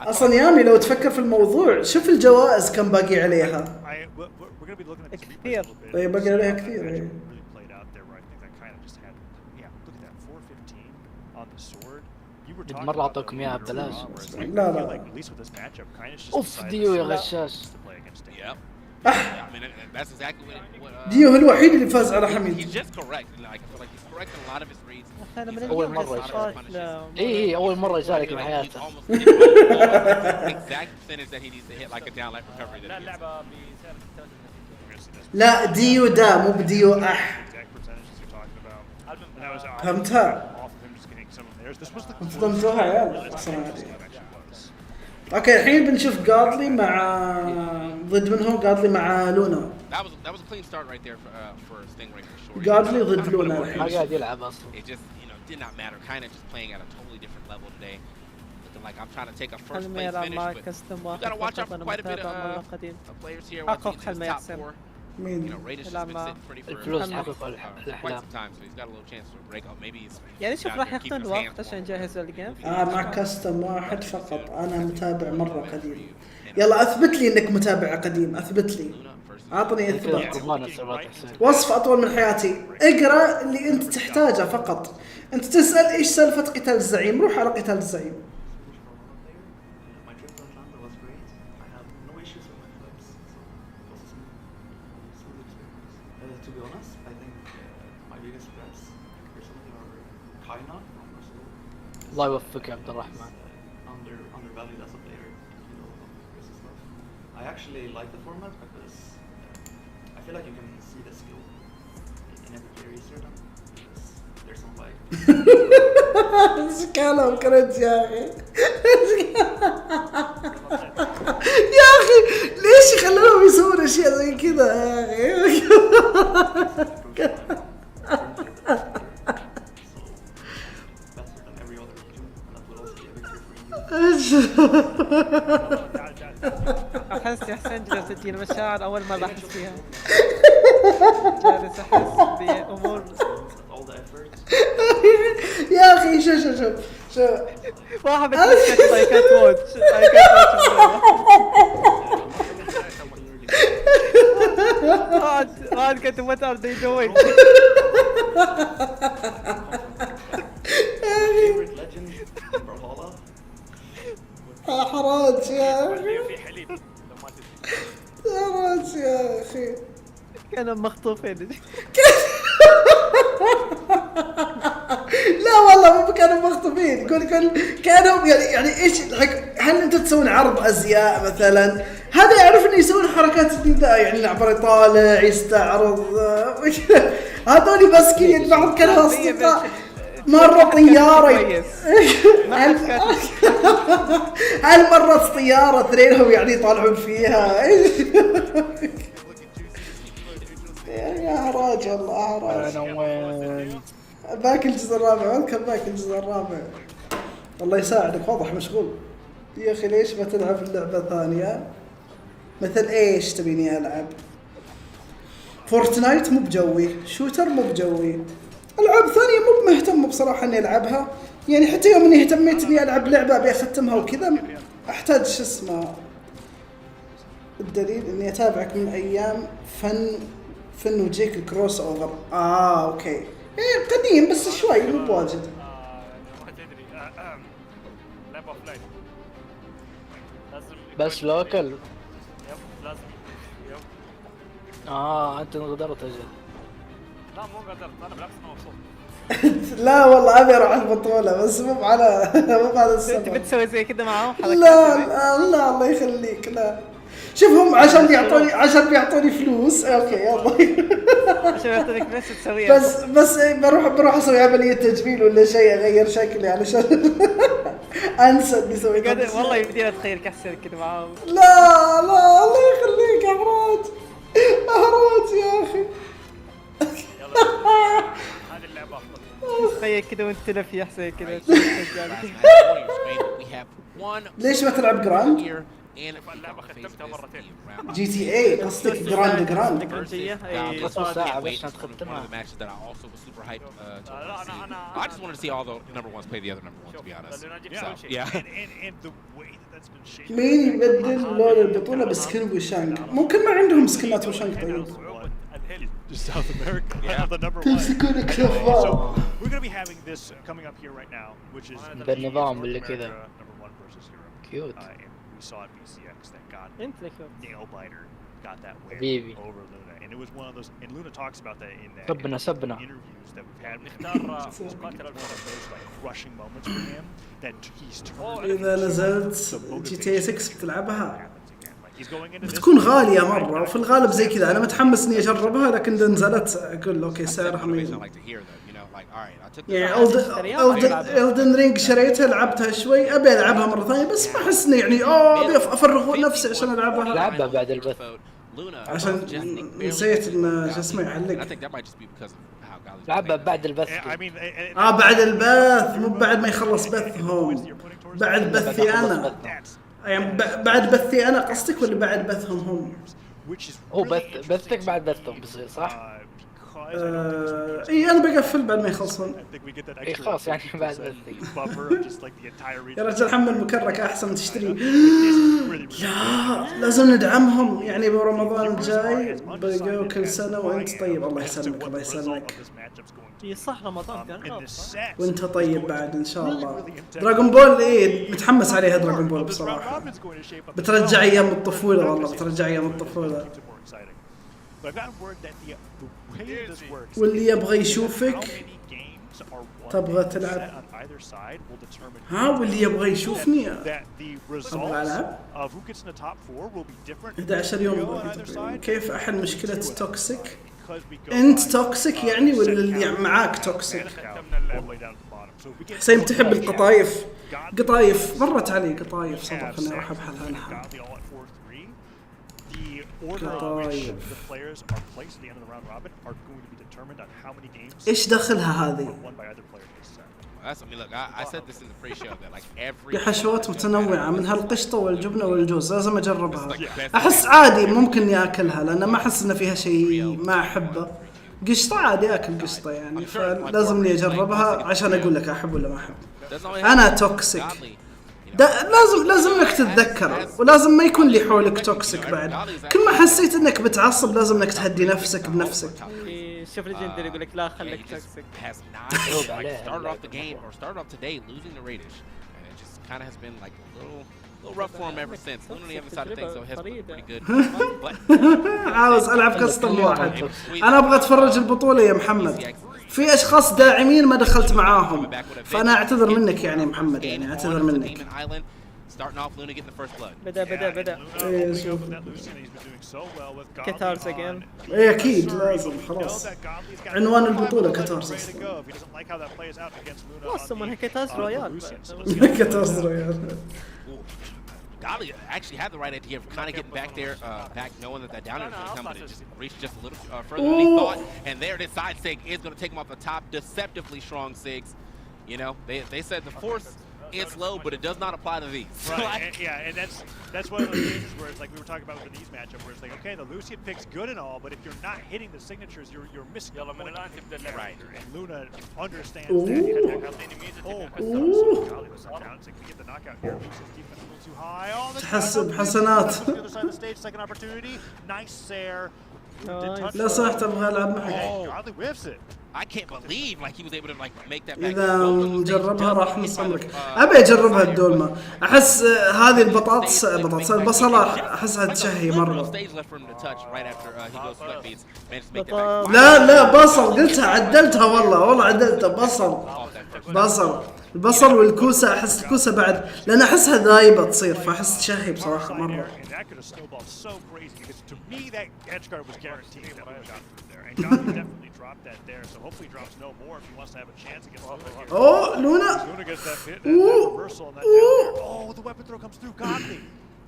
أصلاً يامي لو تفكر في الموضوع شوف الجوائز كم باقي عليها. كثير. طيب باقي عليها كثير. مرة أعطوكم إياها ببلاش. لا. أوف ديو يا غشاش. ديو هو الوحيد اللي فاز على حميد. أول مرة يشارك. إيه أول مرة يشارك بحياته. لا ديو دا مو بديو فهمتها؟ انتظمتوها يا اوكي الحين بنشوف قاضلي مع ضد من هو قاضلي مع لونا. قاضلي ضد لونا الحين. ما قاعد يلعب اصلا. حلمي يلعب مع كاستم واحد فقط انا متابع من القديم. حقق حلمي يحسن. مين؟ يلعب مع الفلوس حقق الأحلام. يعني شوف راح ياخذون الوقت عشان نجهز الجيم. مع كاستم واحد فقط انا متابع مرة قديم. يلا اثبت لي انك متابع قديم اثبت لي. اعطني اثبات. وصف اطول من حياتي. اقرا اللي انت تحتاجه فقط. انت تسأل ايش سالفة قتال الزعيم روح على قتال الزعيم. الله يوفقك يا عبد الرحمن. I actually like the format because I feel like you can see the skill in every player you start on. There's some like. ايش كلام كرنج يا اخي. يا اخي ليش يخلونهم يسوون اشياء زي كذا يا اخي. احس يا حسين جالس تجيني مشاعر اول ما احس فيها. جالس احس بامور. يا اخي شوف واحد بتسكت لايكات واتش هاد كتب what are they doing. حراج يا اخي. حراج يا اخي. مخطوفين. لا والله مو كانوا مخطوفين، يقول كانوا يعني ايش هل انتم تسوون عرض ازياء مثلا؟ هذا يعرف انه يسوون حركات جديده يعني عبر يطالع يستعرض. هذول مسكين بعض كانوا اصدقاء مرة طيارة. هل مرت طيارة اثنينهم يعني يطالعون فيها؟ يا حراج والله حراج. باك الجزء الرابع، ويلكم باك الجزء الرابع. الله يساعدك واضح مشغول يا اخي. ليش ما تلعب اللعبة ثانية؟ مثل ايش تبيني العب؟ فورتنايت مو بجوي، شوتر مو بجوي، العاب ثانية مو مهتم بصراحة اني العبها. يعني حتى يوم اني اهتميت اني العب لعبة ابي اختمها وكذا احتاج شو اسمه الدليل اني اتابعك من ايام فن وجيك كروس اوفر. اوكي ايه قديم بس شوي مو بواجد. بس لوكل. انت قدرت اجل. لا مو قدرت، انا بالعكس انا مبسوط. لا والله ابي اروح البطولة بس مو على السبب. انت بتسوي زي كذا معاهم؟ لا الله يخليك لا. شوف هم عشان بيعطوني فلوس. اوكي يلا. عشان يعطونك فلوس تسويها. بس بروح اسوي عملية تجميل ولا شيء اغير شكلي علشان انسى اني اسوي. والله يبدي اتخيل احسن كذا معاهم. لا الله يخليك احراج يا اخي. هذه اللعبة افضل. تخيل كذا وانت تلفي احسن كذا. ليش ما تلعب جراند؟ اللعبة ختمتها مرتين. جي تي اي قصدك جراند. ساعة بس تختمها. I just wanted to see all the number ones play the other number ones, to be honest. So, yeah. مين يبدل لون البطولة بسكن وشانك؟ ممكن ما عندهم سكنات وشانك. طيب South America, the number one. So we're going to be having this coming up here right now, which is بالنظام اللي كذا. number one versus Europe. Cute. And we saw at BCX that got nail biter got that win over Luna, and it was one of those. And Luna talks about that in that interviews that we've had with him. Those like crushing moments for him that he's turned. إذا نزلت جي تي 6 بتلعبها بتكون غالية مرة، وفي الغالب زي كذا أنا متحمس إني أجربها، لكن إذا نزلت أقول أوكي سعرها مين. يعني إلدن رينج شريتها لعبتها شوي، أبي ألعبها مرة ثانية بس ما أحس إني يعني أبي أفرغ نفسي عشان ألعبها. لعبها بعد البث عشان نسيت إن شو اسمه يعلق. لعبها بعد البث. بعد البث مو بعد ما يخلص بثهم، بعد بثي أنا. يعني بعد بثي أنا قصدك ولا بعد بثهم هم؟ هو بثك بعد بثهم بصير صح؟ اي انا بقفل بعد ما يخلصون. اي خلاص يعني بعد بثك. يا رجال حمل مكرك احسن تشتري. لا لازم ندعمهم يعني برمضان الجاي بقوا كل سنة وانت طيب. الله يسلمك الله يسلمك. صح رمضان كان وانت طيب بعد ان شاء الله. دراغون بول ايه متحمس عليها دراغون بول بصراحة. بترجع ايام الطفولة والله بترجع ايام الطفولة. واللي يبغى يشوفك تبغى تلعب واللي يبغى يشوفني ابغى العب 11 يوم. كيف احل مشكلة توكسيك؟ انت توكسيك يعني ولا اللي معاك توكسيك؟ حسين تحب القطايف؟ قطايف مرت علي قطايف صدق خليني اروح ابحث عنها. ايش دخلها هذه؟ حشوات متنوعة من هالقشطة والجبنة والجوز لازم اجربها. احس عادي ممكن اني اكلها لان ما احس ان فيها شيء ما احبه. قشطة عادي اكل قشطة يعني فلازم اني اجربها عشان اقول لك احب ولا ما احب. انا توكسيك لازم انك تتذكر ولازم ما يكون لي حولك توكسيك بعد. كل ما حسيت انك بتعصب لازم انك تهدي نفسك بنفسك. شوف ليجندري يقول لك لا خليك توكسيك. started off the game or started off today losing to Radish, and it just kind of has been like a little little rough for him ever since. Luna on the other side of things, so it has been pretty good. But عاوز العب كاستم واحد. انا ابغى اتفرج البطولة يا محمد. في اشخاص داعمين ما دخلت معاهم، فانا اعتذر منك يعني يا محمد، يعني اعتذر منك. Starting off, Luna getting the first blood. بدأ. كاتارز again. ايه اكيد لازم خلاص. عنوان البطولة كاتارز. اسمها كاتارز رويال. كاتارز رويال. Godly actually had the right idea of kind of getting back there, back knowing that down air was going to come, but it just reached just a little further than he thought. And there, this side sig is going to take him off the top. Deceptively strong sigs. You know, they said the force is low, but it does not apply to these. Right, and that's one of those cases where it's like we were talking about with the These matchup, where it's like, okay, the Lucian pick's good and all, but if you're not hitting the signatures, you're missing the point. Right, and Luna understands that. We get the knockout here. Lucian's defense a little too high. Oh, تحسب حسنات. the other side of the stage, second opportunity. Nice Sair. لا صح تبغى العب معك. Godly whiffs it. I can't believe like he was able to like make that back. إذا نجربها راح نصمك. أبي أجربها الدولمة. أحس هذه البطاطس البصلة أحسها تشهي مرة. لا بصل قلتها عدلتها والله عدلتها البصل والكوسة. أحس الكوسة بعد لأن أحسها ذايبة تصير، فأحس تشهي بصراحة مرة. To me, that edge guard was guaranteed that Luna got through there, and Godly definitely dropped that there. So hopefully, he drops no more if he wants to have a chance against Luna here. Oh, Luna! Luna gets that hit, that reversal, and that down air. Oh, the weapon throw comes through. Godly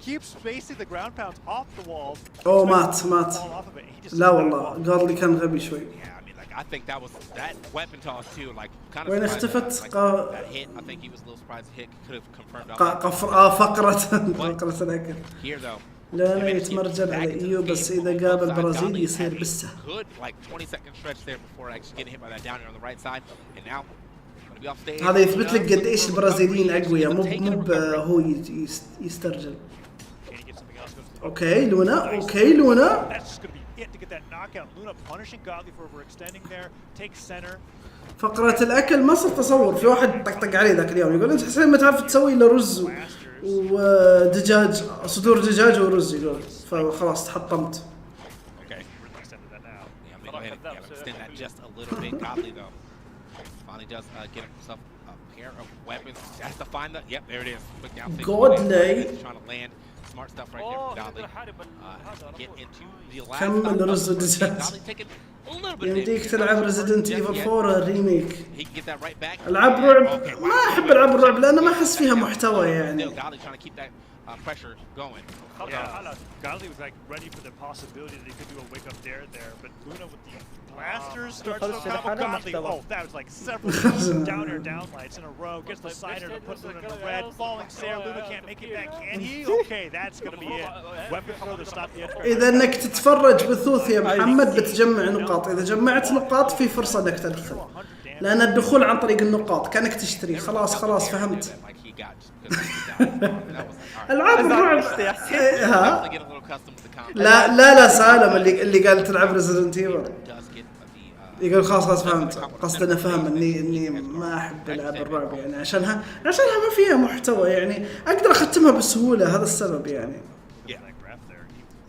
keeps spacing the ground pounds off the walls. Oh, مات. لا والله Godly كان غبي شوي. I think that was that weapon toss too, like kind of. وين اختفت؟ That hit, I think he was a little surprised. The hit could have confirmed. فقرة الأكل. Here though. لا أنا يتمرجل على إيو بس إذا قابل برازيلي يصير بسه. Good like 20-second stretch there before actually getting hit by that down air on the right side, and now gonna be off stage. هذا يثبت لك قد إيش البرازيليين أقوياء، مو هو يسترجل. أوكي لونا. فقرة الأكل ما صرت أتصور في واحد طقطق عليه ذاك اليوم يقول أنت حسين ما تعرف تسوي إلا رز ودجاج، صدور دجاج ورز يقول، فخلاص تحطمت. Smart stuff right there from Godly. Get into the last كمل رز ودجاج. يمديك تلعب ريزيدنت ايفل 4 ريميك. العاب رعب ما احب العاب الرعب لأن ما احس فيها محتوى يعني. Godly was like ready for the possibility that he could do a wake up there, but Luna with the blasters starts to combo Godly. Oh, that was like several down air downlights in a row. Gets the cider to put Luna in the red. Falling Sair, Luna can't make it back, can he? Okay, that's gonna be it. Weapon throw to stop the edge guard. إذا إنك تتفرج بثوث يا محمد بتجمع نقاط، إذا جمعت نقاط في فرصة إنك تدخل، لأن الدخول عن طريق النقاط كأنك تشتري. خلاص فهمت. العاب الرعب لا سالم اللي قال تلعب ريزيدنت ايفل يقول خلاص فهمت قصدنا فهم اني ما احب العاب الرعب يعني عشانها ما فيها محتوى يعني اقدر اختمها بسهوله، هذا السبب يعني.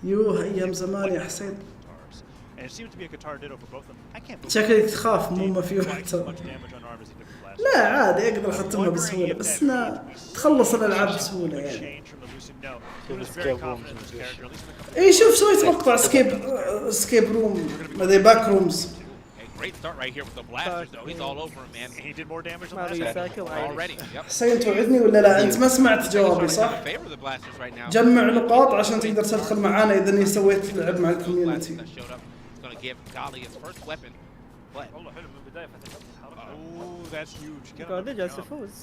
ايام زمان يا حسين شكلك تخاف مو ما فيه محتوى. لا عادي اقدر اختمها بسهوله، بس انها تخلص الالعاب بسهوله يعني. اي شوف سويت مقطع سكيب روم ماذا باك رومز. حسين توعدني ولا لا؟ انت ما سمعت جوابي صح؟ جمع نقاط عشان تقدر تدخل معانا اذا اني سويت لعب مع الكوميونتي.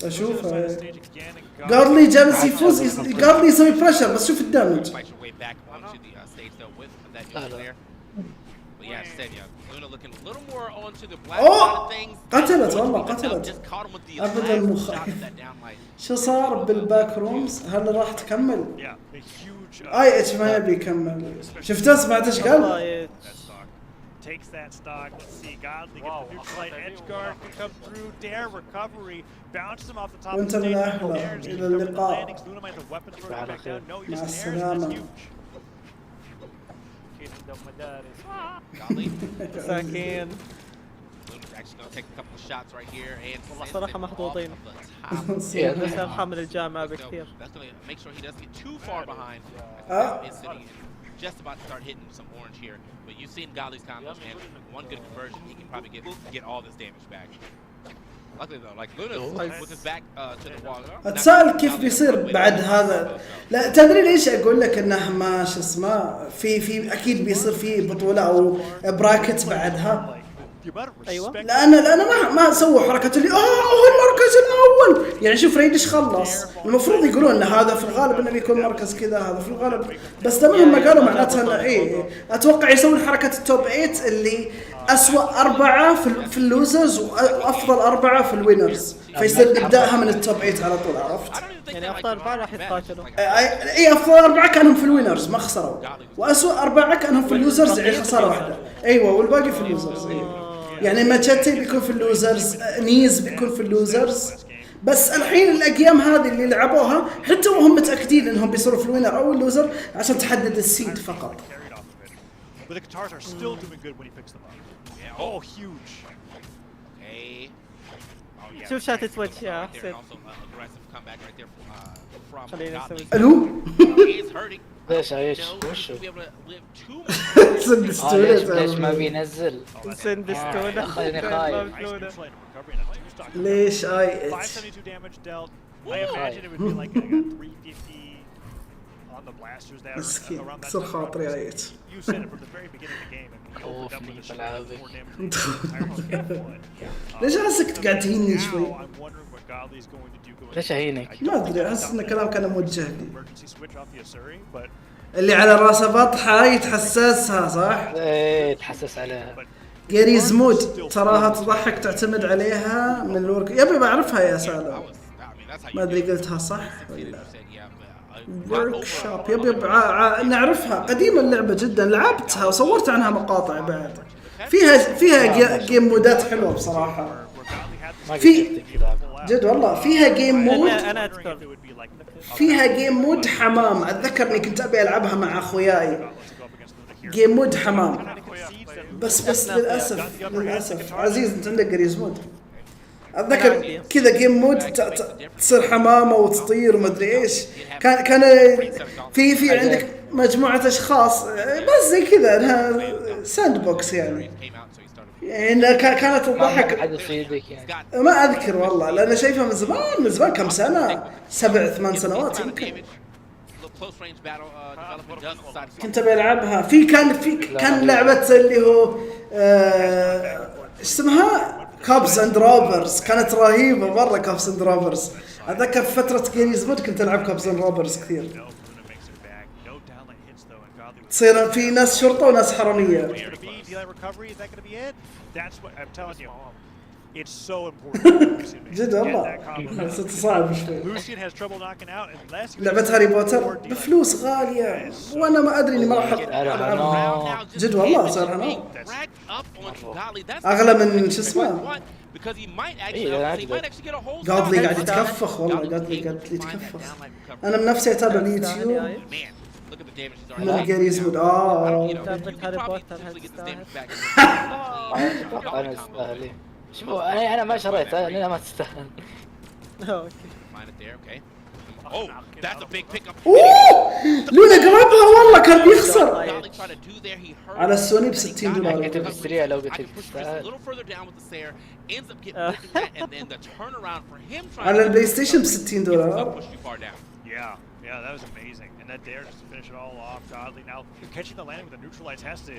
اشوف قارلي جالس يفوز، قارلي يسوي بريشر بس شوف الدامج. اوه قتلت والله قتلت ابدا مو خايف. شو صار بالباك رومز؟ هل راح تكمل؟ اي اتش ما يبي يكمل. شفته سمعت ايش قال؟ takes that stock. Let's see, Godly gets the neutral light edge guard can come through. Dare recovery bounces him off the top of the stage. Dare's إلى اللقاء. landings. Luna might have the weapons for back down. No, he مع just airs and السلامة. it's huge. Godly. مساكين. Luna's actually going to take a couple of shots right here and والله صراحة محظوظين. Yeah, بس أرحم من الجامعة بكثير. That's going to make sure he doesn't get too far behind. Is sitting just about to start hitting some orange here, but you've seen Godly's combos, man. One good conversion, he can probably get all this damage back. Luckily though, like Luna with his back to the wall. اتساءل كيف بيصير بعد هذا. لا تدري ليش اقول لك انه ما شو اسمه في اكيد بيصير في بطوله او براكت بعدها. ايوه لان ما سووا حركه اللي هو المركز الاول. يعني شوف ريدش خلص، المفروض يقولون ان هذا في الغالب انه بيكون مركز كذا، هذا في الغالب، بس لما هم قالوا معناتها انه ايه اتوقع يسوون حركه التوب 8 اللي اسوأ 4 في اللوزرز وافضل 4 في الوينرز، فيصير نبداها من التوب 8 على طول. عرفت؟ يعني افضل 4 راح يتقاتلوا. اي افضل 4 كانهم في الوينرز ما خسروا، واسوأ 4 كانهم في اللوزرز يعني خساره واحده. ايوه والباقي في اللوزرز. يعني ماتشاتي بيكون في اللوزرز، نيز بيكون في اللوزرز، بس الحين الاقيام هذه اللي لعبوها حتى وهم متاكدين انهم بيصيروا في الوينر او اللوزر عشان تحدد السيد فقط. But the guitars are still doing good when he picks them up. Yeah. Oh, huge. Okay. شوف شاتت وجه يا حسين. خلينا نسوي. الو. ليش عايش؟ وشو؟ ليش ما بينزل؟ سندستونا. خليني خايف. ليش مسكين كسر خاطري عيت. خوفني بالعاب. ليش احسك قاعد تهيني شوي؟ ليش اهينك؟ ما ادري، احس ان الكلام كان موجه لي. اللي على راسه بطحه يتحسسها صح؟ ايه تحسس عليها. جيريز مود تراها تضحك تعتمد عليها من الورك. يبي بعرفها يا سالم، ما ادري قلتها صح ولا ورك شوب. يبي نعرفها، قديمه اللعبه جدا، لعبتها وصورت عنها مقاطع بعد. فيها جيم مودات حلوه بصراحه. في جد والله فيها جيم مود، فيها جيم مود حمام. اتذكر اني كنت ابي العبها مع اخوياي، جيم مود حمام، بس للاسف عزيز انت عندك جريز مود. اتذكر كذا جيم مود تصير حمامه وتطير وما ادري ايش. كان في عندك مجموعه اشخاص بس زي كذا، انها ساند بوكس يعني كانت تضحك. ما اذكر والله لان شايفها من زمان كم سنه، 7-8 سنوات يمكن. كنت بلعبها كان لعبه اللي هو اسمها كابز اند روبرز، كانت رهيبه مره كابز اند روبرز. اتذكر في فتره جيمز مود كنت العب كابز اند روبرز كثير. تصير في ناس شرطه وناس حراميه. جد والله بس تصعب شوي. لعبة هاري بوتر بفلوس غالية وانا ما ادري اني ما راح العبها. جد والله صار هنا اغلى من شو اسمه. قاضلي قاعد يتكفخ والله، قاضلي يتكفخ. انا من نفسي اتابع اليوتيوب من الجريز مود. هاري بوتر شوفوا انا ما شريتها لانها ما تستاهل. لونا قربها والله كان بيخسر على السوني $60. كنت بشتريها لو قلت تستاهل. على البلاي ستيشن $60. Yeah, that was amazing. And that dare just to finish it all off. Godly now catching the landing with the neutralize has to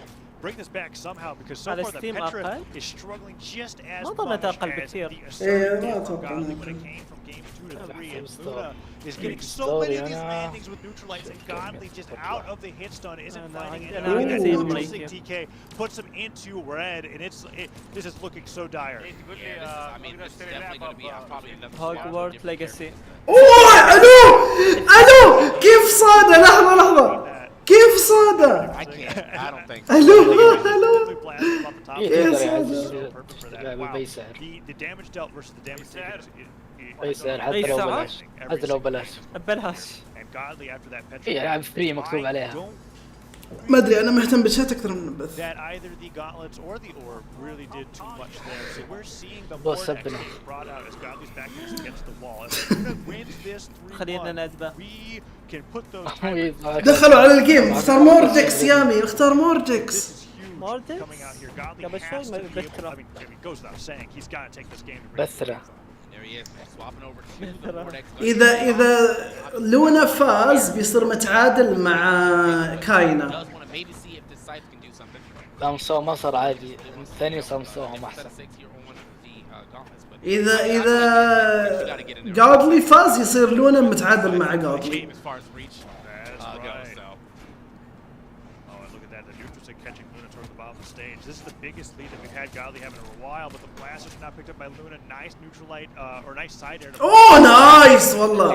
bring this back somehow because so far the Petra is struggling just as much as the Assault when it came from game 2 to 3. And Luna is getting so many of these landings with neutralize, and Godly just out of the hit stun isn't finding anything. That's interesting. TK puts him into red, and this is looking so dire. I mean, this is definitely going to be probably another Hogwarts Legacy. الو كيف صاد؟ لحظه كيف السوداء. I can't. I don't think. الو يقدر Wow. بأي سعر. The damage dealt versus the damage taken. بأي سعر حتى لو بلاش. حتى لو بلاش. ببلاش. And Godly after that petrol. إيه ألعاب فري مكتوب عليها. ما ادري انا مهتم بالشات اكثر من البث. That either the gauntlets or the orb really did too much there. So we're seeing the Boss vortex up in being brought out as Godly's back against the wall. If Luna wins this 3-1, we can put those. دخلوا على الجيم. اختار مورجكس يامي. اختار مورجكس. Coming out here, Godly has to be able. I mean, it goes without saying he's got to take this game to. بثرة. إذا لونا فاز بيصير متعادل مع كاينا. سامسونج ما صار عادي، الثاني سامسونج أحسن. إذا جادلي فاز يصير لونا متعادل مع جادلي. This is the biggest lead that we've had Godly having in a while, but the blasters are not picked up by Luna. Nice neutralite or nice side air. Oh, nice والله.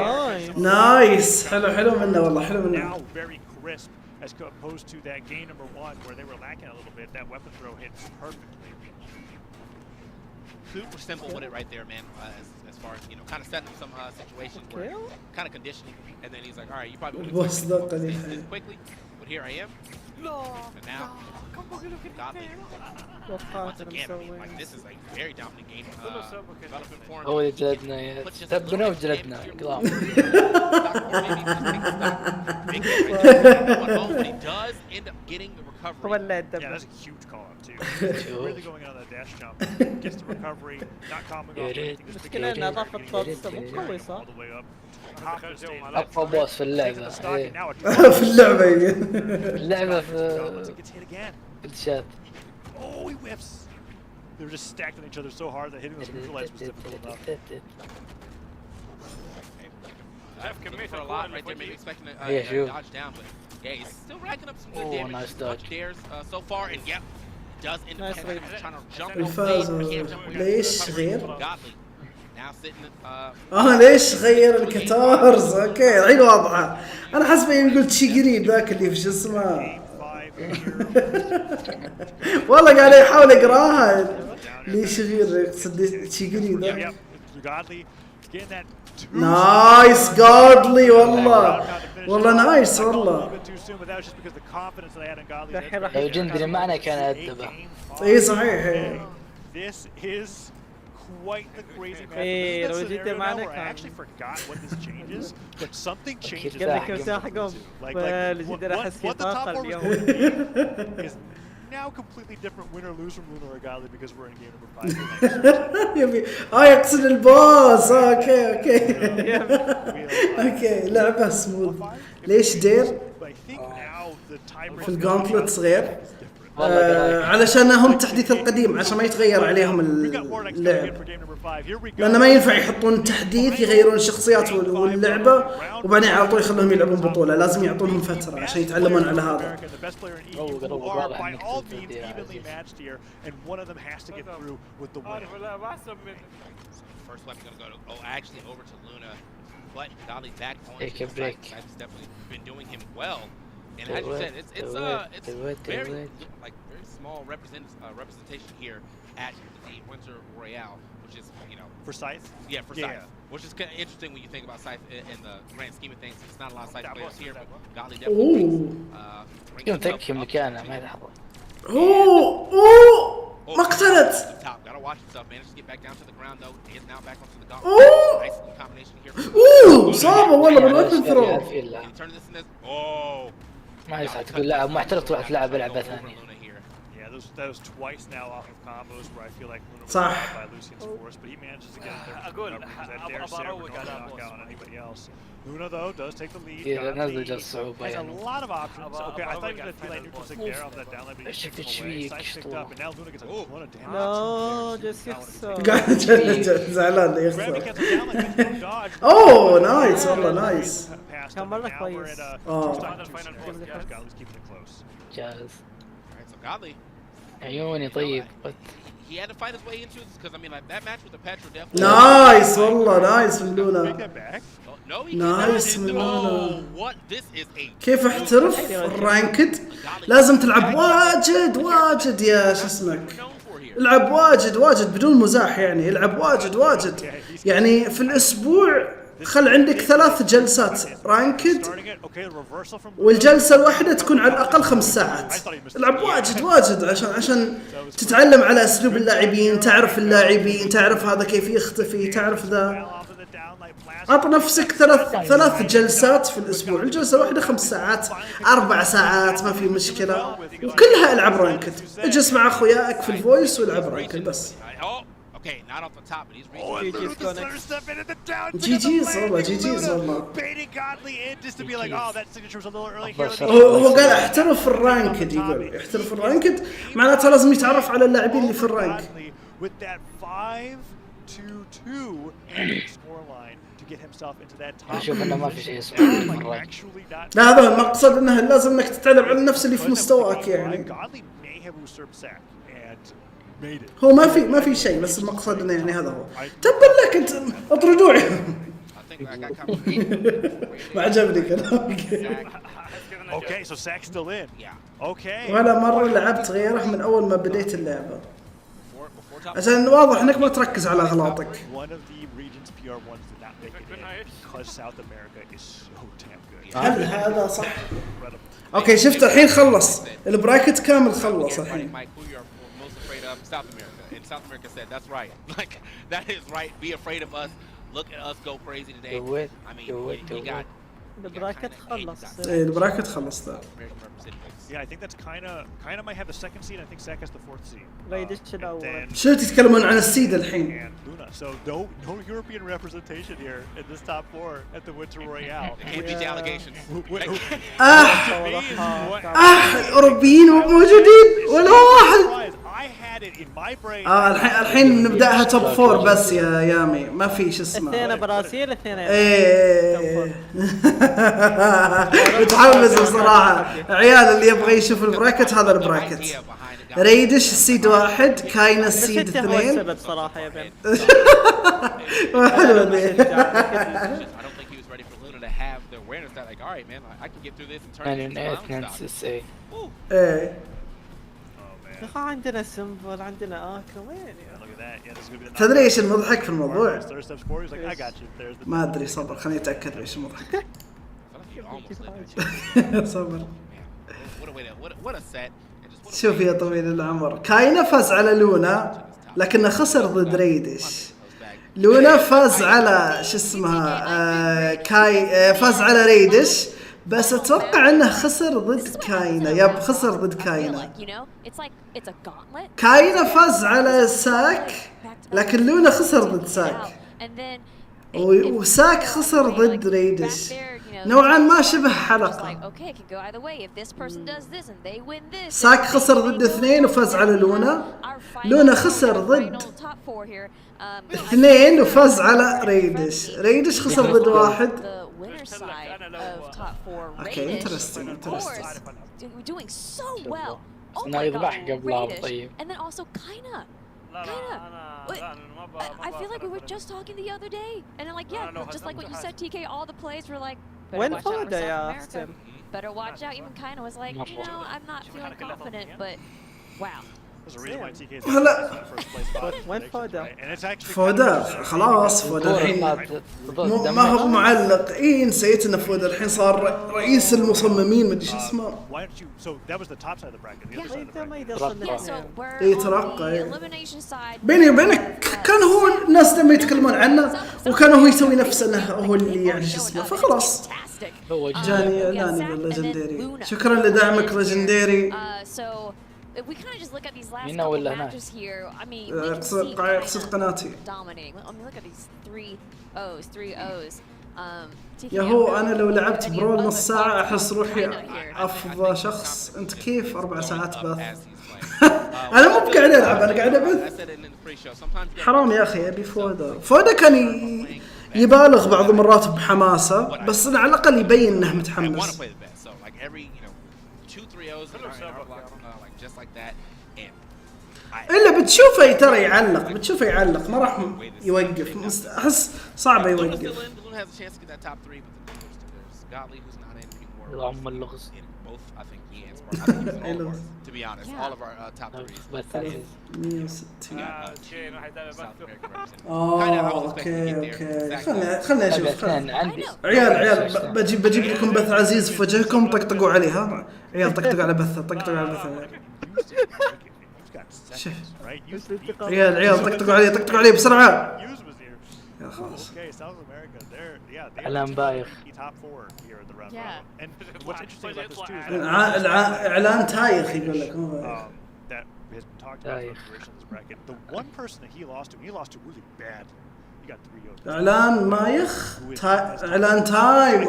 Nice. حلو منه والله حلو منه. Now very crisp as opposed to that game number 1 where they were lacking a little bit. That weapon throw hit perfectly. Super simple with it right there, man. As far as kind of setting some situations where kind of conditioning, and then he's like, all right, you probably want to do this quickly, but here I am. No. And now, Godly. Once again, I mean, like this is like very dominant game. Development for him. هو اللي جلدنا تبنا وجلدنا كلام. Big hit right there. But he does end up getting the recovery. Yeah, that's a huge call up too. Really going on that dash jump. Gets the recovery, not coming off. المشكلة إن إضافة بطولة مو قوي صح؟ أقوى بوس في اللعبة. في اللعبة. اللعبة في الشات. Oh, he whips. They were just stacked on each other so hard that hitting those neutralites was difficult enough. I've committed for a lot right there, maybe expecting a dodge down, but yeah, he's still racking up some good damage. Nice dodge. Dares so far, and yep, does end up trying to jump الفاز ليش غير؟ Godly. Now sitting ليش غير الكتارز؟ اوكي الحين واضحة. انا حسبه يقول تشيجري ذاك اللي في شو اسمه. والله قاعد يحاول يقراها. ليش غير يقصد تشيجري ذا. نايس جادلي والله نايس والله. لو جندري معنا كان أدبه. اي صحيح. Quite the crazy match. Hey, this is an area where I actually forgot what this changes, but something changes. Like what the top four was going to be is now completely different. Win or lose from Luna or Godly because we're in game number 5. يقصد الباص. اوكي لعبة سموث. ليش دير؟ في الجانتلت صغير. علشان هم تحديث القديم عشان ما يتغير عليهم اللعب، لأنه ما ينفع يحطون تحديث يغيرون الشخصيات واللعبة وبعدين على طول يخلونهم يلعبون بطولة. لازم يعطونهم فترة عشان يتعلمون على هذا. And as you said, it's very very small representation here at the Winter Royale, which is for Scythe. Yeah, for Scythe, which is kind of interesting when you think about Scythe in the grand scheme of things. It's not a lot of Scythe players here, but Godly definitely. يوم تكفي مكانه ما يلحظ. مقتلت. Gotta watch himself. Managed to get back down to the ground though. He is now back onto the gauntlet. Nice combination here. صعبة والله بالوقت ثرو. Turn this into ما يصح تقول لاعب محترف تروح تلعب لعبة ثانية. That was twice now off of combos where I feel like Luna was صح. by Lucian's force, but he manages to get it there. That dare Sarah would not knock out on anybody else. Luna though does take the lead. Has a lot of options. Okay, I thought he was going to feel like neutral stick there off that downline, but he picked away. Scythe picked up, and now Luna gets a lot of damage. No, just يخسر. زعلان يخسر. اوه نايس والله نايس. كان مرة كويس. Godly's keeping it close. جاهز. Alright, so Godly عيوني طيب. He had to fight his way into this because I mean like that match with the Petro definitely. نايس والله نايس من لونا. نايس من لونا. كيف احترف الرانكد؟ لازم تلعب واجد يا شو اسمك. العب واجد بدون مزاح يعني. العب واجد يعني في الاسبوع خل عندك 3 جلسات رانكد والجلسة الواحدة تكون على الأقل 5 ساعات. العب واجد عشان تتعلم على أسلوب اللاعبين، تعرف اللاعبين، تعرف هذا كيف يختفي، تعرف ذا. أعط نفسك 3 جلسات في الأسبوع، الجلسة الواحدة 5 ساعات 4 ساعات ما في مشكلة، وكلها العب رانكد. اجلس مع أخوياك في الفويس والعب رانكد بس. Okay, not off the top, but he's GG's والله. هو قال احترف الرانكد، يقول احترف الرانكد معناته لازم يتعرف على اللاعبين اللي في الرانك. أشوف إنه ما في شيء اسمه الرانك. لا هذا المقصد إنه لازم إنك تتعلم على النفس اللي في مستواك يعني. هو ما في شيء بس المقصد إنه يعني هذا هو. تبا لك أنت اطردوعي. ما عجبني كلامك. Okay, so Sack's still in. Yeah. Okay. ولا مرة لعبت غيره من أول ما بديت اللعبة. عشان واضح إنك ما تركز على أغلاطك. هل هذا صح؟ أوكي شفت الحين خلص البراكت كامل خلص الحين. South America, and South America said that's right. Like that is right. Be afraid of us. Look at us go crazy today. I mean, we got البراكت خلص. البراكت خلص ذا. Yeah, I think that's kind of might have the second seed. I think Sack has the 4th seed. رايدش الأول. شو تتكلمون عن السيد الحين؟ So no European representation here in this top 4 at the Winter Royale. Can't be the allegations. الأوروبيين موجودين ولا واحد. الحين نبدأها توب 4 بس يا يامي، ما في شو اسمه. 2 برازيل 2. ايه متحمس بصراحة. عيال اللي يبغى يشوف البراكت هذا البراكت. ريدش السيد 1، كاينة السيد 2. بصراحة يا بن. حلوة ذي. ايه عندنا سمبل، عندنا اكل، وين يا تدري ايش المضحك في الموضوع؟ ما ادري، صبر خليني اتاكد ايش المضحك. صبر. شوف يا طويل العمر، كاينة فاز على لونا لكنه خسر ضد ريدش. لونا فاز على شو اسمها فاز على ريدش، بس اتوقع انه خسر ضد كاينة. خسر ضد كاينة. كاينة فاز على ساك لكن لونا خسر ضد ساك، وساك خسر ضد ريدش. نوعا ما شبه حلقة. ساك خسر ضد 2 وفاز على لونا. لونا خسر ضد 2 وفاز على ريدش. ريدش خسر ضد 1. اوكي انترستنج. انه يذبح قبلها. طيب I feel like we were just talking the other day, and I'm like, yeah, just like what you said, TK. All the plays were like, when Foda, yeah, better watch out. Even Kaina was like, you know, I'm not feeling confident, but wow. وين فودا؟ فودا خلاص. فودا الحين ما هو معلق. نسيت انه فودا الحين صار رئيس المصممين، ما ادري شو اسمه. يترقى. بيني وبينك كان هو الناس لما يتكلمون عنه وكان هو يسوي نفسه انه هو اللي يعني شو اسمه، فخلاص جاني اعلاني بالليجندري. شكرا لدعمك ليجندري. We kind of just look at these last couple matches here. I mean, we can see قناتي dominating. I mean, look at these 3 O's. يا هو انا لو لعبت برول نص ساعة احس روحي افضل شخص. انت كيف 4 ساعات بث؟ انا مو قاعد العب، انا قاعد ابث. حرام يا اخي. ابي فودا كان يبالغ بعض المرات بحماسة، بس على الاقل يبين انه متحمس. Just like that, الا بتشوفه ترى يعلق، بتشوفه يعلق ما راح يوقف. احس صعب يوقف. اللهم اللغز. To be honest, all of our top threes. اوكي خلنا نشوف. عيال بجيب لكم بث عزيز في وجهكم، طقطقوا عليه. ها عيال طقطقوا على بث، طقطقوا على بث. شوف عيال طقطقوا عليه بسرعه. يا خلاص اعلان بايخ. اعلان تايخ يقول لك. اعلان مايخ. اعلان تايم.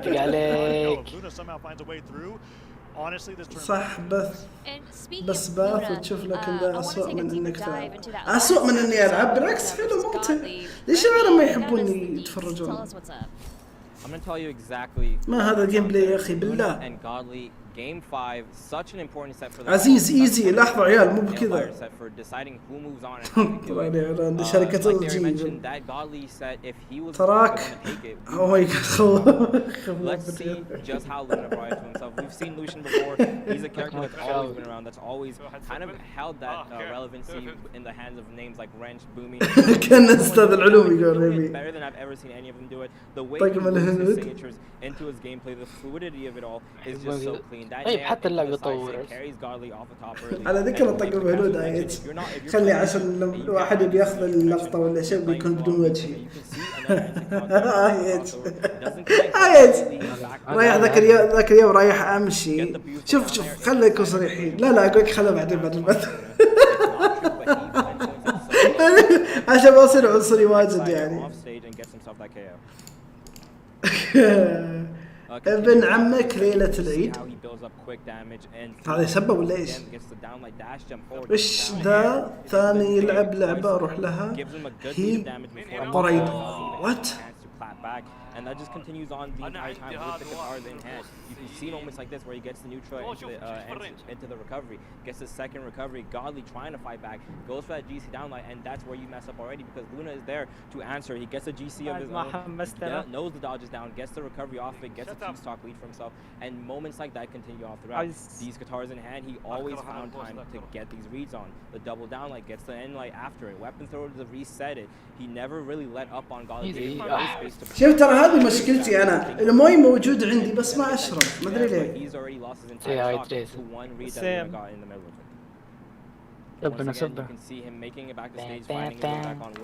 عليك صح بس باث وتشوف لكن ذا أسوأ من انك تلعب، أسوأ من اني العب. بالعكس حلو ممتع. ليش العالم ما يحبون يتفرجون؟ ما هذا الجيم بلاي يا اخي بالله. Game 5, such an important set for the عزيز ايزي. لحظة عيال مو بكذا. طبعا عندي شركة الجي تراك. Oh my god. Let's see just how Luna brought it to himself. We've seen Lucian before. He's a character that's always been around, that's always kind of held that relevancy in the hands of names like Wrench, Boomy. كان أستاذ العلوم يقول ريبي. Better than I've ever seen any of them do it. The way he puts his signatures into his gameplay, the fluidity of it all is just so clean. طيب حتى اللعبة طورت. على ذكر الطقم الهنود آيت خلي عشان الواحد يبي ياخذ اللقطة ولا شيء بيكون بدون وجهي. آيت رايح ذاك اليوم رايح أمشي. شوف خلي يكون صريحين. لا أقولك خلي بعدين بعد البث. عشان ما أصير عنصري واجد يعني. ابن عمك ليلة العيد هذا يسبب ولا ايش؟ ايش ذا؟ ثاني يلعب لعبة اروح لها هي قريب. وات؟ And that just continues on the entire time with the guitars in hand. You can see moments like this where he gets the neutral into the recovery, gets the second recovery, Godly trying to fight back, goes for that GC downlight, and that's where you mess up already because Luna is there to answer. He gets a GC of his own, knows the dodge is down, gets the recovery off of it, gets a two-stock lead for himself, and moments like that continue off throughout. These guitars in hand, he always found time to get these reads on. The double downlight, gets the end light after it, weapon thrower to reset it. He never really let up on Godly. شفت ترى هذه مشكلتي انا، الموي موجود عندي بس ما اشرب ما ادري ليه.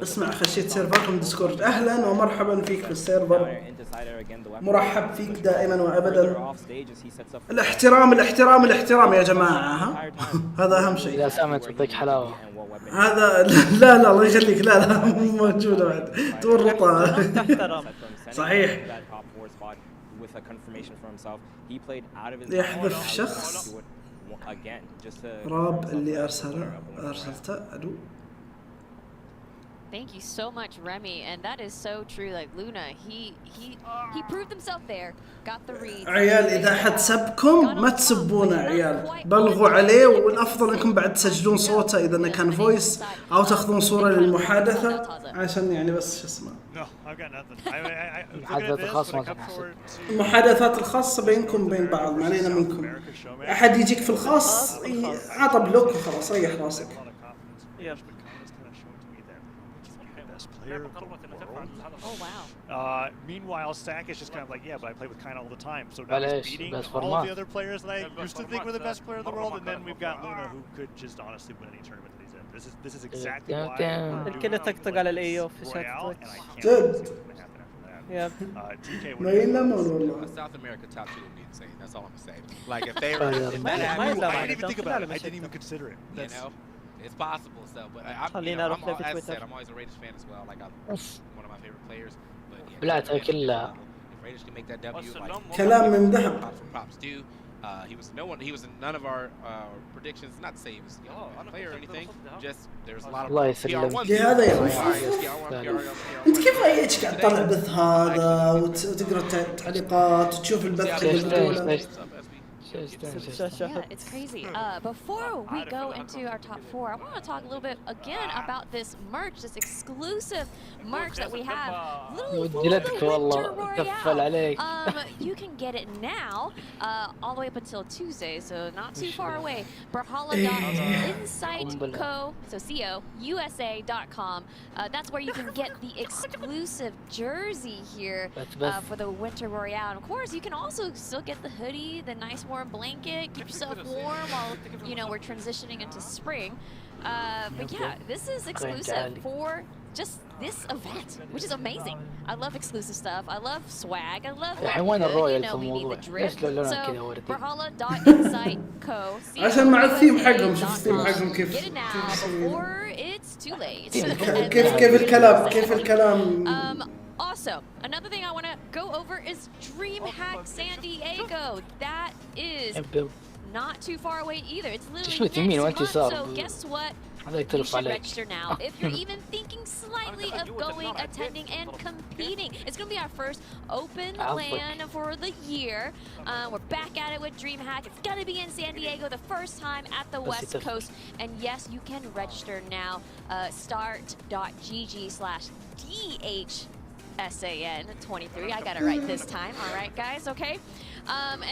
اسمع خشيت سيرفركم ديسكورد. اهلا ومرحبا فيك في السيرفر، مرحب فيك دائما وابدا. الاحترام الاحترام الاحترام يا جماعه. ها هذا اهم شيء. اذا سمعت تعطيك حلاوه هذا لا الله يخليك. لا مو موجوده بعد تورطه. صحيح يحذف شخص راب اللي ارسلته. ادو Thank you so much, Remy, and that is so true. Like Luna, he proved himself there, got the read. عيال إذا حد سبكم ما تسبونه عيال، بلغوا عليه، والأفضل إنكم بعد تسجلون صوته إذا إنه كان فويس أو تأخذون صورة للمحادثة عشان يعني بس شو اسمه. المحادثات الخاصة بينكم وبين بعض ما علينا منكم. أحد يجيك في الخاص عطى بلوك وخلاص ريح راسك. Oh wow. Meanwhile, Stack is just kind of like, yeah, but I play with Kine all the time. So now he's beating all the other players that I used to think were the best player in the world, and then we've got Luna who could just honestly win any tournament that he's in. This is exactly why. الكل يطقطق على الايو في شات جد. TK ما ينام والله. South America top 2 would be insane. That's all I'm gonna say. Like if they were, if that happened, I didn't even think about it. I didn't even consider it. You know. It's possible, so but as said, I'm always a Raiders fan as well. Like I'm one of my favorite players. But بلعتها كلها. If Raiders can make that W, like كلام من ذهب. Props due. He was in none of our predictions. Not to say he was a player or anything. Just there's a lot of PR1. هذا انت كيف ايش قاعد تطلع بث هذا وتقرا التعليقات وتشوف البث البطولة. Yeah, it's crazy. Before we go into our top 4, I want to talk a little bit again about this merch, this exclusive merch that we have. Literally for the Winter Royale. You can get it now, all the way up until Tuesday, so not too far away. Brawlhalla.insightco, so USA.com. That's where you can get the exclusive jersey here for the Winter Royale. And of course, you can also still get the hoodie, the nice warm blanket, keep yourself warm while, you know, we're transitioning into spring. But yeah, this is exclusive for just this event, which is amazing. I love exclusive stuff. I love swag. I love you know, we need the drip. So brawlhalla.insightco. عشان مع الثيم حقهم، شوف الثيم حقهم كيف Get it now before it's too late. كيف الكلام. Also, another thing I want to go over is DreamHack San Diego. That is not too far away either. It's literally next month, so guess what? You should register now. If you're even thinking slightly of going, attending, and competing, it's going to be our first open LAN for the year. We're back at it with DreamHack. It's going to be in San Diego the first time at the West Coast. And yes, you can register now. Start.gg/DHSAN23. I got it right this time. All right, guys, okay?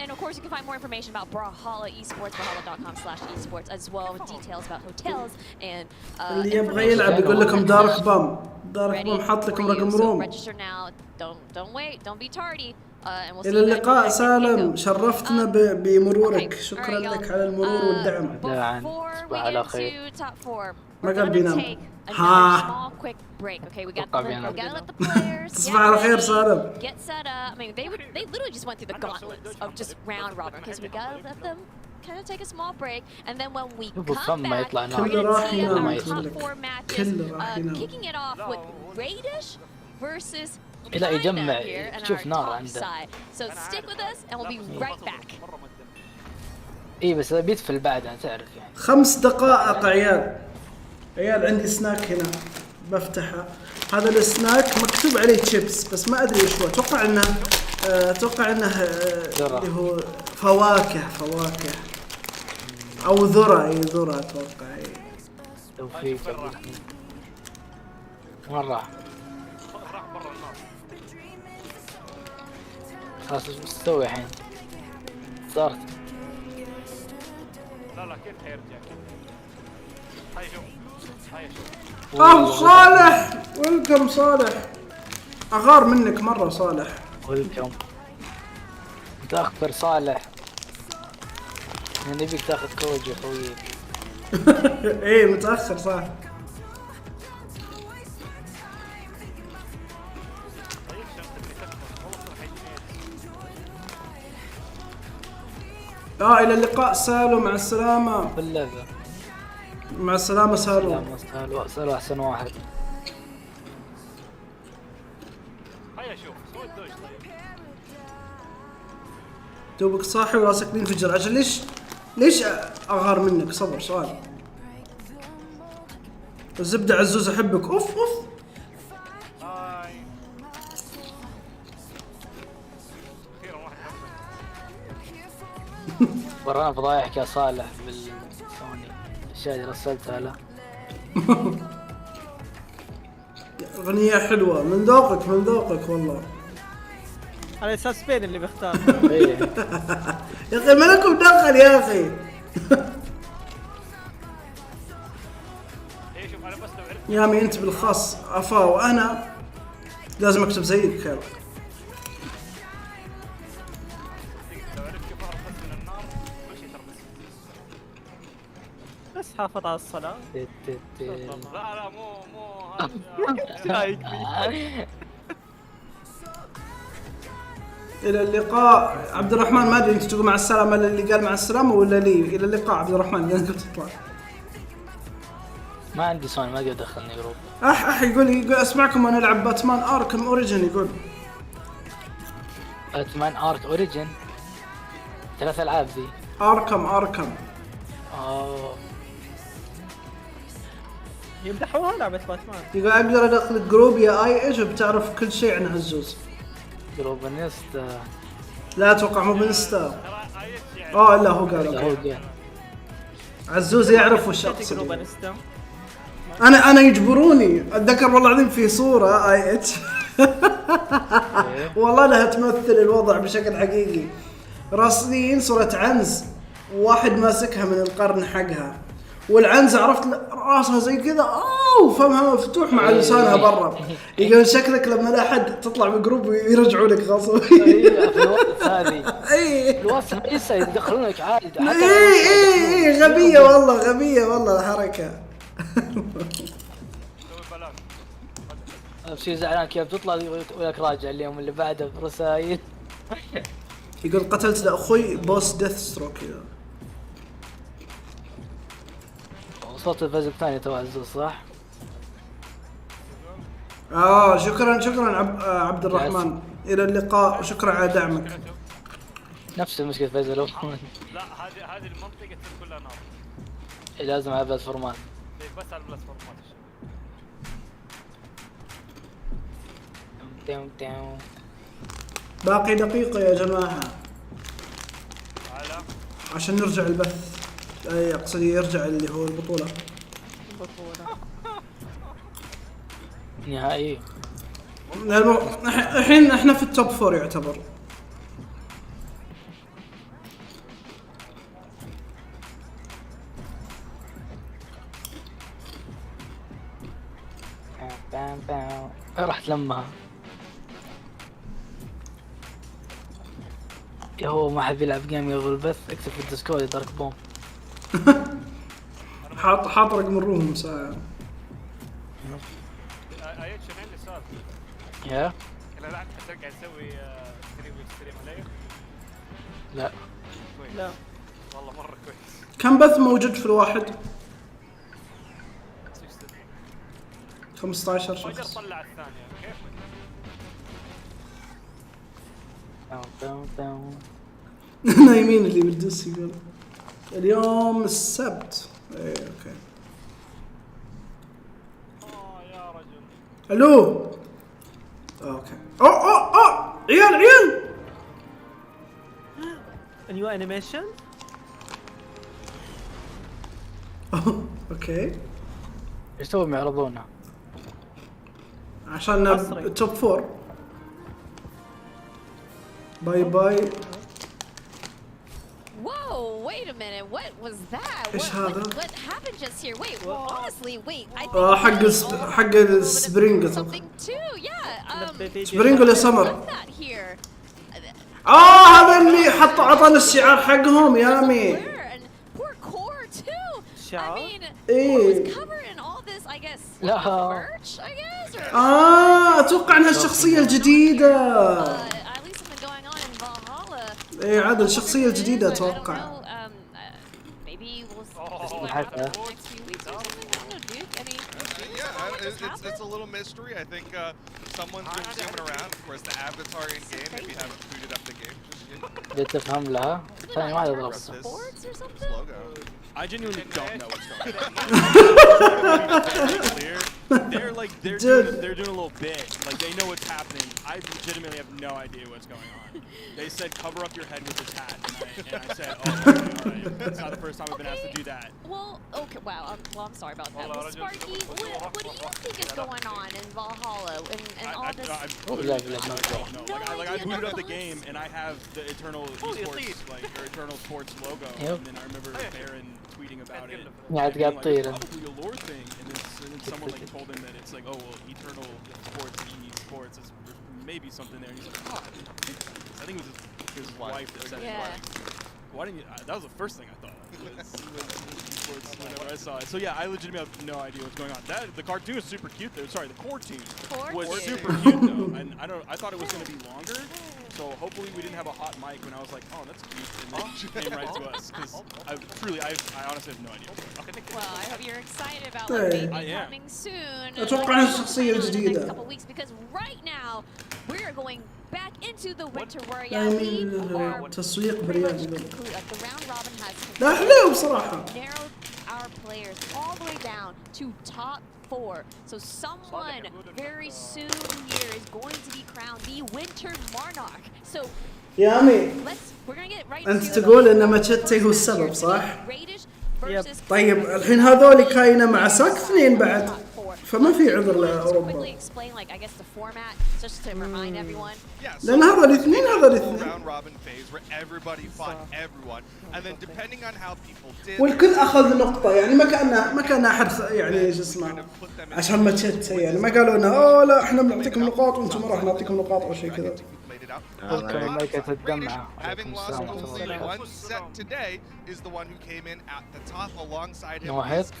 And of course, you can find more information about Brawlhalla Esports, brawlhalla.com/esports, as well with details about hotels and اللي يبغى يلعب يقول لكم دارك بام حاط لكم رقم روم. Register now. Don't wait. Don't be tardy. And we'll see إلى اللقاء سالم، شرفتنا بمرورك. شكرا لك على المرور والدعم. تصبح على خير. ما قال بينام. Small quick break. Okay, we gotta let the players تصبح على خير سالم. get set up. I mean, they literally just went through the gauntlets of just round robin. Okay, so we gotta let them kind of take a small break, and then when we come back, we're gonna see our top 4 matches, kicking it off with Raidish versus لا يجمع here and شوف our نار top عنده. side. So stick with us, and we'll be right back. اي بس بيدفل بعدها تعرف يعني. 5 دقائق عيال عندي سناك هنا بفتحه. هذا السناك مكتوب عليه تشيبس بس ما ادري ايش هو. اتوقع انه اللي هو فواكه او ذرة. ذرة اتوقع. توفيق مرة خلاص. ايش تسوي الحين؟ صارت لا كيف حيرجع؟ هاي شوف صالح ويلكم. صالح اغار منك مرة. صالح ويلكم. متأخر صالح، نبيك تاخذ كوج يا خوي. ايه متأخر صح. الى اللقاء سالو. مع السلامة. باللعبة. مع السلامة سالو. سالو احسن واحد. هيا شوف سوي الدوج. طيب توبك صاحي وراسك بينفجر. عشان ليش اغار منك؟ صبر سؤال. الزبدة عزوز احبك. اوف ورانا فضايحك يا صالح بالسوني. الاشياء اللي رسلتها له. اغنية حلوة من ذوقك والله. على اساس بين اللي بيختار. يا اخي ما لكم دخل يا اخي. يامي انت بالخاص افا وانا لازم اكتب زيك خير. بس حافظ على الصلاة. لا مو الى اللقاء عبد الرحمن. ما ادري انت تقول مع السلامة اللي قال مع السلامة ولا لي. الى اللقاء عبد الرحمن. اللي انت تطلع. ما عندي سوني ما اقدر ادخلني جروب. يقول اسمعكم وانا العب باتمان اركم اوريجن. يقول باتمان ارك اوريجن 3 العاب ذي. اركم. يمدحوها لعبة باتمان. يقول اقدر ادخل جروب يا ايش بتعرف كل شيء عن عزوز. جروب انستا. لا اتوقع مو بانستا. ترى ايش لا هو قال هو قال عزوز يعرف وش اقصد. انا يجبروني اتذكر والله العظيم في صوره اي اتش والله انها تمثل الوضع بشكل حقيقي. راسلين صوره عنز واحد ماسكها من القرن حقها، والعنز عرفت راسها زي كذا وفمها مفتوح مع لسانها برا. يقول شكلك لما لا احد تطلع بجروب ويرجعوا لك غصب. اي الوصف ليس يدخلونك عادي. اي غبيه والله الحركه. شيء زعلان كيف تطلع وياك راجع اليوم اللي بعده برسائل. يقول قتلت لاخوي بوس ديث ستروك كذا. صوت الفوز الثاني تو عزوز صح؟ شكرا عبد الرحمن، الى اللقاء وشكرا على دعمك. نفس المشكله فوز الاول. لا هذه المنطقه كلها نار. لازم على بلاتفورمات. بس على البلاتفورمات. باقي دقيقة يا جماعة عشان نرجع البث. اي اقصد يرجع اللي هو البطولة نهائي. الحين احنا في التوب 4 يعتبر. رحت لمها. هو ما حد يلعب جيم يغول البث اكتب في الديسكورد دارك بوم. حاط رقم الروم ساعة. ايش عندي سؤال. يا لا ترجع تسوي ستريم علي؟ لا والله مرة كويس. كم بث موجود في الواحد؟ 15 شخص. طلع الثانية كيف؟ نايمين اللي بالدس يقول اليوم السبت. ايه اوكي. يا رجل. الو اوكي. عيال نيو انيميشن. اوكي. ايش توهم يعرضونه؟ عشان التوب 4. باي. Whoa, wait a minute. What was that? What happened just here? Wait, well, honestly, wait. I think حق السبرينج something too. Yeah. سبرينج ولا سمر؟ هذا اللي حطوا عطانا الشعار حقهم يا مي. Poor core too. I mean, ايه. covering all this, I guess. لا. Merch, I guess. اتوقع انها الشخصية الجديدة. ايه عاد الشخصية الجديدة اتوقع. It's a little mystery. I think someone's been zooming around. Of course, the avatar in game. If you haven't booted up the game, بديت تفهم لها. ثاني واحد ضرب. I genuinely don't know what's going on. They're doing a little bit. Like they know what's happening. I legitimately have no idea what's going on. They said cover up your head with this hat, and I said, oh, okay, all right. It's not the first time I've been asked to do that. Well, okay, wow. I'm sorry about that. Well, Sparky, what do you think is going on in Valhalla and all this? I don't know. Like I booted up the game, and I have the Eternal Esports, like your Eternal Sports logo, and then I remember Baron tweeting about it. قاعد probably a lore thing, and then someone like told him that it's like, oh well, Eternal Sports, Esports is maybe something there. And he's like, oh, I think it was his wife that said it. Why didn't you? That was the first thing I thought. Whenever I saw it. So yeah, I legitimately have no idea what's going on. The cartoon is super cute though. Sorry, the core team was super cute though, and I thought it was going to be longer. So hopefully we didn't have a hot mic when I was like, oh, that's cute, and then she came right to us. Because I honestly have no idea. Well, I hope you're excited about what may be coming soon. أتوقع الشخصية الجديدة. Couple weeks, because right now we are going back into the winter royale. تسويق بريال. The round robin has لا حلو بصراحة. narrowed our players all the way down to top 4. So someone very soon here is going to be crowned the Winter Monarch. So يا أمي أنت تقول إن ماتشتي هو السبب صح؟ طيب الحين هذول كاينة مع ساك اثنين بعد فما في عذر لأوروبا لأن هذا الاثنين والكل أخذ نقطة يعني ما كان أحد يعني ايش اسمه عشان ماتشتي يعني ما قالوا لنا أوه لا إحنا بنعطيكم نقاط وأنتم ما راح نعطيكم نقاط أو شيء كذا. الملكية الدمعة. نوهت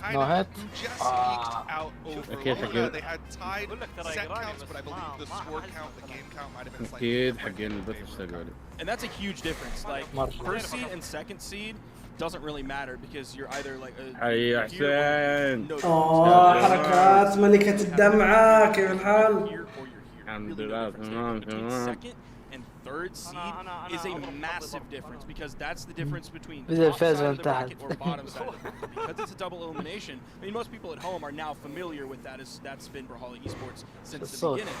أكيد حقين البث اشتغلوا. And that's a huge difference. Like first seed and second seed doesn't really matter because you're either like حي حسين. حركات ملكة الدمعة كيف الحال؟ الحمد لله تمام. And third seed is a massive difference because that's the difference between top side of the bracket or bottom side of the bracket. Because it's a double elimination. I mean, most people at home are now familiar with that as that's been Brawlhalla Esports since the beginning.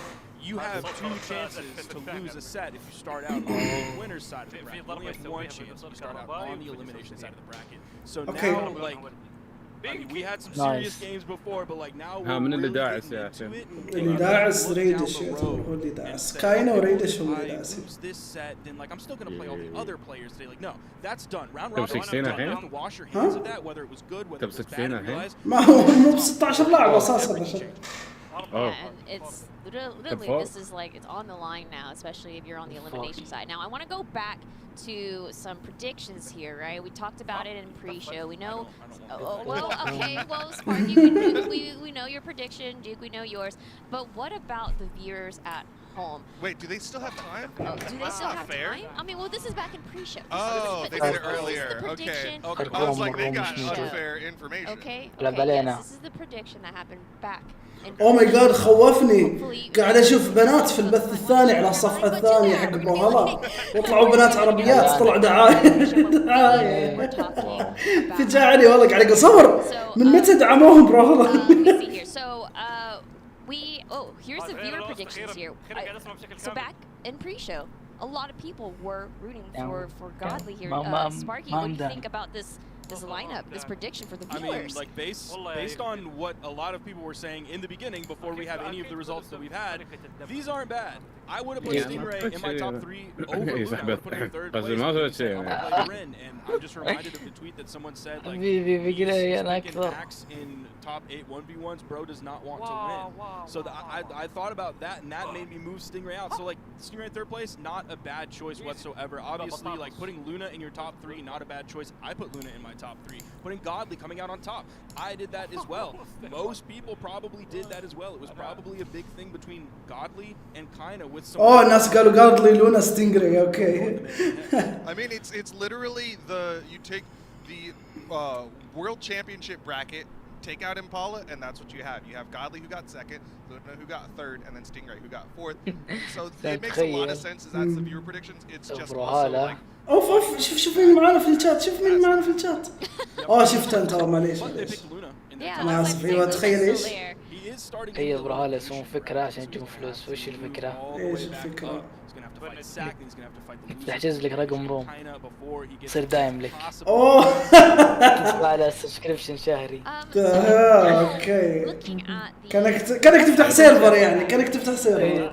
You have two chances to lose a set if you start out on the winner's side of the bracket. You only have one chance if you start out on the elimination side of the bracket. So now, like, I mean, we had some serious games before, but like now we're اللي really داعس يا getting into it. اللي داعس ريدش هو اللي داعس كاينة وريدش هو اللي داعس. This set, then like I'm still gonna play all the other players today. Like no, that's done. Round robin. You have to wash your hands of that, whether it was good, whether it was bad. Realize ما هو مو ب 16 لاعب اساسا. And it's literally this is like it's on the line now, especially if you're on the elimination side. Now I want to go back to some predictions here, right? We talked about it in pre-show. We know, Sparky, we know your prediction. Duke, we know yours. But what about the viewers at home? Wait, do they still have time? Do they still have time? I mean, well, this is back in pre-show. They did it earlier. Okay. I was like, they got unfair information. Okay. Yes, this is the prediction that happened back. اوه ماي جاد خوفني قاعد اشوف بنات في البث الثاني على الصفحه الثانيه حق بروهالا وطلعوا بنات عربيات طلع دعايه فجعني والله قاعد اصور من متى دعموهم بروهالا. Here's the viewer predictions here. So back in pre-show, a lot of people were rooting for Godly here. Sparky, what do you think about this lineup, this prediction for the viewers? I mean, like based on what a lot of people were saying in the beginning before we have any of the results that we've had, these aren't bad. I would have put Stingray in my top 3 over Luna. I would have put him in third place. And I'm just reminded of the tweet that someone said, like, he's Max in top 8 1v1s, bro does not want to win. So I thought about that, and that made me move Stingray out. So, like, Stingray in third place, not a bad choice whatsoever. Obviously, like, putting Luna in your top 3, not a bad choice. I put Luna in my top 3. Putting Godly coming out on top, I did that as well. Most people probably did that as well. It was probably a big thing between Godly and Kaina with some. Oh, الناس قالوا Godly Luna Stingray. Okay. I mean, it's literally you take the World Championship bracket, take out Impala, and that's what you have. You have Godly who got second, Luna who got third, and then Stingray who got fourth. So it makes a lot of sense as that's the viewer predictions. It's just also like. اوف شوف مين معانا في الشات شفت انت معليش انا اسف ايوه تخيل ايش هي بروهالا يسوون فكره عشان يجيبون فلوس. وش الفكره؟ ايش الفكره؟ تحجز لك رقم روم يصير دايم لك تدفع له سبسكريبشن شهري. اوكي كانك تفتح سيرفر يعني كانك تفتح سيرفر.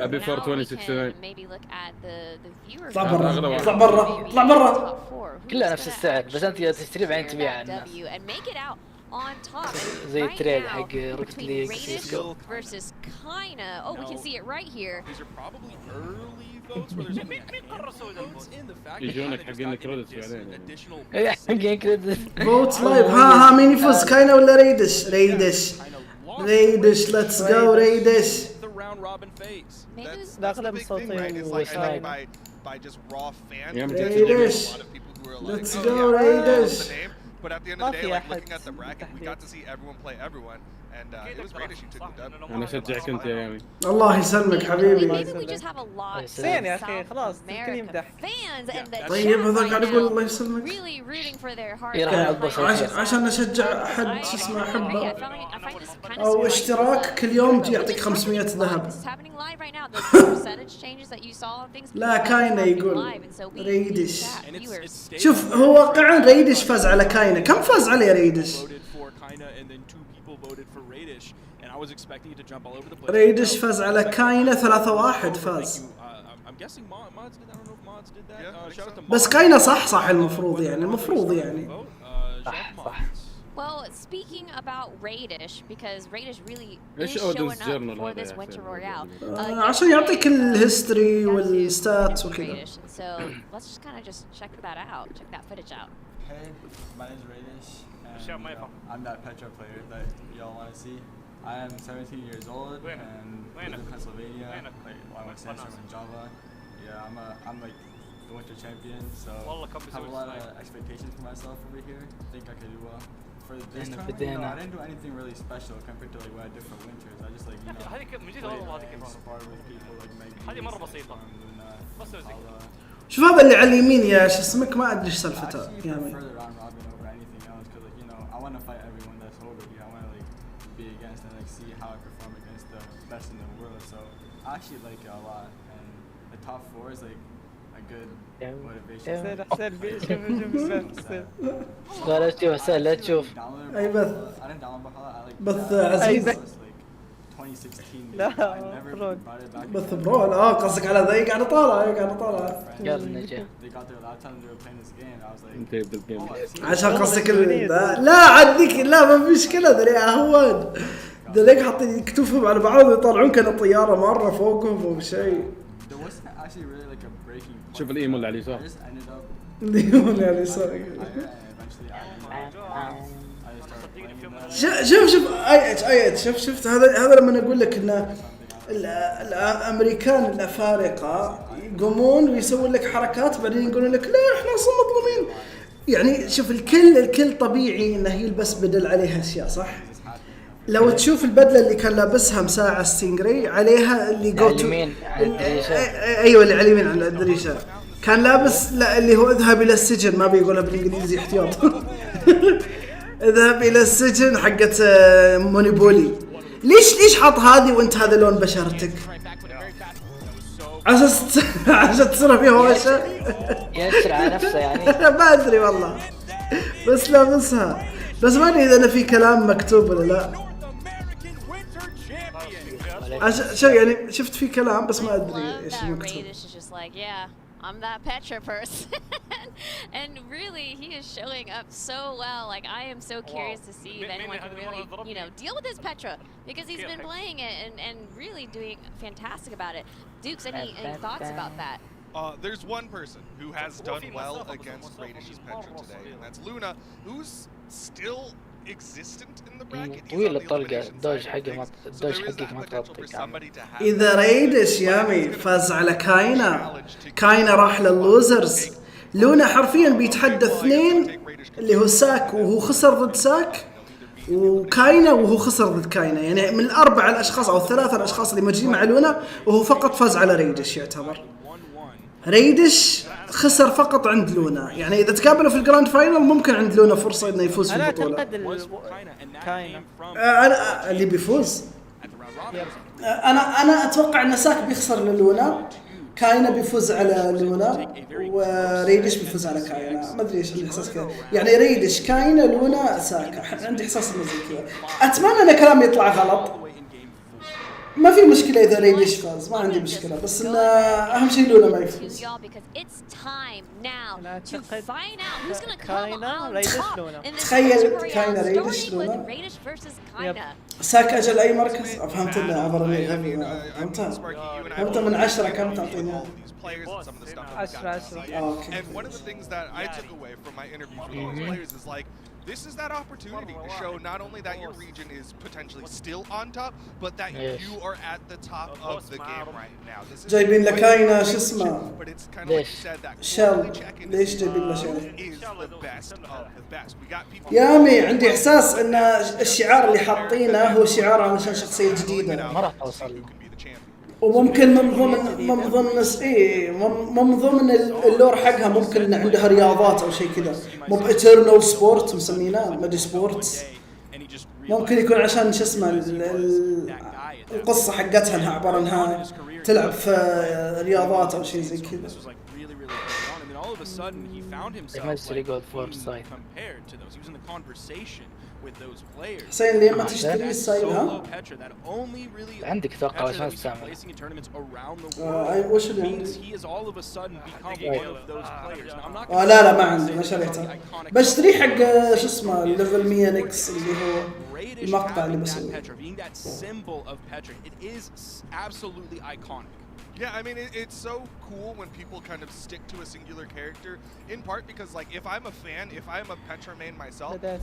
ابي 42069 اطلع برا كلها نفس السعر بس انت تشتري بعدين تبيعها الناس زي التريد حق روكت ليج سيسكو versus Kaina. Oh, we can see it right here. These are probably early votes where there's only in the fact يجونك حقين الكريدتس بعدين حقين كريدت فوت لايف. ها مين يفوز كاينا ولا ريدش؟ ليتس جو ريدش. داخله بالصوتية وسنايب by just raw fan. Let's go Raiders. But at the end of the day, like looking at the bracket, we got to see everyone play everyone. and it was Radish who took the dub. انا اشجعك انت يا يامي. الله يسلمك حبيبي. زين يا اخي خلاص الكل يمدح. طيب هذا قاعد يقول الله يسلمك. عشان اشجع احد شو اسمه احبه او اشتراك كل يوم يعطيك 500 ذهب. لا كاينه يقول ريدش. شوف هو واقعا ريدش فاز على كاينه. كم فاز عليه ريدش؟ ريدش فاز على كاينه 3-1 فاز. بس كاينه صح المفروض يعني صح. Well, speaking about Radish, because Radish really is showing up for this Winter Royale. عشان يعطيك الهيستوري والستاتس وكذا. So let's just kind of check that out, check that footage out. Hey, my name is Radish, and I'm that Petra player that y'all want to see. I am 17 years old and live in Pennsylvania. Like, I'm a Samsung in Java. Yeah, I'm like the Winter champion, so I have a lot of expectations for myself over here. I think I could do well. For this tournament, I didn't do anything really special compared to like what I did for Winters. I just like spar with people like Maggie. شوف هذا اللي على اليمين يا شو اسمك ما ادري ايش سالفته يعني. I actually like it a lot, and the top 4 is like a good motivation. لا تشوف اي بث I didn't download Brawlhalla. بث عزيز. 2016. لا بث برول. قصدك على ذي قاعد طالع يلا نجي. They got their laptop and they were playing this game. I was like, عشان قصدك لا عندك لا ما في مشكله ذا اهون. ذلك حاطين يكتفهم على بعض ويطلعون كان الطياره مره فوقهم او شيء. شوف الايمو اللي على اليسار. الايمو اللي على اليسار. شوف هذا لما اقول لك ان الامريكان الافارقه يقومون ويسوون لك حركات بعدين يقولون لك لا احنا اصلا مظلومين. يعني شوف الكل طبيعي انه يلبس بدل عليها اشياء صح. لو تشوف البدله اللي كان لابسها مساعة ستينجري عليها اللي جوتو ايوه اللي على اليمين على الدريشه كان لابس لا اللي هو اذهب الى السجن ما بيقولها بالانجليزي احتياط. اذهب الى السجن حقت مونيبولي. ليش حاط هذه وانت هذا لون بشرتك؟ عشان تصير فيها هوشه يسرع على نفسه يعني. ما ادري والله بس لابسها بس ما ادري اذا انا في كلام مكتوب ولا لا. شو يعني شفت في كلام بس ما ادري ايش المكتوب. I'm that Petra person. And really he is showing up so well. Like I am so curious to see if anyone can really, deal with this Petra because he's been playing it and really doing fantastic about it. Dukes, any thoughts about that? There's one person who has done well against Radish's Petra today, and that's Luna, who's still existent in the bracket. طويل الطلقة الدوج حقك ما تغطي. إذا ريدش يامي فاز على كاينة راح لللوزرز. لونا حرفيا بيتحدى 2 اللي هو ساك وهو خسر ضد ساك وكاينة وهو خسر ضد كاينة. يعني من 4 الأشخاص أو 3 الأشخاص اللي موجودين مع لونا وهو فقط فاز على ريدش. يعتبر ريدش خسر فقط عند لونا. يعني إذا تقابلوا في الجراند فاينل ممكن عند لونا فرصة إنه يفوز في البطولة. أنا اللي بيفوز أنا أتوقع إن ساك بيخسر للونا، كاينة بيفوز على لونا وريدش بيفوز على كاينة. ما أدري إيش الإحساس كذا يعني ريدش كاينة لونا ساك. عندي إحساس إنه زي كذا. أتمنى إن كلامي يطلع غلط. ما في مشكلة إذا ريدش فاز ما عندي مشكلة بس إن أهم شيء لونا ما يفوز. تخيل كاينة ريدش لونا ساك أجل أي مركز. فهمت إنه عبر الغبي فهمت من 10 كم تعطينا 10. And one of the things that I took away from my interviews with all those players is like this is that opportunity to show not only that your region is potentially still on top, but that you are at the top of the game right now. This is جايبين لك هاينا شو اسمه but it's kind of like you said that شل check-in ليش جايبين له is شل the best of the best. We got people يا عمي عندي احساس ان الشعار اللي حاطينه هو شعار علشان شخصيه جديده ما راح توصل. وممكن من ضمن ايه من ضمن اللور حقها ممكن ان عندها رياضات او شيء كذا مو بإترنال سبورت مسميناه مادي سبورتس ممكن يكون عشان شو اسمه القصه حقتها انها عباره انها تلعب في رياضات او شيء زي كذا. All of a sudden, he found himself compared to those. He was in the conversation with those players. حسين ليه ما تشتري السايب ها؟ عندك اتوقع عشان تستعمل. وش اللي عندي؟ He is all of a sudden become one of those players. Now, I'm not لا ما عندي ما شريته. بشتري حق شو اسمه ليفل 100 نكس اللي هو المقطع اللي بسويه. Being that symbol of Petra, it is absolutely iconic. Yeah, I mean, it's so cool when people kind of stick to a singular character, in part because, like, if I'm a fan, if I'm a Petra main myself, I'm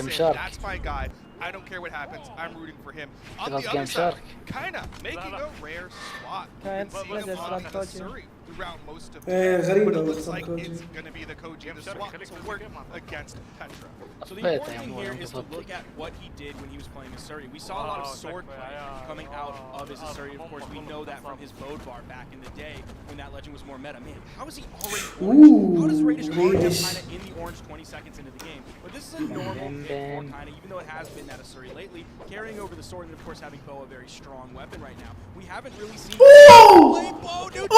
saying, that's my guy. I don't care what happens. I'm rooting for him. On the other side, kind of making a rare swap. You can see a lot of Surrey throughout most of the game, but it looks like it's going to be the Koji the swap to work against Petra. So the important thing here is to look at what he did when he was playing Asuri. We saw a lot of sword play coming out of his Asuri. Of course, we know that from his Bodvar back in the day when that legend was more meta. Man, how is he already orange? How does Radish already have kind of in the orange 20 seconds into the game? But this is a normal pick for kind of, even though it has been that Asuri lately, carrying over the sword and of course having Bo a very strong weapon right now. We haven't really seen play Bo, dude.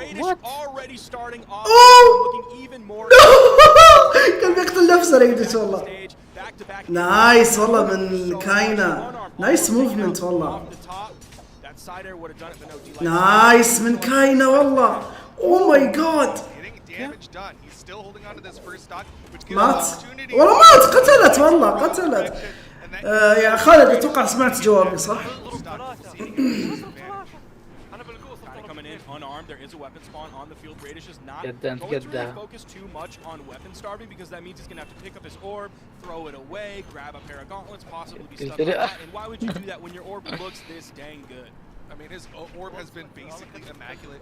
Radish already starting off looking even more. كان بيقتل نفسه ريدش والله. نايس والله من كاينا. نايس موفمنت والله. نايس من كاينا والله. اوه ماي جاد. مات والله مات قتلت والله قتلت. يا خالد اتوقع سمعت جوابي صح؟ Unarmed, there is a weapon spawn on the field. Radish is not going to really focus too much on weapon starving because that means he's going to have to pick up his orb, throw it away, grab a pair of gauntlets, possibly be stuck on that. And why would you do that when your orb looks this dang good? I mean, his orb has been basically immaculate.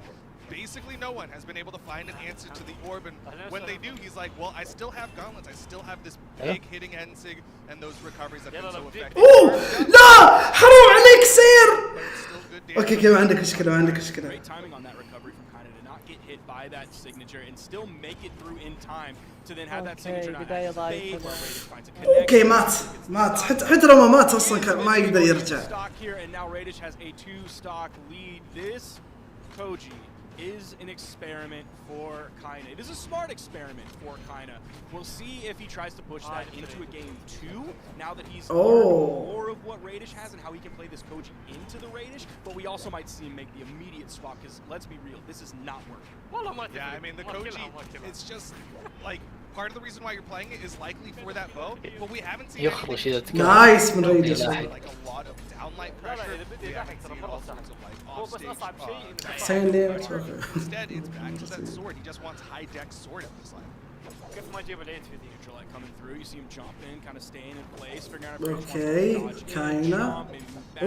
Basically, no one has been able to find an answer to the orb, and when they do, he's like, well, I still have gauntlets, I still have this big hitting Ensig, and those recoveries have been so effective. اوه لا حرام عليك سير. اوكي كيف عندك مشكلة ما عندك مشكلة. Great timing on that recovery from kind of to not get hit by that signature and still make it through in time to then have that signature not fade. اوكي مات حتى لو ما مات اصلا كان ما يقدر يرجع. Stock here and now Radish has a 2-stock lead. This Koji is an experiment for Kaina. It is a smart experiment for Kaina. We'll see if he tries to push that into a game 2 now that he's learned more of what Radish has and how he can play this Koji into the Radish, but we also might see him make the immediate swap because let's be real, this is not working. Yeah, I mean, the Koji, it's just like part of the reason why you're playing it is likely for that bow, but we haven't seen nice من Radish. Like a lot of downlight pressure. We haven't seen all sorts of like offstage. Instead, it's back to that sword. He just wants high deck sword at this line. Neutral light coming through. You see him jump in, kind of staying in place, figuring out. Okay, Kaina.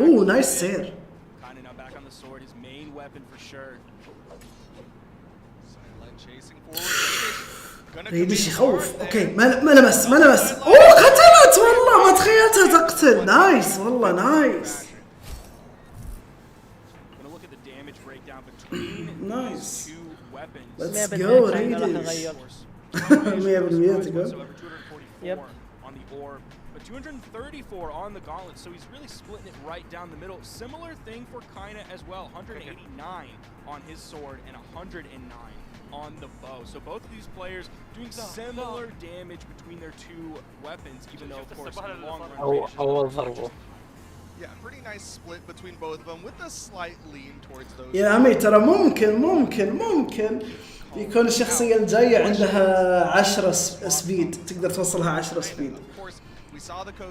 Oh, nice sir. Kaina now back on the sword, his main weapon for sure. Silent chasing forward. ريدش يخوف. اوكي ما لمس اوه قتلت والله ما تخيلتها تقتل. نايس والله نايس. نايس. Let's go ريدش. 100% تقول. Yep. On the orb, but 234 on the gauntlet, so he's really splitting it right down the middle. Similar thing for Kaina as well, 189 on his sword and 109 on the bow. So both of these players doing similar damage between their two weapons, even though of course in the long run. Yeah, pretty nice split between both of them with a slight lean towards those. يا عمي ترى ممكن يكون الشخصية الجاية عندها 10 سبيد تقدر توصلها 10 سبيد.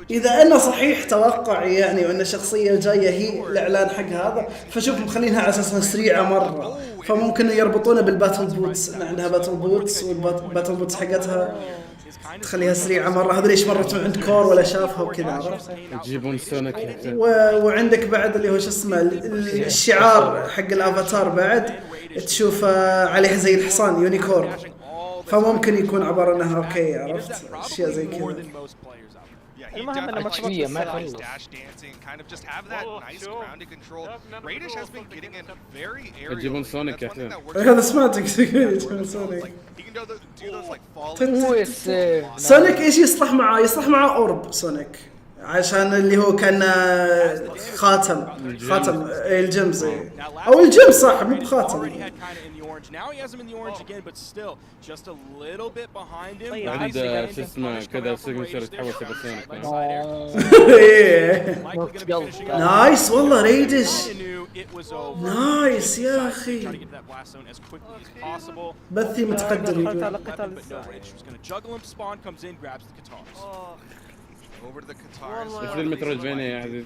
إذا أنا صحيح توقعي يعني وأن الشخصية الجاية هي الإعلان حق هذا فشوف مخلينها على أساس سريعة مرة فممكن يربطونها بالباتل بوتس إن عندها باتل بوتس والباتل بوتس حقتها تخليها سريعة مرة، هذول ايش مرت من عند كور ولا شافها وكذا عرفت. يجيبون سونيك وعندك بعد اللي هو شو اسمه الشعار حق الافاتار بعد تشوف عليه زي الحصان يونيكورن، فممكن يكون عبارة انها اوكي عرفت اشياء زي كذا. المهم انه مطلوب ما يخلص. يجيبون سونيك يا اخي. هذا سمعتك يجيبون سونيك. هو السيف. سونيك ايش يصلح معاه؟ يصلح معاه اورب سونيك عشان اللي هو كان خاتم الجيمز او الجيم صح مو بخاتم. عنده شو اسمه كذا سيجنتشر يتحول سوبر سونيك. نايس والله ريدش نايس يا اخي. بثي متقدم over to the Qatars.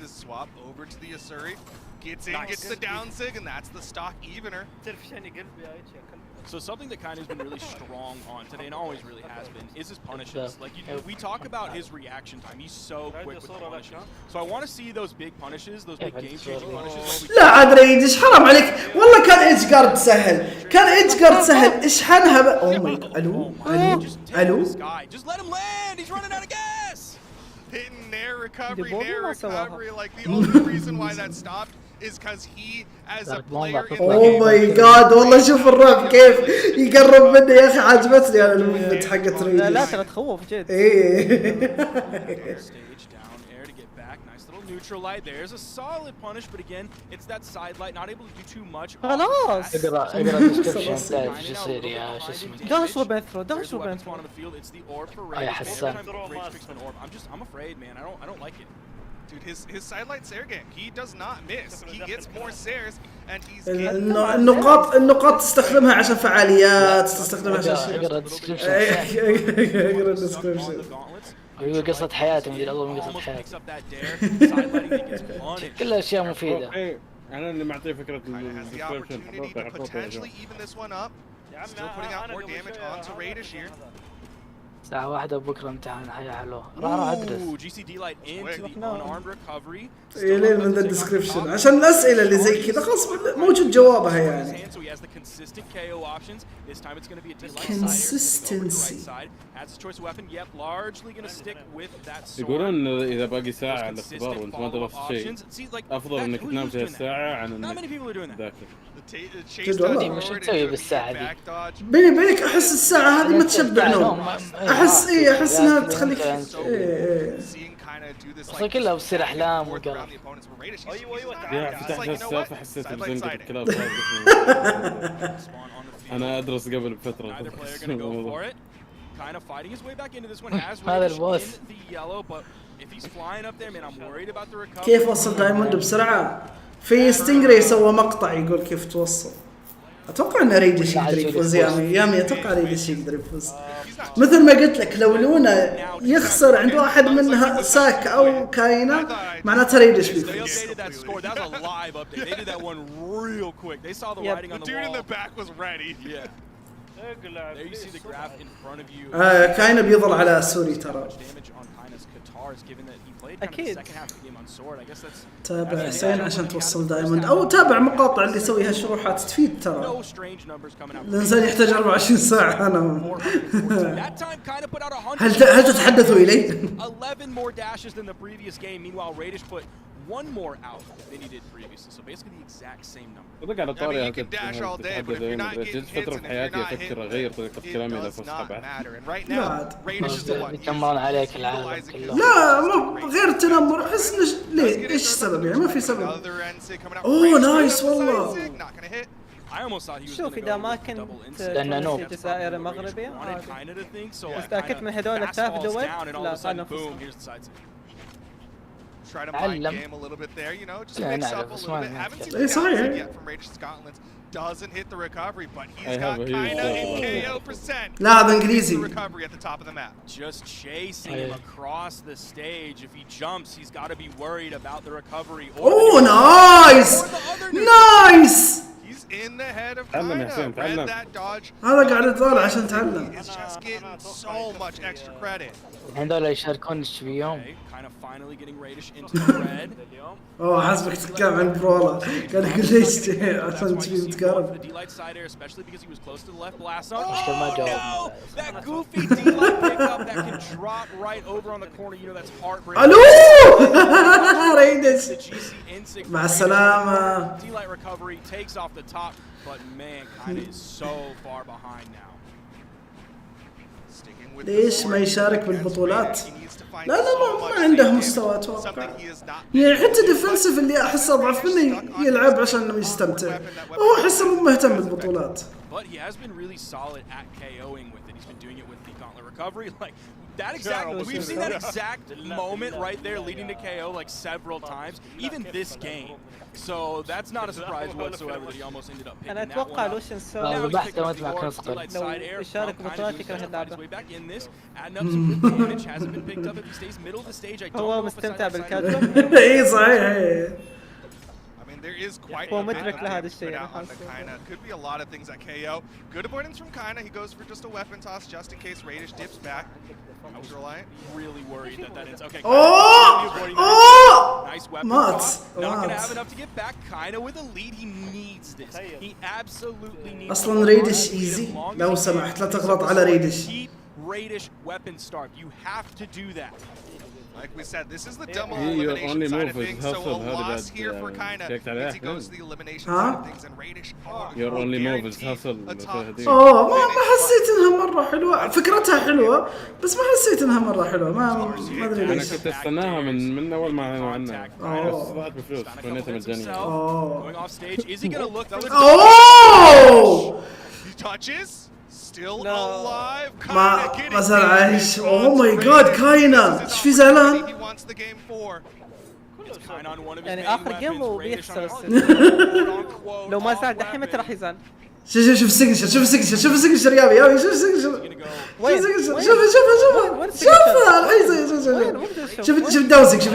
The swap over to the Asuri. Gets in, gets the down sig, and that's the stock evener. So something that kind of has been really strong on today, and always really has been, is his punishes. Like we talk about his reaction time. He's so quick with the punishes. So I want to see those big punishes, those big game-changing punishes. لا عاد ريدش حرام عليك والله. كان ايدجارد سهل، كان ايدجارد سهل اشحنها اوه ماي جاد. الو Just let him land. He's running out of gas. Hitting nair recovery. Like the only reason why that stopped is because he, as a player, اوه ماي جاد والله شوف الراب كيف يقرب مني يا اخي. عجبتني انا الموفمنت حقت ريدش. لا ترى تخوف جد. Neutral light. There's a solid punish, but again, it's that side light, not able to do too much. خلاص. اقرا الديسكربشن بتاع شو يصير يا شو اسمه. داشوا بنثرو. It's the orb for يا حسان. I'm afraid, man. I don't like it. Dude, his side light Sair game, he does not miss. He gets more Sairs and he's النقاط تستخدمها عشان فعاليات، تستخدمها عشان شيء. اقرا الديسكربشن. اقرا الديسكربشن. يقول قصة حياته مدري الله من قصة حياته. كلها أشياء مفيدة. أنا اللي معطيه فكرة الديسكربشن ساعة واحدة بكرة امتحان حياة حلوة. راح أدرس. لين من ذا الديسكربشن عشان الأسئلة اللي زي كذا خلاص موجود جوابها يعني. consistency. يقولون إذا باقي ساعة على الاختبار وأنت ما درست شيء أفضل إنك تنام فيها الساعة عن إنك تذاكر. وش تسوي بالساعة دي؟ بيني وبينك أحس الساعة هذه ما تشبع نوم. أحس إنها تخليك أصلا كلها بتصير أحلام وقرف. يا فتحت السالفة حسيت بزنقة الكلاب. أنا أدرس قبل بفترة. هذا البوس. كيف وصل دايموند بسرعة؟ في ستينجري سوى مقطع يقول كيف توصل. اتوقع ان ريدش يقدر يفوز يامي اتوقع ريدش يقدر يفوز. مثل ما قلت لك لو لونا يخسر عند واحد منها ساك او كاينه معناتها ريدش بيفوز. كاينه بيظل على سوري ترى. أكيد. تابع حسين عشان توصل دايموند أو تابع مقاطع اللي يسويها شروحات تفيد ترى. الإنسان يحتاج 24 ساعة. أنا هل تتحدثوا إلي؟ one more out than he did previously, so basically the exact same number. على طاري جد فترة في حياتي أفكر أغير طريقة كلامي إذا فزت بعد. لا يتنمرون عليك العالم كله. لا مو غير تنمر. أحس ليه إيش السبب يعني ما في سبب. أوه نايس والله. شوف إذا ما كنت في الجزائر المغربية استأكدت من هذول الثلاث دول لا أنا try to mind game a little bit there, you know, just mix up a little bit. Haven't seen the yet from Rage Scotland. Doesn't hit the recovery, but he's got kinda in KO %. لا هذا إنجليزي. Recovery at the top of the map. Just chasing him across the stage. If he jumps, he's got to be worried about the recovery. Oh, nice! Nice! in the head of تعلم يا Kaina. حسين Read تعلم. that dodge. هذا قاعد يطالع عشان تعلم. It's just getting so much extra credit. هذول يشاركون ايش فيهم؟ Kind of finally getting Radish into the red. اوه حسبك تتكلم عن برولا قال يقول ليش عشان تبي متقارب. The D-Light side air, especially because he was close to the left blast zone. مشكلة ما جاوب. No! That goofy D-Light pickup that can drop right over on the corner. You know that's heartbreaking. الو ريدش مع السلامة. D-Light recovery takes off the top, but man, Kaina is so far behind now. ليش ما يشارك بالبطولات؟ لا ما عنده مستوى اتوقع. يعني حتى ديفنسيف اللي احس اضعف منه يلعب عشان انه يستمتع. هو احس مو مهتم بالبطولات. But he has been really solid at KOing with it. He's been doing it with the gauntlet recovery. Like that exact, we've seen that exact moment right there leading to KO like several times, even this game. So that's not a surprise whatsoever that he almost ended up picking أنا that أتوقع one لوشن up. سو لو يشارك بطولات يكره اللعبة. هو مستمتع بالكاتب. اي صحيح. There is quite هو a bit مدرك of لهذا damage الشيء. put out onto Kaina. Could be a lot of things at KO. Good avoidance from Kaina. He goes for just a weapon toss just in case Radish dips back. Ultra Reliant. Really worried that it's okay. Oh! Nice weapon Mats. toss. Not gonna have enough to get back. Kaina with a lead. He needs this. He absolutely needs. اصلا ريدش ايزي لو سمحت لا تغلط على ريدش. Keep Radish weapon starved. You have to do that. Like we said, this is the double Your elimination only side move of is things. So hustle. a How loss did here for that Kaina checked means he عليه? goes to the elimination side of things, and Radish Your only move is hustle. اوه ما حسيت انها مرة حلوة. فكرتها حلوة بس ما حسيت انها مرة حلوة. ما ادري انا ليش. كنت استناها من اول ما اعلنوا عنها بس ضاعت بفلوس بنيتها مجانية. Going off stage. Is he gonna look for the اوه He touches. Still alive. ما زال عايش. اوه ماي جاد كاينا ايش في زعلان؟ He wants the game 4. يعني آخر جيم وبيخسر لو ما زال دحين متى راح يزعل؟ شوف السيجنشر شوف السيجنشر يابي شوف السيجنشر شوف الدوزنج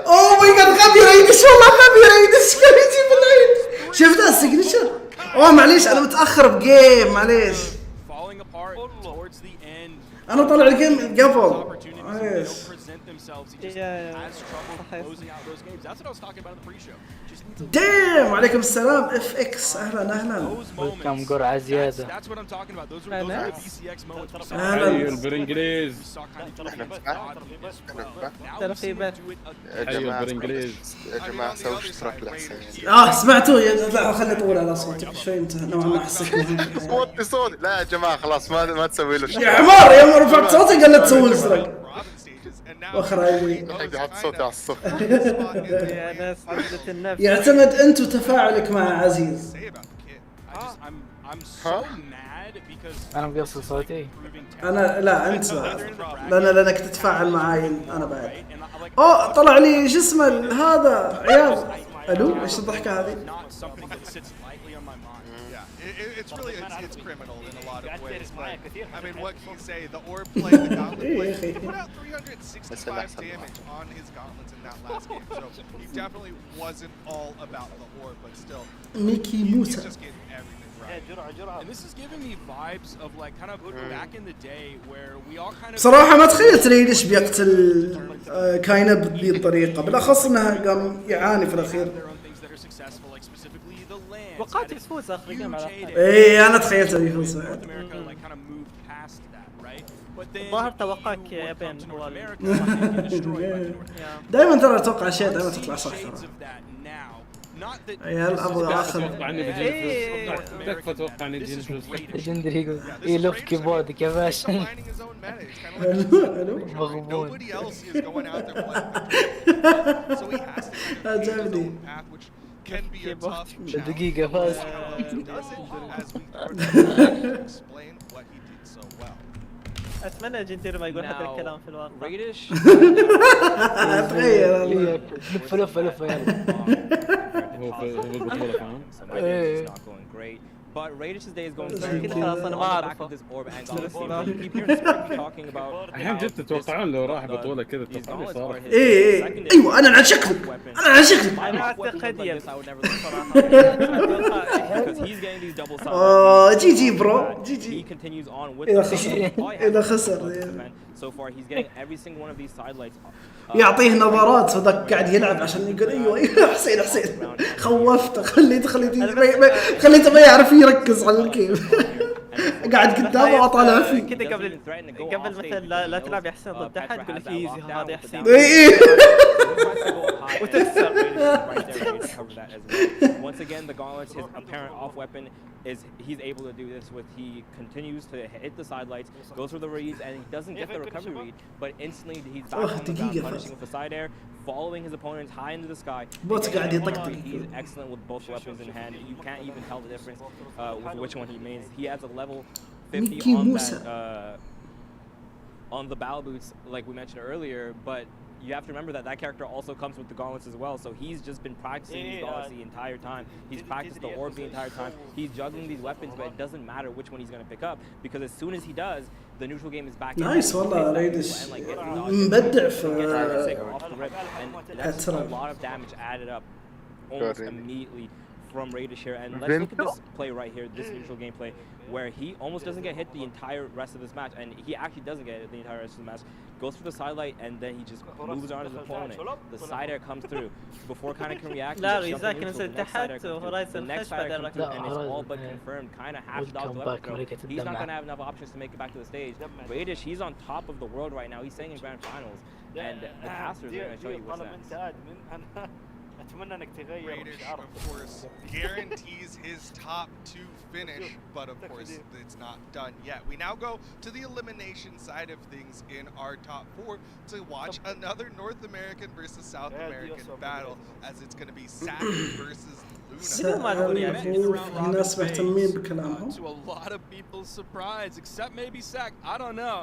اوه ماي جاد غبي ريدش والله غبي ريدش كان يجيب العيد. شفت السيجنشر؟ اوه معليش انا متاخر بجيم معليش. انا طلع الجيم قبل. دام وعليكم السلام اف اكس اهلا كم قرعة زيادة. ايوه بالانجليز. ترحيبات ايوه بالانجليز. يا جماعة سووا اشتراك لحسين. سمعتوا لا خلي طول على صوتك شوي انت نوعا ما حسيت صوتي لا يا جماعة خلاص ما تسوي له يا عمار يوم رفعت صوتي قال لا تسوي اشتراك. واخرايبي حط صوتي على الصفر. يا ناس عزة النفس. يعتمد انت وتفاعلك مع عزيز. ها؟ انا مقصر صوتي. انا لا انت لانك تتفاعل معاي انا بعد. اوه طلع لي شو اسمه هذا عيال. الو ايش الضحكة هذه؟ It's really it's criminal in a lot of ways. I mean, what can you say? The orb play, the gauntlet play, he put out 365 damage on his gauntlets in that last game. So he definitely wasn't all about the orb, but still, he's just getting everything right. And this is giving me vibes of like kind of back in the day where we all kind of. صراحة ما تخيلت ريدش بيقتل كاينا بهذه الطريقة بالأخص إنها قام يعاني في الأخير. توقعت يفوز آخر جيم على إيه أنا تخيلته يفوز. الظاهر توقعك يا بين هو دائما ترى أتوقع أشياء دائما تطلع صح ترى. عيال أبغى آخر. تكفى توقع إني جين فلوس. ليجندري يقول يلف كيبوردك يا باشا. مغبون. عجبني. دقيقة فاز. اتمنى جندير ما يقول هذا الكلام في الواقع. تغير لف يلا. هو بالبطولة فاهم؟ But Radish's day is going very well on the back of this orb and Gauntlet team. You keep hearing Sparky talking about الحين جد تتوقعون لو راح بطولة كذا تتوقعون صار ايوه انا على شكلي انا اعتقد جي برو جي اذا خسر يعطيه نظرات وذاك قاعد يلعب عشان يقول ايوه حسين خوفته خليته ما يعرف يركز على الكيف قاعد قدامه واطالع فيه كذا قبل مثلا لا تلعب يا حسين ضد احد تقول لك ايزي هذا يا حسين وتخسر. Once again, the Gauntlets, his apparent off weapon is he's able to do this with he continues to hit the side lights, goes for the reads, and he doesn't get the recovery read, but instantly he's back on the ground, punishing with the side air, following his opponents high into the sky. He's excellent with both weapons in hand. You can't even tell the difference with which one he mains. He has a level 50 on that on the battle boots, like we mentioned earlier, but you have to remember that character also comes with the gauntlets as well, so he's just been practicing these gauntlets the entire time. He's practiced the orb the entire time. He's juggling these weapons, but it doesn't matter which one he's going to pick up, because as soon as he does, the neutral game is back. Nice والله ريدش مبدع في that's a lot of damage added up almost immediately from Radish here. And let's look at this play right here, this neutral gameplay, where he almost doesn't get hit the entire rest of this match, and he actually doesn't get hit the entire rest of the match. Goes for the sidelight, and then he just moves around his opponent. The side air comes through before kind of can react. The next side air comes through, and it's all but confirmed. Kind of half dog left throw. He's not gonna have enough options to make it back to the stage. Radish, he's on top of the world right now. He's staying in grand finals, and the casters are gonna show you what's next. Radish, of course, guarantees his top 2 finish, but of course it's not done yet. We now go to the elimination side of things in our top 4 to watch another North American versus South American battle, as it's going to be Sack versus Luna. To a lot of people's surprise, except maybe Sack. I don't know.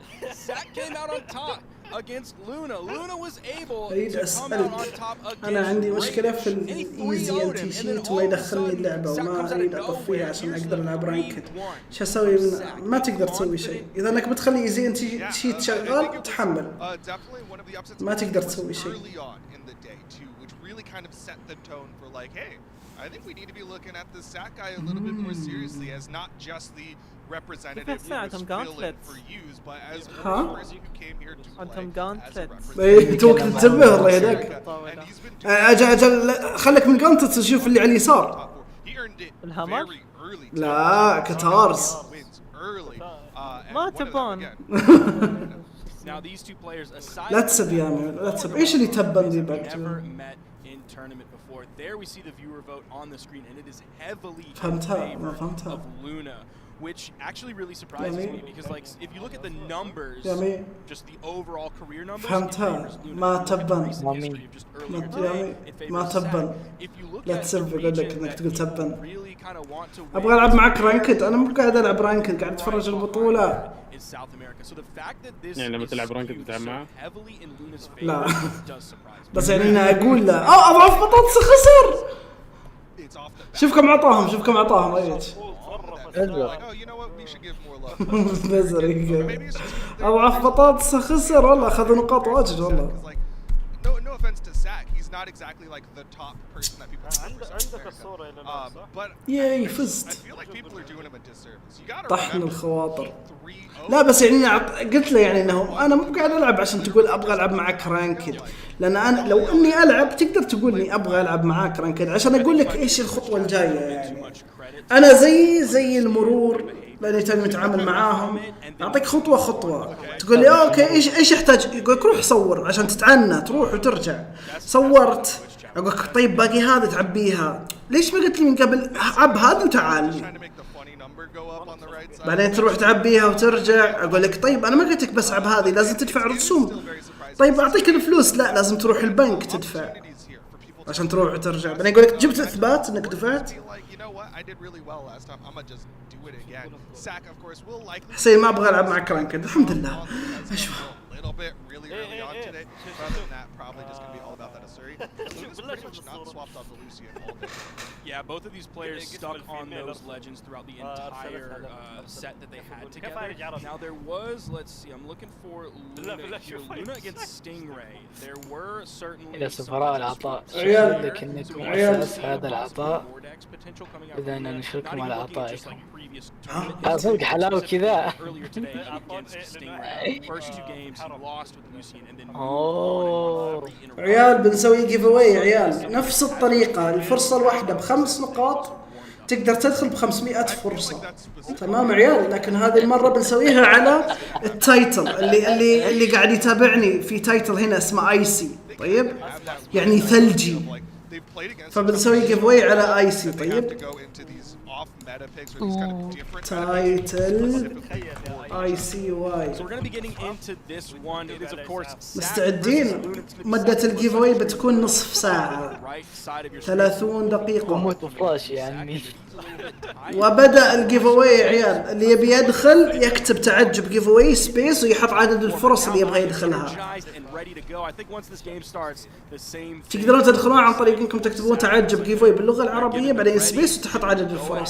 Sack came out on top against Luna. Luna was able to come out on top against أنا عندي مشكلة في الإيزي أنتي شيت وما يدخلني اللعبة وما أريد أطفيها عشان أقدر ألعب رانكد. شو أسوي؟ ما تقدر تسوي شيء. إذا أنك بتخلي إيزي أنتي شيت شغال تحمل. ما تقدر تسوي شيء. I think we need to be looking at the Sack guy a little bit more seriously as not just the representative who was filling for use, but as one person who came here to play as a توك تنتبه والله هذاك. أجل خليك من جانتت تشوف اللي على اليسار. لا كتارز. ما تبان. لا تسب يا مان لا تسب إيش اللي تبان ذي بعد. There we see the viewer vote on the screen, and it is heavily in favor of Luna, which actually really surprises me, because like if you look at the numbers, just the overall career numbers, ما تبان ما تبان لا تسب يقول لك انك تقول تبان. ابغى العب معك رانكد انا مو قاعد العب رانكد قاعد اتفرج البطولة. يعني لما تلعب رانكد بتلعب معه؟ لا بس يعني انا اقول له اضعف بطاطس خسر. شوف كم عطاهم ريت بزري اضعف بطاطس خسر والله اخذ نقاط واجد والله. No offense to Sack, he's not exactly like the top person that people but ياي فزت. I feel like people are doing him a disservice. You gotta طحن الخواطر. لا بس يعني قلت له يعني انه انا مو قاعد العب عشان تقول ابغى العب معك رانكد، لان انا لو اني العب تقدر تقول لي ابغى العب معك رانكد عشان اقول لك ايش الخطوه الجايه. يعني انا زي المرور لاني تاني متعامل معاهم اعطيك خطوه تقول لي اوكي ايش يحتاج، يقول لك روح صور عشان تتعنى تروح وترجع. صورت اقول لك طيب باقي هذا تعبيها، ليش ما قلت لي من قبل عب هذا وتعال لي بعدين تروح تعبيها وترجع. اقول لك طيب انا ما قلت لك بس عب هذه لازم تدفع رسوم، طيب اعطيك الفلوس لا لازم تروح البنك تدفع عشان تروح وترجع. بعدين يقول لك جبت اثبات انك دفعت. حسين ما ابغى العب معك رانكد الحمد لله. اشوف little bit really early on today. But other than that, probably just going to be all about that Asuri. Luna's pretty much not swapped off the Lucian all day. Yeah, both of these players stuck on those legends throughout the entire set that they had together. Now there was, let's see, I'm looking for Luna against Stingray. There were certainly إلى سفراء العطاء لكنكم أساس هذا العطاء إذا أنا نشارككم على عطائكم. صدق حلاوة كذا. عيال بنسوي جيف اواي عيال نفس الطريقة، الفرصة الواحدة ب5 نقاط تقدر تدخل ب500 فرصة. تمام عيال، لكن هذه المرة بنسويها على التايتل اللي قاعد يتابعني في تايتل هنا اسمه اي سي. طيب يعني ثلجي، فبنسوي جيف اواي على اي سي. طيب تايتل اي سي واي. مستعدين؟ مدة الجيف اواي بتكون نصف ساعة 30 دقيقة. موت فلاش يعني. وبدأ الجيف اواي يا عيال، اللي يبي يدخل يكتب تعجب جيف اواي سبيس ويحط عدد الفرص اللي يبغى يدخلها. تقدرون تدخلون عن طريق انكم تكتبون تعجب جيف اواي باللغة العربية بعدين سبيس وتحط عدد الفرص.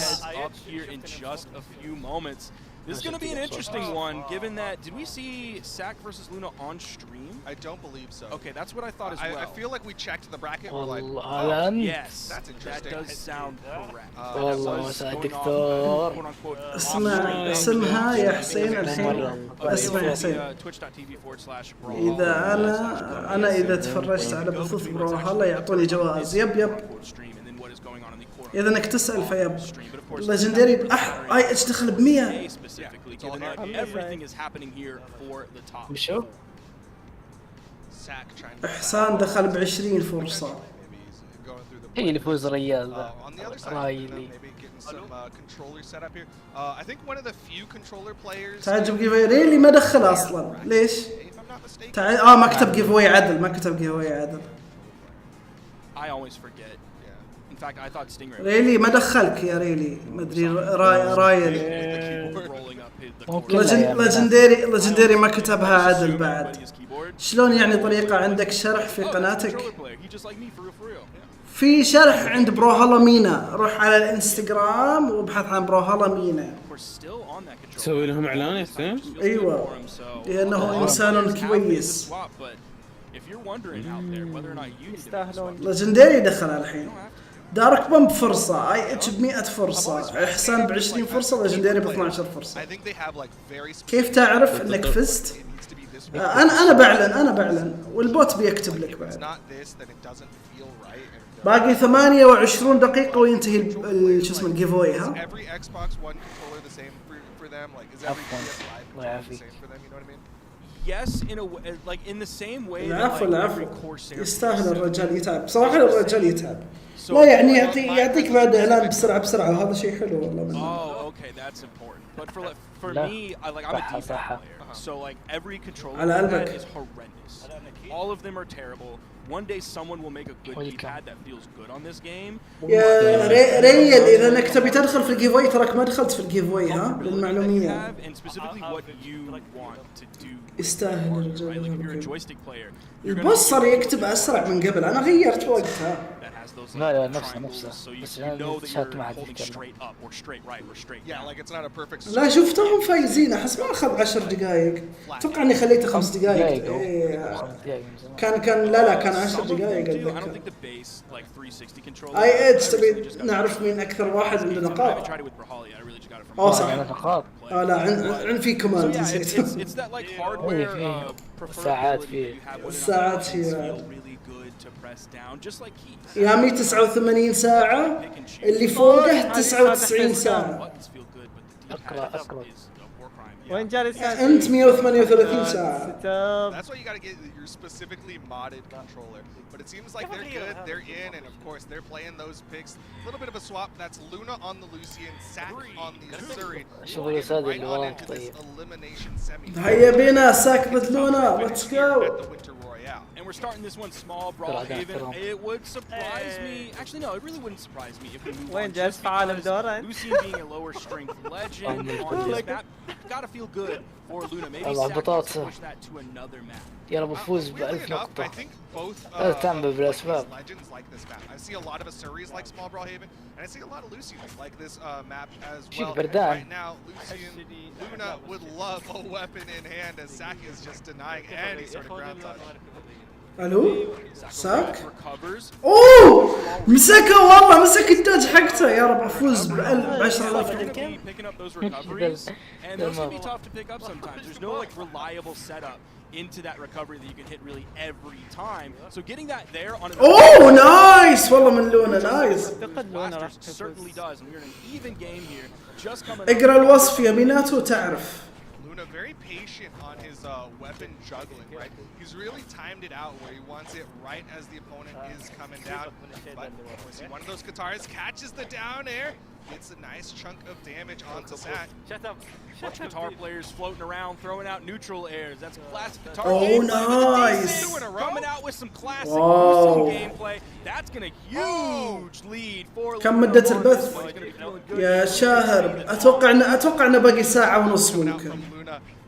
This is going to be an interesting one, given that, did we see Sack versus Luna on stream? I don't believe so. Okay, that's what I thought as well. I feel like we checked the bracket, we're like, yes, that's interesting. That does sound correct. والله دكتور. اسمها يا حسين الحين. اسمع يا حسين، إذا أنا إذا تفرجت على بثوث بروحالله يعطوني جوائز. يب إذا انك تسأل فيب ليجندري اي اتش دخل ب100. وشو؟ احسان دخل ب20 فرصة. هي اللي يفوز ريال ذا رايلي. تعجب جيف اواي ريلي ما دخل اصلا. ليش؟ ما كتب جيف اواي عدل، ما كتب جيف اواي عدل. ريلي ما دخلك يا ريلي، ما ادري رايل. ليجندري ما كتبها عدل بعد. شلون يعني طريقة عندك شرح في قناتك؟ في شرح عند بروهالا مينا، روح على الانستغرام وابحث عن بروهالا مينا. تسوي لهم اعلان يا حسين؟ ايوه لانه انسان كويس. ليجندري دخل الحين. دارك بوم بفرصة، اي اتش ب100 فرصة، احسان ب20 فرصة، ليجندري ب12 فرصة. كيف تعرف انك فزت؟ انا بعلن والبوت بيكتب لك بعد. باقي 28 دقيقة وينتهي شو اسمه الجيف اواي. ها الله يعافيك. Yes, in the same way. العفو يستاهل الرجال يتعب صراحة. الرجال يتعب لا يعني يعطيك بعد اعلان بسرعة وهذا شيء حلو والله منه. Oh, okay, that's important. But for me, I'm a defense player, so every controller is horrendous. All of them are terrible. One day someone will make a good D-pad that feels good on this game. يا ريال إذا إنك تبي تدخل في الجيف اواي تراك ما دخلت في الجيف اواي. ها للمعلومية. يستاهل الرجال. البث صار يكتب أسرع من قبل، أنا غيرت وقتها. لا نفسه بس شات ما حد يتكلم. لا شفتهم فايزين، أحس ما أخذ 10 دقائق. أتوقع إني خليته 5 دقائق. كان لا كان 10 دقائق أتذكر. اي اتش تبي نعرف مين أكثر واحد عنده نقاط. صح نقاط. لا عند في كماند نسيت. ساعات فيه. الساعات فيه يا 189 ساعة، اللي فوقه 99 ساعة. أقرأ وين جالس أنت 138 ساعة. That's why you got to get your specifically modded controller. But it seems like they're good, they're in, and of course they're playing those picks. A little bit of a swap. That's Luna on the Lucian, Sack on the Asuri. Right on into this elimination semi. هيا بينا ساك ضد لونا. Let's go. And we're starting this one small, Brawlhaven. It would surprise me. Actually, no, it really wouldn't surprise me if we move on. Just because Lucian being a lower strength legend on this map, gotta feel good for Luna. Maybe Sack wants to push that to another map. يلا بفوز ب1000 نقطة. I think both هذا تعمل بالأسباب. legends like this map. I see a lot of Asuris like small Brawlhaven, and I see a lot of Lucians like this map as well. Right now, Lucian, Luna would love a weapon in hand as Sack is just denying any sort of ground touch. الو ساك اوه مسكه والله مسك التاج حقته يا رب افوز ب 10000 And those can be tough to pick up sometimes. There's no like reliable setup into that recovery that you can hit really every time. So getting that there on اوه نايس والله من لونا نايس. certainly does. And we're in an even game here. Just coming اقرا الوصف يميناته وتعرف. Luna very patient on his weapon juggling, right? He's really timed it out where he wants it right as the opponent is coming down. But we see one of those Katars catches the down air, gets a nice chunk of damage onto Sack. Bunch of Katar players floating around, throwing out neutral airs. That's classic Katar nice. Coming out with some classic boosting gameplay. That's gonna huge lead for كم مدة البث يا شاهر؟ اتوقع انه باقي ساعة ونص ممكن.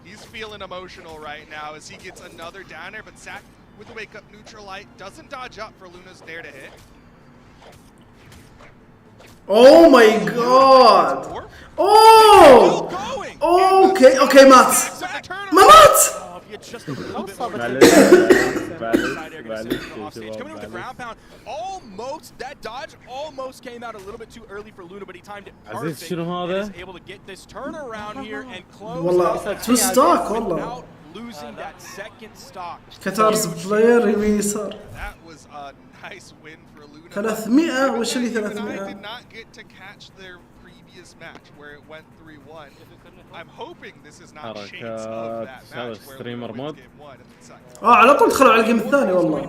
He's feeling emotional right now as he gets another downer, but Sack with the wake up neutral light doesn't dodge up for Luna's dare to hit. Oh my god! Oh! Okay مات. ما مات! Coming with the ground pound, almost that dodge almost came out a little bit too early for Luna, but he timed it perfect. Is able to get this turnaround here and close. والله تو ستاك والله. Losing that second stock. كاتارز بلاير يمين يسار. That was a nice win for Luna. 300 وش اللي 300؟ They did not get to catch their previous match where it went 3-1. I'm hoping this is not chance of that match where Luna على طول دخلوا على الجيم الثاني والله.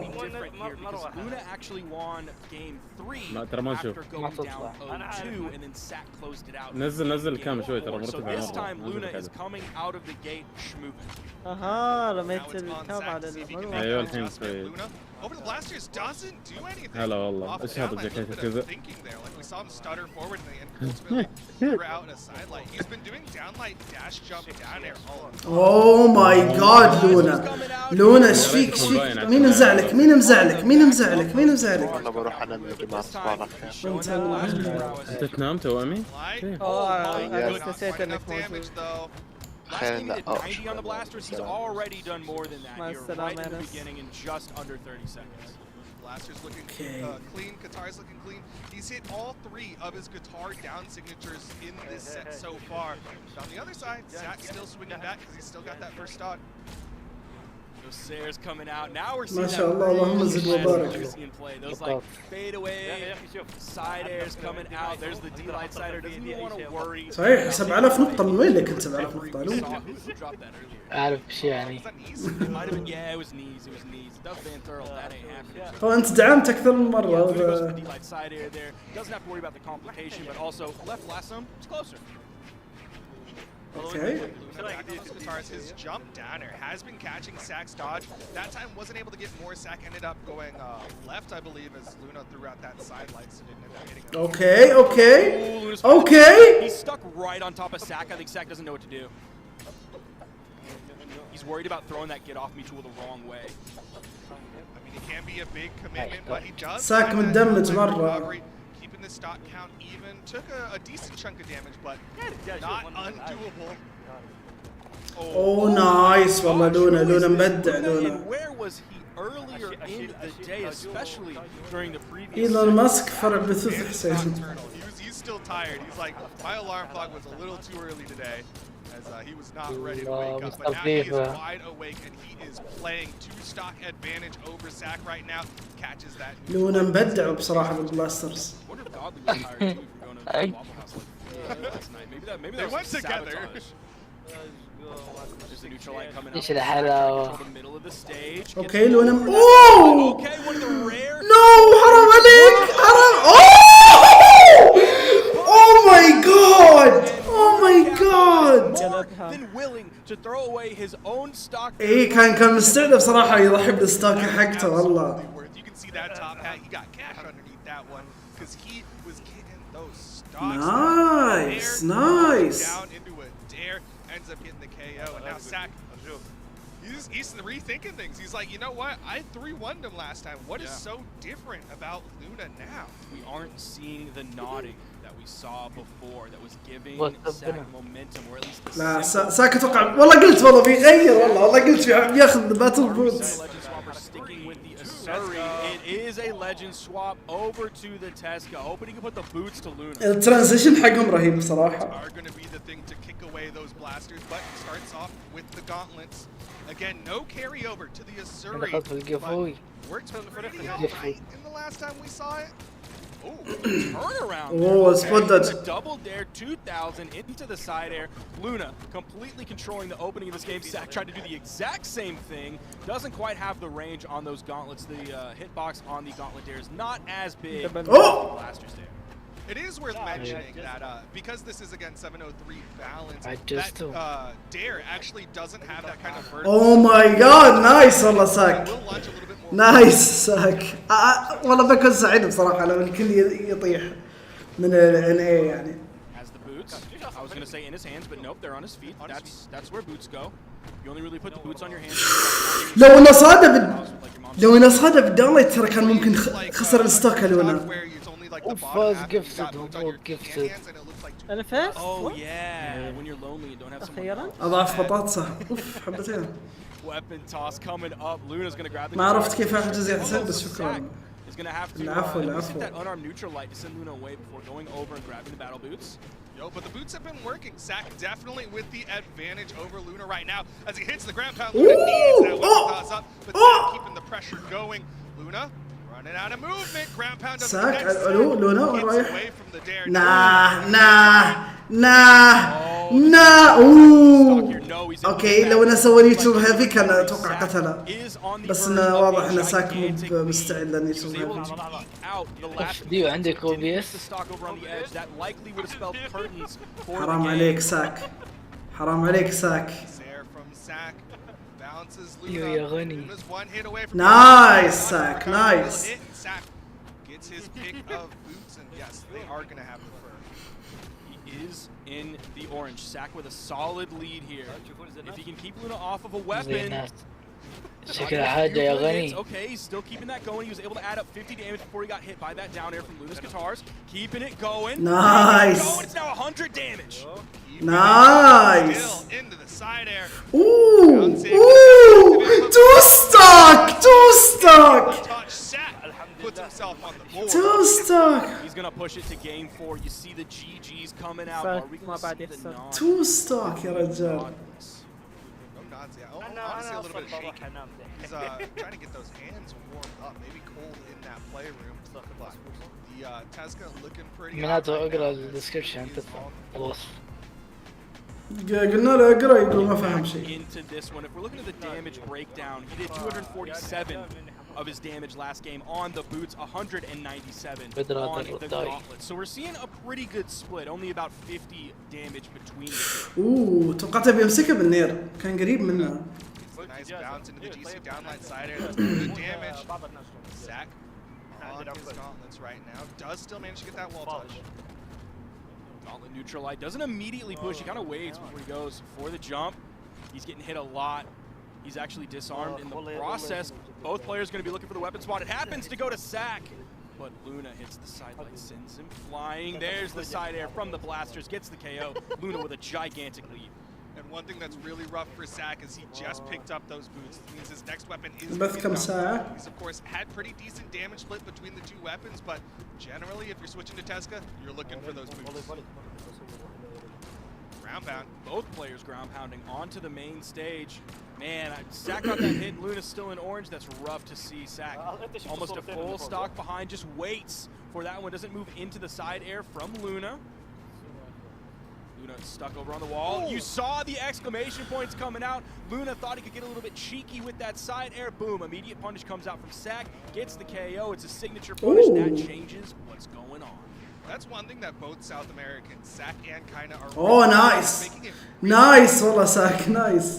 Luna actually won game 3 ما ترى ما نشوف. after going down 0-2 and then Sack closed it out. نزل الكام شوي ترى So مرتفع this time مرة. Luna is coming out of the gate schmooping. رميت الكام على المروحة. ايوه الحين شوي. Over the blasters doesn't do anything. هلا والله ايش هذا الجاكيت كذا؟ We saw him stutter forward and ultimately threw out a side light. He's been doing downlight dash jump down air all. Oh my god لونا ايش فيك مين مزعلك انا بروح انام يا جماعه صباح الخير. انت تنام توامي؟ نسيت انك موجود. Last game he did 90 on the blasters. He's already done more than that here right in the beginning in just under 30 seconds. Blasters looking clean, Katar's looking clean. He's hit all 3 of his Katar down signatures in this set so far. But on the other side, Sack's still swinging back because he's still got that first stock. Those Sayers coming out. Now we're seeing that in play. Those like fade away, side airs coming out. There's the D-light sider. Doesn't even want to worry. صحيح 7000 نقطة من وين اللي كنت 7000 نقطة لو؟ أعرف شو يعني. Yeah, it was knees. It was knees. Duff Van Turl, that ain't happening. هو أنت دعمت أكثر من مرة. D-light side air there. Doesn't have to worry about the complication, but also left blossom. It's closer. Okay. His jump downer has been catching Sack's dodge. That time wasn't able to get more. Sack ended up going left, I believe, as Luna threw out that side light, so didn't end up hitting him. Okay. He's stuck right on top of Sack. I think Sack doesn't know what to do. He's worried about throwing that get off me tool the wrong way. I mean, it can be a big commitment, but he does. Sack متدمج مرة. The stock count even took a decent chunk of damage, but not undoable. Oh nice والله لونا مبدع لونا. Where was he earlier in the day, especially during the previous? إيلون ماسك فرع بثوث حسين. He's still tired. He's like, my alarm clock was a little too early today, as he was not ready to wake up. But now he is wide awake and he is playing 2-stock advantage over Sack right now. Catches that. لونا مبدع بصراحة بالبلاسترز. They went together. ايش الحلاوة. اوكي لونا اوه نو حرام عليك حرام اوه ماي جاد willing to throw away his own stock. ايه كان مستعد بصراحة يضحي بالستوك حقته والله. You can see that top hat. He got cash underneath that one because he was getting those stocks. Nice. Down into a dare, ends up getting the KO, and now Sack. He's rethinking things. He's like, you know what? I 3-1'd him last time. What is so different about Luna now? We aren't seeing the nodding that we saw before that was giving Sack momentum, or at least لا ساك اتوقع والله قلت والله بيغير والله قلت بياخذ باتل بوتس. It is a legend swap over to the Tesca, hoping to put the boots to Luna. الترانزيشن حقهم رهيب بصراحة. Are going to be the thing to kick away those blasters, but it starts off with the gauntlets. Again, no carryover to the Asuri. Worked pretty alright in the last time we saw it. Oh, turnaround. Oh, spotted. Double dare 2000 into the side air. Luna completely controlling the opening of this game. Sack tried to do the exact same thing. Doesn't quite have the range on those gauntlets. The hitbox on the gauntlet dare is not as big as the blasters dare. It is worth mentioning that because this is again 703 balance, that dare actually doesn't have that kind of vertical. Oh my god, nice والله ساك. نايس ساك. والله بكون سعيد بصراحة لو الكل يطيح من ال NA يعني. As the boots, I was going to say in his hands, but nope, they're on his feet. That's where boots go. You only really put the boots on your hands. لو انه صادف بالداونلايت ترى كان ممكن خسر الستوك لونا. فاز gifted gifted. أنا فاز؟ Oh yeah, when you're lonely and don't have someone. أضعف بطاطسة. أوف حبتين. Weapon toss coming up. Luna's going to grab the. ما عرفت كيف أحجز يا حسين بس شكرا. Is going to have to العفو. that unarmed neutral light to send Luna away before going over and grabbing the battle boots. Yo, but the boots have been working. Sack definitely with the advantage over Luna right now as he hits the ground pound. Luna needs that weapon toss up, but Sack keeping the pressure going. Luna running out of movement. Ground pound doesn't connect. Sack لونا وين رايح؟ away from the dare. اوكي لو انا سوى يوتيوب هيفي كان اتوقع قتله بس انه واضح ان ساك مو مستعد لان يوتيوب هيفي. ديو عندك او بي اس؟ حرام عليك ساك، حرام عليك ساك. يا غني. نايس ساك نايس. Gets his pick of boots and yes, they are going to have the fur. He is in the orange. Sack with a solid lead here. If he can keep Luna off of a weapon. شكلها حاجة يا غني. Okay, he's still keeping that going. He was able to add up 50 damage before he got hit by that down air from Luna's guitars. Keeping it going. Nice. It's now 100 damage. Nice. Into the side air. Ooh, two stock. Puts himself on the board. Two stock. He's gonna push it to game 4. You see the GGs coming out. Are we gonna see the nods? Two stock يا رجال. Honestly, a little bit shaky. He's trying to get those hands warmed up, maybe cold in that playroom. But the Tesca looking pretty. معناته اقرا الديسكربشن خلاص. قلنا له اقرا يقول ما فهم شيء. Into this one, if we're looking at the damage breakdown, he did 247 of his damage last game on the boots, 197 on the gauntlet. So we're seeing a pretty good split, only about 50 damage between the two. توقعته بيمسكه بالنير، كان قريب منه. Nice bounce into the GC downline side air. That's good damage. Sack on his gauntlets right now. Does still manage to get that wall touch. Gauntlet neutral light doesn't immediately push. He kind of waits before he goes for the jump. He's getting hit a lot. He's actually disarmed in the process. Both players going to be looking for the weapon spot. It happens to go to Sack, but Luna hits the side light, sends him flying. There's the side air from the blasters, gets the KO. Luna with a gigantic lead. And one thing that's really rough for Sack is he just picked up those boots. It means his next weapon is البث كم ساعة؟ He's of course had pretty decent damage split between the two weapons, but generally if you're switching to Tesca, you're looking for those boots. Ground pound. Both players ground pounding onto the main stage. Man, Sack got that hit. Luna's still in orange. That's rough to see. Sack almost a full stock behind, just waits for that one. Doesn't move into the side air from Luna. Luna stuck over on the wall. You saw the exclamation points coming out. Luna thought he could get a little bit cheeky with that side air. Boom, immediate punish comes out from Sack. Gets the KO. It's a signature punish. That changes what's going on. That's one thing that both South Americans, Zach and Kaina, are. Oh, nice. Nice, والله Zach, nice.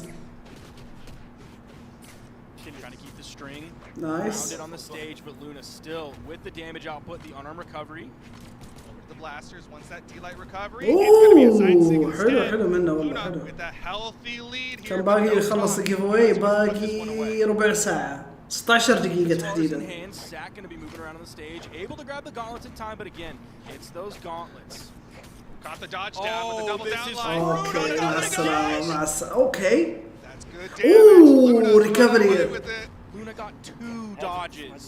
Trying to keep the string. Nice. Grounded on the stage, but Luna still with the damage output, the unarmed recovery. The blasters, once that D-light recovery. اوه حلو منه والله حلو. With a healthy lead here. كان باقي يخلص الجيف اواي، باقي ربع ساعة، 16 دقيقة تحديدا. Zach going to be moving around on the stage, able to grab the gauntlets in time, but again, it's those gauntlets. Got the dodge down with the double down line. اوكي مع السلامة مع السلامة. اوكي. That's good damage. اوه ريكفري. Luna got 2 dodges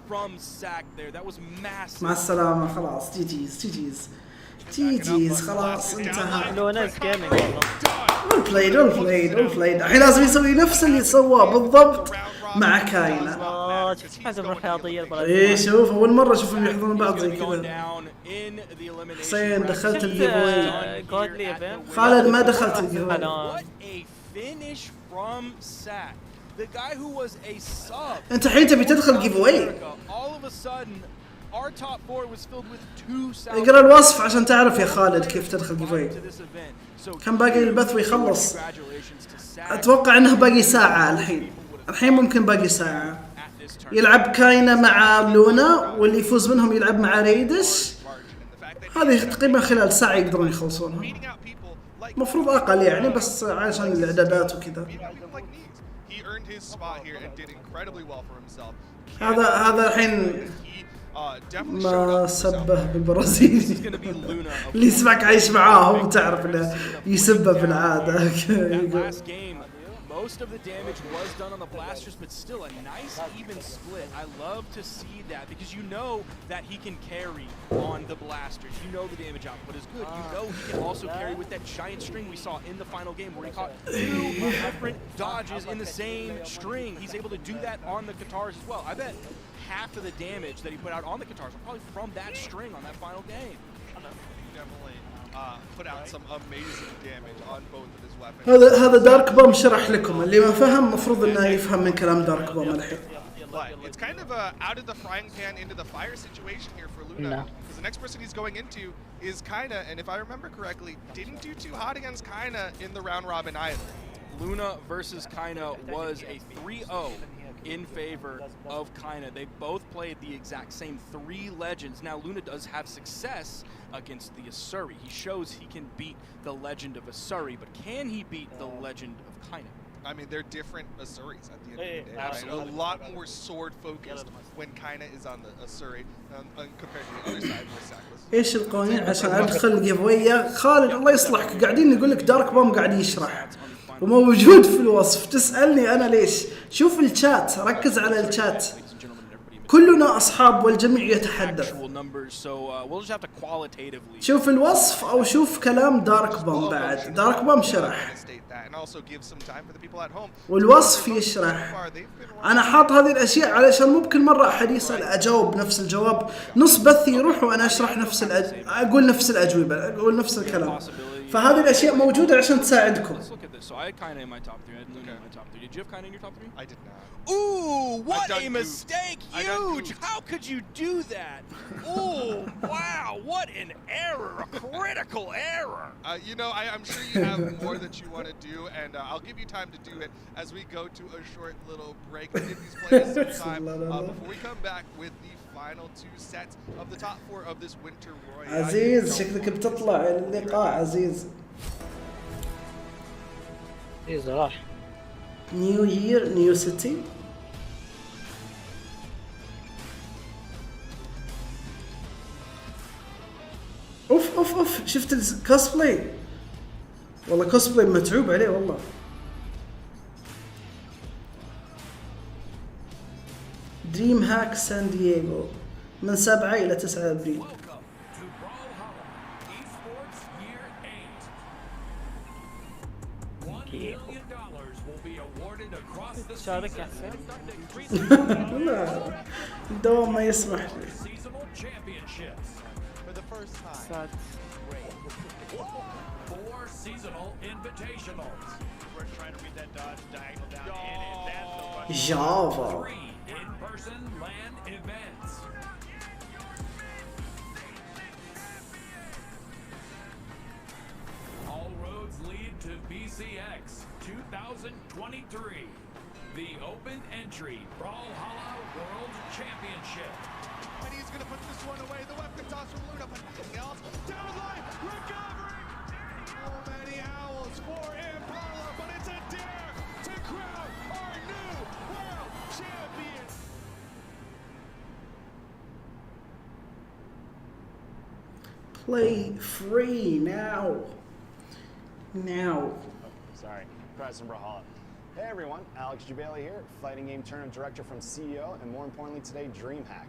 from Zach there. That was massive. مع السلامة خلاص. جي خلاص انتهى. لونا's gaming والله. all played. الحين لازم يسوي نفس اللي سواه بالضبط مع كاينة. حسب الرياضية ايه شوف اول مرة اشوفهم يحضرون بعض زي كذا. حسين دخلت الجيف اواي. خالد ما دخلت الجيف اواي. The guy who was a sub. انت الحين تبي تدخل جيف اواي. All of a sudden our top 4 was filled with 2 اقرا الوصف عشان تعرف يا خالد كيف تدخل جيف اواي. كم باقي البث ويخلص؟ اتوقع انه باقي ساعة الحين ممكن باقي ساعة. يلعب كاينة مع لونا واللي يفوز منهم يلعب مع ريدش. هذه تقريبا خلال ساعة يقدرون يخلصونها. مفروض اقل يعني بس عشان الاعدادات وكذا. هذا الحين ما سبه بالبرازيل. اللي يسمعك عايش معاهم وتعرف انه يسبه بالعاده. Most of the damage was done on the blasters, but still a nice even split. I love to see that because you know that he can carry on the blasters. You know the damage output is good. You know he can also carry with that giant string we saw in the final game where he caught 2 different dodges in the same string. He's able to do that on the guitars as well. I bet half of the damage that he put out on the guitars was probably from that string on that final game. Definitely put out some amazing damage on both of his weapons. هذا دارك بوم شرح لكم، اللي ما فهم مفروض انه يفهم من كلام دارك بوم الحين. It's kind of out of the frying pan into the fire situation here for Luna. Because the next person he's going into is Kaina, and if I remember correctly, didn't do too hot against Kaina in the round robin either. Luna versus Kaina was a 3-0 in favor of Kaina. They both played the exact same 3 legends. Now Luna does have success against the Asuri. He shows he can beat the legend of Asuri, but can he beat the legend of Kaina? I mean, they're different Asuris at the end of the day. Right? A lot more sword focused when Kaina is on the Asuri compared to the other side with Sackless. ايش القوانين عشان ادخل جيف اواي؟ خالد الله يصلحك قاعدين نقول لك دارك بوم قاعد يشرح وموجود في الوصف، تسألني أنا ليش؟ شوف الشات، ركز على الشات. كلنا أصحاب والجميع يتحدث. شوف الوصف أو شوف كلام دارك بوم بعد. دارك بوم شرح والوصف يشرح. أنا حاط هذه الأشياء علشان مو بكل مرة أحد يسأل أجاوب نفس الجواب. نص بثي يروح وأنا أشرح أقول نفس الأجوبة، أقول نفس الكلام. فهذه الأشياء موجودة عشان تساعدكم. So I had Kaina in my top 3. I had Luna in my top 3. Did you have Kaina in your top 3? I did not. Ooh, what a mistake! Huge! How could you do that? Ooh, wow! What an error! A critical error! You know, I'm sure you have more that you want to do, and I'll give you time to do it as we go to a short little break and give these players some time before we come back with the final 2 sets of the top 4 of this Winter Royale. عزيز شكلك بتطلع اللقاء عزيز. عزيز راح. نيو يير نيو سيتي. اوف شفت الكوسبلاي؟ والله كوسبلاي متعوب عليه والله. دريم هاك سان دييغو من 7 إلى 9 أبريل. تشارك يا حسين. لا الدوام ما يسمح لي. سعد. 4 seasonal invitationals. We're trying to read that dodge diagonal down in, and that's the fun. Java. 3 in-person LAN events. 2023, the Open Entry Brawlhalla World Championship. And he's going to put this one away. The weapon toss from Luna, but nothing else. Down the line, recovery. So many owls for Impala, but it's a dare to crown our new world champion. Play free now. Sorry, President Brawlhalla. Hey everyone, Alex Jubali here, fighting game tournament director from CEO, and more importantly today, DreamHack.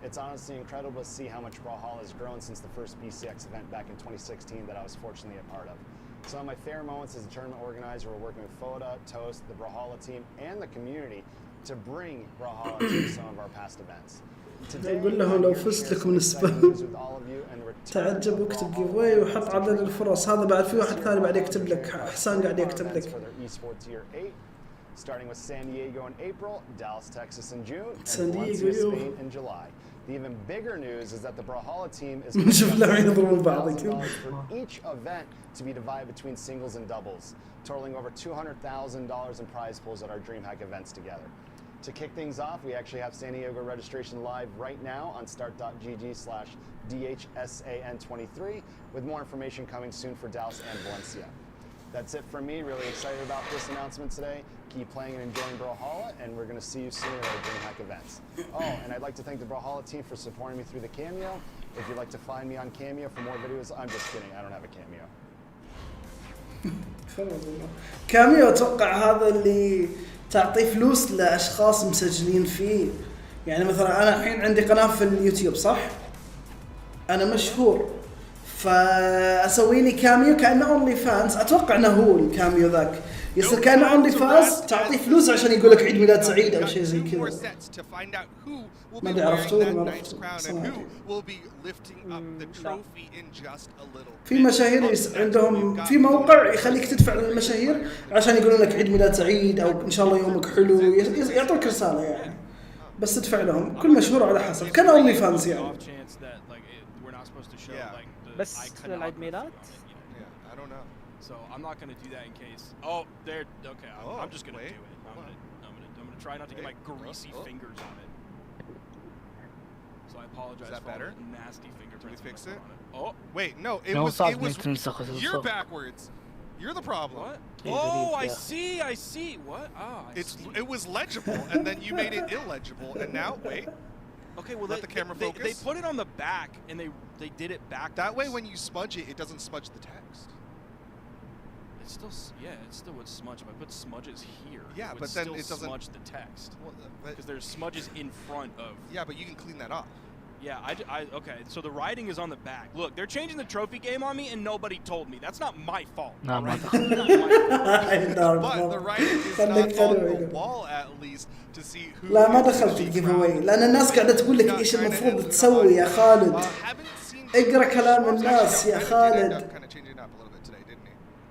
It's honestly incredible to see how much Brawlhalla has grown since the first BCX event back in 2016 that I was fortunately a part of. Some of my favorite moments as a tournament organizer were working with Foda, Toast, the Brawlhalla team, and the community to bring Brawlhalla to some of our past events. أقول لهم لو فزت لكم السبام تعجب واكتب جيف واي وحط عدد الفرص. هذا بعد في واحد ثاني بعد يكتب لك، حسان قاعد يكتب لك. Starting with San Diego in April, Dallas, Texas in June, and San Diego, Valencia, Spain in July. The even bigger news is that the Brawlhalla team is $1,000 for each event to be divided between singles and doubles, totaling over $200,000 in prize pools at our DreamHack events together. To kick things off, we actually have San Diego registration live right now on start.gg/DHSAN23, with more information coming soon for Dallas and Valencia. That's it from me. Really excited about this announcement today. Keep playing and enjoying Brawlhalla, and we're going to see you soon at our DreamHack events. Oh, and I'd like to thank the Brawlhalla team for supporting me through the Cameo. If you'd like to find me on Cameo for more videos, I'm just kidding. I don't have a Cameo. كاميو أتوقع هذا اللي تعطي فلوس لأشخاص مسجلين فيه. يعني مثلا أنا الحين عندي قناة في اليوتيوب صح؟ أنا مشهور فأسوي لي كاميو كأنه أونلي فانز. أتوقع أنه هو الكاميو ذاك يصير كأنه أونلي فانز، تعطيه فلوس عشان يقول لك عيد ميلاد سعيد أو شيء زي كذا. ما أدري عرفتوه ما عرفتوه. في مشاهير عندهم في موقع يخليك تدفع للمشاهير عشان يقولون لك عيد ميلاد سعيد أو إن شاء الله يومك حلو، يعطوك رسالة يعني بس تدفع لهم. كل مشهور على حسب كان أونلي فانز يعني. بس للعيد ميلاد. I don't know. So I'm not going to do that in case. Oh, there. Okay, I'm just going to do it. I'm going to try not to get my greasy fingers on it. So I apologize. Is that better? Nasty fingerprints. Did we fix it? Oh, wait, no. It was. You're backwards. You're the problem. What? Oh, I see. What? It was legible, and then you made it illegible, and now wait. Okay, well, let the camera focus. They put it on the back, and they did it back. That way, when you smudge it, it doesn't smudge the text. It's still, yeah, it still would smudge. If I put smudges here, yeah, but then it doesn't smudge the text because there's smudges in front of. Yeah, but you can clean that off. Yeah, okay. So the writing is on the back. Look, they're changing the trophy game on me, and nobody told me. That's not my fault. No, right? But the writing is not on the wall at least to see who. لا ما دخلت في الجيف اواي لأن الناس قاعدة تقول لك إيش المفروض تسوي يا خالد. اقرأ كلام الناس يا خالد.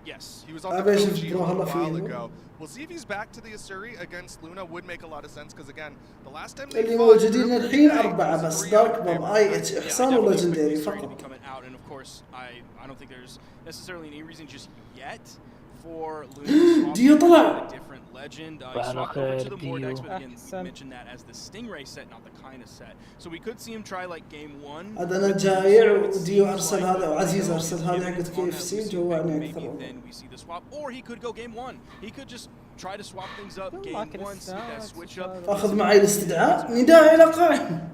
Yes, he was on the PG a while ago. We'll see if he's back to the Asuri against Luna. Would make a lot of sense because again, the last time they اللي موجودين الحين 4 بس دارك بوم اي اتش إحسان ولا ليجندري فقط. And of course, I don't think there's necessarily any reason just yet for Luna to swap a different legend. He swapped over to the Mordex, but again, we mentioned that as the Stingray set, not the kind of set. So we could see him try like game 1. هذا أنا جايع وديو أرسل هذا وعزيز أرسل هذا حقت كيف سي جوعني أكثر. Then we see the swap, or he could go game 1. He could just try to swap things up game 1, see that switch up. أخذ معي الاستدعاء نداء إلى قائم.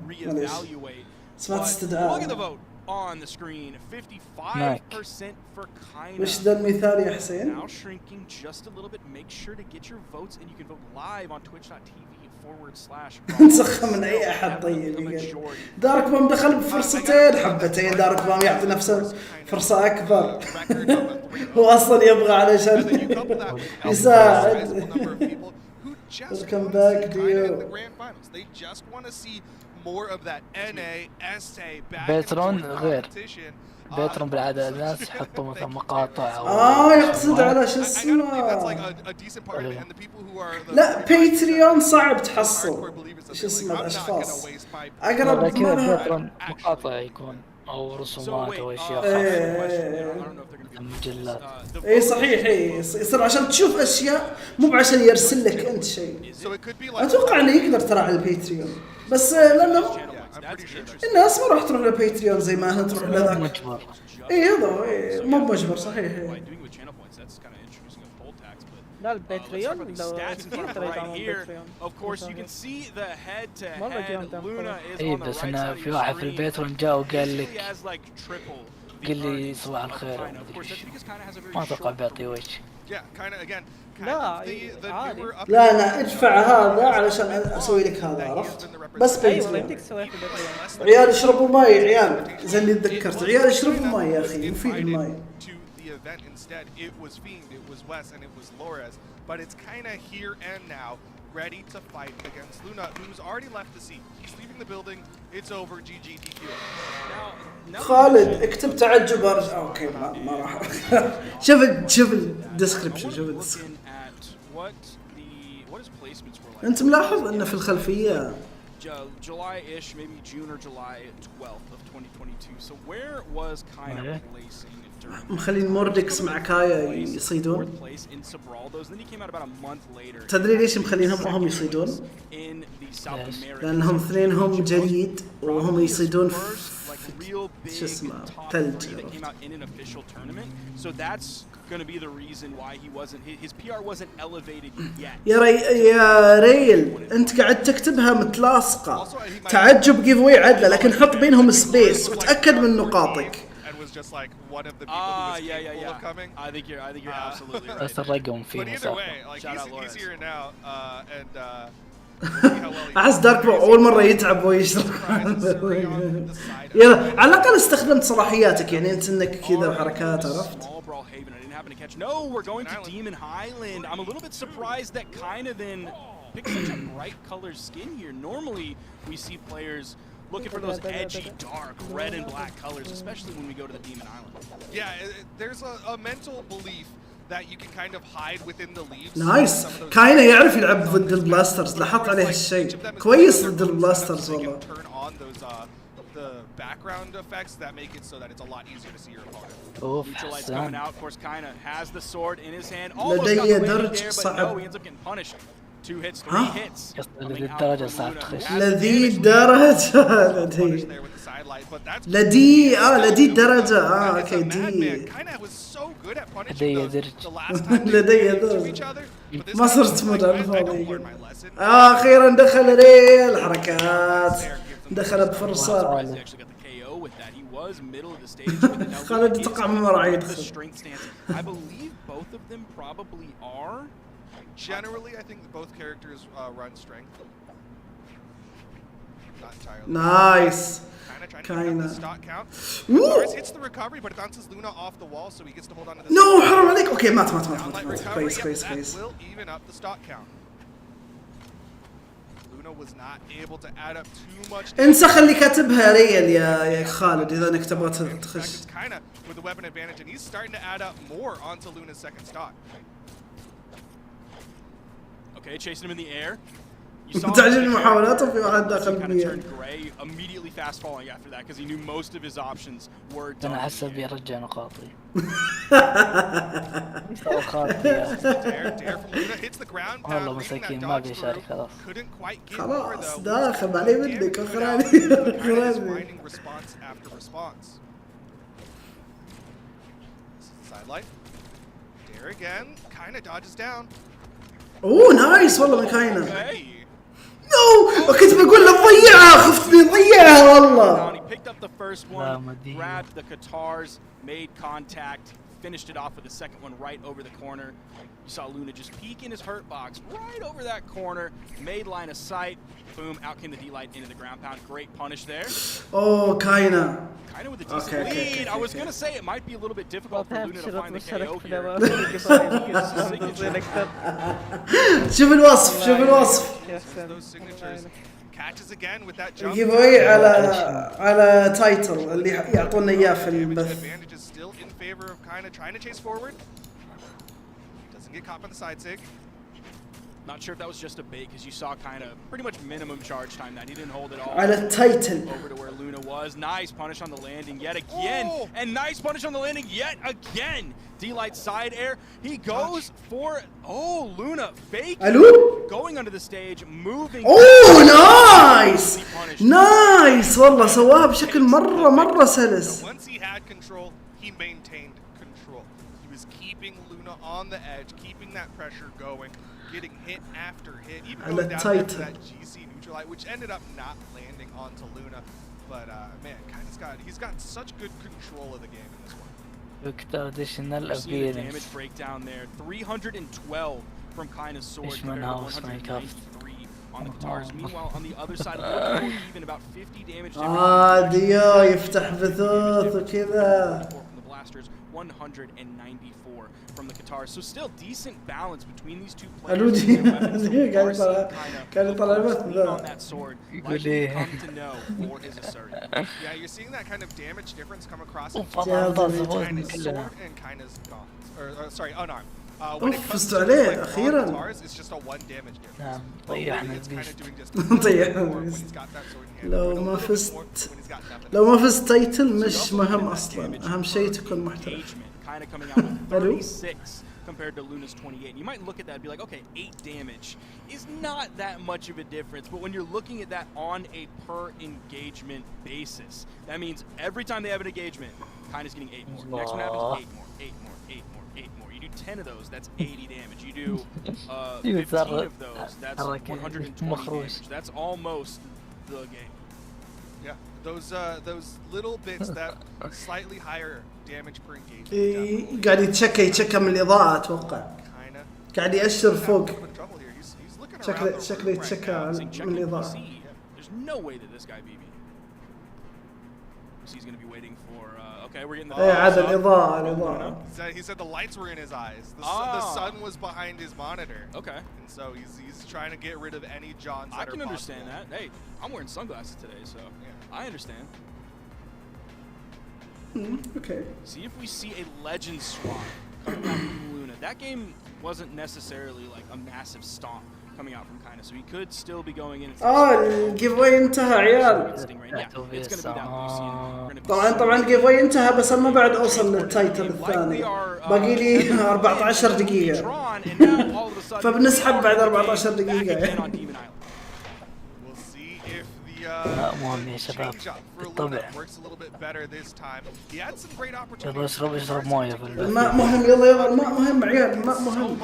سمعت استدعاء. Look at the vote on the screen. 55% for Kaina. وش ذا المثال يا حسين؟ Now shrinking just a little bit. Make sure to get your votes, and you can vote live on twitch.tv/. نسخة من أي أحد طيب. دارك بوم دخل بفرصتين حبتين. دارك بوم يعطي نفسه فرصة أكبر. هو أصلاً يبغى علشان يساعد. Welcome back to you. They just want to see more of that NASA back بيترون غير. بيترون بالعادة الناس يحطوا مثلا مقاطع يقصد على شو اسمه. لا باتريون صعب تحصل شو اسمه الاشخاص اقرب بيترون مقاطع يكون او رسومات او اشياء مجلات. اي صحيح، يصير عشان تشوف اشياء مو عشان يرسل لك انت شيء. اتوقع انه يقدر ترى على الباتريون، بس لانه الناس ما راح تروح للباتريون زي ما انت تروح لذاك. مجبر. اي هذا مو مجبر صحيح. لا الباتريون لو of course you can see the head to head Luna is اي on the بس right انا side في واحد في الباتريون جاء وقال لك قال لي صباح الخير ما اتوقع بيعطي وجه. لا عادي. لا انا ادفع هذا علشان اسوي لك هذا، عرفت؟ بس باتريون. عيال اشربوا ماي، عيال زي اللي تذكرت، عيال اشربوا ماي يا اخي، مفيد الماي. Event instead, it was Fiend, it was Wes, and it was Lores, but it's kind of here and now, ready to fight against Luna, who's already left the scene. He's leaving the building. It's over. GG DQ. خالد اكتب تعجب اوكي ما راح. شوف الديسكربشن، شوف الديسكربشن. انت ملاحظ انه في الخلفيه July-ish, maybe June or July 12th of 2022. So where was kind of placing مخلين موردكس مع كايا يصيدون. تدري ليش مخلينهم هم يصيدون؟ لانهم اثنينهم جليد وهم يصيدون شو اسمه ثلج. يا ريل انت قاعد تكتبها متلاصقه. تعجب جيف واي عدله، لكن حط بينهم سبيس وتاكد من نقاطك. Just like one of the people who was capable of coming. I think you're absolutely right. بس الرقم فيه But either way, like he's here now, and أحس دارك أول مرة يتعب ويشرب. يلا على الأقل استخدمت صلاحياتك، يعني أنت إنك كذا وحركات، عرفت؟ No, we're going to Demon Highland. I'm a little bit surprised that kind of then picked such a bright color skin here. Normally, we see players looking for those edgy, dark, red and black colors, especially when we go to the Demon Island. Yeah, there's a mental belief that you can kind of hide within the leaves. نايس. كاينه يعرف يلعب ضد البلاسترز، لاحظت عليه هالشيء كويس ضد البلاسترز والله. The background effects that make it so that it's a lot easier to see your opponent. Neutralize coming out. Of course, Kaina has the sword in his hand. لدي درج صعب. He ends up getting punished. 2 hits, 3 hits. لذي الدرجة صعب تخش. لذي الدرجة لدي درجة اوكي دي. لدي درج. لدي درج. ما صرت مدرب فاضي. اخيرا دخل ريل حركات، دخل بفرصة. خالد تقع من ورا يدخل. I believe both of them probably are. Generally, I think both characters run strength. Not entirely. Nice. Kinda. Stock count. Lars hits the recovery, but it bounces Luna off the wall, so he gets to hold on to this. No, حرام عليك. Okay, مات. كويس. That will even up the stock count. Luna was not able to add up too much. انسى خلي كاتبها ريال يا خالد إذا انك تبغى تخش. Kinda with the weapon advantage, and he's starting to add up more onto Luna's second stock. Okay, chasing him in the air. تعجبني محاولاته في واحد داخل بيه. Immediately fast falling after that because he knew most of his options were done. أنا حسب بيرجع نقاطي. والله مساكين ما بيشارك خلاص. خلاص داخل عليه منك أخراني. Sidelight. Dare again. Kinda dodges down. اوه نايس والله من كاينه. نو كنت بقول له ضيعها، خفت ضيعها والله. He picked up the first one, grabbed the guitars, made contact, finished it off with the second one right over the corner. You saw Luna just peek in his hurt box right over that corner, made line of sight. Boom, out came the D-light into the ground pound. Great punish there. Oh, Kaina. Kaina with a decent lead. I was going to say it might be a little bit difficult for Luna to find the KO here. شوف الوصف. Catches again with that jump. اواي على تايتل اللي يعطونا اياه في البث. Advantage is still in favor of Kaina trying to chase forward. Doesn't get caught by the side sig. Not sure if that was just a bait because you saw kind of pretty much minimum charge time that he didn't hold it all. على التايتل. Over to where Luna was. Nice punish on the landing yet again. Oh. And nice punish on the landing yet again. D-Light side air. He goes for, oh, Luna fake. Going under the stage, moving. Oh, nice. Nice. والله سواها بشكل مرة سلس. Once he had control, he maintained control. He was keeping Luna on the edge, keeping that pressure going. Getting hit after hit, even going down to that GC neutral light, which ended up not landing onto Luna. But man, he's got such good control of the game in this one. Additional damage breakdown there, 312 from Kina's sword compared to 193 on the guitars. Meanwhile, on the other side, a little more even, about 50 damage. ديو يفتح بثوث وكذا. From the blasters, 194 from the guitar. So still decent balance between these two players. كان يطلع البث on that sword. Like come to know for his assertion. Yeah, you're seeing that kind of damage difference come across between Kina's sword and Kina's gaunts. Or sorry, unarmed. When it comes to guitars, it's just a 1 damage difference. It's kind of doing just when he's got that sword in hand. لو ما فزت تايتل مش مهم اصلا، اهم شيء تكون محترف. Kind of coming out with 36 compared to Luna's 28. And you might look at that and be like, okay, 8 damage is not that much of a difference. But when you're looking at that on a per engagement basis, that means every time they have an engagement, Kina's getting 8 more. Next one happens, 8 more, 8 more, 8 more, 8 more. You do 10 of those, that's 80 damage. You do 15 of those, that's 120 damage. That's almost the game. Yeah, those little bits that slightly higher damage per engagement. قاعد يتشكى من الإضاءة أتوقع. قاعد يأشر فوق. شكله يتشكى من الإضاءة. There's no way that this guy beat me. He's going to be waiting for. Okay, we're getting the. عاد الإضاءة. He said the lights were in his eyes. The sun was behind his monitor. Okay. And so he's trying to get rid of any Johns that I can understand that. Hey, I'm wearing sunglasses today, so yeah. I understand. Okay. See if we see a legend swap coming out from Luna. That game wasn't necessarily like a massive stomp coming out from Kina, so he could still be going in. الجيف واي انتهى عيال. طبعا الجيف واي انتهى بس انا ما بعد اوصل للتايتل الثاني. باقي لي 14 دقيقة. فبنسحب بعد 14 دقيقة. مهم يا شباب بالطبع. يلا اشرب مويه في البث. الماء مهم يلا الماء مهم عيال الماء مهم.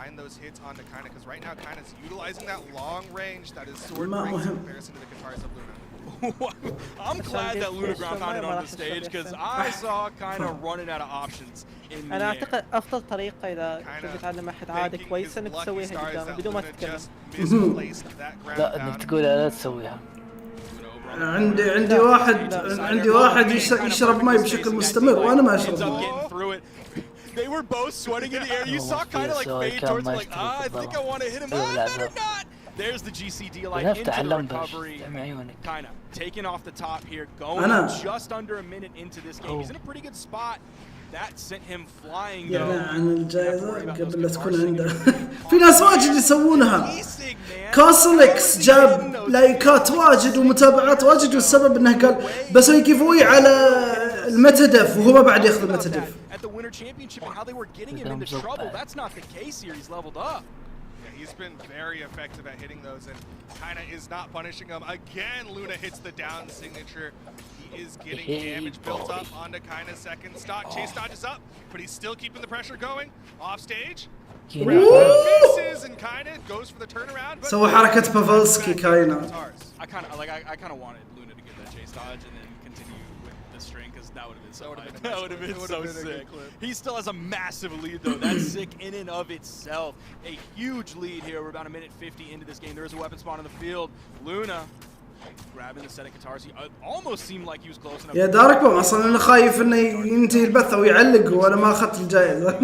Find those hits onto Kina because right now Kina's utilizing that long range that is sword range in comparison to the guitars of Luna. I'm glad that Luna ground pounded on the stage because I saw Kina running out of options in the أنا أعتقد أفضل طريقة إذا تبي تعلم أحد عادة كويسة إنك تسويها قدامه بدون ما تتكلم. لا إنك تقولها لا تسويها. عندي واحد يشرب ماء بشكل مستمر وأنا ما أشرب ماء. They were both sweating in the air. You saw kind of like fade towards like, I think I want to hit him. Better not. There's the GCD light into the recovery. Kind of taking off the top here, going just under a minute into this game. He's in a pretty good spot. That sent him flying. يعني عن الجائزة قبل لا تكون عنده. في ناس واجد يسوونها. كاسلكس جاب لايكات واجد ومتابعات واجد والسبب انه قال بسوي جيفوي على المتدف وهو ما بعد ياخذ المتدف. At the Winter Championship and how they were getting him into trouble. That's not the case here. He's leveled up. Yeah, he's been very effective at hitting those and Kina is not punishing him. Again, Luna hits the down signature. He is getting damage built up onto Kina's second stock. Chase dodges up, but he's still keeping the pressure going. Off stage. Misses and Kina goes for the turnaround. سوى حركة بافلسكي كاينا. I kind of wanted Luna to get that chase dodge and then continue with the string because that would have been so that would have been so sick. He still has a massive lead though. That's sick in and of itself. A huge lead here. We're about a minute 50 into this game. There is a weapon spawn on the field. Luna grabbing the set of guitars. He almost seemed like he was close enough. يا داركم اصلا انا خايف انه ينتهي البث ويعلق وانا ما اخذت الجائزة.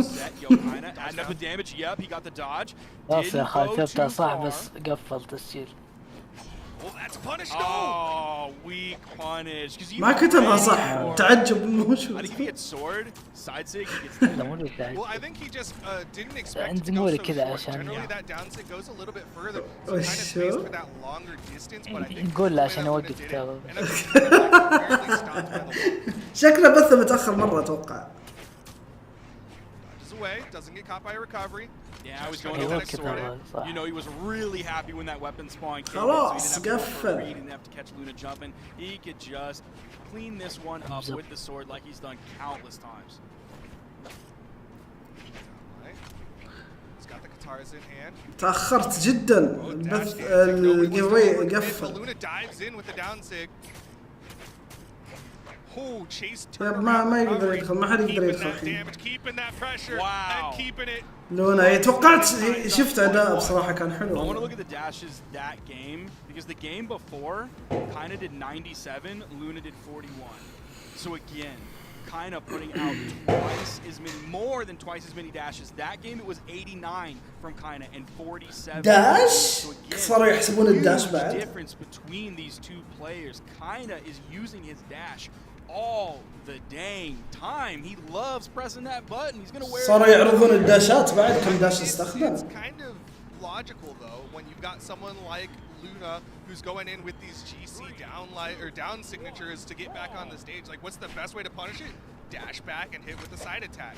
Adding up the damage. Yep, he got the dodge. خلاص يا اخي كتبتها صح بس قفل تسجيل. Oh, weak punish. ما كتبها صح. تعجب انه موجود. I think he gets sword, side sig, he gets. Well, I think he just didn't expect عند to go زموري so كذا short. عشان Generally, that down sig goes a little bit further, so kind of space for that longer distance. But I think نقول له عشان اوقف كتابه. شكله بث متأخر مرة أتوقع. Dodges away, doesn't get caught by a recovery. Yeah, I was going to that sword. You know, he was really happy when that weapon spawn came in, خلاص so he didn't have to go for a قفل. read, he didn't have to catch Luna jumping. He could just clean this one up with the sword like he's done countless times. He's got the guitars in hand. تأخرت جدا. البث الجيفوي قفل. Luna dives in with the down sig. Oh, chase ما يقدر يدخل. ما حد يقدر يدخل الحين. keeping that pressure and keeping it. لونا توقعت شفت أداء بصراحة كان حلو. I want to look at the dashes that game because the game before kind of did 97, Luna did 41. So again, kind of putting out more than twice as many dashes. That game it was 89 from Kinda and 47. داش؟ So صاروا يحسبون الداش بعد. huge difference between these two players. Kinda is using his dash all the dang time. He loves pressing that button. He's gonna wear. صاروا يعرضون الداشات بعد كم داش استخدم. It's kind of logical though when you've got someone like Luna who's going in with these GC down signatures to get back on the stage. Like, what's the best way to punish it? Dash back and hit with the side attack.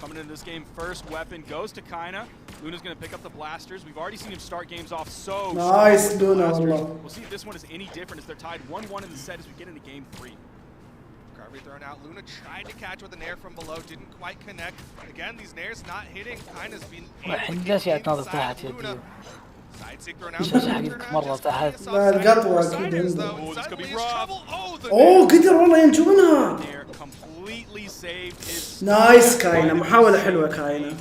Coming into this game, first weapon goes to Kinda. Luna's going to pick up the blasters. We've already seen him start games off so nice, Luna. We'll see if this one is any different as they're tied 1-1 in the set as we get into game 3. Carvey thrown out. Luna tried to catch with a nair from below, didn't quite connect. Again, these nairs not hitting. Kinda's been able to get inside Luna. Side sig thrown out. مرة تحت. لا القطوة أكيد عنده. أوه قدر والله ينجو منها. نايس كاينة محاولة حلوة كاينة.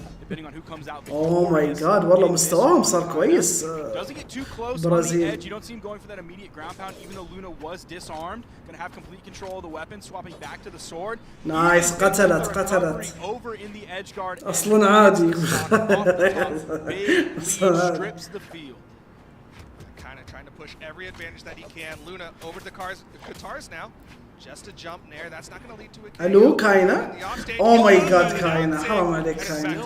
اوه ماي جاد والله مستواهم صار كويس. برازيل. You don't see him going for that immediate ground pound even though Luna was disarmed. Going to have complete control of the weapon, swapping back to the sword. نايس قتلت. Over in the edge guard. أصلاً عادي. Strips the field. Kind of trying to push every advantage that he can. Luna over the guitars now. Just a jump nair. That's not going to lead to a KO. Hello, Kaina. Oh my God, Kaina. Haram عليك Kaina.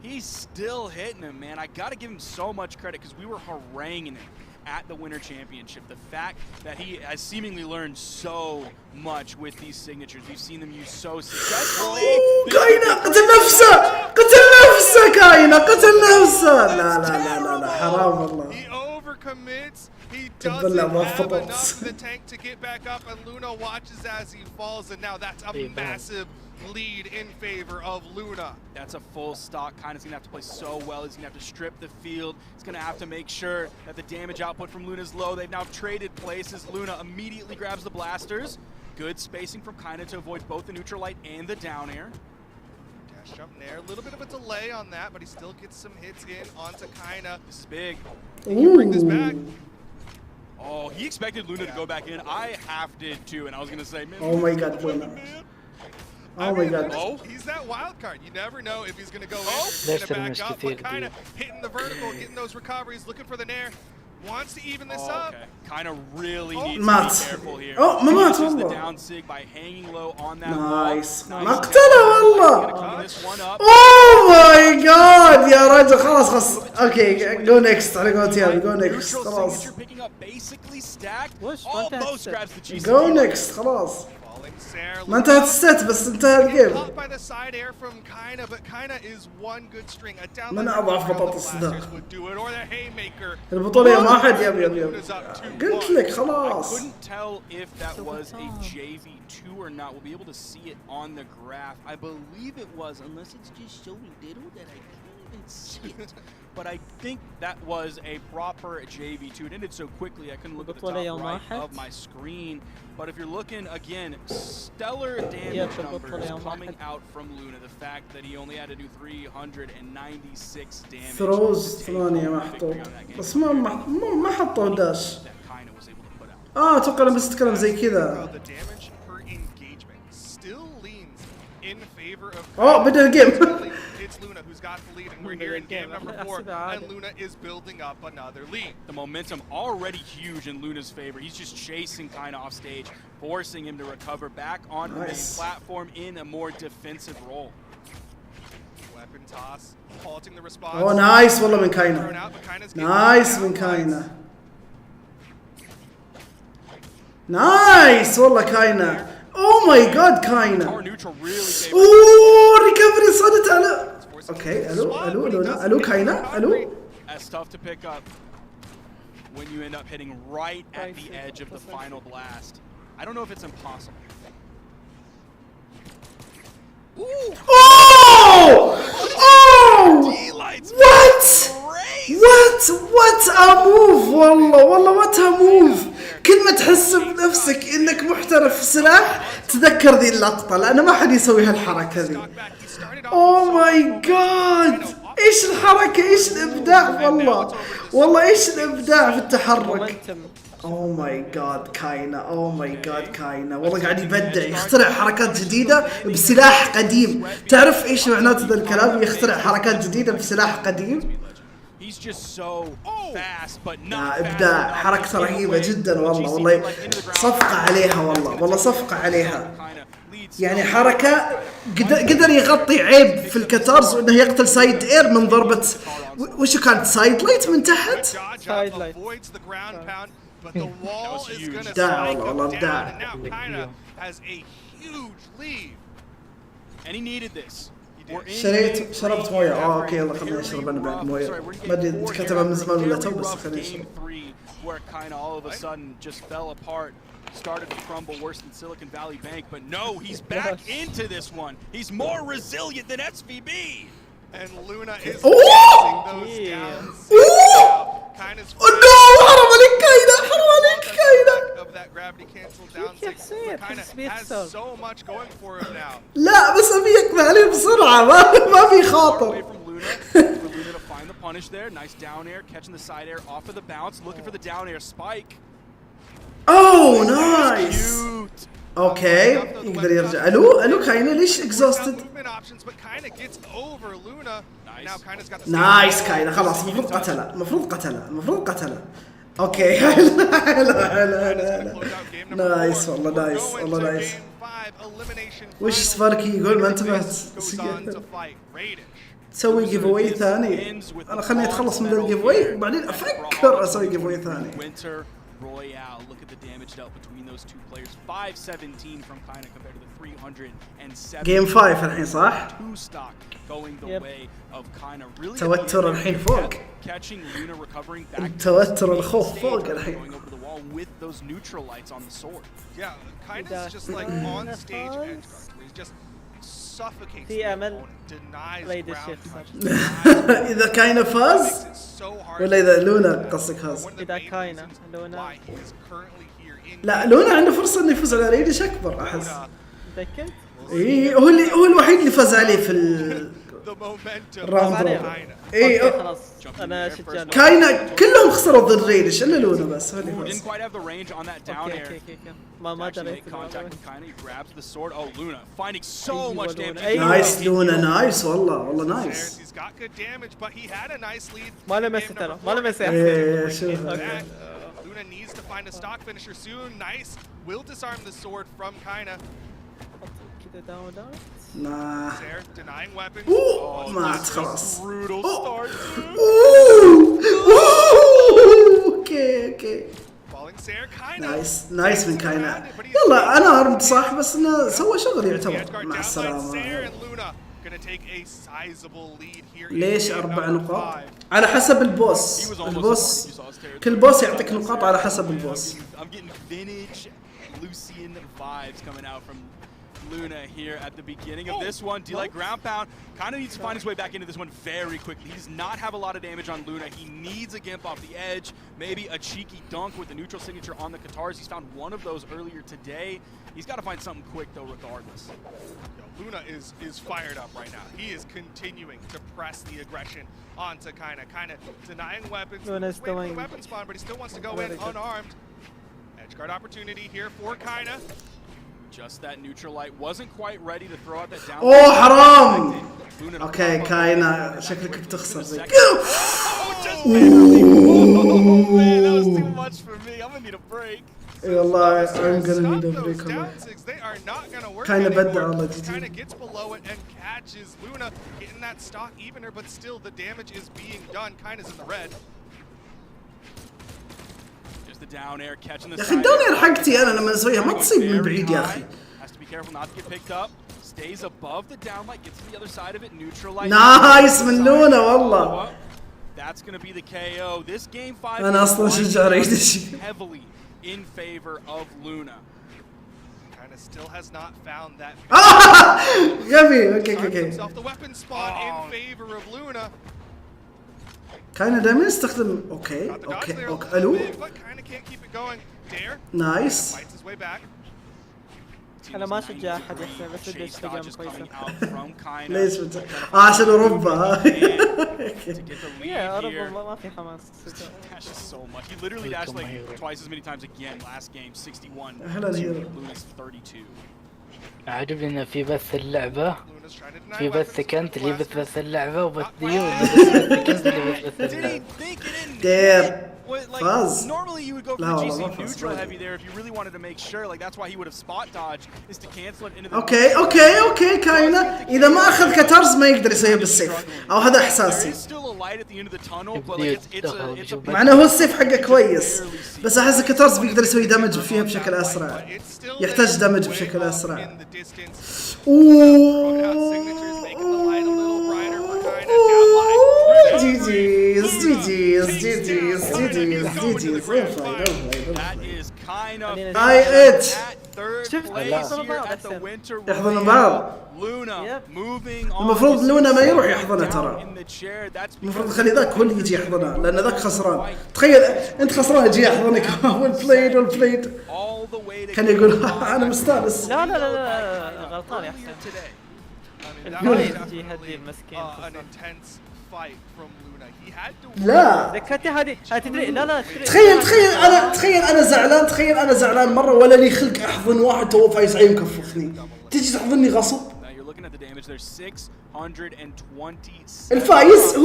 He's still hitting him, man. I got to give him so much credit because we were haranguing him at the Winter Championship. The fact that he has seemingly learned so much with these signatures. We've seen them used so successfully. Kaina قتل نفسه Kaina قتل نفسه. لا حرام والله. He overcommits. He doesn't have enough of the tank to get back up, and Luna watches as he falls, and now that's a massive lead in favor of Luna. That's a full stock. Kinda's gonna have to play so well. He's gonna have to strip the field. He's gonna have to make sure that the damage output from Luna is low. They've now traded places. Luna immediately grabs the blasters. Good spacing from Kinda to avoid both the neutral light and the down air. Dash jump there. A little bit of a delay on that, but he still gets some hits in onto Kinda. This is big. He can bring this back. Oh, he expected Luna to go back in. I half did too, and I was gonna say, man. Oh my God, Luna. Oh my God. Oh, he's that wild card. You never know if he's gonna go in or he's gonna back up. But Kinda hitting the vertical, getting those recoveries, looking for the nair. Wants to even this up. Kinda really needs to be careful here. Oh, ما مات the والله. down sig by hanging low on that نايس. wall. مقتله والله. Oh my God يا رجل خلاص. Okay, go next. على قولتي go next. خلاص. Go next خلاص. ما انتهت الست بس انتهى الجيم. من اضعف بطاطس ذا. البطولة يا ما حد يب. قلت لك خلاص. I couldn't tell if that was a JV2 or not. We'll be able to see it on the graph. I believe it was, unless it's just so little that I can't even see it. But I think that was a proper JV2. It ended so quickly I couldn't look at the top right of my screen. But if you're looking again, stellar damage numbers coming out from Luna. The fact that he only had to do 396 damage. ثروز 8 محطوط بس ما حطوا داش. اتوقع انا بس اتكلم زي كذا. بدأ الجيم. it's Luna who's got the lead, and we're here in game number 4, and Luna is building up another lead. The momentum already huge in Luna's favor. He's just chasing kind of off stage, forcing him to recover back onto the main platform in a more defensive role. Weapon toss, halting the response. Oh, nice والله من كاينة. نايس من كاينة. نايس والله كاينة. Oh my god كاينة. اوه ريكفري صدت على. اوكي الو لونا الو كاينة الو. That's tough to pick up when you end up hitting right at the edge of the final blast. I don't know if it's impossible. Ooh. Oh! What a move والله what a move. كل ما تحس بنفسك انك محترف في سلاح تذكر ذي اللقطة، لأنه ما حد يسوي هالحركة ذي. Oh my god! ايش الحركة، ايش الابداع والله ايش الابداع في التحرك. Oh my god كاينة، oh my god كاينة، والله قاعد يبدع، يخترع حركات جديدة بسلاح قديم. تعرف ايش معناته ذا الكلام؟ يخترع حركات جديدة بسلاح قديم. ابداع، حركته رهيبة جدا والله صفقة عليها والله صفقة عليها. يعني حركة قدر يغطي عيب في الكتارز، وانه يقتل سايد اير من ضربة وشو كانت سايد لايت من تحت. سايد لايت. But the wall is going to spike up down, and now Kaina has a huge lead. And he needed this. شربت مويه. اوكي يلا خليني اشرب انا بعد مويه. ما ادري كتبها من زمان ولا تو، بس خليني اشرب. Where Kaina all of a sudden just fell apart, started to crumble worse than Silicon Valley Bank, but no, he's back into this one. He's more resilient than SVB. And Luna is facing those downs. Kaina's حرام عليك كاينة، حرام عليك كاينة. of that gravity cancel down six. Kaina has so much going for him now. لا بس ابي يقضي عليه بسرعة، ما في خاطر. Luna to find the punish there. Nice down air, catching the side air off of the bounce, looking for the down air spike. Oh nice. اوكي يقدر يرجع. الو كاينة ليش exhausted؟ نايس كاينة خلاص، المفروض قتله. اوكي حلو نايس والله نايس. وش سباركي يقول ما انتبهت؟ تسوي جيف اواي ثاني؟ انا خليني اتخلص من الجيف اواي وبعدين افكر اسوي جيف اواي ثاني. Royale, look at the damage dealt between those two players. 517 from Kaina compared to the 307. Game 5 الحين صح؟ Two stock going the way of Kaina. Really توتر الحين فوق. Catching Luna recovering back. توتر الخوف فوق الحين. Going over the wall with those neutral lights on the sword. Yeah, Kaina's just like on stage edge guard. He's just suffocates في أمل. Denies إذا كاينة فاز ولا إذا لونا قصدك فاز؟ إذا كاينة لونا. لا لونا عنده فرصة إنه يفوز على ريدش أكبر أحس. متأكد؟ إيه هو الوحيد اللي فاز عليه في الراوند. إيه خلاص أنا شجعنا. كاينة كلهم خسروا ضد ريدش إلا لونا بس هو اللي فاز. اوكي ما دريت. grabs the sword. Oh, Luna finding so much damage. نايس لونا نايس والله نايس. He's got good damage, but he had a nice lead. ما لمست ترى ما لمست. إيه شوف. Luna needs to find a stock finisher soon. Nice. Will disarm the sword from Kaina. كده داون. Nah. Denying weapons. مات خلاص. Brutal start. اوكي. نايس من كاينة. يلا انا ارمد صح، بس انه سوى شغل يعتبر. مع السلامة. ليش 4 نقاط؟ على حسب البوس. كل بوس يعطيك نقاط على حسب البوس. Luna here at the beginning of this one. Do you like ground pound? Kind of needs to find his way back into this one very quickly. He does not have a lot of damage on Luna. He needs a gimp off the edge, maybe a cheeky dunk with the neutral signature on the Katars. He's found one of those earlier today. He's got to find something quick though regardless. Luna is fired up right now. He is continuing to press the aggression onto Kaina. Kaina denying weapons. Luna's doing weapon spawn, but he still wants to go in unarmed. Edge guard opportunity here for Kaina. Just that neutral light wasn't quite ready to throw out that down. Oh, haram! Luna اوكي كاينة شكلك بتخسر زي اي والله I'm gonna need a break والله. كاينة بدع والله جديد. يا اخي الداون اير حقتي انا لما اسويها ما تصيب من بعيد يا اخي. نايس من لونا والله. انا اصلا شجع ريدش. غبي. اوكي كان دائما يستخدم اوكي الو نايس. انا ما اشجع احد يحسن بس بدي اشتغل كويسه. ليش عشان اوروبا. يا اوروبا ما في حماس. عجبني انه في بث اللعبة، في بثك انت اللي بث اللعبة وبث ديو بثك انت اللي بث اللعبة. دير فاز. Normally you would go for لا the والله GC ما فاز. neutral heavy there if you really wanted to make sure, like that's why he would have spot dodged is to cancel it into the اوكي كاينة اذا ما اخذ كترز ما يقدر يسويها بالسيف او هذا احساسي. معناه هو السيف حقه كويس بس احس كترز بيقدر يسوي دمج فيها بشكل اسرع، يحتاج دمج بشكل اسرع. جي هاي اتش يحضنوا بعض. المفروض لونا ما يروح يحضنها ترى، المفروض خلي ذاك هو اللي يجي يحضنها لان ذاك خسران. تخيل انت خسران يجي يحضنك. والبليد كان يقول انا مستانس. لا غلطان يا حسين. الفايت يجي يهدي المسكين. لا ذكرتي هذه تدري. لا تخيل انا زعلان مره ولا لي خلق احضن واحد تو فايز عين مكفخني تجي تحضني غصب. الفايز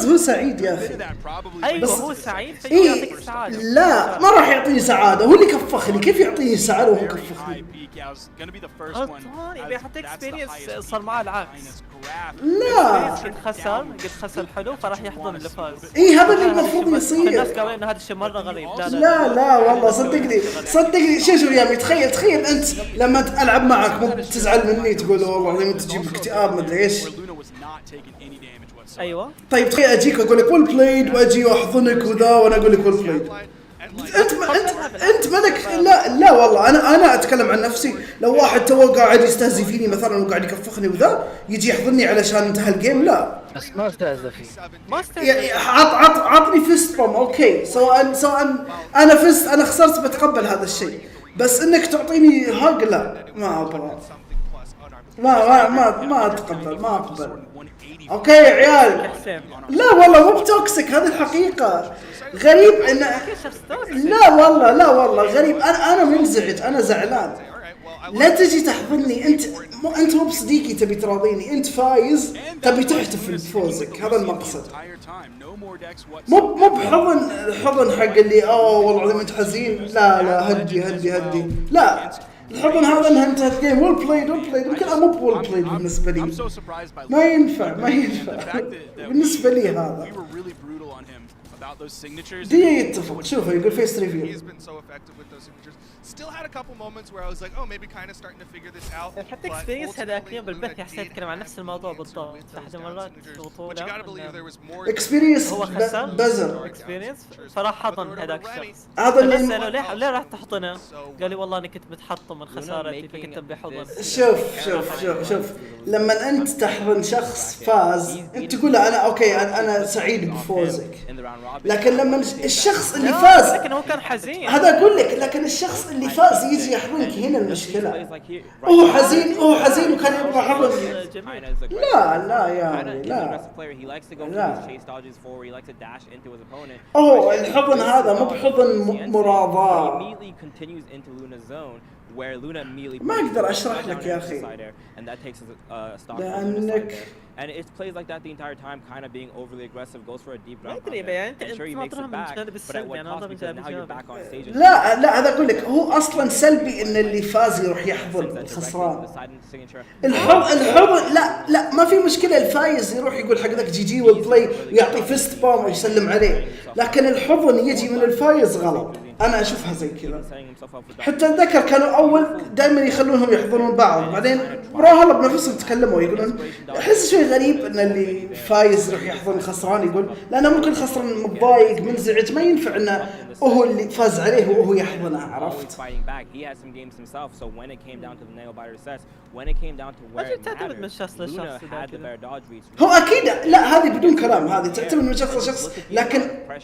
هو سعيد يا اخي. ايوه هو سعيد يعطيك السعاده. لا ما راح يعطيني سعاده، هو اللي كفخني. كيف يعطيني سعاده وهو كفخني؟ غلطان يبي يحط اكسبيرينس صار معاه العكس. لا قد خسر حلو فراح يحضن اللي فاز. هذا اللي المفروض يصير. الناس قالوا انه هذا الشيء مره غريب. لا والله صدقني شوف يا عمي. تخيل انت لما العب معك مو تزعل مني تقول والله العظيم انت تجيب اكتئاب ما ادري ايش. ايوه طيب تخيل اجيك اقول لك ويل بلايد واجي واحضنك وذا وانا اقول لك ويل بلايد. انت ملك. لا والله انا اتكلم عن نفسي. لو واحد تو قاعد يستهزئ فيني مثلا وقاعد يكفخني وذا يجي يحضني علشان انتهى الجيم، لا بس ما استهزئ فيه. يعني عطني فيست بوم اوكي. سواء انا فزت انا خسرت بتقبل هذا الشيء، بس انك تعطيني هاج لا ما ابغى. ما اتقبل ما اقبل. اوكي يا عيال. لا والله مو بتوكسيك هذه الحقيقة. غريب ان لا والله غريب. انا منزعج انا زعلان. لا تجي تحضني انت مو بصديقي تبي تراضيني. انت فايز تبي تحتفل بفوزك، هذا المقصد. مو بحضن حق اللي والله العظيم انت حزين. لا هدي لا الحضن هذا انها انتهت جيم. ويل بلايد يمكن مو بول بلايد بالنسبه لي. ما ينفع بالنسبه لي هذا. دي يتفق. شوف يقول فيس ريفيو. Still had a couple moments where I was like, oh, maybe kind of starting to figure this out. حتى اكسبيرينس هذاك اليوم بالبث يحسن يتكلم عن نفس الموضوع بالضبط. احد المرات بطولة اكسبيرينس هو خسر بزر اكسبيرينس فراح حضن هذاك الشخص. هذا اللي سأله ليه راح تحضنه؟ قال لي والله انا كنت متحطم من خسارتي فكنت بحضن. شوف لما انت تحضن شخص فاز انت تقول له انا اوكي انا سعيد بفوزك، لكن لما الشخص اللي فاز لكن هو كان حزين. هذا اقول لك، لكن الشخص اللي فاز يجي يحضنك هنا المشكله. هو حزين وكان يبغى حضن. لا يعني لا الحضن هذا مو بحضن مراضاة. where Luna immediately ما أقدر أشرح لك يا أخي and that takes a stock and it plays like that the entire time, kind of being overly aggressive, goes for a deep ground and sure he makes it back, but at what cost, because now you're back on stage. لا هذا أقول لك هو أصلا سلبي إن اللي فاز يروح يحضن الخسران. الحضن لا ما في مشكلة، الفايز يروح يقول حق ذاك جي والبلاي ويعطي فيست بوم ويسلم عليه، لكن الحضن يجي من الفايز غلط. أنا أشوفها زي كذا. حتى أتذكر كانوا أول دائما يخلونهم يحضنون بعض، بعدين براهلا بنفسهم تكلموا يقولون أحس شوي غريب إن اللي فايز يروح يحضن الخسران، يقول لأنه ممكن الخسران متضايق منزعج، ما ينفع إنه هو اللي فاز عليه وهو يحضنه، عرفت؟ هو أكيد لا هذه بدون كلام، هذه تعتمد من شخص لشخص، لكن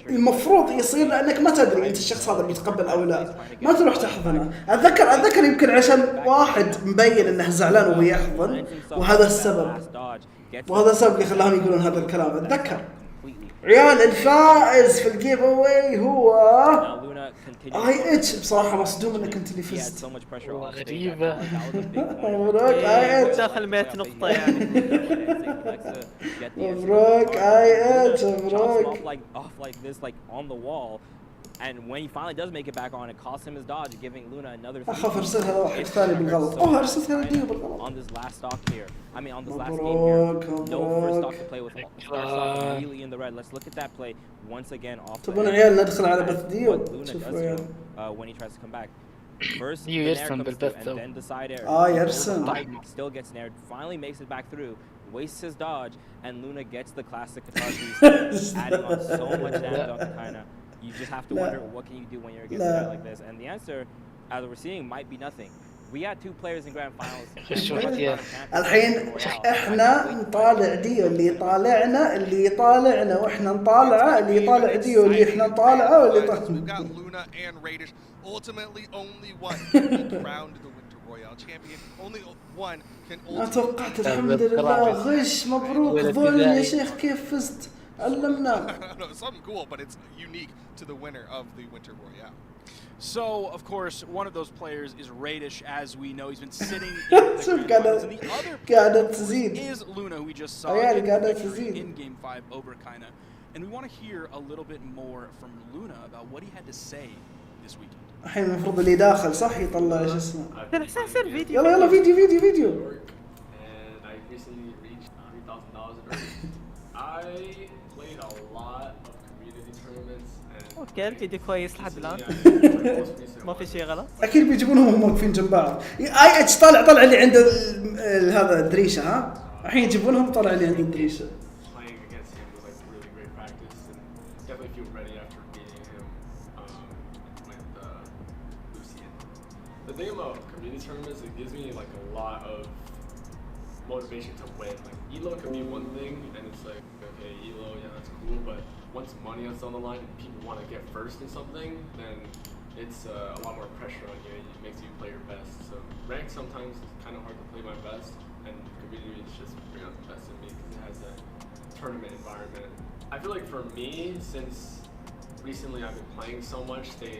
المفروض يصير لأنك ما تدري أنت الشخص هذا بيتقبل أو لا، ما تروح تحضنه. أتذكر يمكن عشان واحد مبين إنه زعلان وهو يحضن، وهذا السبب اللي خلاهم يقولون هذا الكلام. أتذكر عيال الفائز في الجيف اواي هو اي اتش، بصراحة مصدوم انك انت اللي فزت. غريبة. مبروك اي اتش داخل 100 نقطة يعني. مبروك اي اتش مبروك. And when he finally does make it back on, it costs him his dodge, giving Luna another. أخاف أرسلها واحد ثاني بالغلط. أرسلتها لديه بالغلط. On this last stock here, I mean on this last game here, no first stock to play with. First stock immediately in the red. Let's look at that play once again off. تبون عيال ندخل على بث دي وشوفوا عيال. When he tries to come back. First, يرسم بالبث and then decide يرسم. Still gets snared. Finally makes it back through. Wastes his dodge, and Luna gets the classic guitar piece, adding on so much damage on Kaina. You just have to wonder what can you do when you're against a guy like this, and the answer, as we're seeing, might be nothing. We had two players in grand finals. الحين احنا نطالع ديو اللي يطالعنا واحنا نطالعه، اللي يطالع ديو اللي احنا نطالعه واللي يطالع. ما توقعت. الحمد لله غش. مبروك ظلم يا شيخ. كيف فزت؟ علمنا. Something cool, but it's unique to the winner of the Winter Royale. So, of course, one of those players is Radish, as we know. He's been sitting in the grand finals. And the other player is Luna, who we just saw in Game 5 over Kaina. And we want to hear a little bit more from Luna about what he had to say this weekend. الحين المفروض اللي داخل صح يطلع ايش اسمه. يصير فيديو. يلا فيديو. And I recently reached $3,000. I played a lot of community tournaments and اوكي الفيديو كويس لحد الان. ما في شيء غلط. اكيد بيجيبونهم وهم واقفين جنب بعض. اي اتش طالع اللي عند هذا الدريشه. ها الحين يجيبونهم طالع اللي عند الدريشه. Playing against him was like really great practice and definitely feel ready after beating him with Lucian. The thing about community tournaments, it gives me like a lot of motivation to win. Like elo can be one thing and it's like okay, elo, yeah, that's cool, but once money is on the line and people want to get first in something, then it's a lot more pressure on you. It makes you play your best. So rank sometimes is kind of hard to play my best, and community is just bring out the best in me because it has that tournament environment. I feel like for me, since recently I've been playing so much, they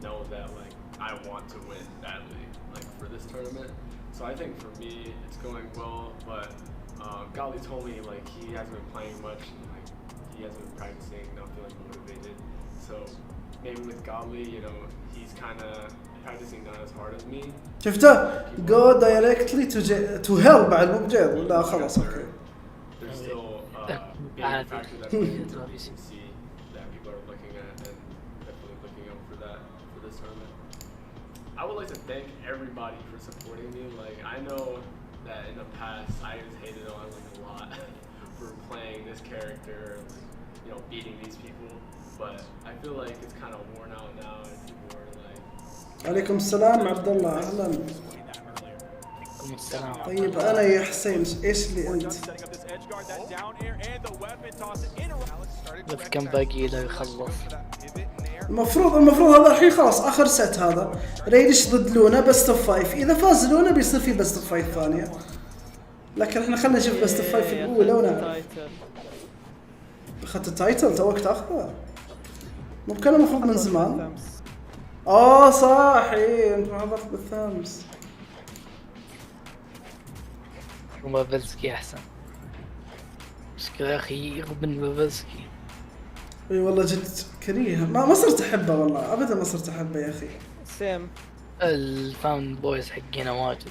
know that like I want to win badly, like for this tournament. So I think for me, it's going well, but Gali told me like he hasn't been playing much, and like he hasn't been practicing, not feeling motivated. So maybe with Gali, you know, he's kind of practicing not as hard as me. شفته go directly to hell بعد مو بجيد. لا خلاص اوكي. There's still being a factor that you can see that people are looking at and definitely looking up for that for this tournament. I would like to thank everybody for supporting me. Like I know that in the past I was hated on like a lot for playing this character, like, you know, beating these people. But I feel like it's kind of worn out now, and people are like. عليكم السلام عبد الله اهلا. طيب انا يا حسين ايش اللي انت؟ بس كم باقي له يخلص؟ المفروض هذا الحين خلاص اخر ست. هذا ريدش ضد لونا بست اوف 5. اذا فاز لونا بيصير في بست اوف 5 ثانيه، لكن احنا خلينا نشوف بست اوف 5 الاولى ونعرف. اخذت التايتل توك تاخذه؟ مو بكلام المفروض من زمان. صح انت ما حضرت بالثامس. وبابلسكي احسن. مشكلة يا اخي يغبن بابلسكي. اي والله جد كريه، ما صرت احبه والله ابدا، ما صرت احبه يا اخي. سيم. الفان بويز حقنا واجد.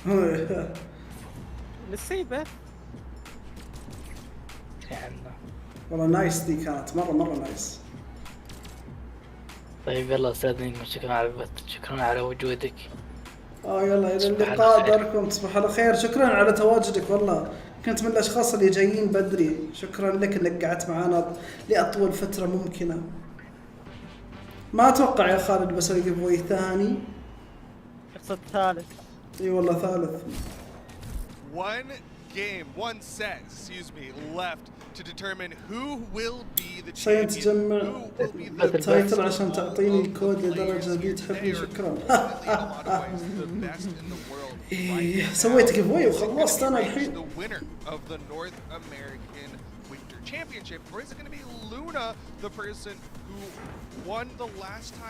نسيبه. يعني والله نايس دي كانت مرة نايس. طيب يلا استاذنكم، شكرا على البث، شكرا على وجودك. يلا الى اللقاء، داركم تصبح على خير. شكرا على تواجدك، والله كنت من الاشخاص اللي جايين بدري. شكرا لك انك قعدت معنا لاطول فترة ممكنة. ما اتوقع يا خالد بسوي جيفوي ثاني. اقصد ثالث. اي والله ثالث. One set, excuse me, left to determine who will be the champion. سيتجمع التايتل عشان تعطيني كود لدرجة دي تحبني. شكرا. سويت جيفوي وخلصت انا الحين.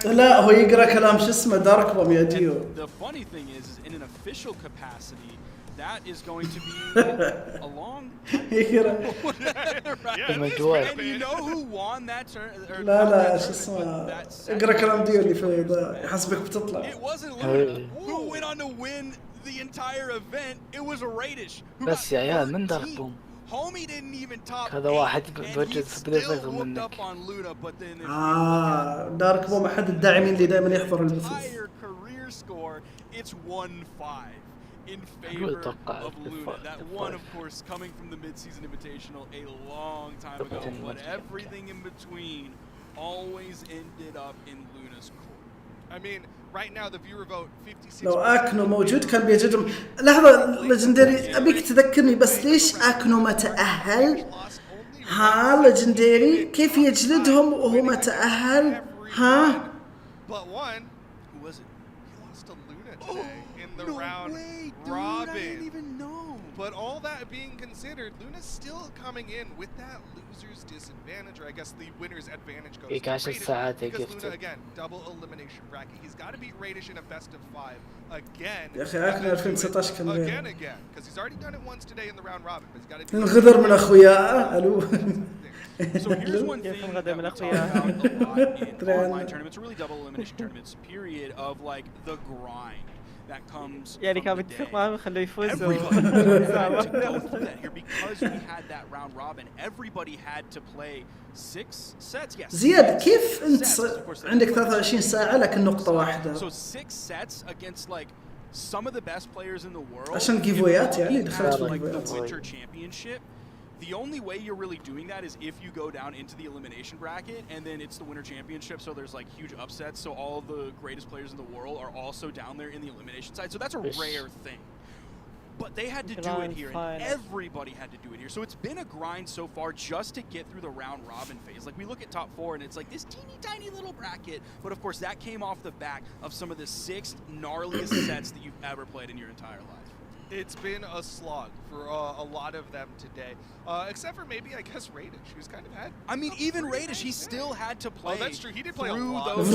لا هو يقرا كلام شو اسمه دارك بوم يا ديو. The funny thing is in an official capacity that is going to be a long and you know who won that turn. لا شو اسمه اقرا كلام ديو اللي في يحسبك بتطلع. It wasn't Luna who went on to win the entire event. It was a Radish. بس يا عيال من دارك بوم. Homie didn't even top. هذا واحد بوجه بدأ منك. دارك بوم احد الداعمين اللي دائما يحضر البث. Career score, it's 1-5 in favor of Luna. That one, of course, coming from the mid-season invitational a long time ago, but everything in between always ended up in Luna's court. I mean, right now the viewer vote 56. لو اكنو موجود كان بيجدهم. لحظة ليجندري ابيك تذكرني بس ليش اكنو ما تأهل؟ ليجندري كيف يجلدهم وهو ما تأهل؟ But one, who was it? He lost to Luna today in the round robin. I didn't even know. But all that being considered, Luna's still coming in with that loser's disadvantage, or I guess the winner's advantage goes to Radish. Because Luna, again, double elimination bracket. He's got to beat Radish in a best of 5 again. يا أخي أكنو 2019 كان again, because he's already done it once today in the round robin, but he's got to do it. انغدر من أخوياه. ألو. So here's one thing that we talk about a lot in online tournaments, really double elimination tournaments, period of like the grind that comes يعني كان بيتفق معهم خلوه يفوزوا. Because we had that round robin, everybody had to play 6 sets. Yes. زياد كيف أنت عندك 23 ساعة لكن نقطة واحدة؟ So 6 sets against like some of the best players in the world. عشان جيفويات يعني دخلت في the Winter Championship. The only way you're really doing that is if you go down into the elimination bracket and then it's the Winter Championship, so there's like huge upsets, so all of the greatest players in the world are also down there in the elimination side, so that's a rare thing. But they had to do it here, and everybody had to do it here. So it's been a grind so far just to get through the round robin phase. Like we look at top 4 and it's like this teeny tiny little bracket, but of course that came off the back of some of the 6 gnarliest sets that you've ever played in your entire life. It's been a slog for a lot of them today, except for maybe I guess Radish, who's kind of had. I mean, even Radish, he still had to play. Oh, that's true. He did play through a lot. Those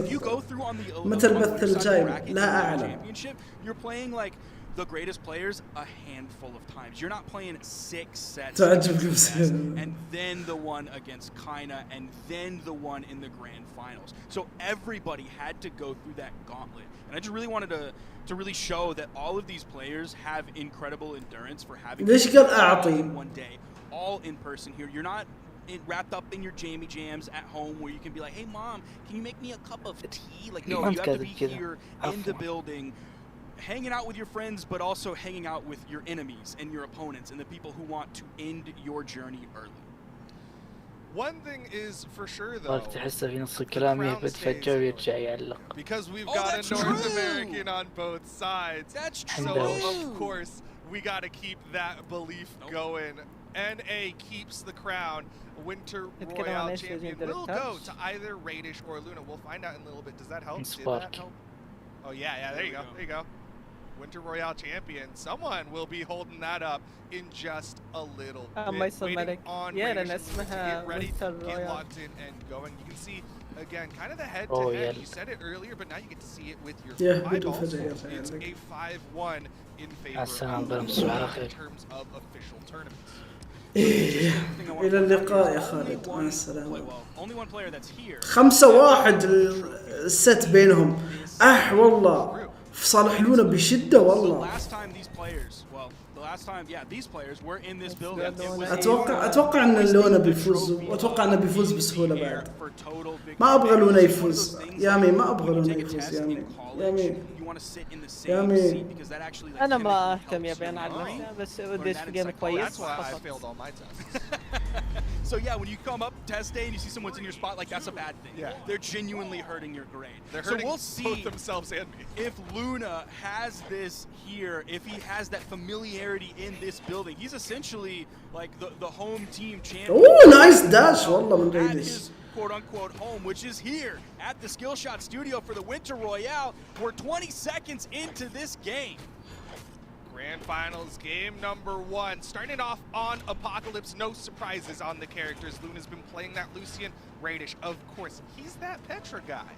if you go through on the متى البث الجاي؟ لا أعلم. Championship, you're playing like the greatest players a handful of times. You're not playing 6 sets and then the one against Kaina and then the one in the grand finals. So everybody had to go through that gauntlet. And I just really wanted to really show that all of these players have incredible endurance for having one day all in person here. You're not wrapped up in your jammy jams at home where you can be like, hey mom, can you make me a cup of tea? Like no, you have to be here in the building, hanging out with your friends, but also hanging out with your enemies and your opponents and the people who want to end your journey early. One thing is for sure though, تحسه في نص الكلام يهبط فجأة ويرجع يعلق. Because we've got a North American on both sides. That's true. So of course we got to keep that belief going. NA keeps the crown. Winter Royale champion will go to either Radish or Luna. We'll find out in a little bit. Does that help? Did that help? Oh yeah, there you go. There you go. Winter Royale champion. Someone will be holding that up in just a little bit. My somatic. On yeah, Radish to get ready, get locked in and going. You can see Again, kind of the head-to-head. You said it earlier, but now you get to see it with your eyeballs. It's a 5-1 in favor of in terms of official tournaments. إلى اللقاء يا خالد، مع السلامة. 5-1 الست بينهم. والله في صالح لونا بشدة والله. أتوقع أن لونا بيفوز، وأتوقع أنه بيفوز بسهولة بعد. ما أبغى لونا يفوز، يامي ما أبغى لونا يفوز، يامي. أنا ما أهتم يا بين عن بس ودي في جيم كويس. So yeah, when you come up test day and you see someone's in your spot, like that's a bad thing. Yeah. They're genuinely hurting your grade. They're hurting both themselves and me. If Luna has this here, if he has that familiarity in this building, he's essentially like the home team champion. Oh, nice dash والله من ريدش. Quote-unquote home, which is here at the Skillshot Studio for the Winter Royale. We're 20 seconds into this game. Grand Finals game number 1. Starting off on Apocalypse, no surprises on the characters. Luna's been playing that Lucian. Radish, of course, he's that Petra guy.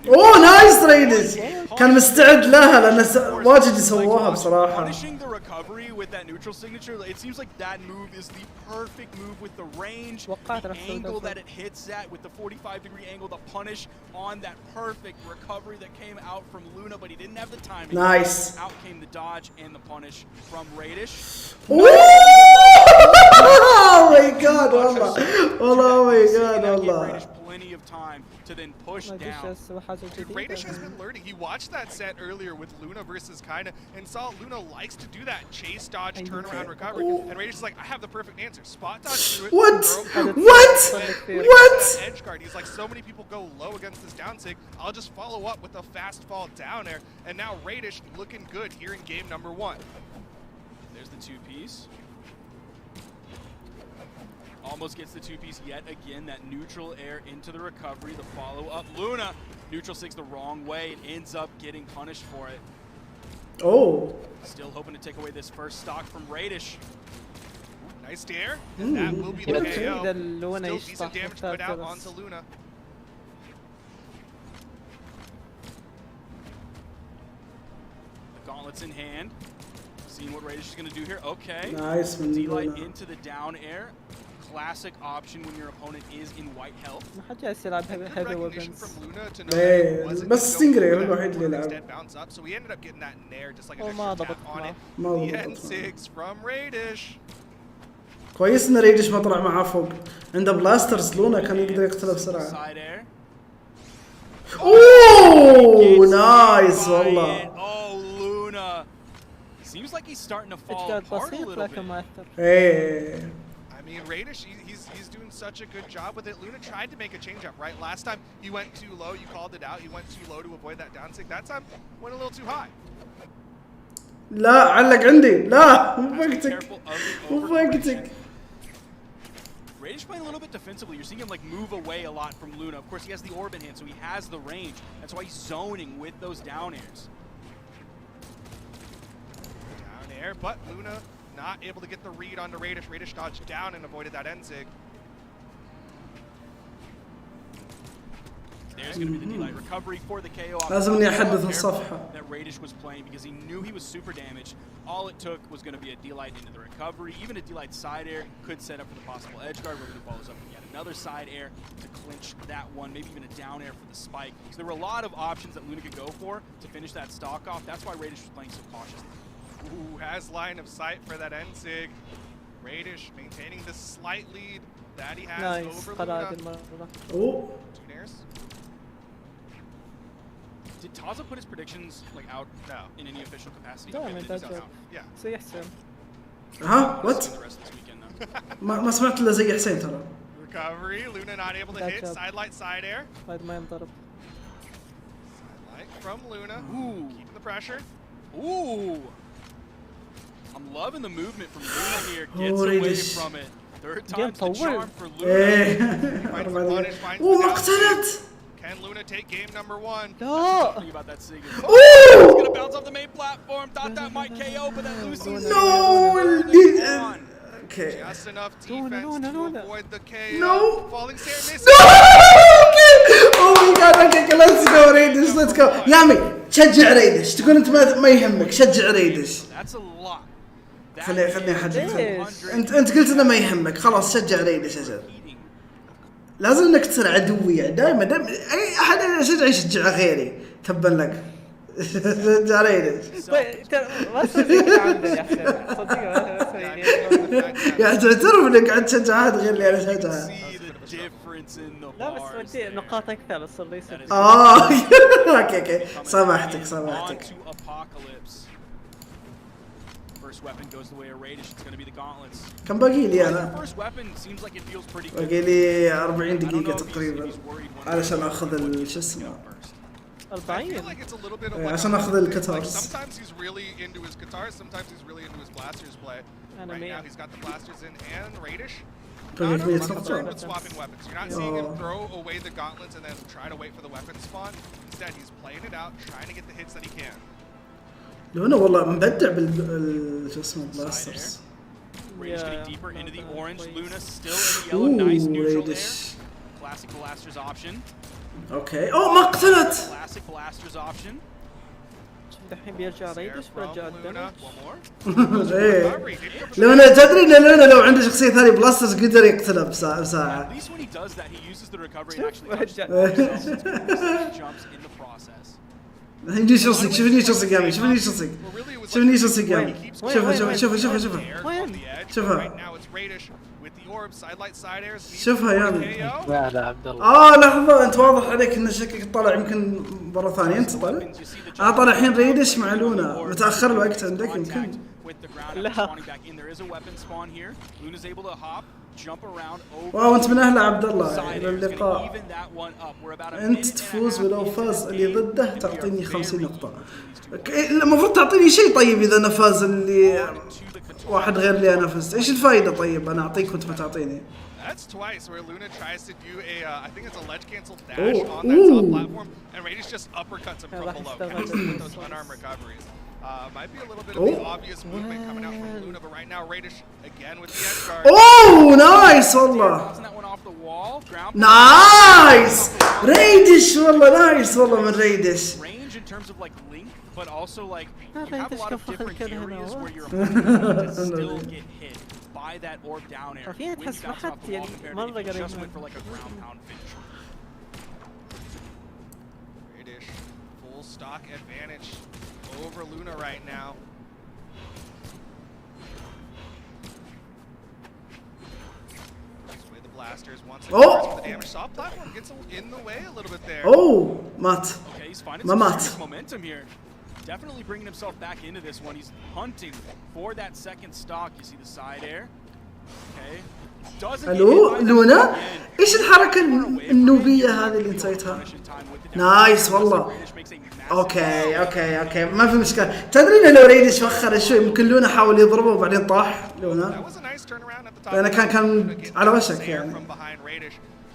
اوه نايس ريدش، كان مستعد لها لأن واجد يسووها بصراحة. Punishing the recovery with that neutral signature, it seems like that move is the perfect move with the range, the angle that it hits at with the 45-degree angle, the punish on that perfect recovery that came out from Luna, but he didn't have the timing. Nice. Out came the dodge and the punish from Radish. Oh my god والله oh my god والله. Plenty of time to then push down. Radish has been learning. He watched that set earlier with Luna versus Kaina and saw Luna likes to do that chase, dodge, turnaround, recovery. And Radish is like, I have the perfect answer. Spot dodge through it. What? Edge guard. He's like, so many people go low against this down sig. I'll just follow up with a fast fall down air. And now Radish looking good here in game number 1. There's the 2-piece. Almost gets the 2-piece yet again. That neutral air into the recovery. The follow-up. Luna neutral sigs the wrong way and ends up getting punished for it. Oh. Still hoping to take away this first stock from Radish. Nice dare. And that will be the KO. Still decent damage put out onto Luna. The gauntlets in hand. Seeing what Radish is going to do here. Okay. Nice. D-Light into the down air. Classic option when your opponent is in white health. ما حد جالس يلعب heavy weapons. بس ستينجري هو الوحيد اللي يلعب. So we ended up getting that nair just like an ما extra ضبط tap on it. ما The N6 from Radish. كويس ان ريدش ما طلع معاه فوق. عنده بلاسترز لونا كان يقدر يقتله بسرعة. اوه نايس والله. Oh Luna. Seems like he's starting to fall apart a little bit. Hey. I mean, Radish, he's doing such a good job with it. Luna tried to make a change up, right? Last time he went too low, you called it out. He went too low to avoid that down sig. That time went a little too high. لا علق عندي لا مو وقتك مو وقتك. Radish playing a little bit defensively. You're seeing him like move away a lot from Luna. Of course, he has the orb in hand, so he has the range. That's why he's zoning with those down airs. Down air, but Luna not able to get the read onto Radish. Radish dodged down and avoided that N-Sig. There's going to be the D-Light recovery for the KO. لازم إني أحدث الصفحة. That Radish was playing because he knew he was super damaged. All it took was going to be a D-Light into the recovery. Even a D-Light side air could set up for the possible edge guard. Where he follows up with yet another side air to clinch that one. Maybe even a down air for the spike. So there were a lot of options that Luna could go for to finish that stock off. That's why Radish was playing so cautiously. Ooh, has line of sight for that N-Sig. Radish maintaining the slight lead that he has over Luna. Oh. Two nairs. Did Taza put his predictions like out in any official capacity? No, I mean that's it. Yeah. So yes, sir. ها what؟ ما سمعت إلا زي حسين ترى. Recovery. Luna not able to hit. Side light, side air. بعد ما ينضرب. Side light from Luna. Ooh. Keeping the pressure. Ooh. I'm loving the movement from Luna here. Gets away from it. Third time's the charm for Luna. ومقتلت. Can Luna take game number 1? No. Think about that signal. Oh! He's gonna bounce off the main platform. Thought that might KO, but that Lucy's no. اوكي Just enough defense to avoid the KO. No. Falling Sarah misses. No! اوه ماي جاد اوكي ليتس جو ريدش ليتس جو يا عمي شجع ريدش تقول انت ما يهمك شجع ريدش خليني احدد انت قلت انه ما يهمك خلاص شجع ريدش اجل لازم انك تصير عدوي يعني دائما اي احد يشجع يشجع غيري تبا لك شجع ريدش ما تصدق عندنا يا حسين صدق يعني تعترف انك قاعد تشجع احد غير اللي انا شجعه لا بس ودي نقاط اكثر صار ليس اوكي سامحتك كم باقي لي انا؟ باقي لي 40 دقيقة تقريبا علشان اخذ شو اسمه 40 عشان اخذ الكتارز. Sometimes he's really into his guitars, sometimes he's really into his blasters play. Right now he's got the blasters in and Radish. Not concerned with swapping weapons. You're not seeing him throw away the gauntlets and then try to wait for the weapon spawn. Instead, he's playing it out, trying to get the hits that he can. لونه والله مبدع شو اسمه بلاسترز. Radish getting deeper into the orange. Luna still in the yellow. Nice neutral there. Classic blasters option. اوكي ما قتلت. Classic blasters option. الحين بيرجع ريدش برجع الدمج. لونا تدري ان لونا لو عنده شخصية ثانية بلاسترز قدر يقتلها بساعة. At least when he does that, he uses the recovery and actually jumps in the process. هني شخصيك شوفني شخصيك يامي شوفني شخصيك شوفني شخصيك يامي شوفها يامي لا عبد الله لحظة انت واضح عليك ان شكلك طالع يمكن مرة ثانية انت طالع طالع الحين ريدش مع لونا متأخر الوقت عندك يمكن لا واو انت من اهل عبد الله الى اللقاء انت تفوز ولو فاز اللي ضده تعطيني 50 نقطة المفروض تعطيني شيء طيب اذا انا فاز اللي واحد غير اللي انا فزت ايش الفائدة طيب انا اعطيك وانت ما تعطيني That's twice where Luna tries to do a, I think it's a ledge cancel dash on that top platform, and Radish just uppercuts him from below, catches him with those unarmed recoveries. Might be a little bit of the obvious movement coming out from Luna, but right now Radish again with the edge guard. نايس والله. نايس. ريدش والله نايس والله من ريدش. Range in terms of like link, but also like you have a lot of different areas where your opponent can still get hit by that orb down air. فيها تحس ما حد يعني مرة قريب. Just went for like a ground pound finish. Radish full stock advantage over Luna right now. Display the blasters once again. The damage soft platform gets in the way a little bit there. مات. Okay, he's finding some momentum here. Definitely bringing himself back into this one. He's hunting for that second stock. You see the side air. Okay. الو لونا ايش الحركة النوبية هذه اللي نسيتها؟ نايس والله. اوكي ما في مشكلة. تدري ان لو ريدش وخر شوي ممكن لونا حاول يضربه وبعدين طاح لونا. لأنه كان على وشك يعني.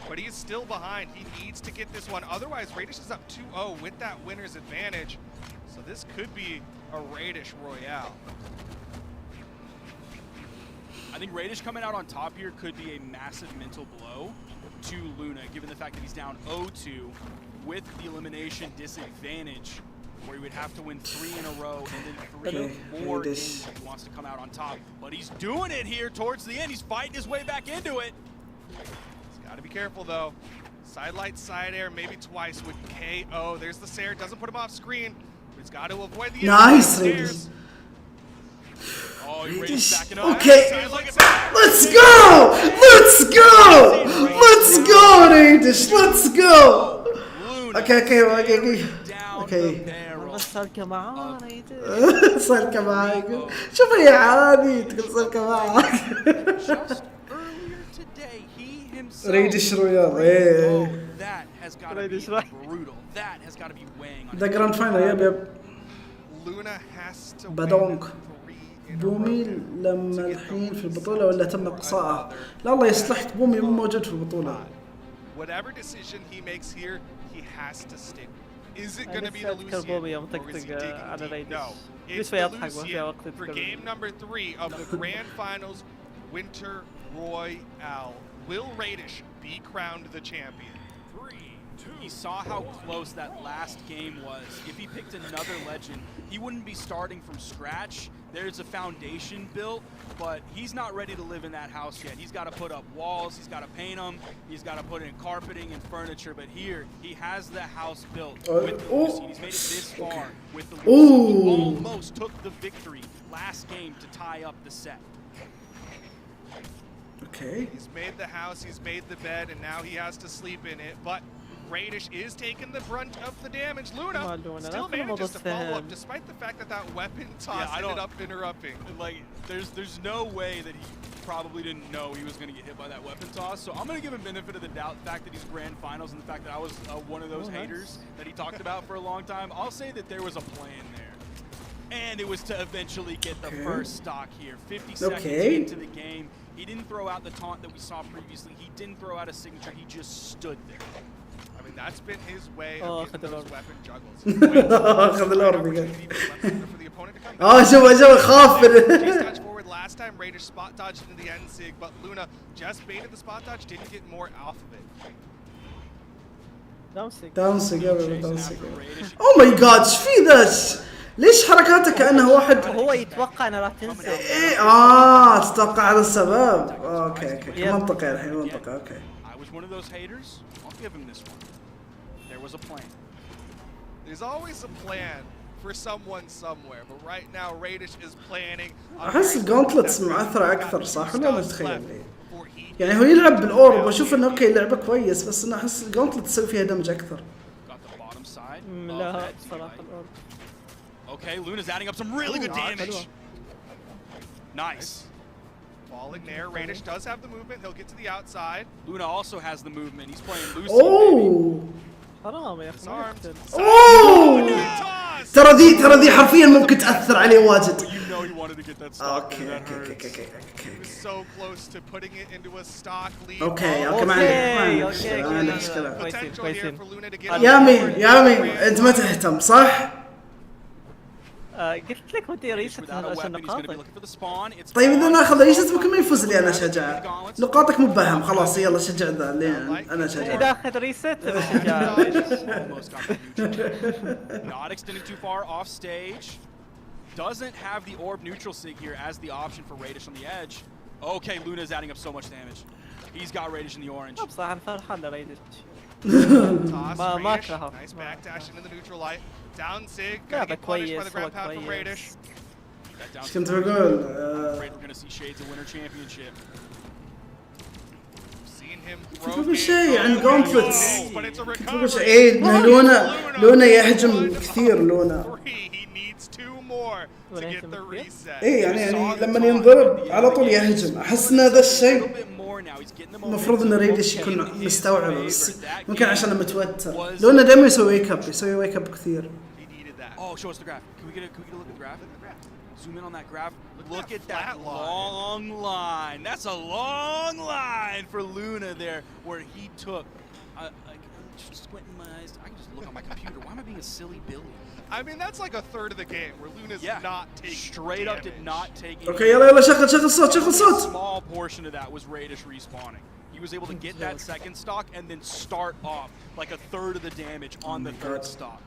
But he is still behind. He needs to get this one. Otherwise, Radish is up 2-0 with that winner's advantage. So this could be a Radish Royale. I think Radish coming out on top here could be a massive mental blow to Luna, given the fact that he's down 0-2 with the elimination disadvantage, where he would have to win 3 in a row and then 3 more games if he wants to come out on top. But he's doing it here towards the end. He's fighting his way back into it. Got to be careful though. Sidelight, side air, maybe twice with KO. There's the Sarah, doesn't put him off screen, but he's got to avoid the nice. Oh, Radish backing up. Okay, let's go, Radish, let's go. Okay. سالكة معاه سالكة معاك شوف يا عادي تقول سالكة معاك ريدش رويال ريدش ذا جراند فاينل يب بدونك بومي لما الحين في البطولة ولا تم إقصائه لا الله يصلحك بومي مو موجود في البطولة whatever decision he makes here he has to stick. Is it going to be the Lucian or is he digging deep? No, it's the Lucian for game number 3 of the Grand Finals Winter Royale. Will Radish be crowned the champion? He saw how close that last game was. If he picked another legend, he wouldn't be starting from scratch. There's a foundation built, but he's not ready to live in that house yet. He's got to put up walls, he's got to paint them, he's got to put in carpeting and furniture, but here, he has the house built with the Lucy. He's made it this far with the Lucy. He almost took the victory last game to tie up the set. Okay. He's made the house, he's made the bed, and now he has to sleep in it, but Radish is taking the brunt of the damage. Luna still manages to follow up, despite the fact that that weapon toss ended up interrupting. Like, there's no way that he probably didn't know he was going to get hit by that weapon toss. So I'm going to give him benefit of the doubt, the fact that he's grand finals and the fact that I was one of those haters that he talked about for a long time. I'll say that there was a plan there. And it was to eventually get the first stock here. 50 seconds into the game. He didn't throw out the taunt that we saw previously. He didn't throw out a signature. He just stood there. I mean, that's been his way of getting those weapon juggles. اخذ الأرض بجد. شوف خاف. Touch forward last time. Radish spot dodged into the end sig, but Luna just baited the spot dodge, didn't get more off of it. داونسج اوه ماي جاد ايش في ذا؟ ليش حركاته كانه واحد هو يتوقع انه راح تنزل. تتوقع هذا السبب. اوكي منطقي الحين منطقي. اوكي I was one of those haters. I'll give him this one. There was a plan. There's always a plan for someone somewhere, but right now Radish is planning. احس الجونتلتس معثره اكثر صح ولا انا اتخيل لي؟ يعني هو يلعب بالاورب واشوف انه اوكي لعبه كويس بس انا احس الجونتلت تسوي فيها دمج اكثر. لا صراحه الأورب. Okay, Luna's adding up some really good damage. Nice. Falling there, Radish does have the movement. He'll get to the outside. Luna also has the movement. He's playing Lucy. حرام يا اخي. ترى دي حرفيا ممكن تاثر عليه واجد. اوكي so close to putting it into a stock lead. اوكي ما عندي مشكله. يامي انت ما تهتم صح؟ قلت لك ودي ريست عشان نقاط. طيب اذا ناخذ ريست ممكن ما يفوز لي انا شجاع. نقاطك مو بهم خلاص يلا شجع ذا لين انا شجاع. اذا اخذ ريست بشجع. Not extending too far off stage. Doesn't have the orb neutral sig here as the option for Radish on the edge. Okay, Luna's adding up so much damage. He's got Radish in the orange. بصراحة أنا فرحان لريدش. ما أكرهه. Nice back dash into the neutral light. Down sig. Gonna get punished by the grab pound from Radish. ايش كنت بقول؟ We're gonna see shades of winter championship. تقول شيء عن جونتلتس. تقول شيء لونا يهجم كثير لونا. يعني لما ينضرب على طول يهجم. احس ان هذا الشيء المفروض ان ريدش يكون مستوعب بس ممكن عشان متوتر. لونا دائما يسوي ويك اب كثير. Oh, show us the graph. Can we get a look at the graph? Zoom in on that graph. Look at that long line. That's a long line for Luna there, where he took. Just squinting my eyes. I can just look on my computer. Why am I being a silly Billy? I mean, that's like a third of the game where Luna's not taking straight up did not take. Okay, يلا شغل صوت. A small portion of that was Radish respawning. He was able to get that second stock and then start off like a third of the damage on the third stock.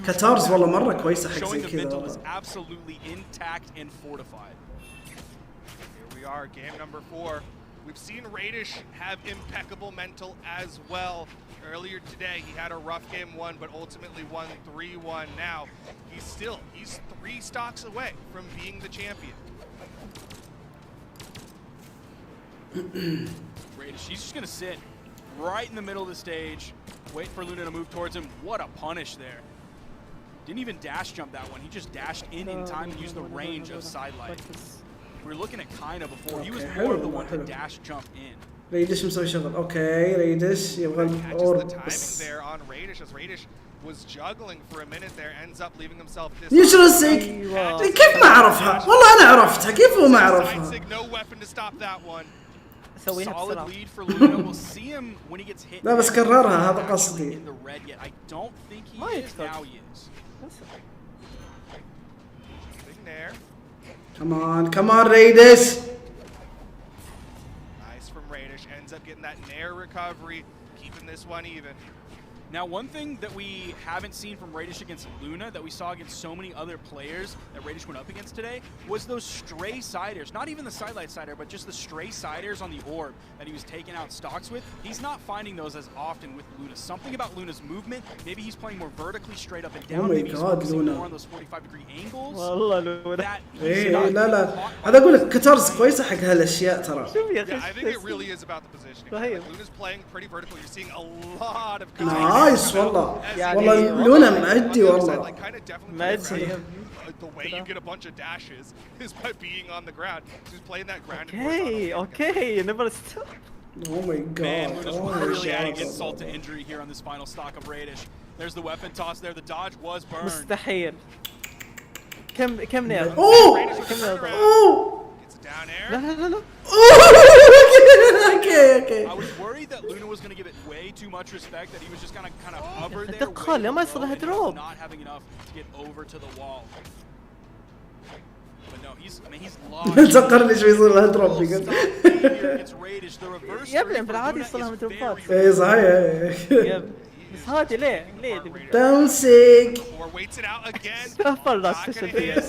كاتارز والله مرة كويسة حق زي كذا. Absolutely intact and fortified. Here we are, game number 4. We've seen Radish have impeccable mental as well. Earlier today, he had a rough game 1, but ultimately won 3-1. Now, he's 3 stocks away from being the champion. Radish, he's just gonna sit right in the middle of the stage, wait for Luna to move towards him. What a punish there. Didn't even dash jump that one. He just dashed in time and used the range of sidelight. We were looking at Kaina before. He was more of the one to dash jump in. ريدش مسوي شغل. اوكي ريدش يبغى الاورب بس. Radish was juggling for a minute there, ends up leaving himself this. نيوترال كيف ما اعرفها؟ والله انا عرفتها كيف هو ما اعرفها؟ No weapon to stop that one. Solid lead for Luna. We'll see him when he gets hit. لا بس كررها هذا قصدي. In the red yet. I don't think he is. Now he is. Big nair. Come on, Raiders. getting that nair recovery, keeping this one even. Now, one thing that we haven't seen from Radish against Luna that we saw against so many other players that Radish went up against today was those stray siders. Not even the sidelight sider, but just the stray siders on the orb that he was taking out stocks with. He's not finding those as often with Luna. Something about Luna's movement, maybe he's playing more vertically straight up and down. Oh my maybe he's God, focusing Luna. more on those 45-degree angles. والله لونا. ايه لا هذا اقول لك كتارز كويسه حق هالاشياء ترى. Yeah, I think it really is about the positioning. Like, Luna's playing pretty vertical. You're seeing a lot of نايس والله والله لونا معدي والله معدي. The way you get a bunch of dashes is by being on the ground. He's playing that ground. Okay, never stop. Oh my God. Man, Luna's really adding insult to injury here on this final stock of Radish. There's the weapon toss there. The dodge was burned. مستحيل. كم نير؟ اوه كم نير؟ اوه down air. لا. Okay. I was worried that Luna was going to give it way too much respect, that he was just going to kind of hover there, دقة لما يصير لها دروب. not having enough to get over to the wall. But no, he's lost. تذكرني شو يصير لها دروب يا ابني بالعادي يصير لها دروبات. اي صحيح. بس هذه ليه تمسك. استغفر الله استشهد.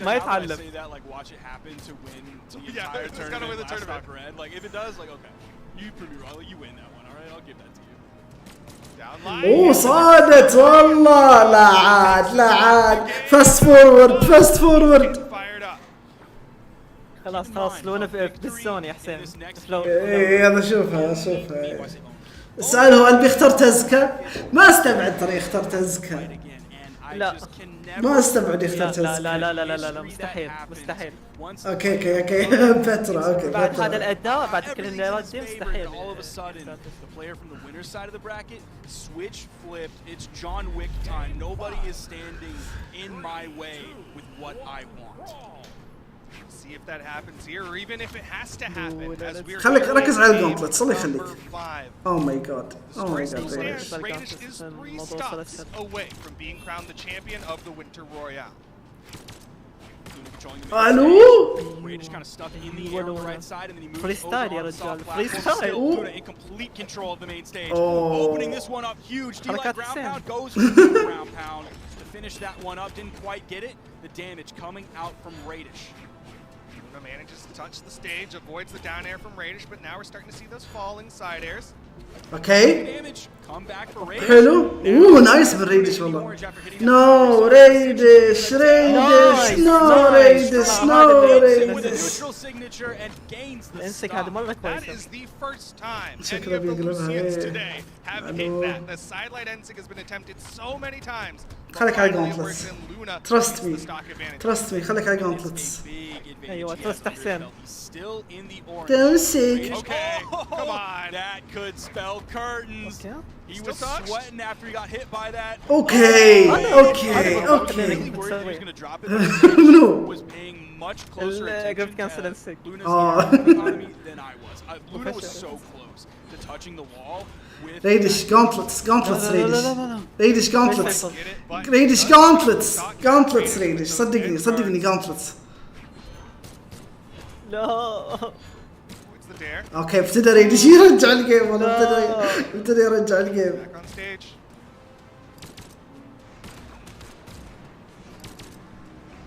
ما يتعلم. Yeah, it's gonna win the tournament. Like if it does, like okay, you prove me wrong. You win that one. All right, I'll give that to you. Down line. اوه صادت والله لا عاد فاست فورورد. خلاص لونا في بالسوني يا حسين. ايه هذا شوفها. السؤال هو هل بيختار تزكى؟ ما استبعد ترى يختار تزكى. لا ما استبعد يختار تزكى. لا مستحيل. اوكي بترا اوكي بعد هذا الاداء بعد كل النيرات دي مستحيل. All of a sudden, the player from the winner's side of the bracket switch flipped. It's John Wick time. Nobody is standing in my way with what I want. See if that happens here, or even if it has to happen. As we're خليك ركز على الجونتلت الله يخليك. Oh my god. Radish is 3 stops away from being crowned the champion of the Winter Royale. الو Radish kind of stuck in the air on the right side, and then he moves فريستايل يا رجال فريستايل. Luna in complete control of the main stage. Opening this one up huge. D-like ground pound goes for the ground pound to finish that one up. Didn't quite get it. The damage coming out from Radish. Luna manages to touch the stage, avoids the down air from Radish, but now we're starting to see those falling side airs. Okay. حلو. اوه نايس من ريدش والله. نو ريدش. انسك هذا مرة كويسة. That is the first time any of the Lucians today have hit that. The sidelight Ensig has been attempted so many times. خليك على جونتلتس. Trust me خليك على جونتلتس. ايوه ترست حسين. تمسك. Okay, come on. That could spell curtains. He was sweating after he got hit by that. Okay. منو؟ Was paying much closer attention to Luna's economy than I was. Luna was so close to touching the wall. Radish gauntlets Radish Radish صدقني gauntlets. لا اوكي ابتدى ريدش يرجع الجيم ابتدى يرجع الجيم.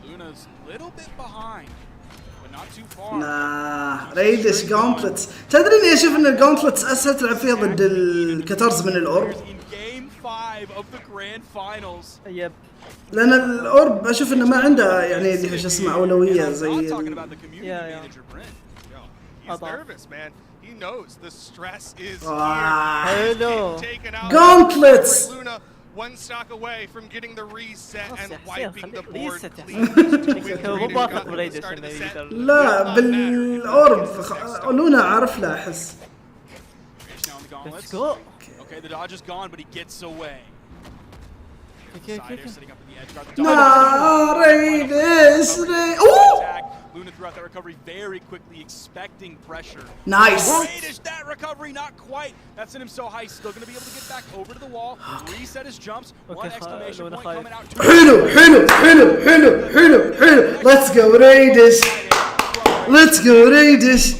Luna's a little bit behind, but not too far. ريدش gauntlets. تدري اني اشوف ان الجاuntlets اسهل تلعب فيها ضد الكترز من الاورب. يب. لان الاورب اشوف انه ما عنده يعني اللي ايش اسمه اولويه زي He's nervous, man. He knows the stress is Hello. Gauntlets. Luna one stock away from getting the reset and wiping the board لا بالأورب لونا عارف لا أحس. Let's go. Okay, the dodge is gone, but he gets away. Luna threw out that recovery very quickly, expecting pressure. Nice. That recovery, not quite. That sent him so high. Still going to be able to get back over to the wall, reset his jumps. One exclamation point coming out. حلو. Let's go Radish.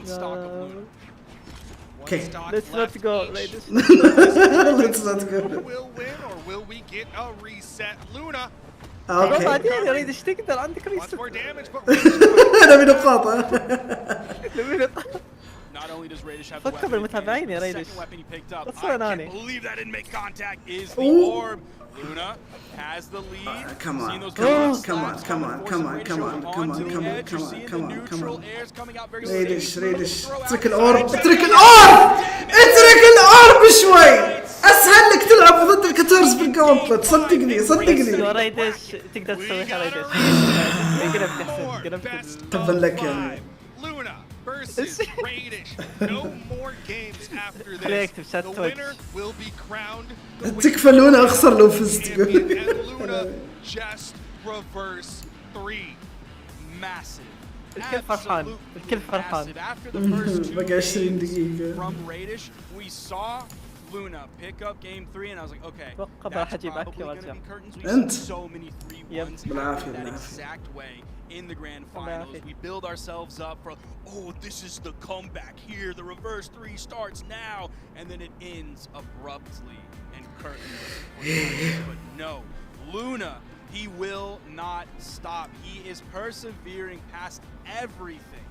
stock of Luna. Okay. Let's not go. Let's not go. Will win or will we get a reset? Luna. Okay. بعدين يا ريد ايش تقدر عندك Wants ريست. more damage, but نبي نقاط. Not only does Radish have فكر بالمتابعين يا the ريدش. second weapon he picked up. What's I going on can't here? believe that didn't make contact. Is the Ooh. orb. Luna has the lead. Come on. Seen those Come on. slaps Come on. coming, Come on. forcing Come on. Radish Come on. over Come on. onto the Come on. edge. Come You're on. seeing Come the on. Come neutral on. airs coming out very ريدش safe. ريدش Throw out اترك the الأورب side. اترك الأورب اترك الأورب شوي اسهل لك تلعب ضد الكاتورز بالجوانتلت صدقني صدقني ريدش تقدر تسويها ريدش. قلبت احسن قلبت. تبا لك يعني. Luna versus Radish. No more games after خليك this. تبسط The تويتش. winner will be crowned. تكفى لونا اخسر لو فزت. And Luna just reverse 3. Massive. الكل فرحان. الكل فرحان. After the first two بقى 20 دقيقة. from Radish, we saw Luna pick up game 3 and I was like, okay, توقع راح that's اجيب probably أكل gonna be curtains. We أنت. see so many 3-1s بالعافية that بالعافية. exact way in the grand finals. We build ourselves up for, oh, this is the comeback here. The reverse 3 starts now, and then it ends abruptly and curtains. But no, Luna, he will not stop. He is persevering past everything.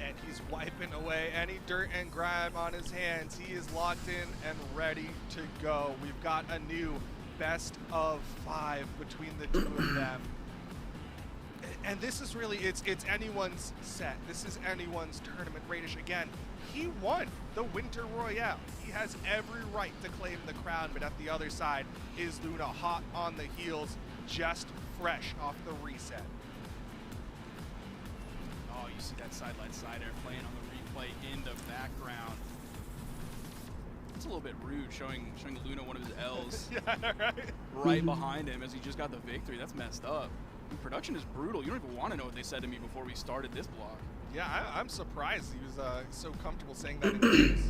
And he's wiping away any dirt and grime on his hands. He is locked in and ready to go. We've got a new best of 5 between the two of them. And this is really, it's anyone's set. This is anyone's tournament. Radish, again, he won the Winter Royale. He has every right to claim the crown, but at the other side is Luna, hot on the heels, just fresh off the reset. Oh, you see that side air playing on the replay in the background. It's a little bit rude showing Luna one of his L's right behind him as he just got the victory. That's messed up. Production is brutal. You don't even want to know what they said to me before we started this block. Yeah, I'm surprised he was so comfortable saying that in games.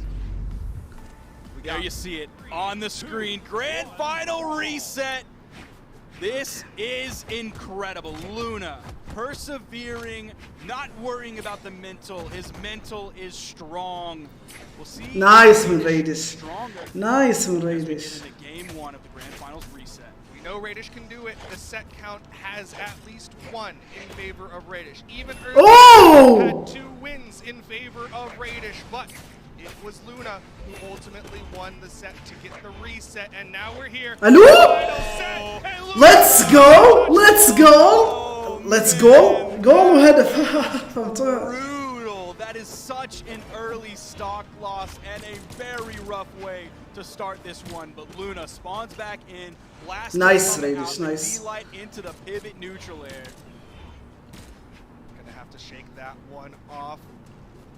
There you see it on the screen. Grand final reset. This is incredible. Luna persevering, not worrying about the mental. His mental is strong. We'll see. Nice من ريدش. Nice من ريدش. Game 1 of the grand finals reset. We know Radish can do it. The set count has at least 1 in favor of Radish. Even earlier, had 2 wins in favor of Radish, but it was Luna who ultimately won the set to get the reset, and now we're here. Hello? Let's go! Let's go! Let's go! Goal وهدف. Brutal. That is such an early stock loss and a very rough way to start this one. But Luna spawns back in. Nice, Radish, nice. D-light into the pivot neutral air. Gonna have to shake that one off.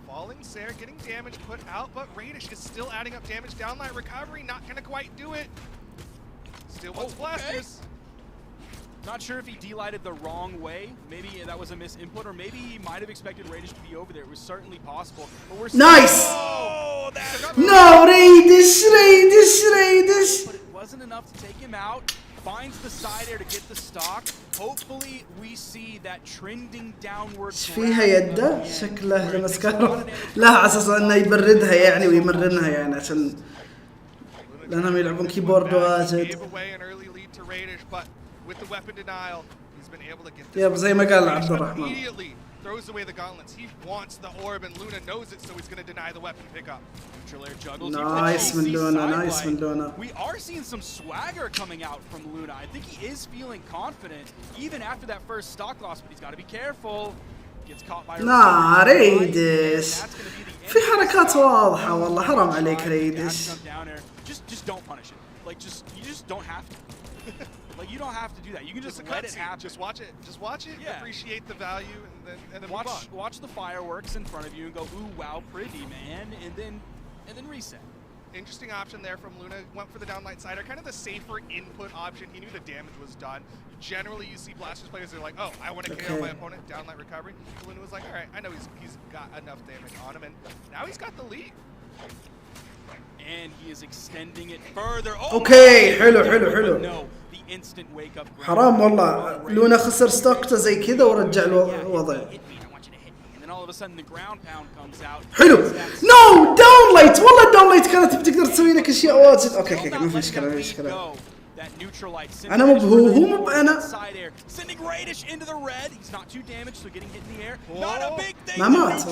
Falling Sarah getting damage put out, but Radish is still adding up damage. Downlight recovery, not gonna quite do it. Still wants blasters. Not sure if he D-lighted the wrong way. Maybe that was a misinput, or maybe he might have expected Radish to be over there. It was certainly possible. But we're Nice! Oh, No, Radish. But it wasn't enough to take him out. Finds the side air to get the stock. Hopefully we see that trending downward. ايش فيها يده؟ شكله المسكرة لا على اساس انه يبردها يعني ويمرنها يعني عشان لانهم يلعبون كيبورد واجد. يب زي ما قال عبد الرحمن. Throws away the gauntlets. He wants the orb, and Luna knows it, so he's going to deny the weapon pickup. Nice من لونا. Nice من لونا. We are seeing some swagger coming out from Luna. I think he is feeling confident, even after that first stock loss, but he's got to be careful. Gets caught by ريدش. في حركات واضحة والله حرام عليك ريدش. Just don't punish it. Like you just don't have to. Like you don't have to do that. You can just let it happen. Just watch it. Just watch it. Yeah. Appreciate the value, and then watch the fireworks in front of you and go, ooh, wow, pretty, man, and then reset. Interesting option there from Luna. Went for the downlight sider, kind of the safer input option. He knew the damage was done. Generally, you see blasters players, they're like, oh, I want to KO my opponent. Downlight recovery. Luna was like, all right, I know he's got enough damage on him, and now he's got the lead. And he is extending it further. اوكي حلو. Instant wake up. حرام والله لونا خسر ستوكته زي كذا ورجع الوضع. And then all of a sudden the ground pound comes out. حلو. نو داون لايت، والله داون لايت كانت بتقدر تسوي لك اشياء واجد. اوكي ما في مشكله، ما في مشكله. انا مو بهو، هو مو بانا. ما مات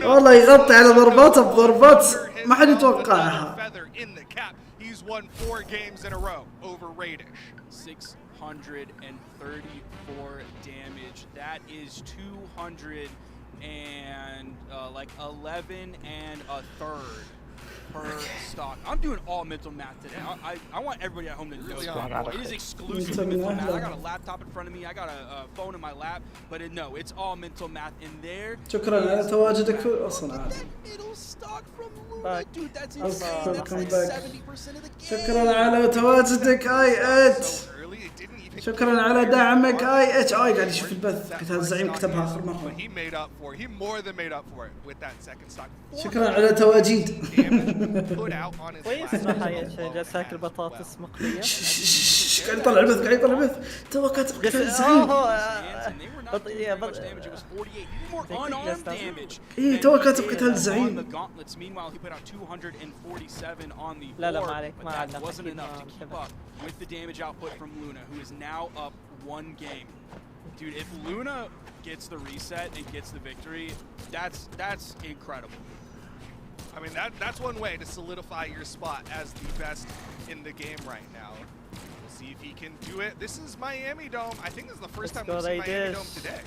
والله يغطي على ضرباته بضربات ما حد يتوقعها. He's won 4 games in a row over Radish. 634 damage. That is 200 and like 11 and a third per stock. I'm doing all mental math today. I want everybody at home to know it is exclusive mental math. I got a laptop in front of me. I got a phone in my lap, but no, it's all mental math in there. شكرا على تواجدك في الصناعة. Dude, that's insane. That's like 70% of the game. شكرا على تواجدك اي 8. شكرا على دعمك اي اتش. قاعد يشوف البث. قتال الزعيم كتبها اخر مره. شكرا على تواجيد. كويس صراحه يا شيخ، جالس اكل بطاطس مقليه. قاعد يطلع البث، قاعد يطلع البث. تو كاتب قتال الزعيم. اي تو كاتب قتال الزعيم. لا ما عليك، ما علق. With the damage output from Luna, who is now up 1 game. Dude, if Luna gets the reset and gets the victory, that's incredible. I mean, that's one way to solidify your spot as the best in the game right now. We'll see if he can do it. This is Miami Dome. I think this is the first time we've seen Miami Dome today.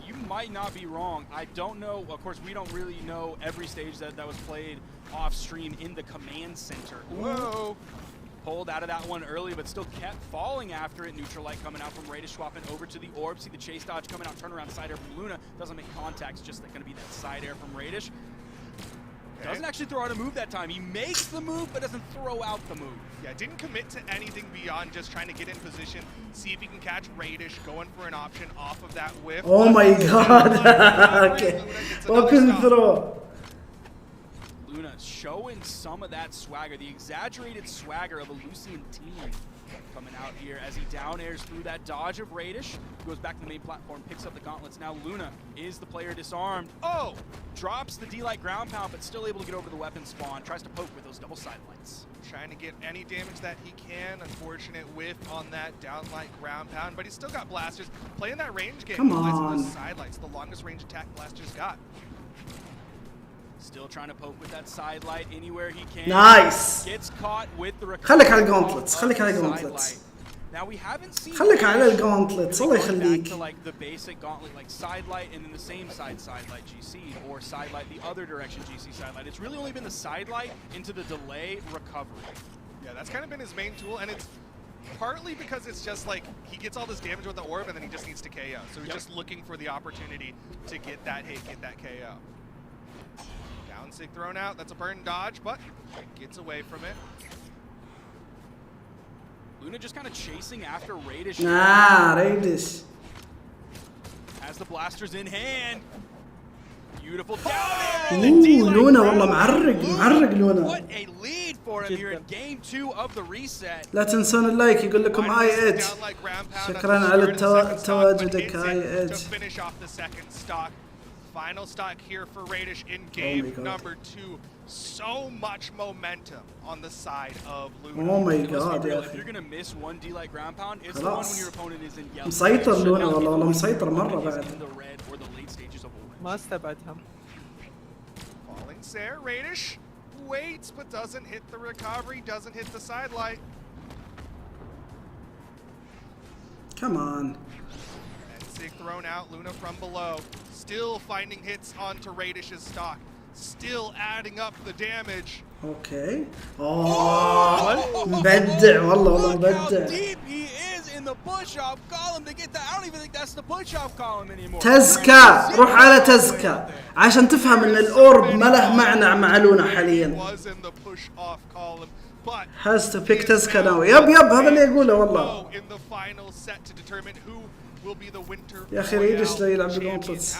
You might not be wrong. I don't know. Of course, we don't really know every stage that was played off stream in the command center. Whoa. Pulled out of that one early, but still kept falling after it. Neutral light coming out from Radish, swapping over to the orb. See the chase dodge coming out, turnaround side air from Luna. Doesn't make contact, it's just going to be that side air from Radish. Okay. Doesn't actually throw out a move that time. He makes the move, but doesn't throw out the move. Yeah, didn't commit to anything beyond just trying to get in position, see if he can catch Radish, going for an option off of that whiff. Oh my god. Okay. Open throw. Luna showing some of that swagger, the exaggerated swagger of a Lucian team coming out here as he down airs through that dodge of Radish, goes back to the main platform, picks up the gauntlets. Now Luna is the player disarmed. Oh! Drops the D-Light ground pound, but still able to get over the weapon spawn. Tries to poke with those double sidelights. Trying to get any damage that he can. Unfortunate whiff on that downlight ground pound, but he's still got blasters. Playing that range game. Come on. The sidelights, the longest range attack blasters got. Still trying to poke with that side light anywhere he can. Nice. Gets caught with the recovery. خليك على الجونتلتس، خليك على الجونتلتس. Now we haven't seen. خليك على الجونتلتس الله يخليك. To like the basic gauntlet, like side light and then the same side light GC, or side light the other direction GC side light. It's really only been the side light into the delay recovery. Yeah, that's kind of been his main tool, and it's partly because it's just like he gets all this damage with the orb and then he just needs to KO. So he's just looking for the opportunity to get that hit, get that KO. Down sig thrown out. That's a burn dodge, but gets away from it. Luna just kind of chasing after Radish. Radish. Has the blasters in hand. Beautiful down air. لونا والله معرق لونا. What a lead for him here in game 2 of the reset. لا تنسون اللايك يقول لكم اي اتش. شكرا على تواجدك اي اتش. Final stock here for Radish in game number 2. So much momentum on the side of Luna. Oh my god يا If you're gonna miss one D-Light ground pound, it's the one when your opponent is in yellow. مسيطر لونا والله مسيطر مرة بعد. ما استبعدهم. Falling Sare, Radish waits but doesn't hit the recovery, doesn't hit the side light. Come on. And Sig thrown out, Luna from below. Still finding hits onto Radish's stock. Still adding up the damage. Okay. Oh, مبدع والله مبدع. Deep he is in the push-off column to get that. I don't even think that's the push-off column anymore. تزكى، روح على تزكى عشان تفهم ان الاورب ما له معنى مع لونا حاليا. Has to pick تزكى now. يب هذا اللي يقوله والله. يا اخي ريدش لا يلعب بالجونتلتس.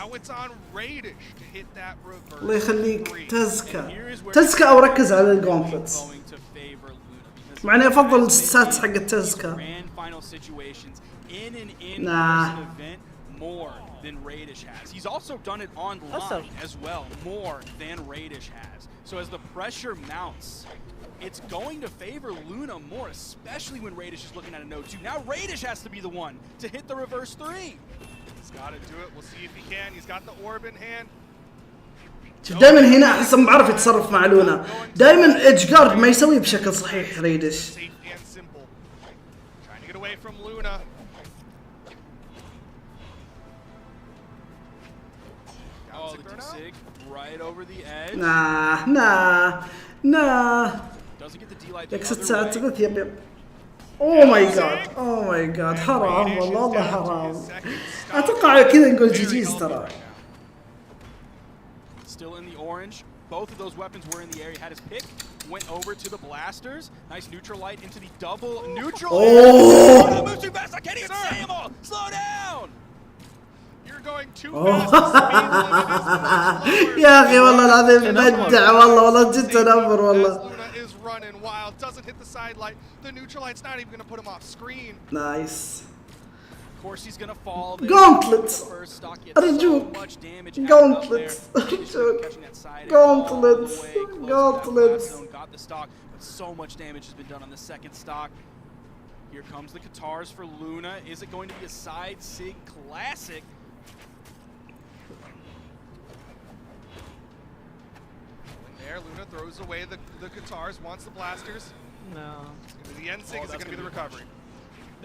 الله يخليك تزكى او ركز على الجونتلتس. مع اني افضل الستاتس حق التزكا. nah. More than Radish has. He's also done it online as well, more than Radish has. So as the pressure mounts, it's going to favor Luna more, especially when Radish is looking at a node 2. Now Radish has to be the one to hit the reverse 3. He's got to do it. We'll see if he can. He's got the orb in hand. شوف دائما هنا احس انه بعرف يتصرف مع لونا. دائما ايدج جارد ما يسويه بشكل صحيح ريدش. Trying to get away from Luna. Oh, the Sig right over the edge. nah. Doesn't get the D-light. يكسر ساعة بث يب. اوه ماي جاد حرام والله حرام. اتوقع كذا نقول جي جيز ترى. Still in the orange. Both of those weapons were in the area. Had his pick. Went over to the blasters. Nice neutral light into the double neutral. Oh! Moves too fast. I can't even see him all. Slow down. You're going too fast. يا اخي والله العظيم بدع والله جدا نمر والله. Luna is running wild. Doesn't hit the side light. The neutral light's not even going to put him off screen. Nice. Of course he's gonna fall. Gauntlets. أرجوك. Gauntlets. Gauntlets. Got the stock, but so much damage has been done on the second stock. Here comes the Katars for Luna. Is it going to be a side sig classic? There, Luna throws away the Katars, wants the blasters. No. It's going to be the end sig. Is it going to be the recovery?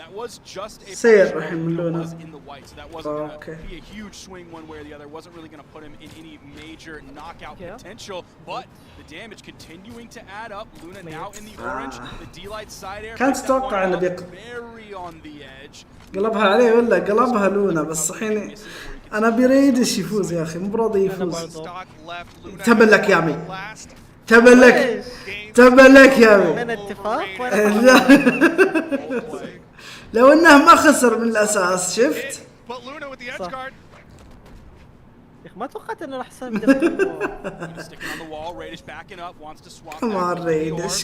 That was just a was in the white, so that wasn't going to be a huge swing one way or the other. It wasn't really going to put him in any major knockout potential, but the damage continuing to add up. Luna now in the orange, the D-light side air. كانت تتوقع انه very on the edge. قلبها عليه ولا قلبها لونا بس الحين انا بريدش يفوز يا اخي مو براضي يفوز. تبلك يا عمي تبلك يا عمي. من اتفاق لو انه ما خسر من الاساس شفت. صح. ما توقعت انه راح يسوي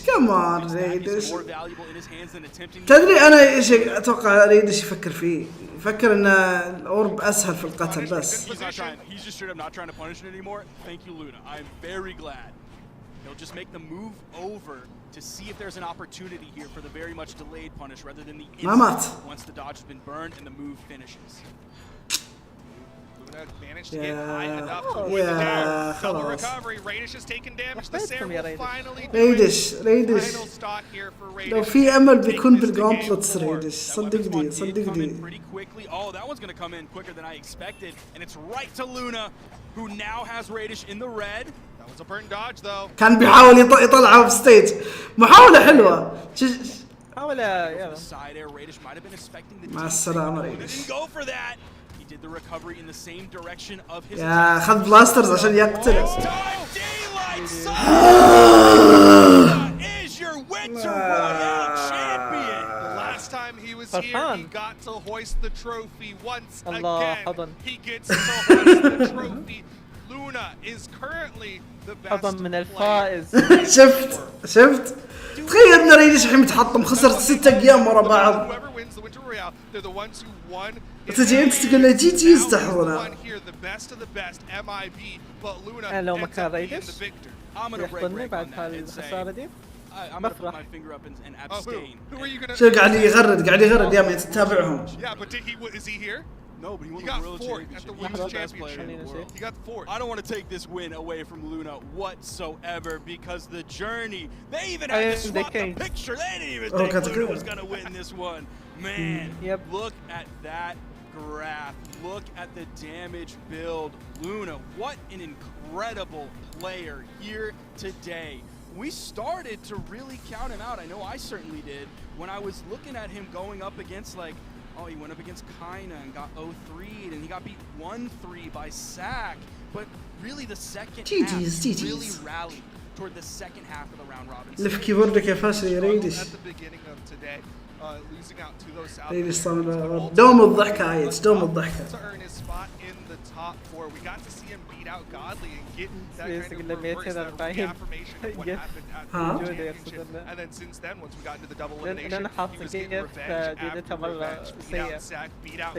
كمان ريدش تدري انا ايش اتوقع ريدش يفكر فيه؟ يفكر ان الاورب اسهل في القتل بس. He'll just make the move over to see if there's an opportunity here for the very much delayed punish rather than the instant once the dodge has been burned and the move finishes. Luna managed to get high enough to avoid the down. Double recovery. Radish has taken damage. The Sarah will finally do it. Final stock here for Radish. لو في امل بيكون بالجونتلتس ريدش صدقني. Pretty quickly. Oh, that one's going to come in quicker than I expected, and it's right to Luna, who now has Radish in the red. That was a burn dodge though. كان بيحاول يطلعه في ستيج. محاولة حلوة. محاولة يلا. مع السلامة ريدش. He did the recovery in the same direction of his يا خذ بلاسترز عشان يقتله. Is your winter royale champion. The last time he was here, he got to hoist the trophy once again. He gets to hoist the trophy. Luna is currently the best حظا من الفائز. شفت تخيل ان ريدش الحين متحطم خسر 6 ايام ورا بعض. تجي انت تقول له جي جي يستحضرنا. لو مكان ريدش يحضرني بعد هالخسارة دي بفرح. شو قاعد يغرد يا مان تتابعهم. No, but he won the world championship. He was the best player in the world. He got the fourth. I don't want to take this win away from Luna whatsoever because the journey, they even had to swap the picture. They didn't even think Luna was going to win this one. Man, look at that graph. Look at the damage build. Luna, what an incredible player here today. We started to really count him out. I know I certainly did when I was looking at him going up against like, oh, he went up against Kaina and got 0-3'd, and he got beat 1-3 by Sack. But really, the second half really rallied toward the second half of the round robin. لف كيبوردك يا فاشل يا ريدش. At the beginning of today, losing out to those South ريدش صار Americans, but دوم الضحكة عايز دوم الضحكة. to earn his spot in the top 4. We got to see him beat out Godly and get that kind of reverse, that reaffirmation of what happened at the championship. And then since then, once we got into the double elimination, he was getting revenge after revenge, beat out Zach, beat out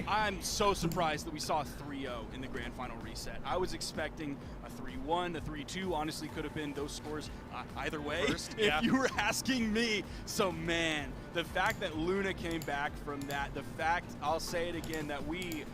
I'm so surprised that we saw a 3-0 in the grand final reset. I was expecting a 3-1, a 3-2. Honestly, could have been those scores either way if you were asking me. So man, the fact that Luna came back from that, the fact, I'll say it again, that we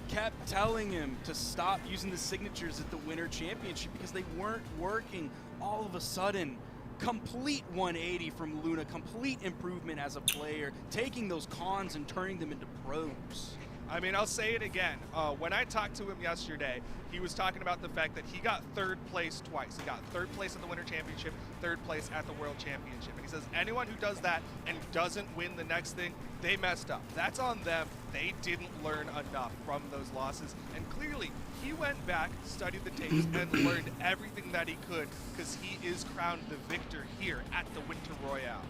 kept telling him to stop using the signatures at the Winter Championship because they weren't working. All of a sudden, complete 180 from Luna, complete improvement as a player, taking those cons and turning them into pros. I mean, I'll say it again. When I talked to him yesterday, he was talking about the fact that he got 3rd place twice. He got 3rd place at the Winter Championship, 3rd place at the World Championship. And he says anyone who does that and doesn't win the next thing, they messed up. That's on them. They didn't learn enough from those losses. And clearly, he went back, studied the tapes, and learned everything that he could because he is crowned the victor here at the Winter Royale.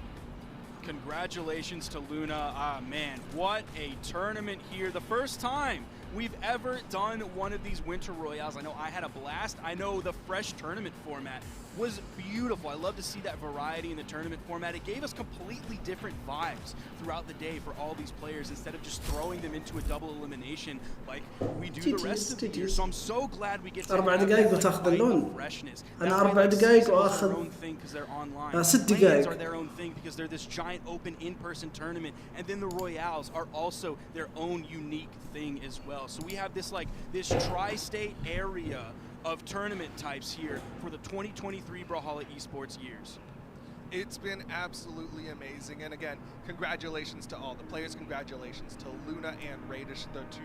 Congratulations to Luna. Ah, man, what a tournament here. The first time we've ever done one of these Winter Royales. I know I had a blast. I know the fresh tournament format was beautiful. I love to see that variety in the tournament format. It gave us completely different vibes throughout the day for all these players instead of just throwing them into a double elimination like we do the rest of the year. So I'm so glad we get to 4 دقائق وتاخذ اللون. أنا 4 دقائق وآخذ 6 دقائق. are their own thing because they're this giant open in-person tournament, and then the Royales are also their own unique thing as well. So we have this tri-state area of tournament types here for the 2023 Brawlhalla Esports years. It's been absolutely amazing, and again, congratulations to all the players. Congratulations to Luna and Radish, the 2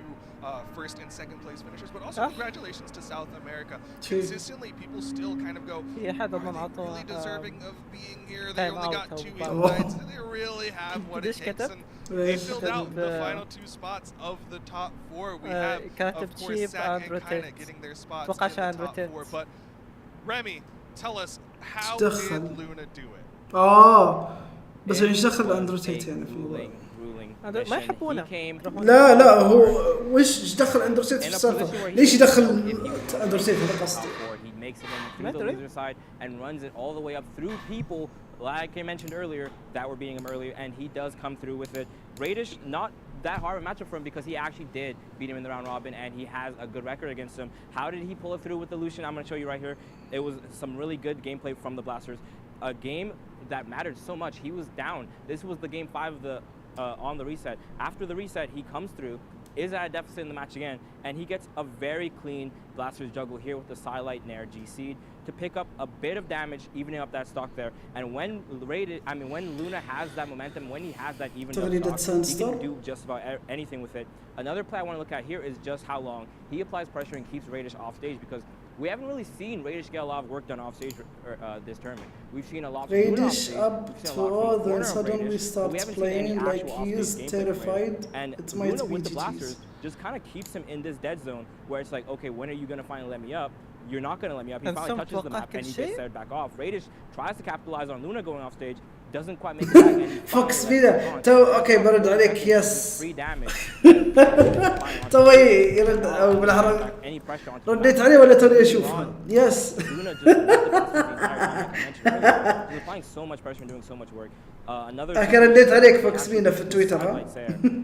1st and 2nd place finishers, but also congratulations to South America. Consistently, people still kind of go, are they really deserving of being here? They only got 2 invites. Do they really have what it takes? And they filled out the final 2 spots of the top 4. We have, of course, Zach and Kaina getting their spots in the top 4. But Remy, tell us, how did Luna do it? بس ايش دخل اندروتيت يعني في ما يحبونه. لا هو وش دخل اندروتيت في السالفه؟ ليش يدخل اندروتيت هذا قصدي؟ He makes it in through the loser side and runs it all the way up through people like I mentioned earlier that were beating him earlier, and he does come through with it. Radish, not that hard of a matchup for him because he actually did beat him in the round robin and he has a good record against him. How did he pull it through with the Lucian? I'm going to show you right here. It was some really good gameplay from the Blasters. A game that mattered so much. He was down. This was the game 5 of the on the reset. After the reset, he comes through, is at a deficit in the match again, and he gets a very clean Blasters juggle here with the Sidelight Nair G-Seed to pick up a bit of damage, evening up that stock there. And when Luna has that momentum, when he has that even stock, he can do just about anything with it. Another play I want to look at here is just how long he applies pressure and keeps Radish off stage, because we haven't really seen Radish get a lot of work done off stage this tournament. We've seen a lot of Radish up to all, then suddenly starts playing like he is terrified. And it's my Luna with the Blasters just kind of keeps him in this dead zone where it's like, okay, when are you going to finally let me up? You're not going to let me up. He finally touches the map and he gets set back off. Radish tries to capitalize on Luna going off stage, doesn't quite make it back. فوكس فيها تو اوكي برد عليك يس تو يرد او بالاحرى رديت عليه ولا توني اشوفها يس انا رديت عليك فوكس فينا في تويتر ها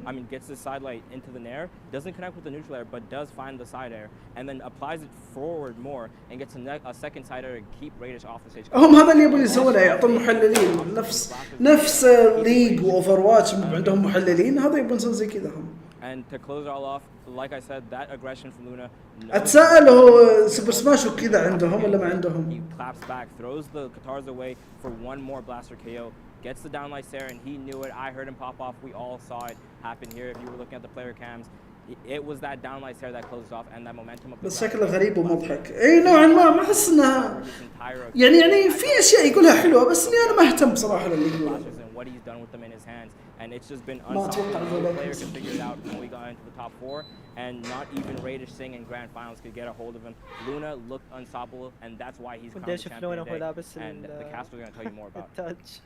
I mean gets the side light into the nair, doesn't connect with the neutral air but does find the side air and then applies it forward more and gets a second side air to keep Radish off the stage. هم هذا اللي يبون يسوونه يعطون محللين نفس ليج واوفر واتش عندهم محللين هذا يبون يسوون زي كذا هم. And to close it all off, like I said, that aggression from Luna. اتساءل هو سوبر سماش وكذا عندهم ولا ما عندهم؟ He claps back, throws the Katars away for one more blaster KO, gets the downlight stare, and he knew it. I heard him pop off. We all saw it happen here. If you were looking at the player cams, it was that downlight stare that closed off and that momentum of the. بس شكله غريب ومضحك. اي نوعا ما احس انها يعني في اشياء يقولها حلوه بس اني انا ما اهتم بصراحه للي يقولها. what he's done with them in his hands, and it's just been unstoppable. No player could figure it out when we got into the top 4, and not even Radish Singh in grand finals could get a hold of him. Luna looked unstoppable, and that's why he's crowned the champion today, and the cast are going to tell you more about it.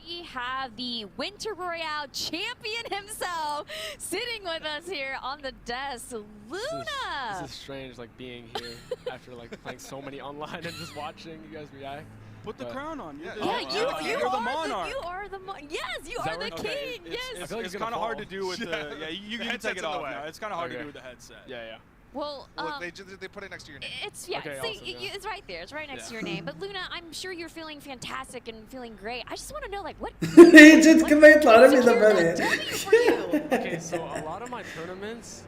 We have the Winter Royale champion himself sitting with us here on the desk, Luna. This is strange, like being here after like playing so many online and just watching you guys react. Put the crown on. You're the monarch. You are the yes, you are the king. Yes. I feel like it's kind of hard to do with the you can take it off now. It's kind of hard to do with the headset. Yeah. Well, look, they put it next to your name. It's it's right there. It's right next to your name. But Luna, I'm sure you're feeling fantastic and feeling great. I just want to know, like, what? Okay, so a lot of my tournaments,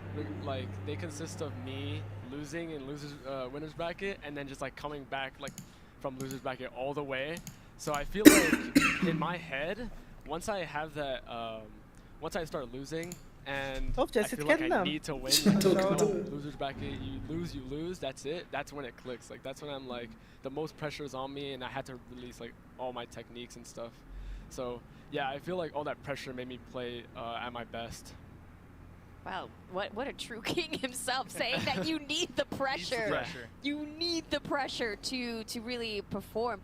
like, they consist of me losing in winners bracket, and then just like coming back like from losers bracket all the way. So I feel like in my head, once I have that, once I start losing. And I feel like I need to win. Like, losers bracket, you lose. That's it. That's when it clicks. Like that's when I'm like the most pressure is on me, and I had to release like all my techniques and stuff. So yeah, I feel like all that pressure made me play at my best. Wow, what a true king himself, saying that you need the pressure. You need the pressure to really perform.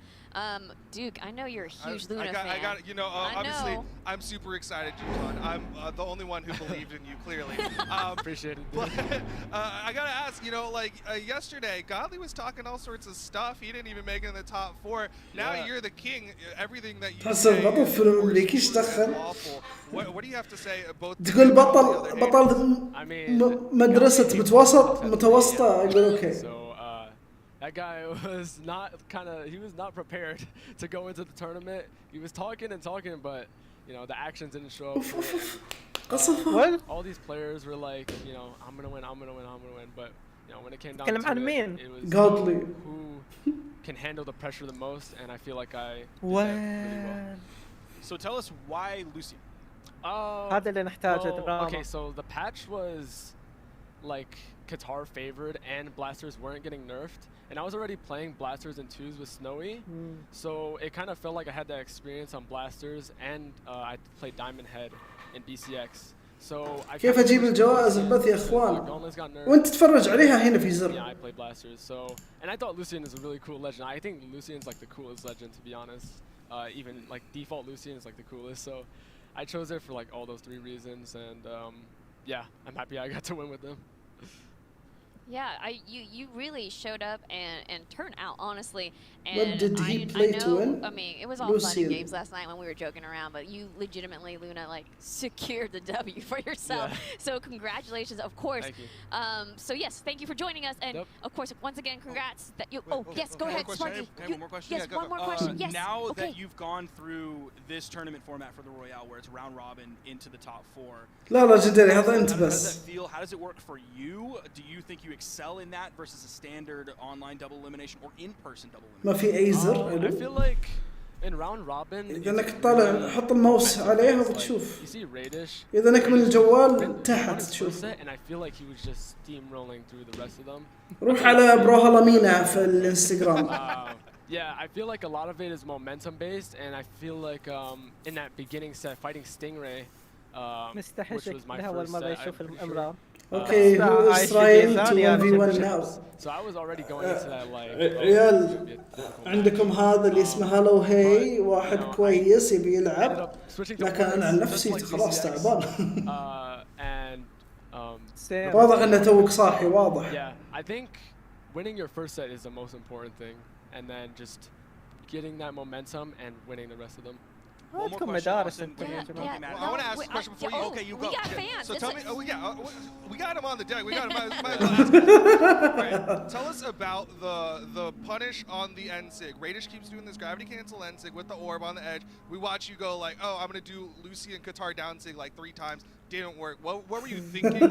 Duke, I know you're a huge Luna fan. I got, obviously, I'm super excited, Juton. I'm the only one who believed in you, clearly. Appreciate it. But I gotta ask, yesterday, Godly was talking all sorts of stuff. He didn't even make it in the top 4. Now you're the king. Everything that you say is awful. What do you have to say both? تقول بطل مدرسة متوسطة يقول اوكي. That guy was he was not prepared to go into the tournament. He was talking, but the actions didn't show up. All these players were like, I'm gonna win, but when it came down to it was Godly who can handle the pressure the most, and I feel like I did that really well. So tell us why Lucian. هذا اللي نحتاجه. Okay, so the patch was like Qatar favored, and blasters weren't getting nerfed. And I was already playing blasters and 2s with Snowy, so it kind of felt like I had that experience on blasters, and I played Diamond Head in BCX. So I كيف أجيب الجوائز البث يا إخوان؟ وأنت تتفرج عليها هنا في زر. Yeah, I play blasters. So, and I thought Lucian is a really cool legend. I think Lucian's like the coolest legend, to be honest. Even like default Lucian is like the coolest. So, I chose it for like all those 3 reasons, and yeah, I'm happy I got to win with them. Yeah, you really showed up and turned out, honestly. And what did he play to win? I mean, it was all fun and games last night when we were joking around, but you legitimately, Luna, like secured the W for yourself. Yeah. So congratulations, of course. Thank you. So yes, thank you for joining us, and of course, once again, congrats that you. Yes, go ahead, Sparky. One more question. Yes, one more question. Yes. Now that you've gone through this tournament format for the Royale, where it's round robin into the top 4. لا جدري هذا أنت بس. How does that feel? How does it work for you? Do you think you excel in that versus a standard online double elimination or in-person double elimination? ما في أي زر. I feel like in round robin. إذا إنك تطالع حط الماوس عليها وتشوف. You see Radish. إذا إنك من الجوال تحت تشوف. And I feel like he was just steamrolling through the rest of them. روح على بروها لامينا في الانستغرام. Yeah, I feel like a lot of it is momentum based, and I feel like in that beginning set fighting Stingray, which was my first set. Okay, who is trying to 1v1 now? So I was already going into that like. عيال عندكم هذا اللي اسمه هالو هي واحد كويس يبي يلعب لكن أنا عن نفسي خلاص تعبان. واضح إنه توك صاحي واضح. Yeah, I think winning your first set is the most important thing, and then just getting that momentum and winning the rest of them. One more question. I want to ask a question before you. Okay, you go. We got fans. So tell me. We got him on the deck. We got him. Right. Tell us about the punish on the NSIG. Radish keeps doing this gravity cancel NSIG with the orb on the edge. We watch you go like, oh, I'm gonna do Lucy and Qatar down SIG like 3 times. Didn't work. What were you thinking? No,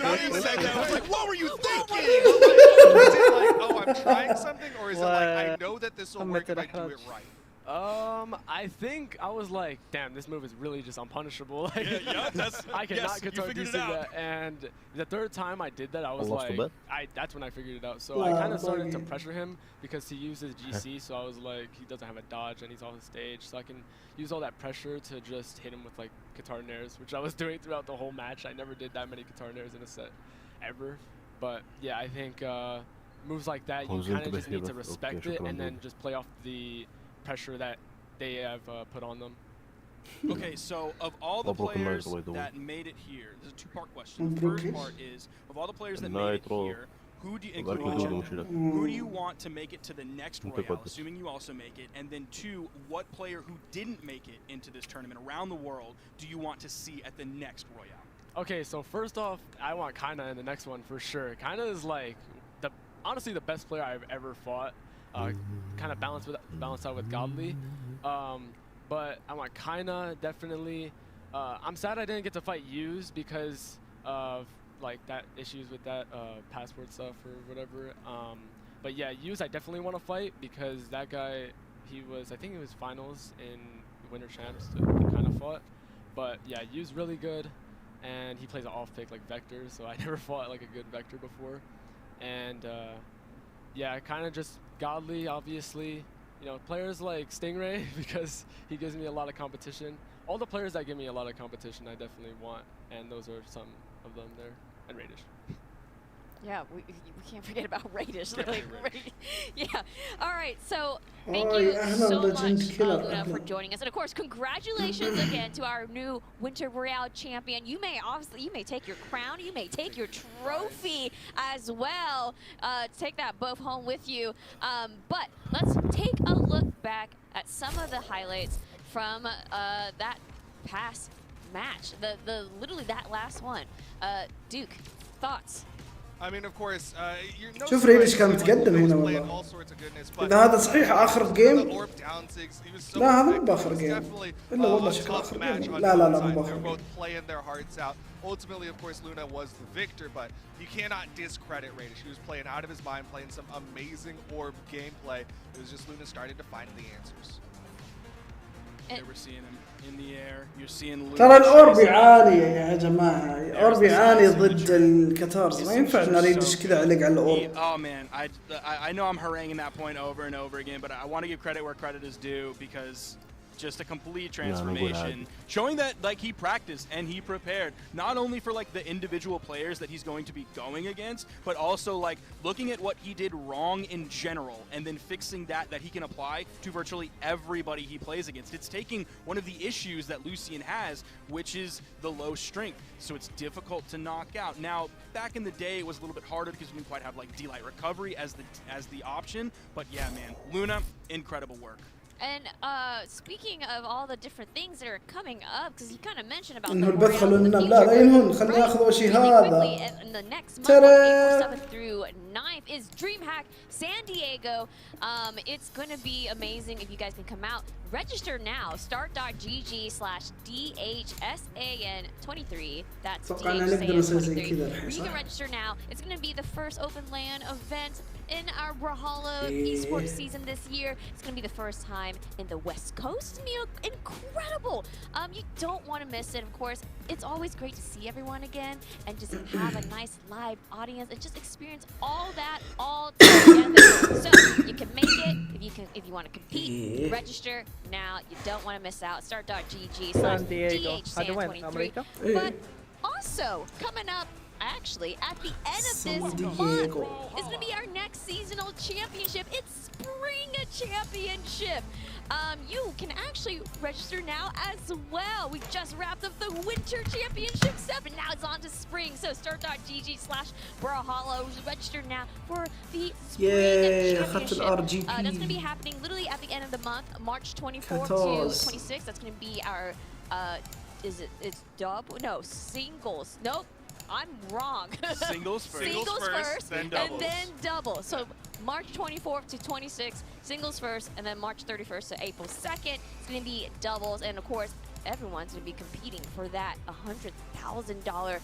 don't even say that. I was like, what were you thinking? Is it like, oh, I'm trying something, or is it like, I know that this will work if I do it right? I think I was like, damn, this move is really just unpunishable. Like, that's, I cannot guitar DC that. And the third time I did that, I was like, that's when I figured it out. So I kind of started to pressure him because he uses GC. So I was like, he doesn't have a dodge and he's off the stage. So I can use all that pressure to just hit him with like guitar nairs, which I was doing throughout the whole match. I never did that many guitar nairs in a set ever. But yeah, I think moves like that, you kind of just need to respect it and then just play off the pressure that they have put on them. Okay, so of all the players that made it here, there's a two-part question. The first part is, of all the players that made it here, who do you want to make it to the next Royale, assuming you also make it? And then two, what player who didn't make it into this tournament around the world do you want to see at the next Royale? Okay, so first off, I want Kaina in the next one for sure. Kaina is like, honestly, the best player I've ever fought. Kind of balance out with Godly. But I want Kaina, definitely. I'm sad I didn't get to fight Yuz because of like that issues with that passport stuff or whatever. But yeah, Yuz I definitely want to fight because that guy, I think he was finals in Winter Champs that kind of fought. But yeah, Yuz really good, and he plays an off pick like Vector, so I never fought like a good Vector before. And yeah, kind of just Godly, obviously. You know, players like Stingray because he gives me a lot of competition. All the players that give me a lot of competition, I definitely want, and those are some of them there. And Radish. Yeah, we can't forget about Radish. Like, yeah. All right. So thank you so much, Luna, for joining us, and of course, congratulations again to our new Winter Royale champion. You may take your crown, you may take your trophy as well. Take that both home with you. But let's take a look back at some of the highlights from that past match. Literally that last one. Duke, thoughts? I mean, of course, شوف ريدش كان متقدم هنا والله. إذا هذا صحيح آخر جيم. لا هذا مو بآخر جيم. إلا والله شكله آخر جيم. لا مو بآخر جيم. Ultimately, of course, Luna was the victor, but you cannot discredit Radish. He was playing out of his mind, playing some amazing orb gameplay. It was just Luna starting to find the answers. They were seeing him in the air. You're seeing Luna. ترى الأورب عالية يا جماعة. الأورب عالية ضد الكاتارز. ما ينفع إن ريدش كذا علق على الأورب. Oh man, I know I'm haranguing that point over and over again, but I want to give credit where credit is due because just a complete transformation, showing that like he practiced and he prepared not only for like the individual players that he's going to be going against, but also like looking at what he did wrong in general and then fixing that he can apply to virtually everybody he plays against. It's taking one of the issues that Lucian has, which is the low strength, so it's difficult to knock out. Now back in the day it was a little bit harder because we didn't quite have like D-Light recovery as the option, but yeah man, Luna, incredible work. And speaking of all the different things that are coming up, because you kind of mentioned about إنه البث خلونا ننام لا ينهون خلينا ناخذ شيء هذا. And the next month, April 7th through 9th, is DreamHack San Diego. It's going to be amazing if you guys can come out. Register now. Start.gg/DHSAN23. That's DHSAN23. You can register now. It's going to be the first open LAN event in our Brawlhalla esports season this year. It's going to be the first time in the West Coast. It's going to be incredible. You don't want to miss it. Of course, it's always great to see everyone again and just have a nice live audience and just experience all that all together. So you can make it if you want to compete. Register now. You don't want to miss out. Start.gg/DHSAN23. But also coming up, actually, at the end of this month is going to be our next seasonal championship. It's Spring Championship. You can actually register now as well. We just wrapped up the Winter Championship 7. Now it's on to Spring. So start.gg/Brawlhalla. Register now for the Spring Championship. That's going to be happening literally at the end of the month, March 24th to 26th. That's going to be our, it's double? No, singles. Nope. I'm wrong. Singles first. Singles first, then doubles. and then double. So March 24th to 26th, singles first, and then March 31st to April 2nd, it's going to be doubles. And of course, everyone's going to be competing for that $100,000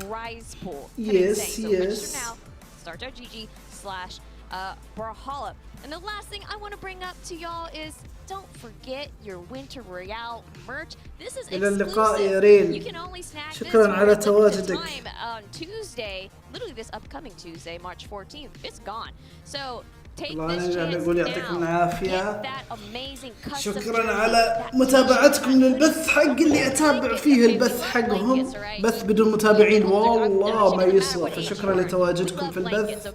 prize pool. Yes, so yes. register now, start.gg/Brawlhalla. And the last thing I want to bring up to y'all is don't forget your winter royale merch. This is إلى اللقاء يا exclusive. ريل. You can only snag this شكرا for على a limited تواجدك. time on Tuesday, literally this upcoming Tuesday, March 14th. It's gone. So take الله this نرجع chance نقول يعطيكم now. العافية. Get that amazing custom شكرا jersey, على that متابعتكم للبث حق اللي اتابع فيه البث حقهم. بث بدون متابعين والله ما يسوى، فشكرا لتواجدكم في البث،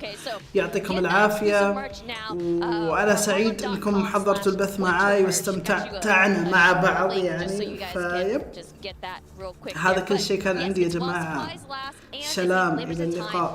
يعطيكم العافية. وانا سعيد انكم حضرتوا البث معاي واستمتعنا مع بعض يعني. فيب هذا كل شيء كان عندي يا جماعة. سلام، الى اللقاء.